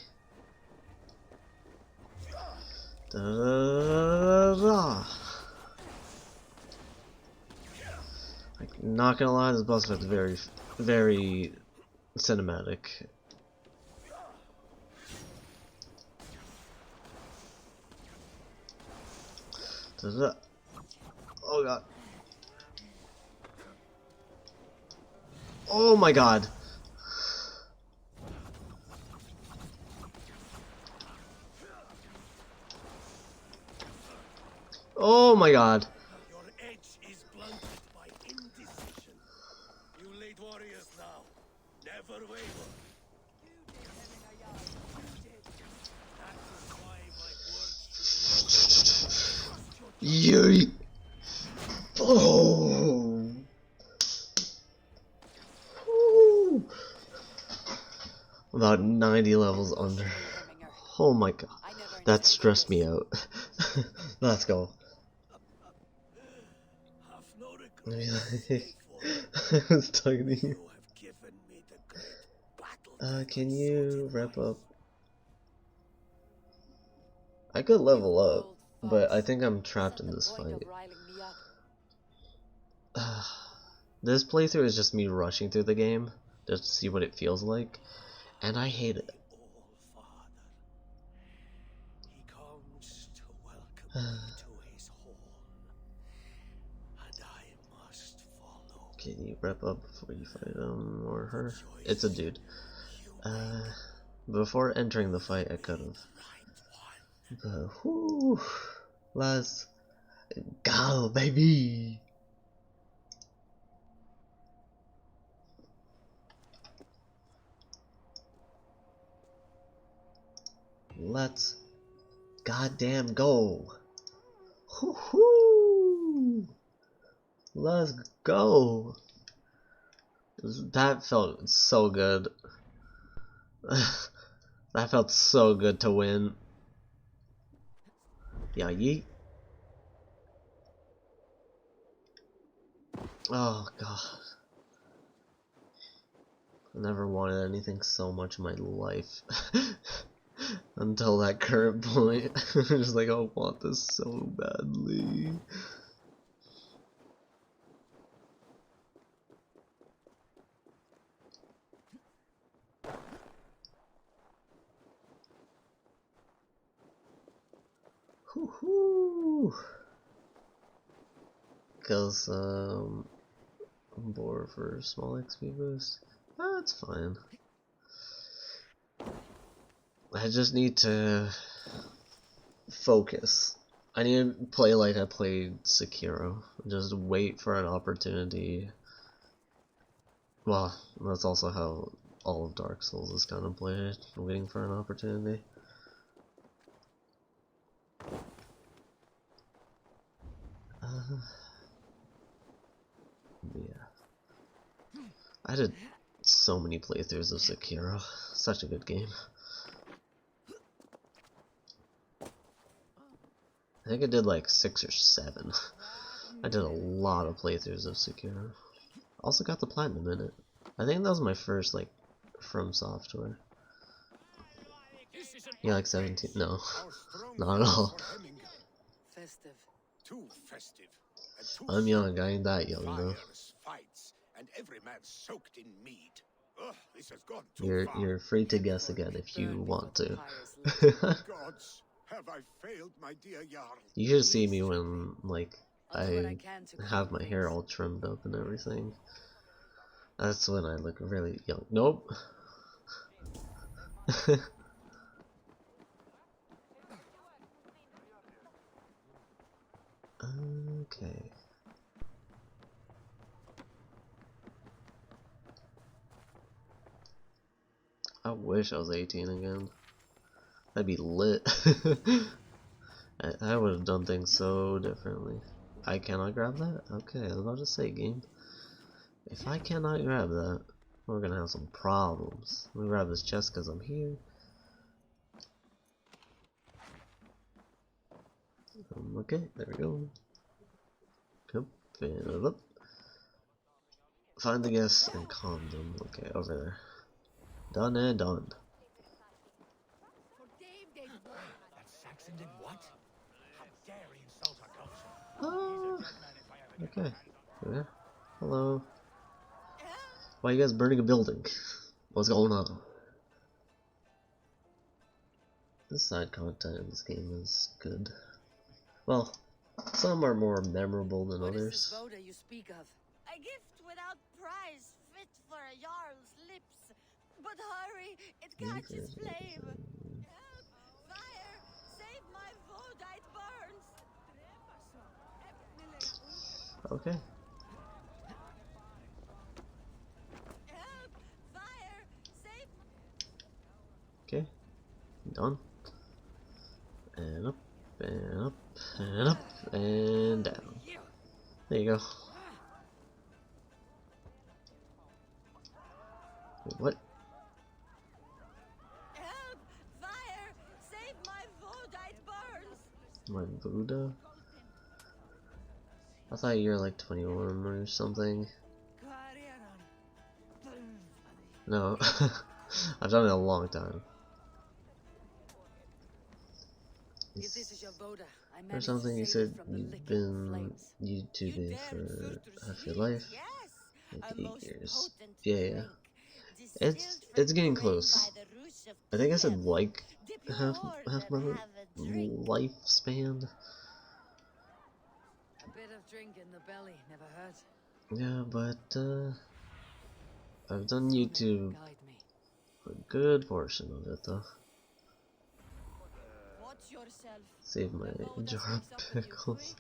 Da -da -da -da. Like, not gonna lie, this boss fight's very cinematic. Da -da -da. Oh god. Oh my god. Oh my god. Your edge is blunted by indecision. You lead warriors now. Never waver. You did, Hemminger Jarl. You did. That is why my words should be Yuri. Oh. Woo. About 90 levels under. Oh my god. That stressed me out. Let's go. have no regrets. I was talking to you. Can you wrap up? I could level up, but I think I'm trapped in this fight. This playthrough is just me rushing through the game just to see what it feels like, and I hate it. He comes to welcome you to his hall, and I must follow. Can you wrap up before you fight him or her? It's a dude. Before entering the fight, I could have. But whoo, let's go, baby. Let's goddamn go. Woohoo! Let's go. That felt so good. That felt so good to win. Yeah, yeet. Oh god. I never wanted anything so much in my life. Until that current point. I'm just like, I want this so badly. Woohoo! Because, I'm bored for small XP boost. That's fine. I just need to focus. I need to play like I played Sekiro. Just wait for an opportunity. Well, that's also how all of Dark Souls is kind of played, waiting for an opportunity. Yeah. I did so many playthroughs of Sekiro. Such a good game. I think I did like 6 or 7. I did a lot of playthroughs of Sekiro. Also got the platinum in it. I think that was my first like From Software. Yeah, like 17. No, not at all. Festive. Too festive and too I'm young, I ain't that young though. fires, fights, and every man soaked in mead. Ugh, this has gone too far. You're free to guess again if you want to. Gods, have I failed my dear Jarl? You should see me when like I'll do what I I can to have calm my hair all trimmed up and everything. That's when I look really young. Nope. Okay. I wish I was 18 again. That'd be lit. I would have done things so differently. I cannot grab that? Okay, I was about to say, game. If I cannot grab that, we're gonna have some problems. Let me grab this chest because I'm here. Okay, there we go. Come, fill up. Find the guests and calm them. Okay, over there. Done and done. That Saxon did what? How dare he insult our culture? Okay. Yeah. Hello. Why are you guys burning a building? What's going on? The side content in this game is good. Well, some are more memorable than What is others. this voda you speak of? A gift without price, fit for a jarl's lips. But hurry, it catches flame. Help! Fire! Save my voda, it burns! Okay. Help! Fire! Save... Okay. Done. And up, and up, and up, and down. There you go. Wait, what? Help! Fire! Save my voda, it burns! My Buddha? I thought you were like 21 or something. No. I've done it a long time. If this is your voda, I Or managed something to you save said it from the you've licking been flames. YouTubing for half your life. Like 8 years. Yeah, yeah. It's getting close. I think I said like half my lifespan. A bit of drink in the belly never hurt. Yeah, but I've done YouTube a good portion of it though. Save my jar of pickles.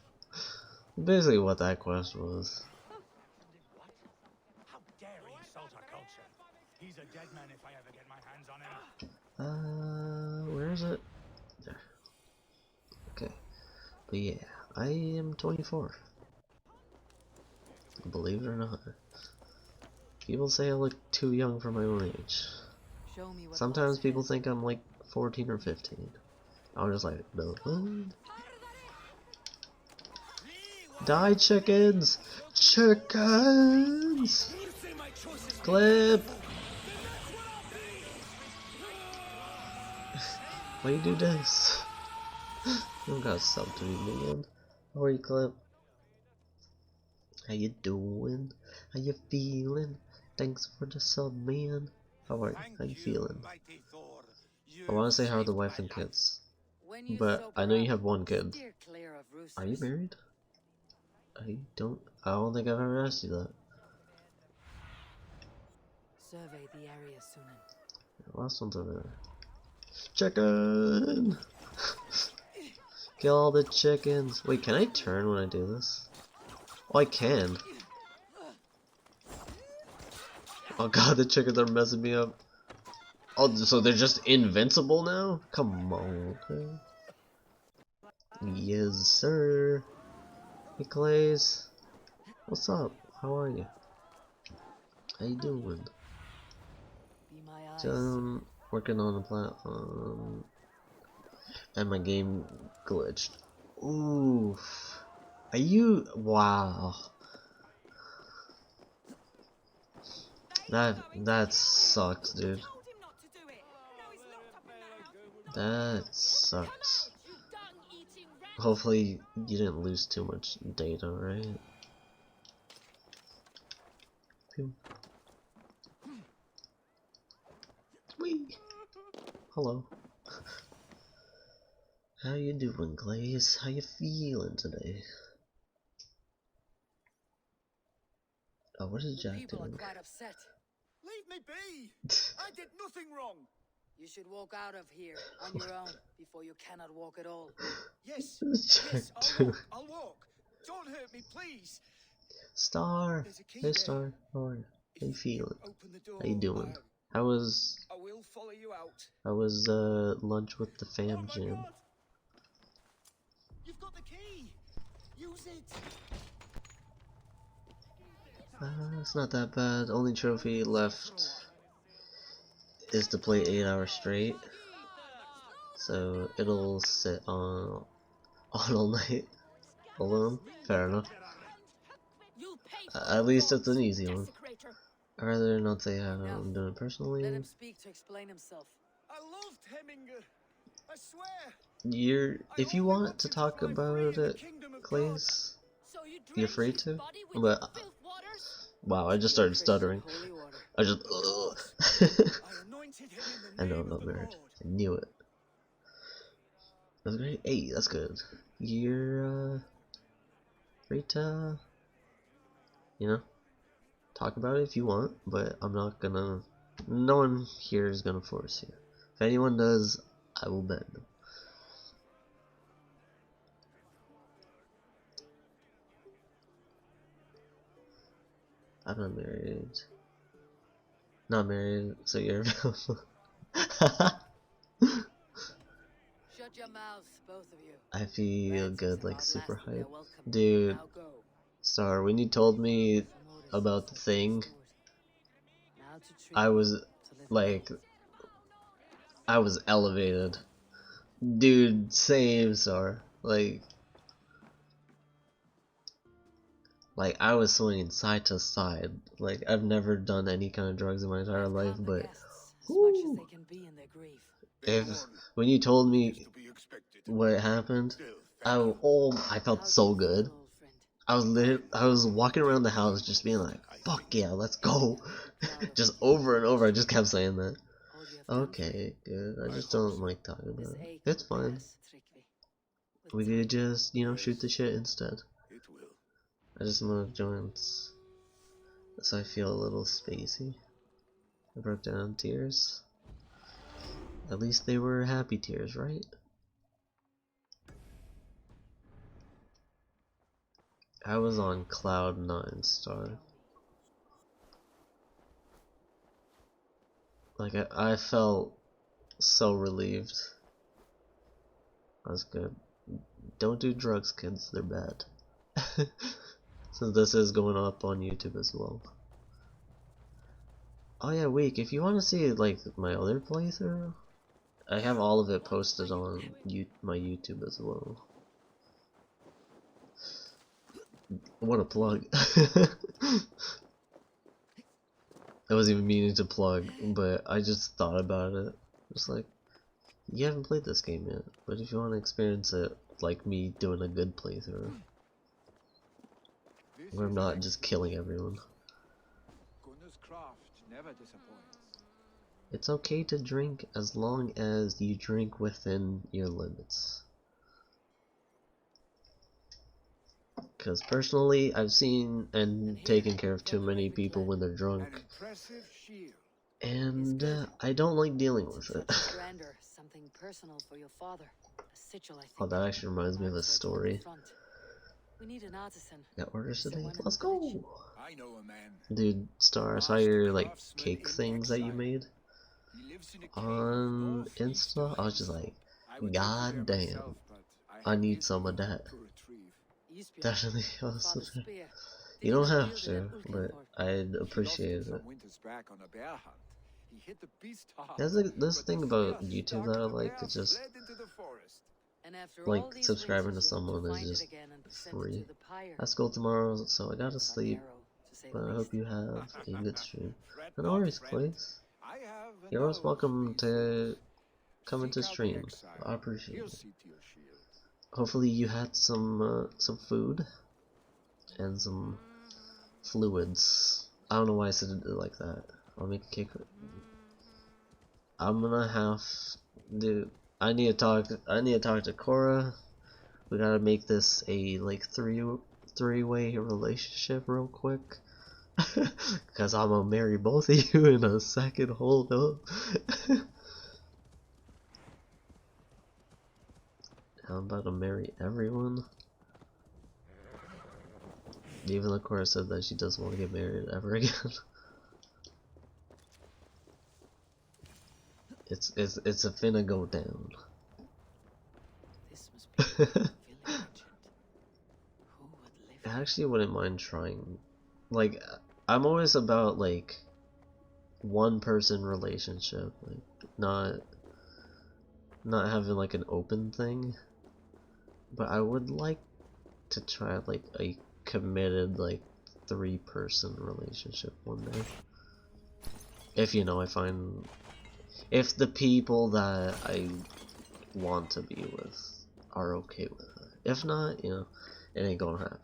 Basically what that quest was. How dare he insult our culture? He's a dead man if I ever get my hands on him. Where is it? There. Okay. But yeah, I am 24. Believe it or not. People say I look too young for my own age. Sometimes people think I'm like 14 or 15. I'm just like, no. Die chickens! Chickens! Clip! Why you do this? You don't gotta sub to me, man. How are you, Clip? How you doing? How you feeling? Thanks for the sub, man. How are you? How you feeling? I want to say how are the wife and kids, but I know you have one kid. Are you married? I don't think I've ever asked you that. Survey the area soon. The last one's over there. Chicken! Kill all the chickens. Wait, can I turn when I do this? Oh, I can. Oh god, the chickens are messing me up. Oh, so they're just invincible now? Come on. Yes, sir. Hey, Clays. What's up? How are you? How you doing? Working on a platform. And my game glitched. Oof. Are you? Wow. That sucks, dude. That sucks. Hopefully you didn't lose too much data, right? Pew. Whee! Hello. How you doing, Glaze? How you feeling today? Oh, what is Jack People are doing? quite upset. Leave me be! I did nothing wrong! You should walk out of here on your own before you cannot walk at all. Yes, What is Jack yes, I'll doing? walk, I'll walk. Don't hurt me, please. Star! There's a key Hey there. Star, how are you? How you feeling? Open the door. How you doing? How was I will follow you out. lunch with the fam Oh my jam? God! You've got the key. Use it. It's not that bad. Only trophy left is to play 8 hours straight. So it'll sit on all night alone. Fair enough. At least it's an easy one. I'd rather not say how I'm doing Let personally. him speak to explain himself. I loved Heminger. I swear. If you want to talk about it, Clays, feel free to. But wow, I just started stuttering. I just I know I'm not married. I knew it. That's great. Hey, that's good. You're free to, you know, talk about it if you want, but I'm not gonna. No one here is gonna force you. If anyone does, I will bend them. I'm not married. Not married, so you're available. Shut your mouths, both of you. I feel good, like about super lasting their hype. welcome. Dude, Now go. Star, when you told me about the thing, Now to treat I was like, I was elevated. Dude, same, Star. Like I was swinging side to side. Like I've never done any kind of drugs in my entire life, but whoo, they can be in their grief. if when you told me what happened, I felt so good. I was walking around the house just being like, fuck yeah, let's go. Just over and over, I just kept saying that. Okay, good. I just don't like talking about it. It's fine. We could just, you know, shoot the shit instead. I just moved joints, so I feel a little spacey. I broke down in tears. At least they were happy tears, right? I was on cloud 9, Star. Like I felt so relieved. That's good. Don't do drugs, kids. They're bad. Since this is going up on YouTube as well. Oh yeah, Week, if you want to see like my other playthrough, I have all of it posted on my YouTube as well. What a plug. I wasn't even meaning to plug, but I just thought about it. Just like, you haven't played this game yet, but if you want to experience it like me doing a good playthrough, where I'm not just killing everyone. It's okay to drink as long as you drink within your limits. Because personally, I've seen and taken care of too many people when they're drunk, and I don't like dealing with it. Something personal for your father. A sigil, I think. Oh, that actually reminds me of a story. We need an artisan. Got orders today? Let's go! I know a man. Dude, Star, I saw your like cake things that you made on Insta. I was just like, god damn, I need some of that. Definitely also. You don't have to, but I'd appreciate it. There's this thing about YouTube that I like, to just like subscribing to someone is just free. I have school tomorrow, so I gotta sleep, but I hope you have a good stream. No worries, Clays. You're always welcome to come into stream. I appreciate it. hopefully you had some food and some fluids. I don't know why I said it like that. I'll make a cake. I'm gonna have to. I need to talk to Cora. We gotta make this a like three-way relationship real quick. Cause I'm gonna marry both of you in a second. Hold up. I'm about to marry everyone. Even though Cora said that she doesn't want to get married ever again. It's a finna go down. This must be a village legend. Who would live I actually wouldn't mind trying. Like, I'm always about like one person relationship, like not having like an open thing. But I would like to try like a committed like 3-person relationship one day. If I find, if the people that I want to be with are okay with it. If not, it ain't gonna happen.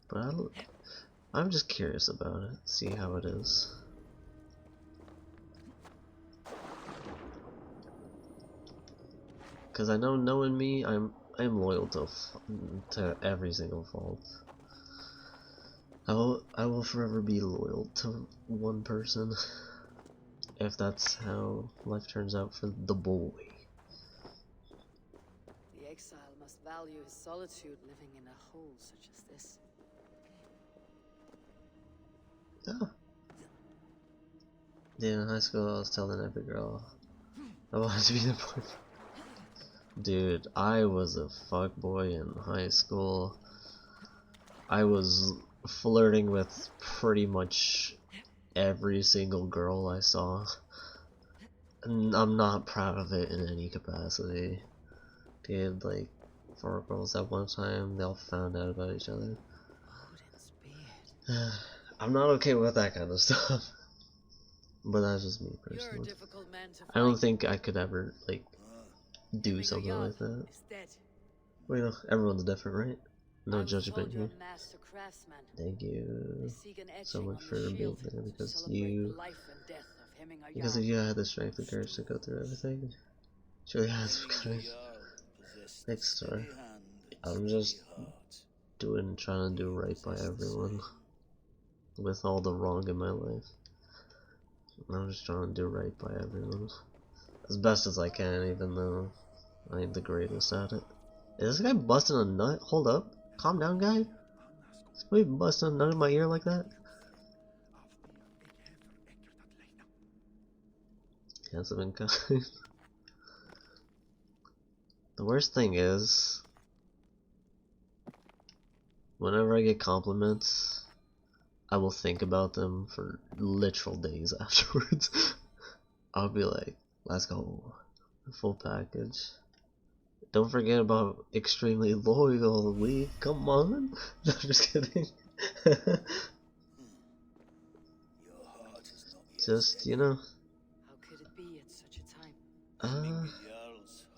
But I'm just curious about it, see how it is. Cause I know, knowing me, I'm loyal to every single fault. I will forever be loyal to one person, if that's how life turns out for the boy. The exile must value his solitude living in a hole such as this. Yeah, in high school I was telling every girl I wanted to be their boyfriend. Dude, I was a fuckboy in high school. I was flirting with pretty much every single girl I saw. And I'm not proud of it in any capacity. Dude, like 4 girls at one time, they all found out about each other. I'm not okay with that kind of stuff. But that's just me personally. I don't think I could ever like do something like that. Well, everyone's different, right? No judgment here. Thank you so much for being there, because if you had the strength and courage to go through everything, truly has become. Thanks, Star. I'm just trying to do right by everyone. With all the wrong in my life, I'm just trying to do right by everyone as best as I can, even though I ain't the greatest at it. Is this guy busting a nut? Hold up. Calm down, guy. Why you busting a nut in my ear like that? Handsome and kind. The worst thing is, whenever I get compliments, I will think about them for literal days afterwards. I'll be like, let's go. Full package. Don't forget about extremely loyal week. Come on. No, I'm just kidding. Just, How could it be at such a time?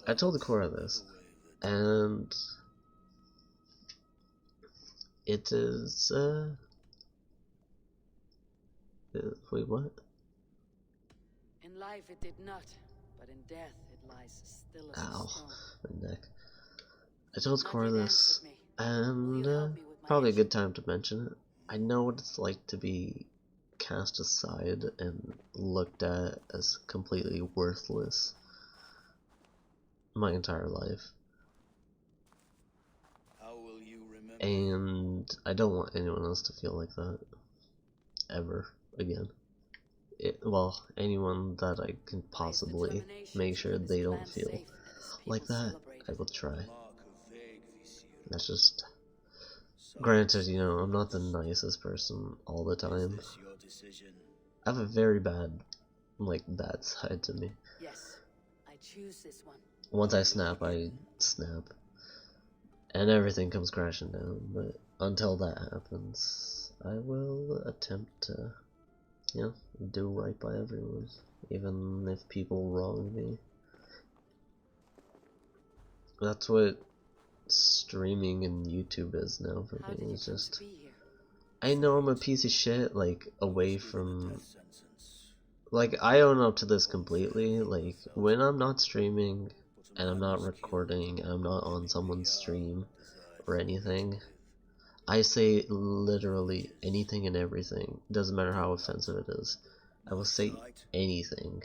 I told the Cora this, and it is, wait, what? In life it did not, but in death it lies still as a Ow, stone. my neck. I told Cora this, and probably a good time to mention it. I know what it's like to be cast aside and looked at as completely worthless my entire life. And I don't want anyone else to feel like that ever again. Well, anyone that I can possibly make sure they don't feel like that, I will try. That's just, granted, I'm not the nicest person all the time. I have a very bad side to me. Yes, I choose this one. Once I snap, I snap. And everything comes crashing down, but until that happens, I will attempt to, do right by everyone, even if people wrong me. That's what streaming and YouTube is now for me. It's just, I know I'm a piece of shit, like, away from, like, I own up to this completely. Like, when I'm not streaming and I'm not recording and I'm not on someone's stream or anything, I say literally anything and everything. Doesn't matter how offensive it is. I will say anything.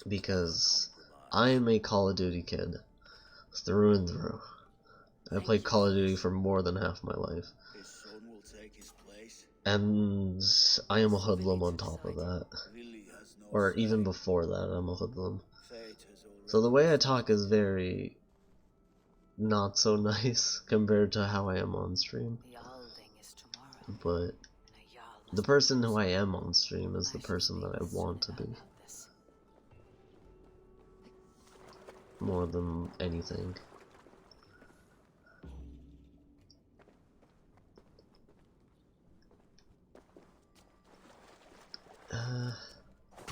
Because I'm a Call of Duty kid. Through and through. I played Call of Duty for more than half my life. And I am a hoodlum on top of that. Or even before that, I'm a hoodlum. So the way I talk is very not so nice compared to how I am on stream. But the person who I am on stream is the person that I want to be. More than anything.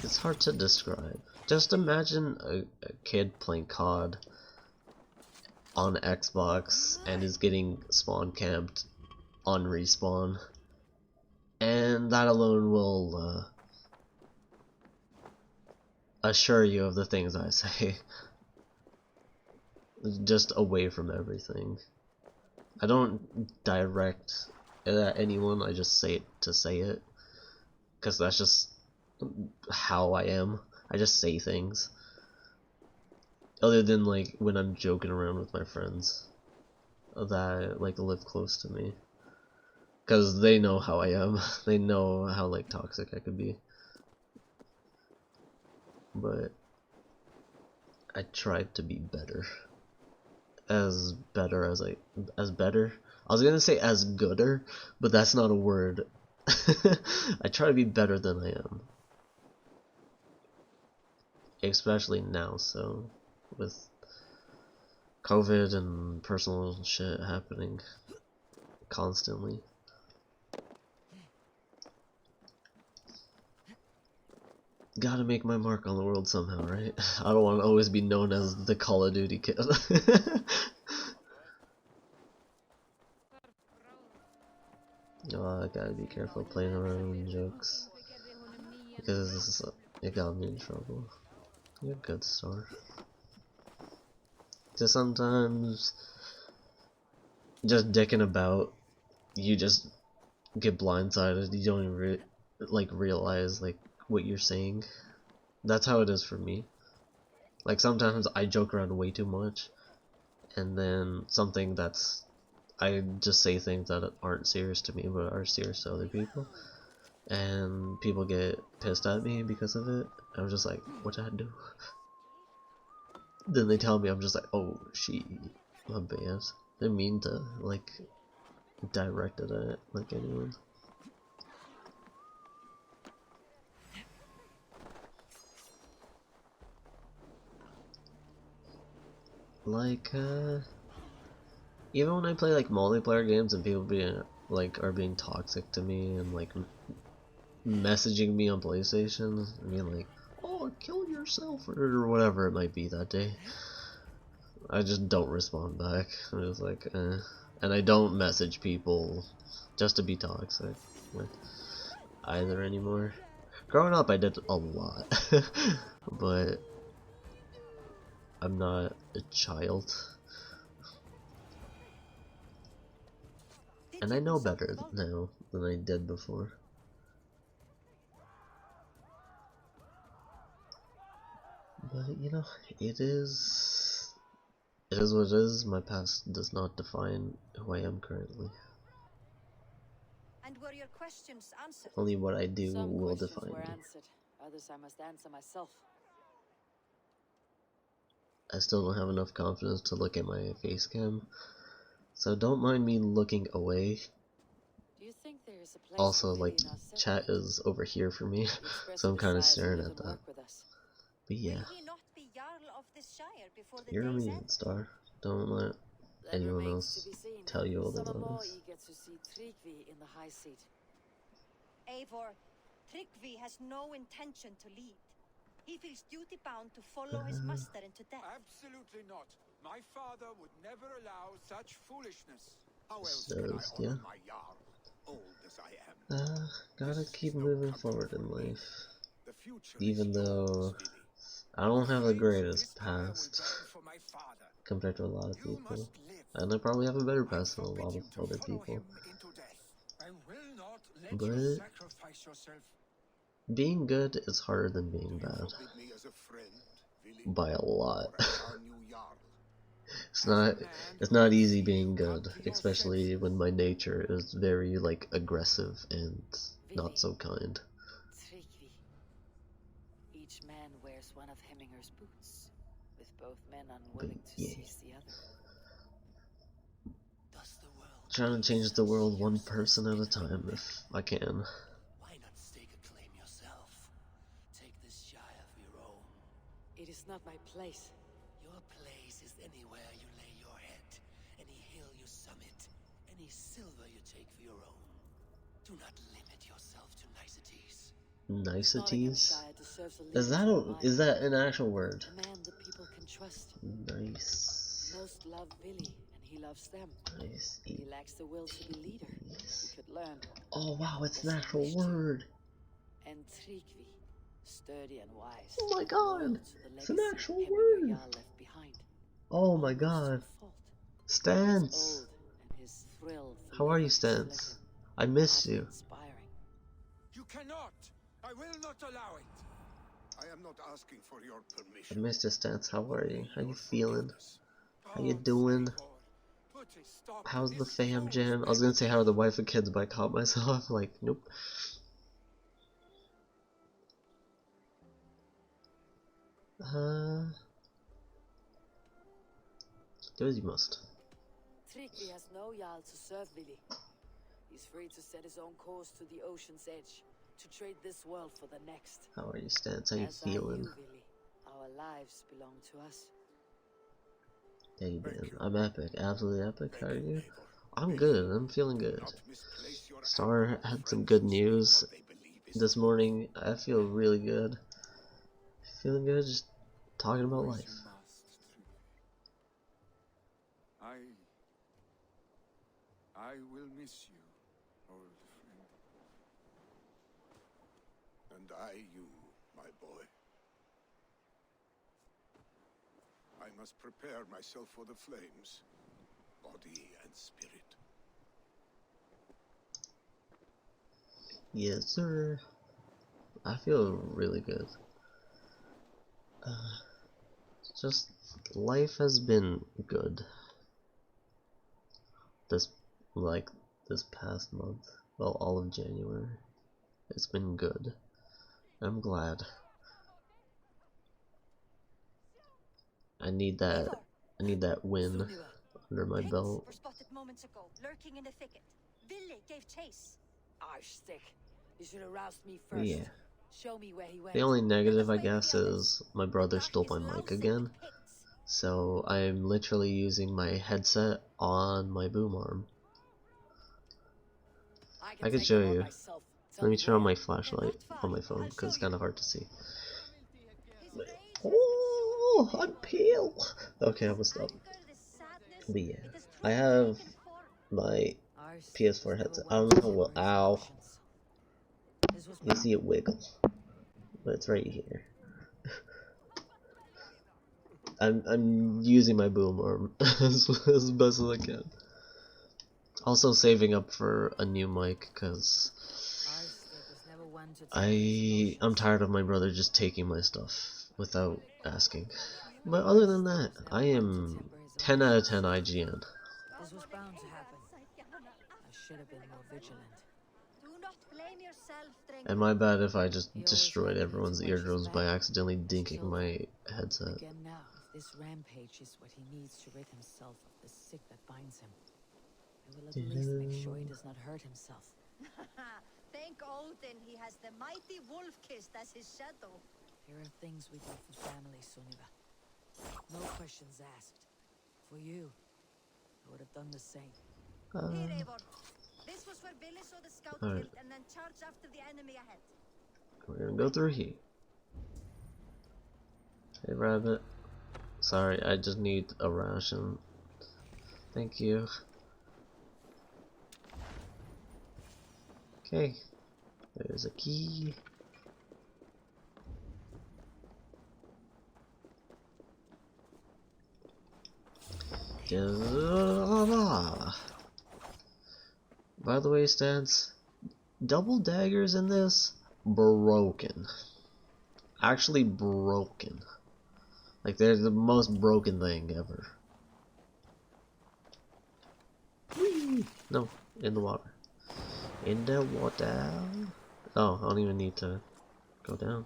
It's hard to describe. Just imagine a kid playing COD on Xbox and is getting spawn camped on respawn, and that alone will assure you of the things I say. Just away from everything. I don't direct it at anyone, I just say it to say it, because that's just how I am. I just say things. Other than like when I'm joking around with my friends that like live close to me, because they know how I am. They know how like toxic I could be. But I tried to be better. As better as I was gonna say as gooder, but that's not a word. I try to be better than I am. Especially now, so with COVID and personal shit happening constantly. Gotta make my mark on the world somehow, right? I don't want to always be known as the Call of Duty kid. Oh, I gotta be careful playing around with jokes, because it got me in trouble. You're a good star. Just sometimes, just dicking about, you just get blindsided. You don't even realize like what you're saying. That's how it is for me. Like sometimes I joke around way too much, and then something that's, I just say things that aren't serious to me but are serious to other people, and people get pissed at me because of it. I'm just like, what did I do? Then they tell me, I'm just like, oh shit, my bad. Didn't mean to like direct it at like anyone. Like even when I play like multiplayer games and people are being toxic to me and like messaging me on PlayStation and being like, oh, kill yourself or whatever it might be that day, I just don't respond back. I'm just like, eh. And I don't message people just to be toxic with either anymore. Growing up I did a lot, but I'm not a child. And I know better now than I did before. But you know, it is what it is. My past does not define who I am currently. And were your questions answered? Only what I do Some will questions define were me. answered, others I must answer myself. I still don't have enough confidence to look at my face cam, so don't mind me looking away. Do you think there is a place Also, for like, Willie in our chat circle? is over here for me, He expressed so I'm a kind of desire to staring live at and that. work with us. But yeah, Will he not be Jarl of this shire before the you're a day's mean end? star. Don't let That anyone remains to else be seen. tell you Some are more otherwise. eager to see Tryggvi in the high seat. Eivor, Tryggvi has no intention to lead. He feels duty-bound to follow his master into death. Absolutely not. My father would never allow such foolishness. How else So, can I yeah. honor my Jarl, old as I am? Gotta This keep is no moving comfort forward for in me. life. The future Even is though yours, Vili. I don't have the Flames of greatest this pyre will past burn for my father. compared to a lot of You people. must live. And I probably have a better I past than a forbid lot you of to other follow people. him into death. I will not let you But sacrifice yourself. being good is harder than being Do you bad. forbid me as a friend, Vili? By a lot. Or as our new Jarl? It's not easy being good, especially when my nature is very like aggressive and not so kind. Tryggvi. Each man wears one of Hemminger's boots, with both men unwilling to Yeah. seize the other. Does the world Trying to change the world one person at a time if I can. Why not stake a claim yourself? Take this shy of your own. It is not my place. Your place is anywhere you lay your head, any hill you summit, any silver you take for your own. Do not limit yourself to niceties. Niceties? Nottinghamshire deserves a leader Is that an actual word? a man that people can trust. Nice. Most love Billy, and he loves them. Nice. But he lacks the will to be leader. Yes. He could learn. Oh wow, it's an Doesn't actual wish to. word. And Tryggvi, sturdy and wise. Oh my loyal god, to the it's an legacy actual Hemminger word. Jarl left behind. Oh my Almost to a god. fault. Stance. Old, and his thrill for How are you, living has left Stance? him. I miss Hardly you. inspiring. You cannot. I will not allow it. I am not asking for your I permission. missed you, Stance. How are you? How you Your feeling? forgiveness. How you God, doing? Sneakor, put a stop to How's the this fam fool's jam? I was gonna say how are the wife and kids, but I caught myself like, nope. Do as you must. Tryggvi has no Jarl to serve Vili. He's free to set his own course to the ocean's edge, to trade this world for the next. How are you, Stance? How you As feeling? are you, Vili. Our lives belong to us. How you been? Thank you. I'm epic. Absolutely epic. How are Thank you, you? neighbor. I'm May good. you I'm feeling good. not misplace your Star anger on had some friends good who speak news what they believe is this truth. morning. I feel really good. Feeling good, just talking about Do as life. you must, Tryggvi. I will miss you, old friend. And I you, my boy. I must prepare myself for the flames, body and spirit. Yes, sir. I feel really good. Just life has been good. This past month, well, all of January, it's been good. I'm glad. I need that win under my belt. Were spotted moments ago, lurking in the thicket. Vili gave chase. Arshstick. You should have roused me first. Yeah. Show me where he went. The only negative, I guess, is my brother stole my mic again. So I'm literally using my headset on my boom arm. I can show you. Let me turn on my flashlight on my phone because it's kind of hard to see. Oh, I'm pale. Okay, I'm gonna stop. But yeah, I have my PS4 headset. I don't know how well. Ow. You see it wiggle, but it's right here. I'm using my boom arm as best as I can. Also saving up for a new mic because I'm tired of my brother just taking my stuff without asking. But other than that, I am 10 out of 10 IGN. This was bound to happen. I should have been more vigilant. Do not blame yourself, Drengr. And my bad if I just destroyed everyone's eardrums by accidentally dinking my headset. Again now, if this rampage is what he needs to rid himself of the sick that binds him, I will at least make sure he does not hurt himself. Thank Odin he has the mighty Wolf-Kissed as his shadow. Here are things we do for family, Sunniva. No questions asked. For you, I would have done the same. Here, Eivor. This was where Billy saw the scout killed and then charged after the enemy ahead. We're gonna go through here. Hey rabbit. Sorry, I just need a ration. Thank you. Okay. There's a key. By the way, Stance, double daggers in this? Broken. Actually broken. Like they're the most broken thing ever. Whee! No, in the water. In the water. Oh, I don't even need to go down.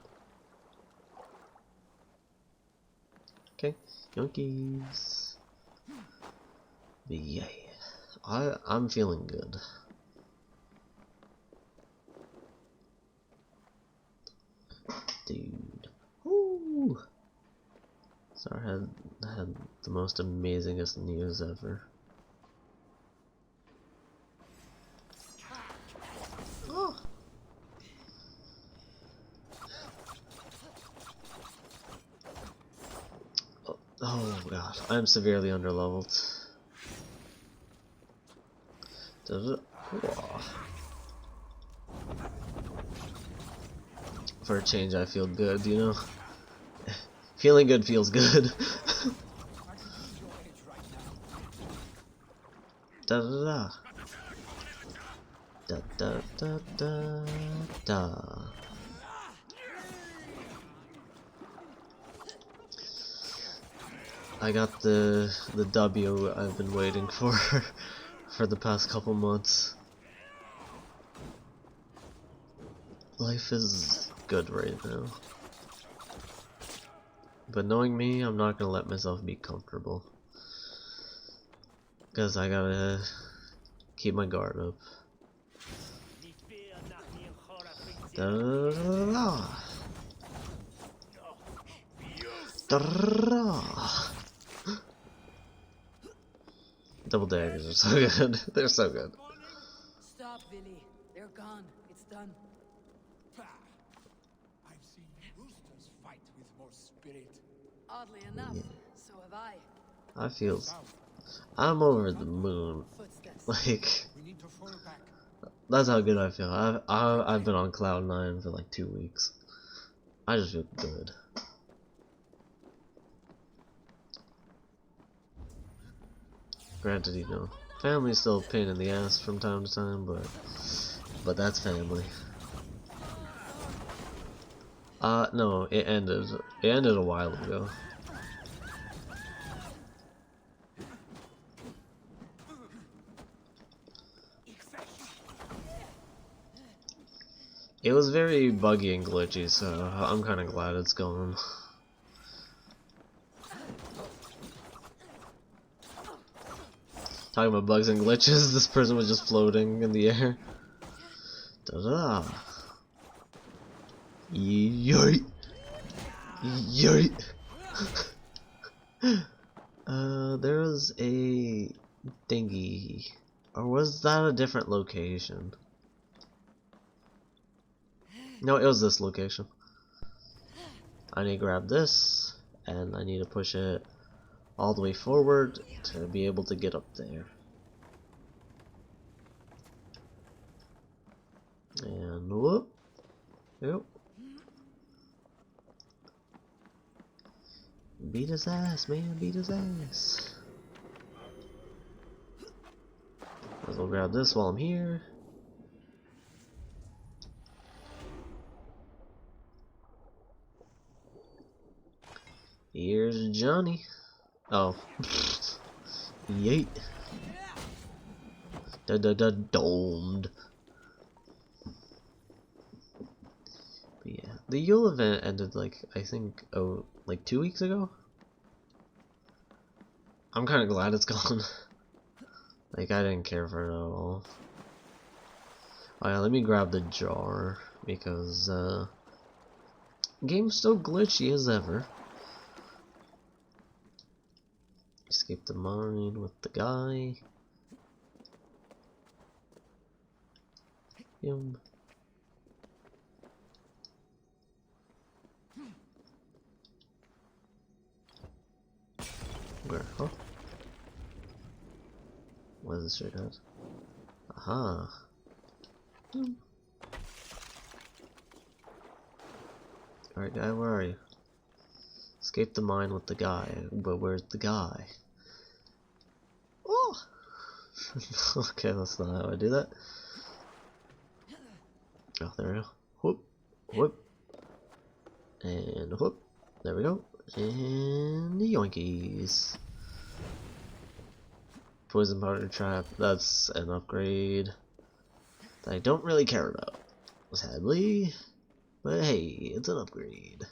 Okay, yonkies. But yeah, I'm feeling good. Dude. Woo! Sorry, I had the most amazingest news ever. Oh. Oh god, I'm severely underleveled. For a change, I feel good, you know? Feeling good feels good. Da da da. Da da da da da. I got the W I've been waiting for for the past couple months. Life is good right now. But knowing me, I'm not gonna let myself be comfortable. Because I gotta keep my guard up. Da da da da da. Double daggers are so good. They're so good. Stop, Billy. They're gone. It's done. I've seen roosters fight with more spirit. Oddly enough, Yeah. so have I. I'm over the moon. Like, We need to fall back. that's how good I feel. I've been on cloud 9 for like 2 weeks. I just feel good. Granted, you know, family's still a pain in the ass from time to time, but that's family. No, it ended. It ended a while ago. It was very buggy and glitchy, so I'm kind of glad it's gone. Talking about bugs and glitches, this person was just floating in the air. Da-da! Yoit! Yoit! There was a dinghy. Or was that a different location? No, it was this location. I need to grab this, and I need to push it all the way forward to be able to get up there. And whoop. Yep. Beat his ass, man. Beat his ass. Might as well grab this while I'm here. Here's Johnny. Oh. Yeet. Domed. But yeah, the Yule event ended like, I think, like 2 weeks ago? I'm kind of glad it's gone. Like, I didn't care for it at all. Oh yeah, let me grab the jar, because, game's still glitchy as ever. Escape the mine with the guy. Him. Where? Huh? What is this straight ahead? Aha. Alright, guy, where are you? Escape the mine with the guy, but where's the guy? Oh! Okay, that's not how I do that. Oh, there we go. Whoop, whoop, and whoop. There we go. And yoinkies. Poison powder trap. That's an upgrade that I don't really care about, sadly. But hey, it's an upgrade.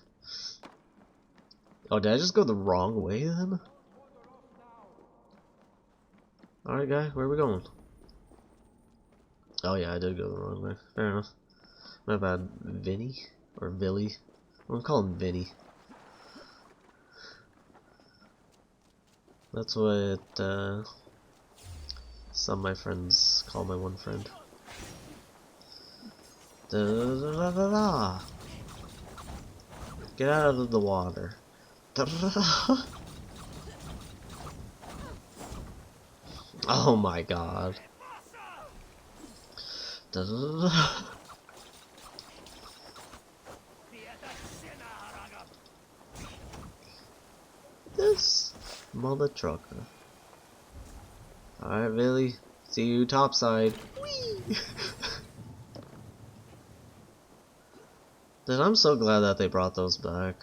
Oh, did I just go the wrong way then? Alright, guy, where are we going? Oh, yeah, I did go the wrong way. Fair enough. My bad, Vinny? Or Billy? I'm gonna call him Vinny. That's what some of my friends call my one friend. Da -da -da -da -da -da. Get out of the water. Da -da -da -da. Oh my god. Da -da -da -da. This mother trucker. Alright, Billy. See you topside. Whee! Dude, I'm so glad that they brought those back.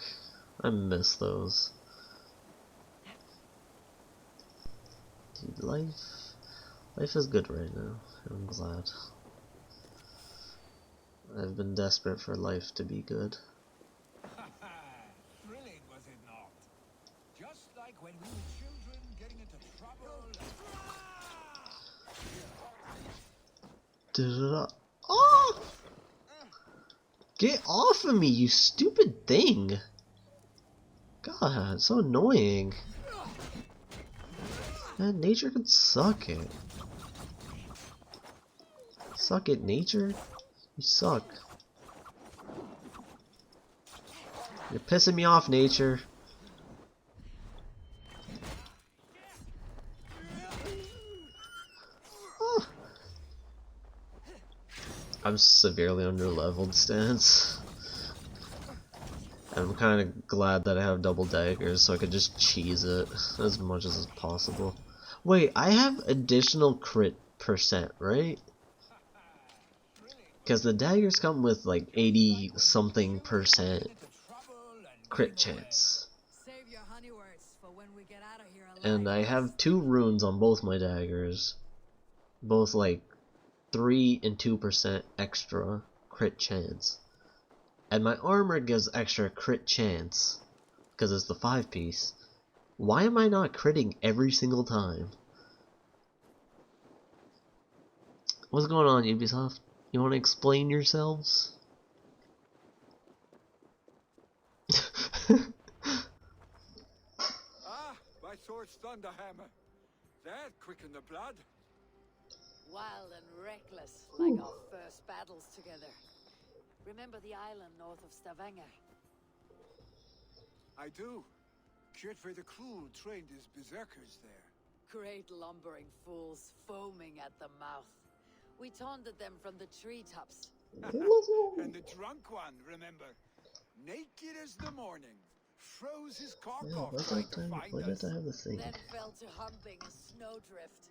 I miss those. Dude, life is good right now. I'm glad. I've been desperate for life to be good. Thrilling, was it not? Just like when we were children getting into trouble. Da-da-da. Oh! Get off of me, you stupid thing! God, it's so annoying. Man, nature can suck it. Suck it, nature. You suck. You're pissing me off, nature. Oh. I'm severely under-leveled, stance. I'm kind of glad that I have double daggers so I could just cheese it as much as possible. Wait, I have additional crit percent, right? Because the daggers come with like 80 something percent crit chance. Save your honey words for when we get out of here alive. And I have 2 runes on both my daggers. Both like 3 and 2% extra crit chance. And my armor gives extra crit chance because it's the 5-piece. Why am I not critting every single time? What's going on, Ubisoft? You want to explain yourselves? Ah, my sword's thunderhammer. That quickened the blood. Wild and reckless, like our first battles together. Remember the island north of Stavanger? I do. Kjotve the Cruel trained his berserkers there. Great lumbering fools, foaming at the mouth. We taunted them from the treetops. And the drunk one, remember? Naked as the morning. Froze his cock off trying to find us. Then fell to humping a snowdrift.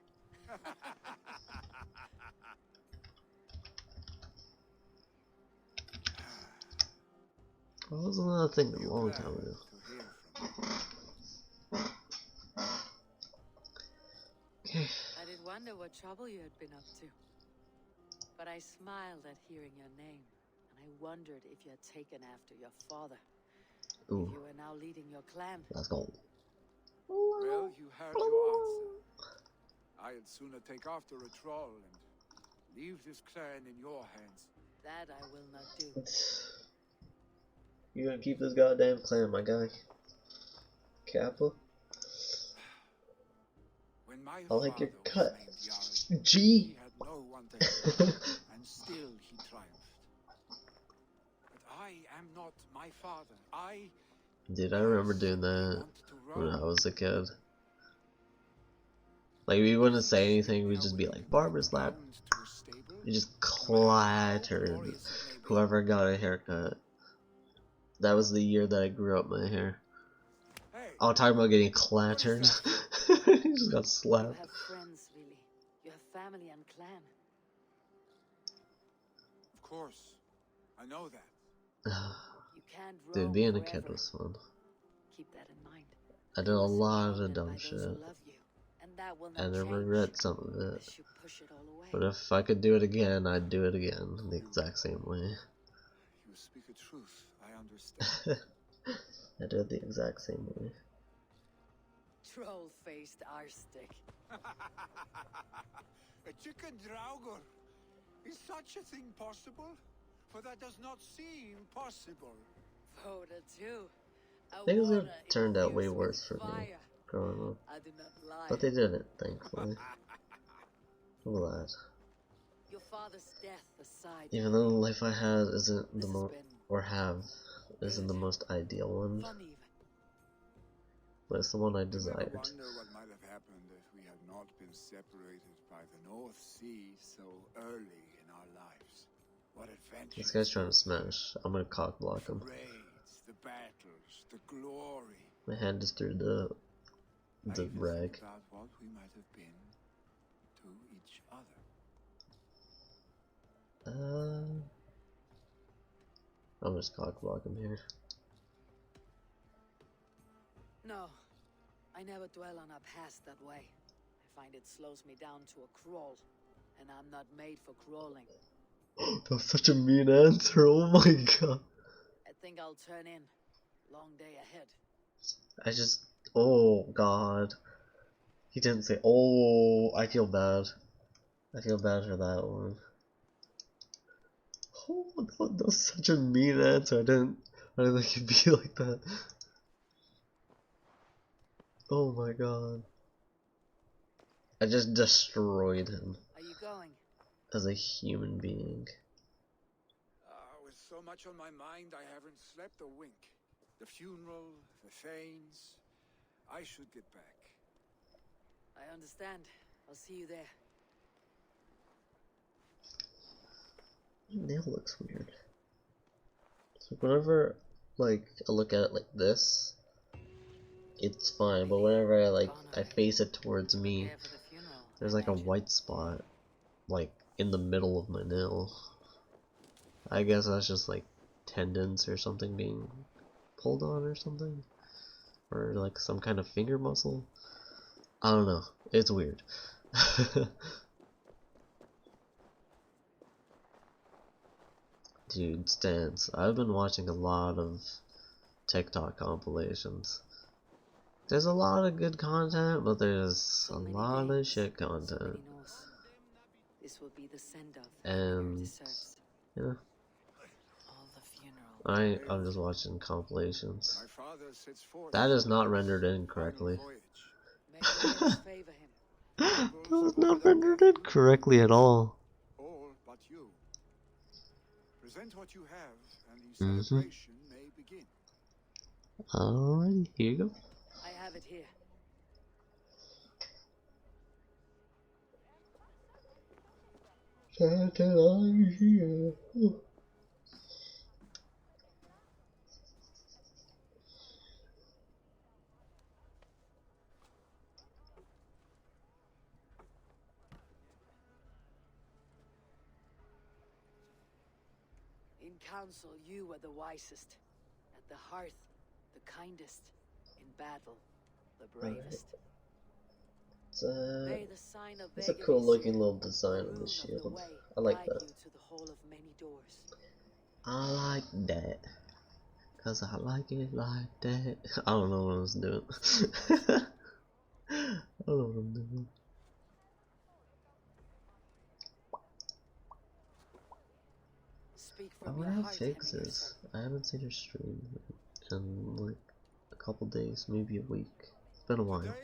That was another thing a long time ago. Okay. I did wonder what trouble you had been up to. But I smiled at hearing your name, and I wondered if you had taken after your father. Ooh. If you were now leading your clan. Let's go. Well, you heard your answer. I'd sooner take after a troll and leave this clan in your hands. That I will not do. You gonna keep this goddamn clan, my guy? Kappa? When my I like your father cut. was named Jarl, G. he had no one to help, and still he triumphed. But I am not my father. Dude, I remember doing that when I was a kid. Like, we wouldn't say anything, we'd just be like, barber slap. You just clattered whoever got a haircut. That was the year that I grew up my hair. I'll talk about getting clattered. He just got slapped. You have friends, really. You have family and clan. Of course. I know that. You can't Dude, roam being a forever. kid was fun. Keep that in mind. I did a lot of dumb shit, And that will not and I change regret some of it. unless you push it all away. But if I could do it again, I'd do it again the exact same way. You speak the truth. I understand. I do it the exact same way. Troll-faced arstick. A chicken draugr. Is such a thing possible? For that does not seem possible. Voda too. Things have turned out way worse for me growing up. I do not lie. But they didn't, thankfully. I'm glad. Your father's death aside. Even though the life I had isn't the most, or have, isn't the most ideal one. But it's the one I desired. I wonder what might have happened if we had not been separated by the North Sea so early in our lives. What adventures. This guy's trying to smash. I'm gonna cock block him. The raids, the battles, the glory. My hand is through the rag. About what we might have been to each other. I'll just cock block him here. No, I never dwell on our past that way. I find it slows me down to a crawl, and I'm not made for crawling. That was such a mean answer, oh my god. I think I'll turn in. Long day ahead. Oh god. He didn't say, oh, I feel bad. I feel bad for that one. Oh, that was such a mean answer. I didn't think it'd be like that. Oh my god. I just destroyed him. Are you going? As a human being. With so much on my mind, I haven't slept a wink. The funeral, the Thanes. I should get back. I understand. I'll see you there. My nail looks weird. So whenever, like, I look at it like this, it's fine. But whenever I face it towards me, there's like a white spot, like, in the middle of my nail. I guess that's just like tendons or something being pulled on or something, or like some kind of finger muscle. I don't know, it's weird. Dude, stance. I've been watching a lot of TikTok compilations. There's a lot of good content, but there's a lot of shit content. This will be the send-off. And yeah, I'm just watching compilations. That is not rendered in correctly. That was not rendered in correctly at all. All but you. Present what you have, and the celebration may begin. Alrighty, here you go. I have it here. Santa, I'm here. In council, you were the wisest. At the hearth, the kindest. In battle, the bravest. It's a cool looking little design of the shield. I like that. I like that. Cause I like it like that. I don't know what I was doing. I don't know what I'm doing. I wonder how Figs is. I haven't seen her stream in like a couple days, maybe a week. It's been a while.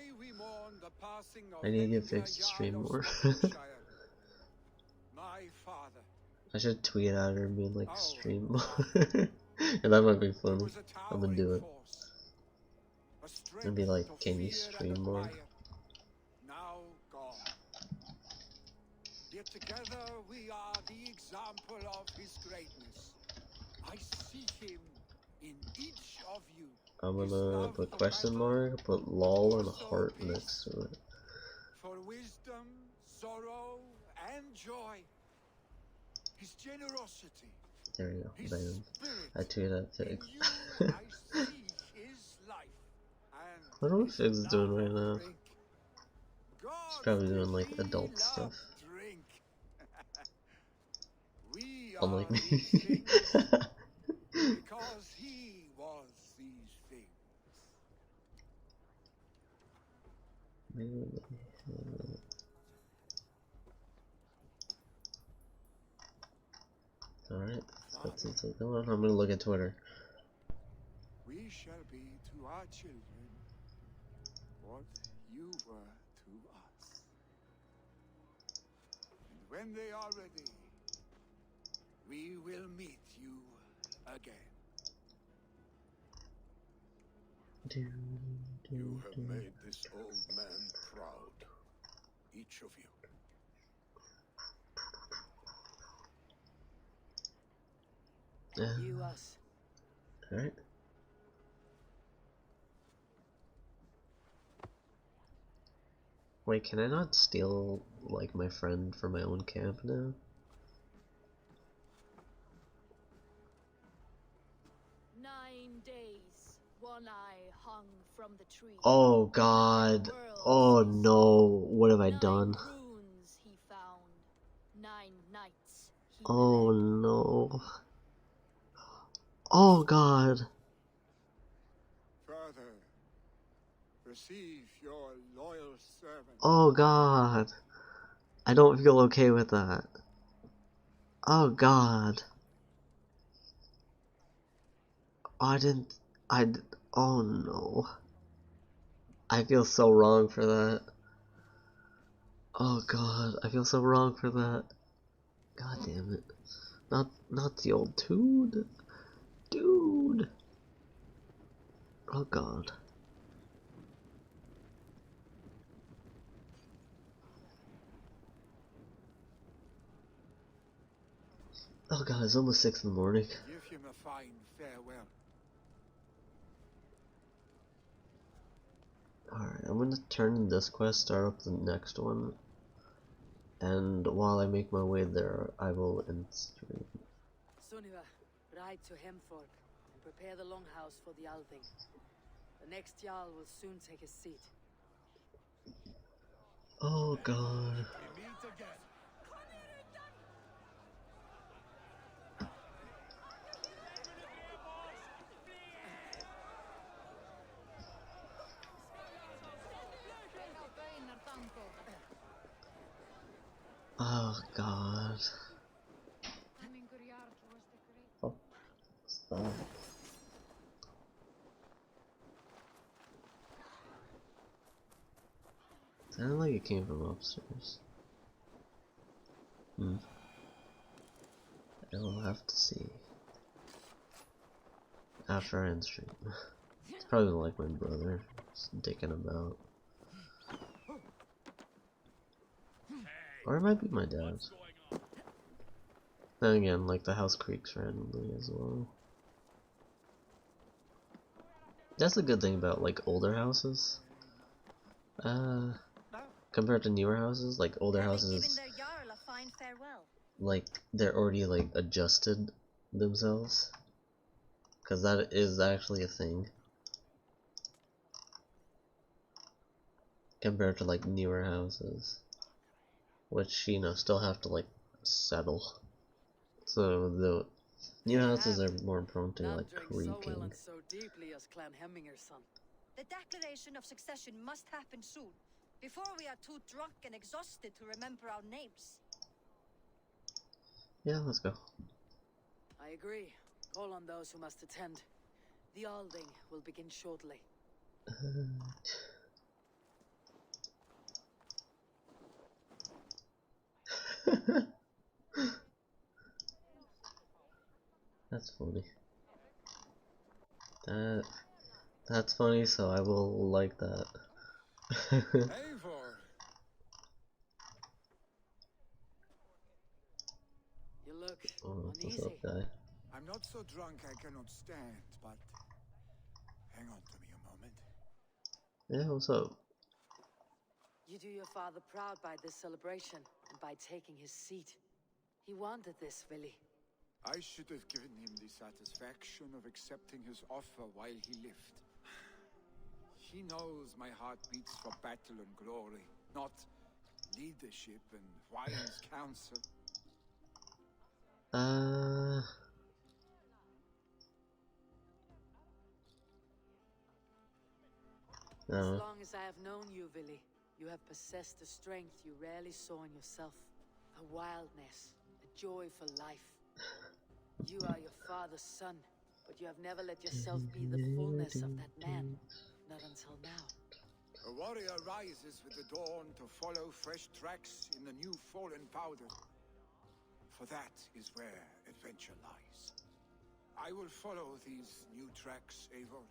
I need to get Figs to stream more. I should tweet at her and be like, stream more. And that might be funny. I'm gonna do it. And be like, can you stream more? Yet together we are the example of his greatness. I see him in each of you. I'm His gonna love put for question battle, mark, put lol and a also heart peace, next to it. for wisdom, sorrow, and joy. His generosity. There you go. His Bam. spirit. I tweeted that In Fig. you I see his life and I wonder what his Fig's doing love right of now. drink. He's God probably did doing like he adult love stuff. drink. We Unlike are me. these things because he was these things. Alright, that's it. So come on, I'm gonna look at Twitter. We shall be to our children what you were to us. And when they are ready, we will meet you again. You have made this old man proud. Each of you. And you us. Alright. Wait, can I not steal, like, my friend for my own camp now? One eye hung from the tree. Oh god. Oh no. What have I done? Runes he found. 9 nights he Oh no. Oh god. Father, receive your loyal servant. Oh god. I don't feel okay with that. Oh god. Oh no. I feel so wrong for that. Oh god, I feel so wrong for that. God damn it. Not the old dude. Dude. Oh god. Oh god, it's almost 6 in the morning. Give him a fine farewell. Alright, I'm gonna turn this quest, start up the next one. And while I make my way there, I will end stream. Sunniva, ride to Hemthorpe and prepare the longhouse for the Althing. The next Jarl will soon take his seat. Oh god. We meet again. Oh god. Oh, stop. Sounded like it came from upstairs. I'll have to see. After I end stream. It's probably like my brother, just dicking about. Or it might be my dad. Then again, like the house creaks randomly as well. That's the good thing about like older houses. Compared to newer houses, like older houses, like they're already like adjusted themselves, because that is actually a thing. Compared to like newer houses, which you know still have to like settle. So the new houses are more prone to like creaking. So well and so deeply as Clan Hemminger's son. The declaration of succession must happen soon, before we are too drunk and exhausted to remember our names. Yeah, let's go. I agree. Call on those who must attend. The Althing will begin shortly. That's funny. That's funny, so I will like that. Eivor. You look Oh, what's uneasy. up, guy? I'm not so drunk I cannot stand, but hang on to me a moment. Yeah, what's up? You do your father proud by this celebration and by taking his seat. He wanted this, Willy. I should have given him the satisfaction of accepting his offer while he lived. He knows my heart beats for battle and glory, not leadership and wise counsel. As long as I have known you, Willy, you have possessed a strength you rarely saw in yourself. A wildness, a joy for life. You are your father's son, but you have never let yourself be the fullness of that man. Not until now. A warrior rises with the dawn to follow fresh tracks in the new fallen powder. For that is where adventure lies. I will follow these new tracks, Eivor.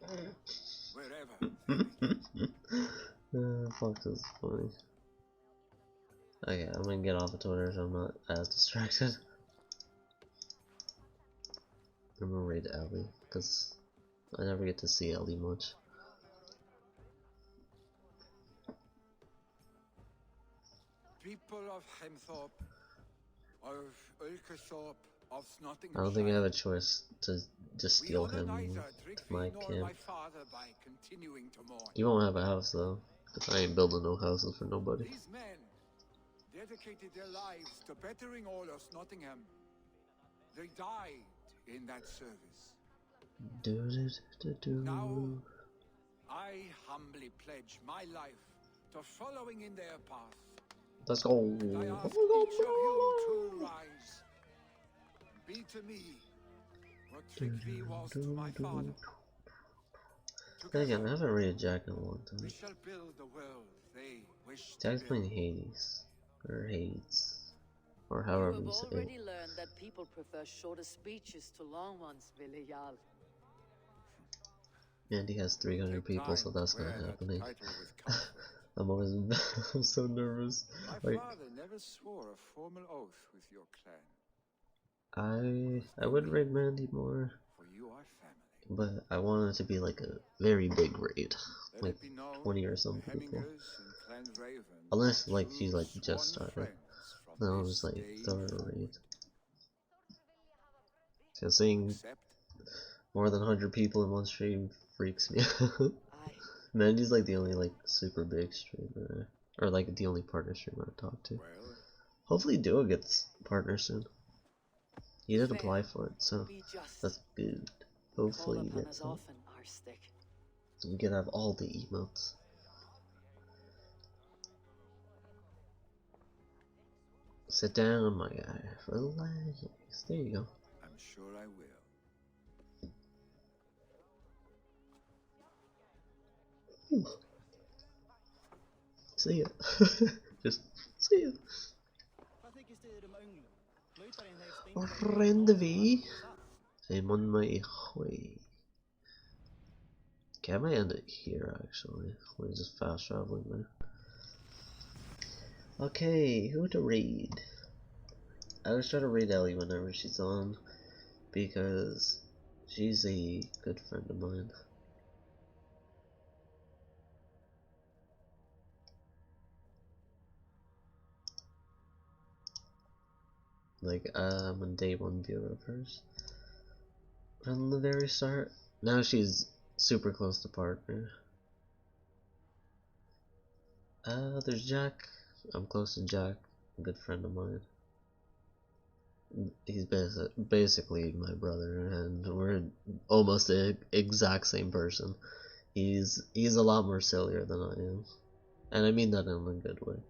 Wherever they lead. Fuck, this is funny. Okay, I'm gonna get off of Twitter so I'm not as distracted. I'm gonna raid Ellie, because I never get to see Ellie much. People of Hemthorpe, of Ulkerthorpe, of Snottinghamshire. I don't think I have a choice to just steal him to my camp. You won't have a house though, because I ain't building no houses for nobody. These men dedicated their lives to bettering all of Nottingham. They died in that service. Now, I humbly pledge my life to following in their path. Let's go. And I ask each of you to rise. Be to me what Trygve was to my father. Then again, I haven't raided Jack in a long time. We shall build the world they wish to Jack's build. playing Hades. Or Hades. Or however You you have say it. already learned that people prefer shorter speeches to long ones, Willy Jarl. And he has 300 people, so that's not happening. I'm always I'm so nervous. My Like, father never swore a formal oath with your clan. I would raid Mandy more, For you are family. but I want it to be like a very big raid, like 20 or some people. Unless like she's like just started, then I'll just like throw her a raid. So seeing more than 100 people in one stream freaks me out. Mandy's like the only like super big streamer, or like the only partner streamer I talk to. Hopefully Duo gets partner soon. He did apply for it, so that's good. Hopefully he gets it. You can have all the emotes. Sit down, my guy. Relax. There you go. I'm sure I will. Ooh. See ya. Just see ya. Rendezvous. I'm on my way. Okay, I might end it here actually. We're just fast traveling there. Okay, who to raid? I always try to raid Ellie whenever she's on because she's a good friend of mine. Like, I'm a day one viewer of hers from the very start. Now she's super close to partner. There's Jack. I'm close to Jack, a good friend of mine. He's basically my brother, and we're almost the exact same person. He's a lot more sillier than I am, and I mean that in a good way.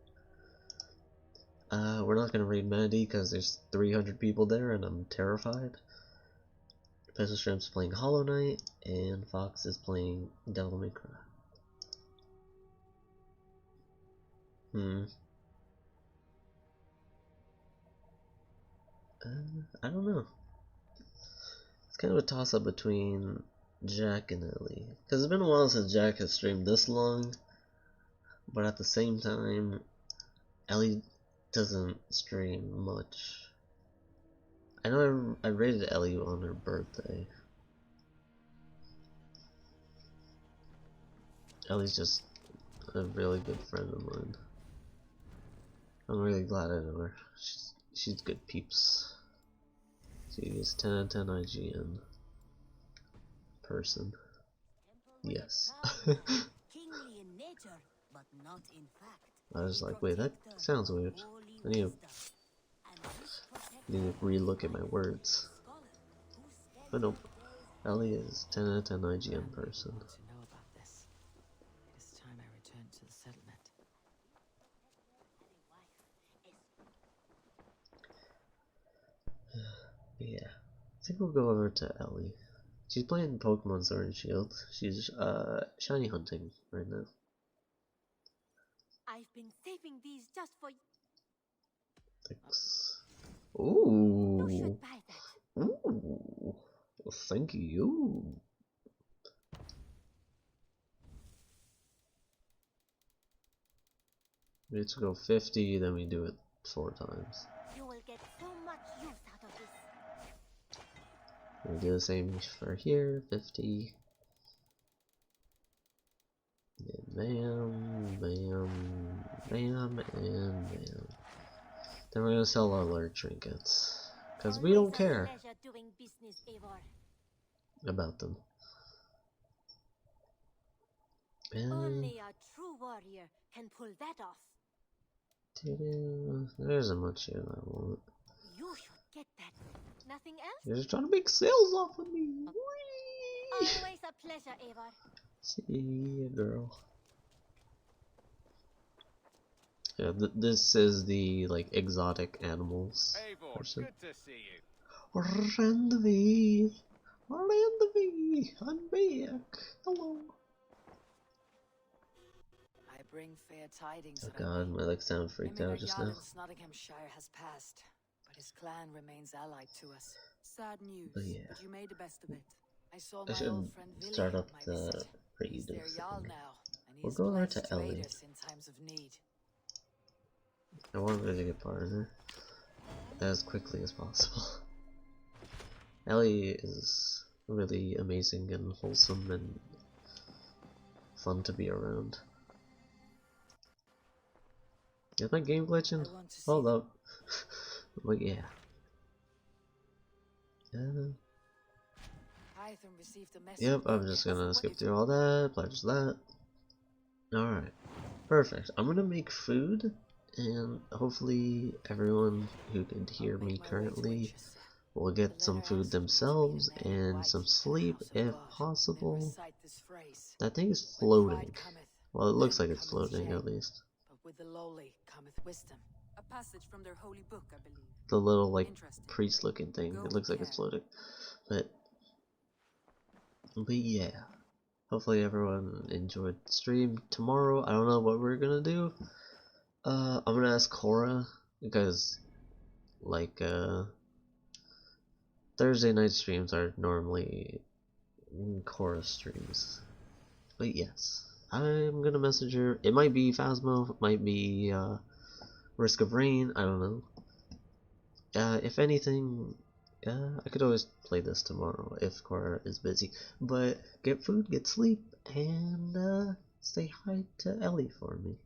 We're not gonna raid Mandy because there's 300 people there, and I'm terrified. Pencil Shrimp's playing Hollow Knight, and Fox is playing Devil May Cry. I don't know. It's kind of a toss-up between Jack and Ellie. Because it's been a while since Jack has streamed this long. But at the same time, Ellie doesn't stream much. I know I rated Ellie on her birthday. Ellie's just a really good friend of mine. I'm really glad I know her. She's good peeps. She is 10 out of 10 IGN person. Yes. Kingly in nature, but not in fact. I was like, wait, that sounds weird. I need to re-look at my words. But nope. Ellie is 10 out of 10 IGN person. To know about this. It is time I returned to the settlement. Yeah. I think we'll go over to Ellie. She's playing Pokemon Sword and Shield. She's shiny hunting right now. I've been saving these just for you. Thanks. Ooh. You should buy that. Ooh. Well, thank you. We need to go 50, then we do it 4 times. You will get so much use out of this. We do the same for here, 50. And bam, bam, bam, and bam. Then we're gonna sell all our trinkets. Because we don't care Doing business, Eivor. about them. And Only a true warrior can pull that off. there isn't much here that I want. You should get that. Nothing else? You're just trying to make sales off of me. Always a pleasure, Eivor. See ya, girl. Yeah, this is the like exotic animals person. Good to see you. Randy, I'm back. Hello. I bring fair tidings. Oh god, my like sound freaked out just now. Nottinghamshire has passed, but his clan remains allied to us. Sad news, But yeah. but you made the best of it. I saw I my should old friend Willie start on up my the visit. raid. He's their Jarl now, and We'll he's go over pledged to to Ellie. aid us in times of need. I want her to get partner as quickly as possible. Ellie is really amazing and wholesome and fun to be around. Is my game glitching? Hold up. But yeah. Yep, I'm just gonna skip through all that, pledge that. Alright. Perfect. I'm gonna make food, and hopefully everyone who can hear me currently will get some food themselves and some sleep if possible. That thing is floating. Well, it looks like it's floating at least. But with the lowly cometh wisdom. A passage from their holy book, I believe. The little like priest looking thing, it looks like it's floating. But yeah. Hopefully everyone enjoyed the stream. Tomorrow, I don't know what we're gonna do. I'm gonna ask Cora, because like Thursday night streams are normally Cora streams. But yes, I'm gonna message her. It might be Phasmo, it might be Risk of Rain, I don't know. If anything, I could always play this tomorrow if Cora is busy. But get food, get sleep, and say hi to Ellie for me.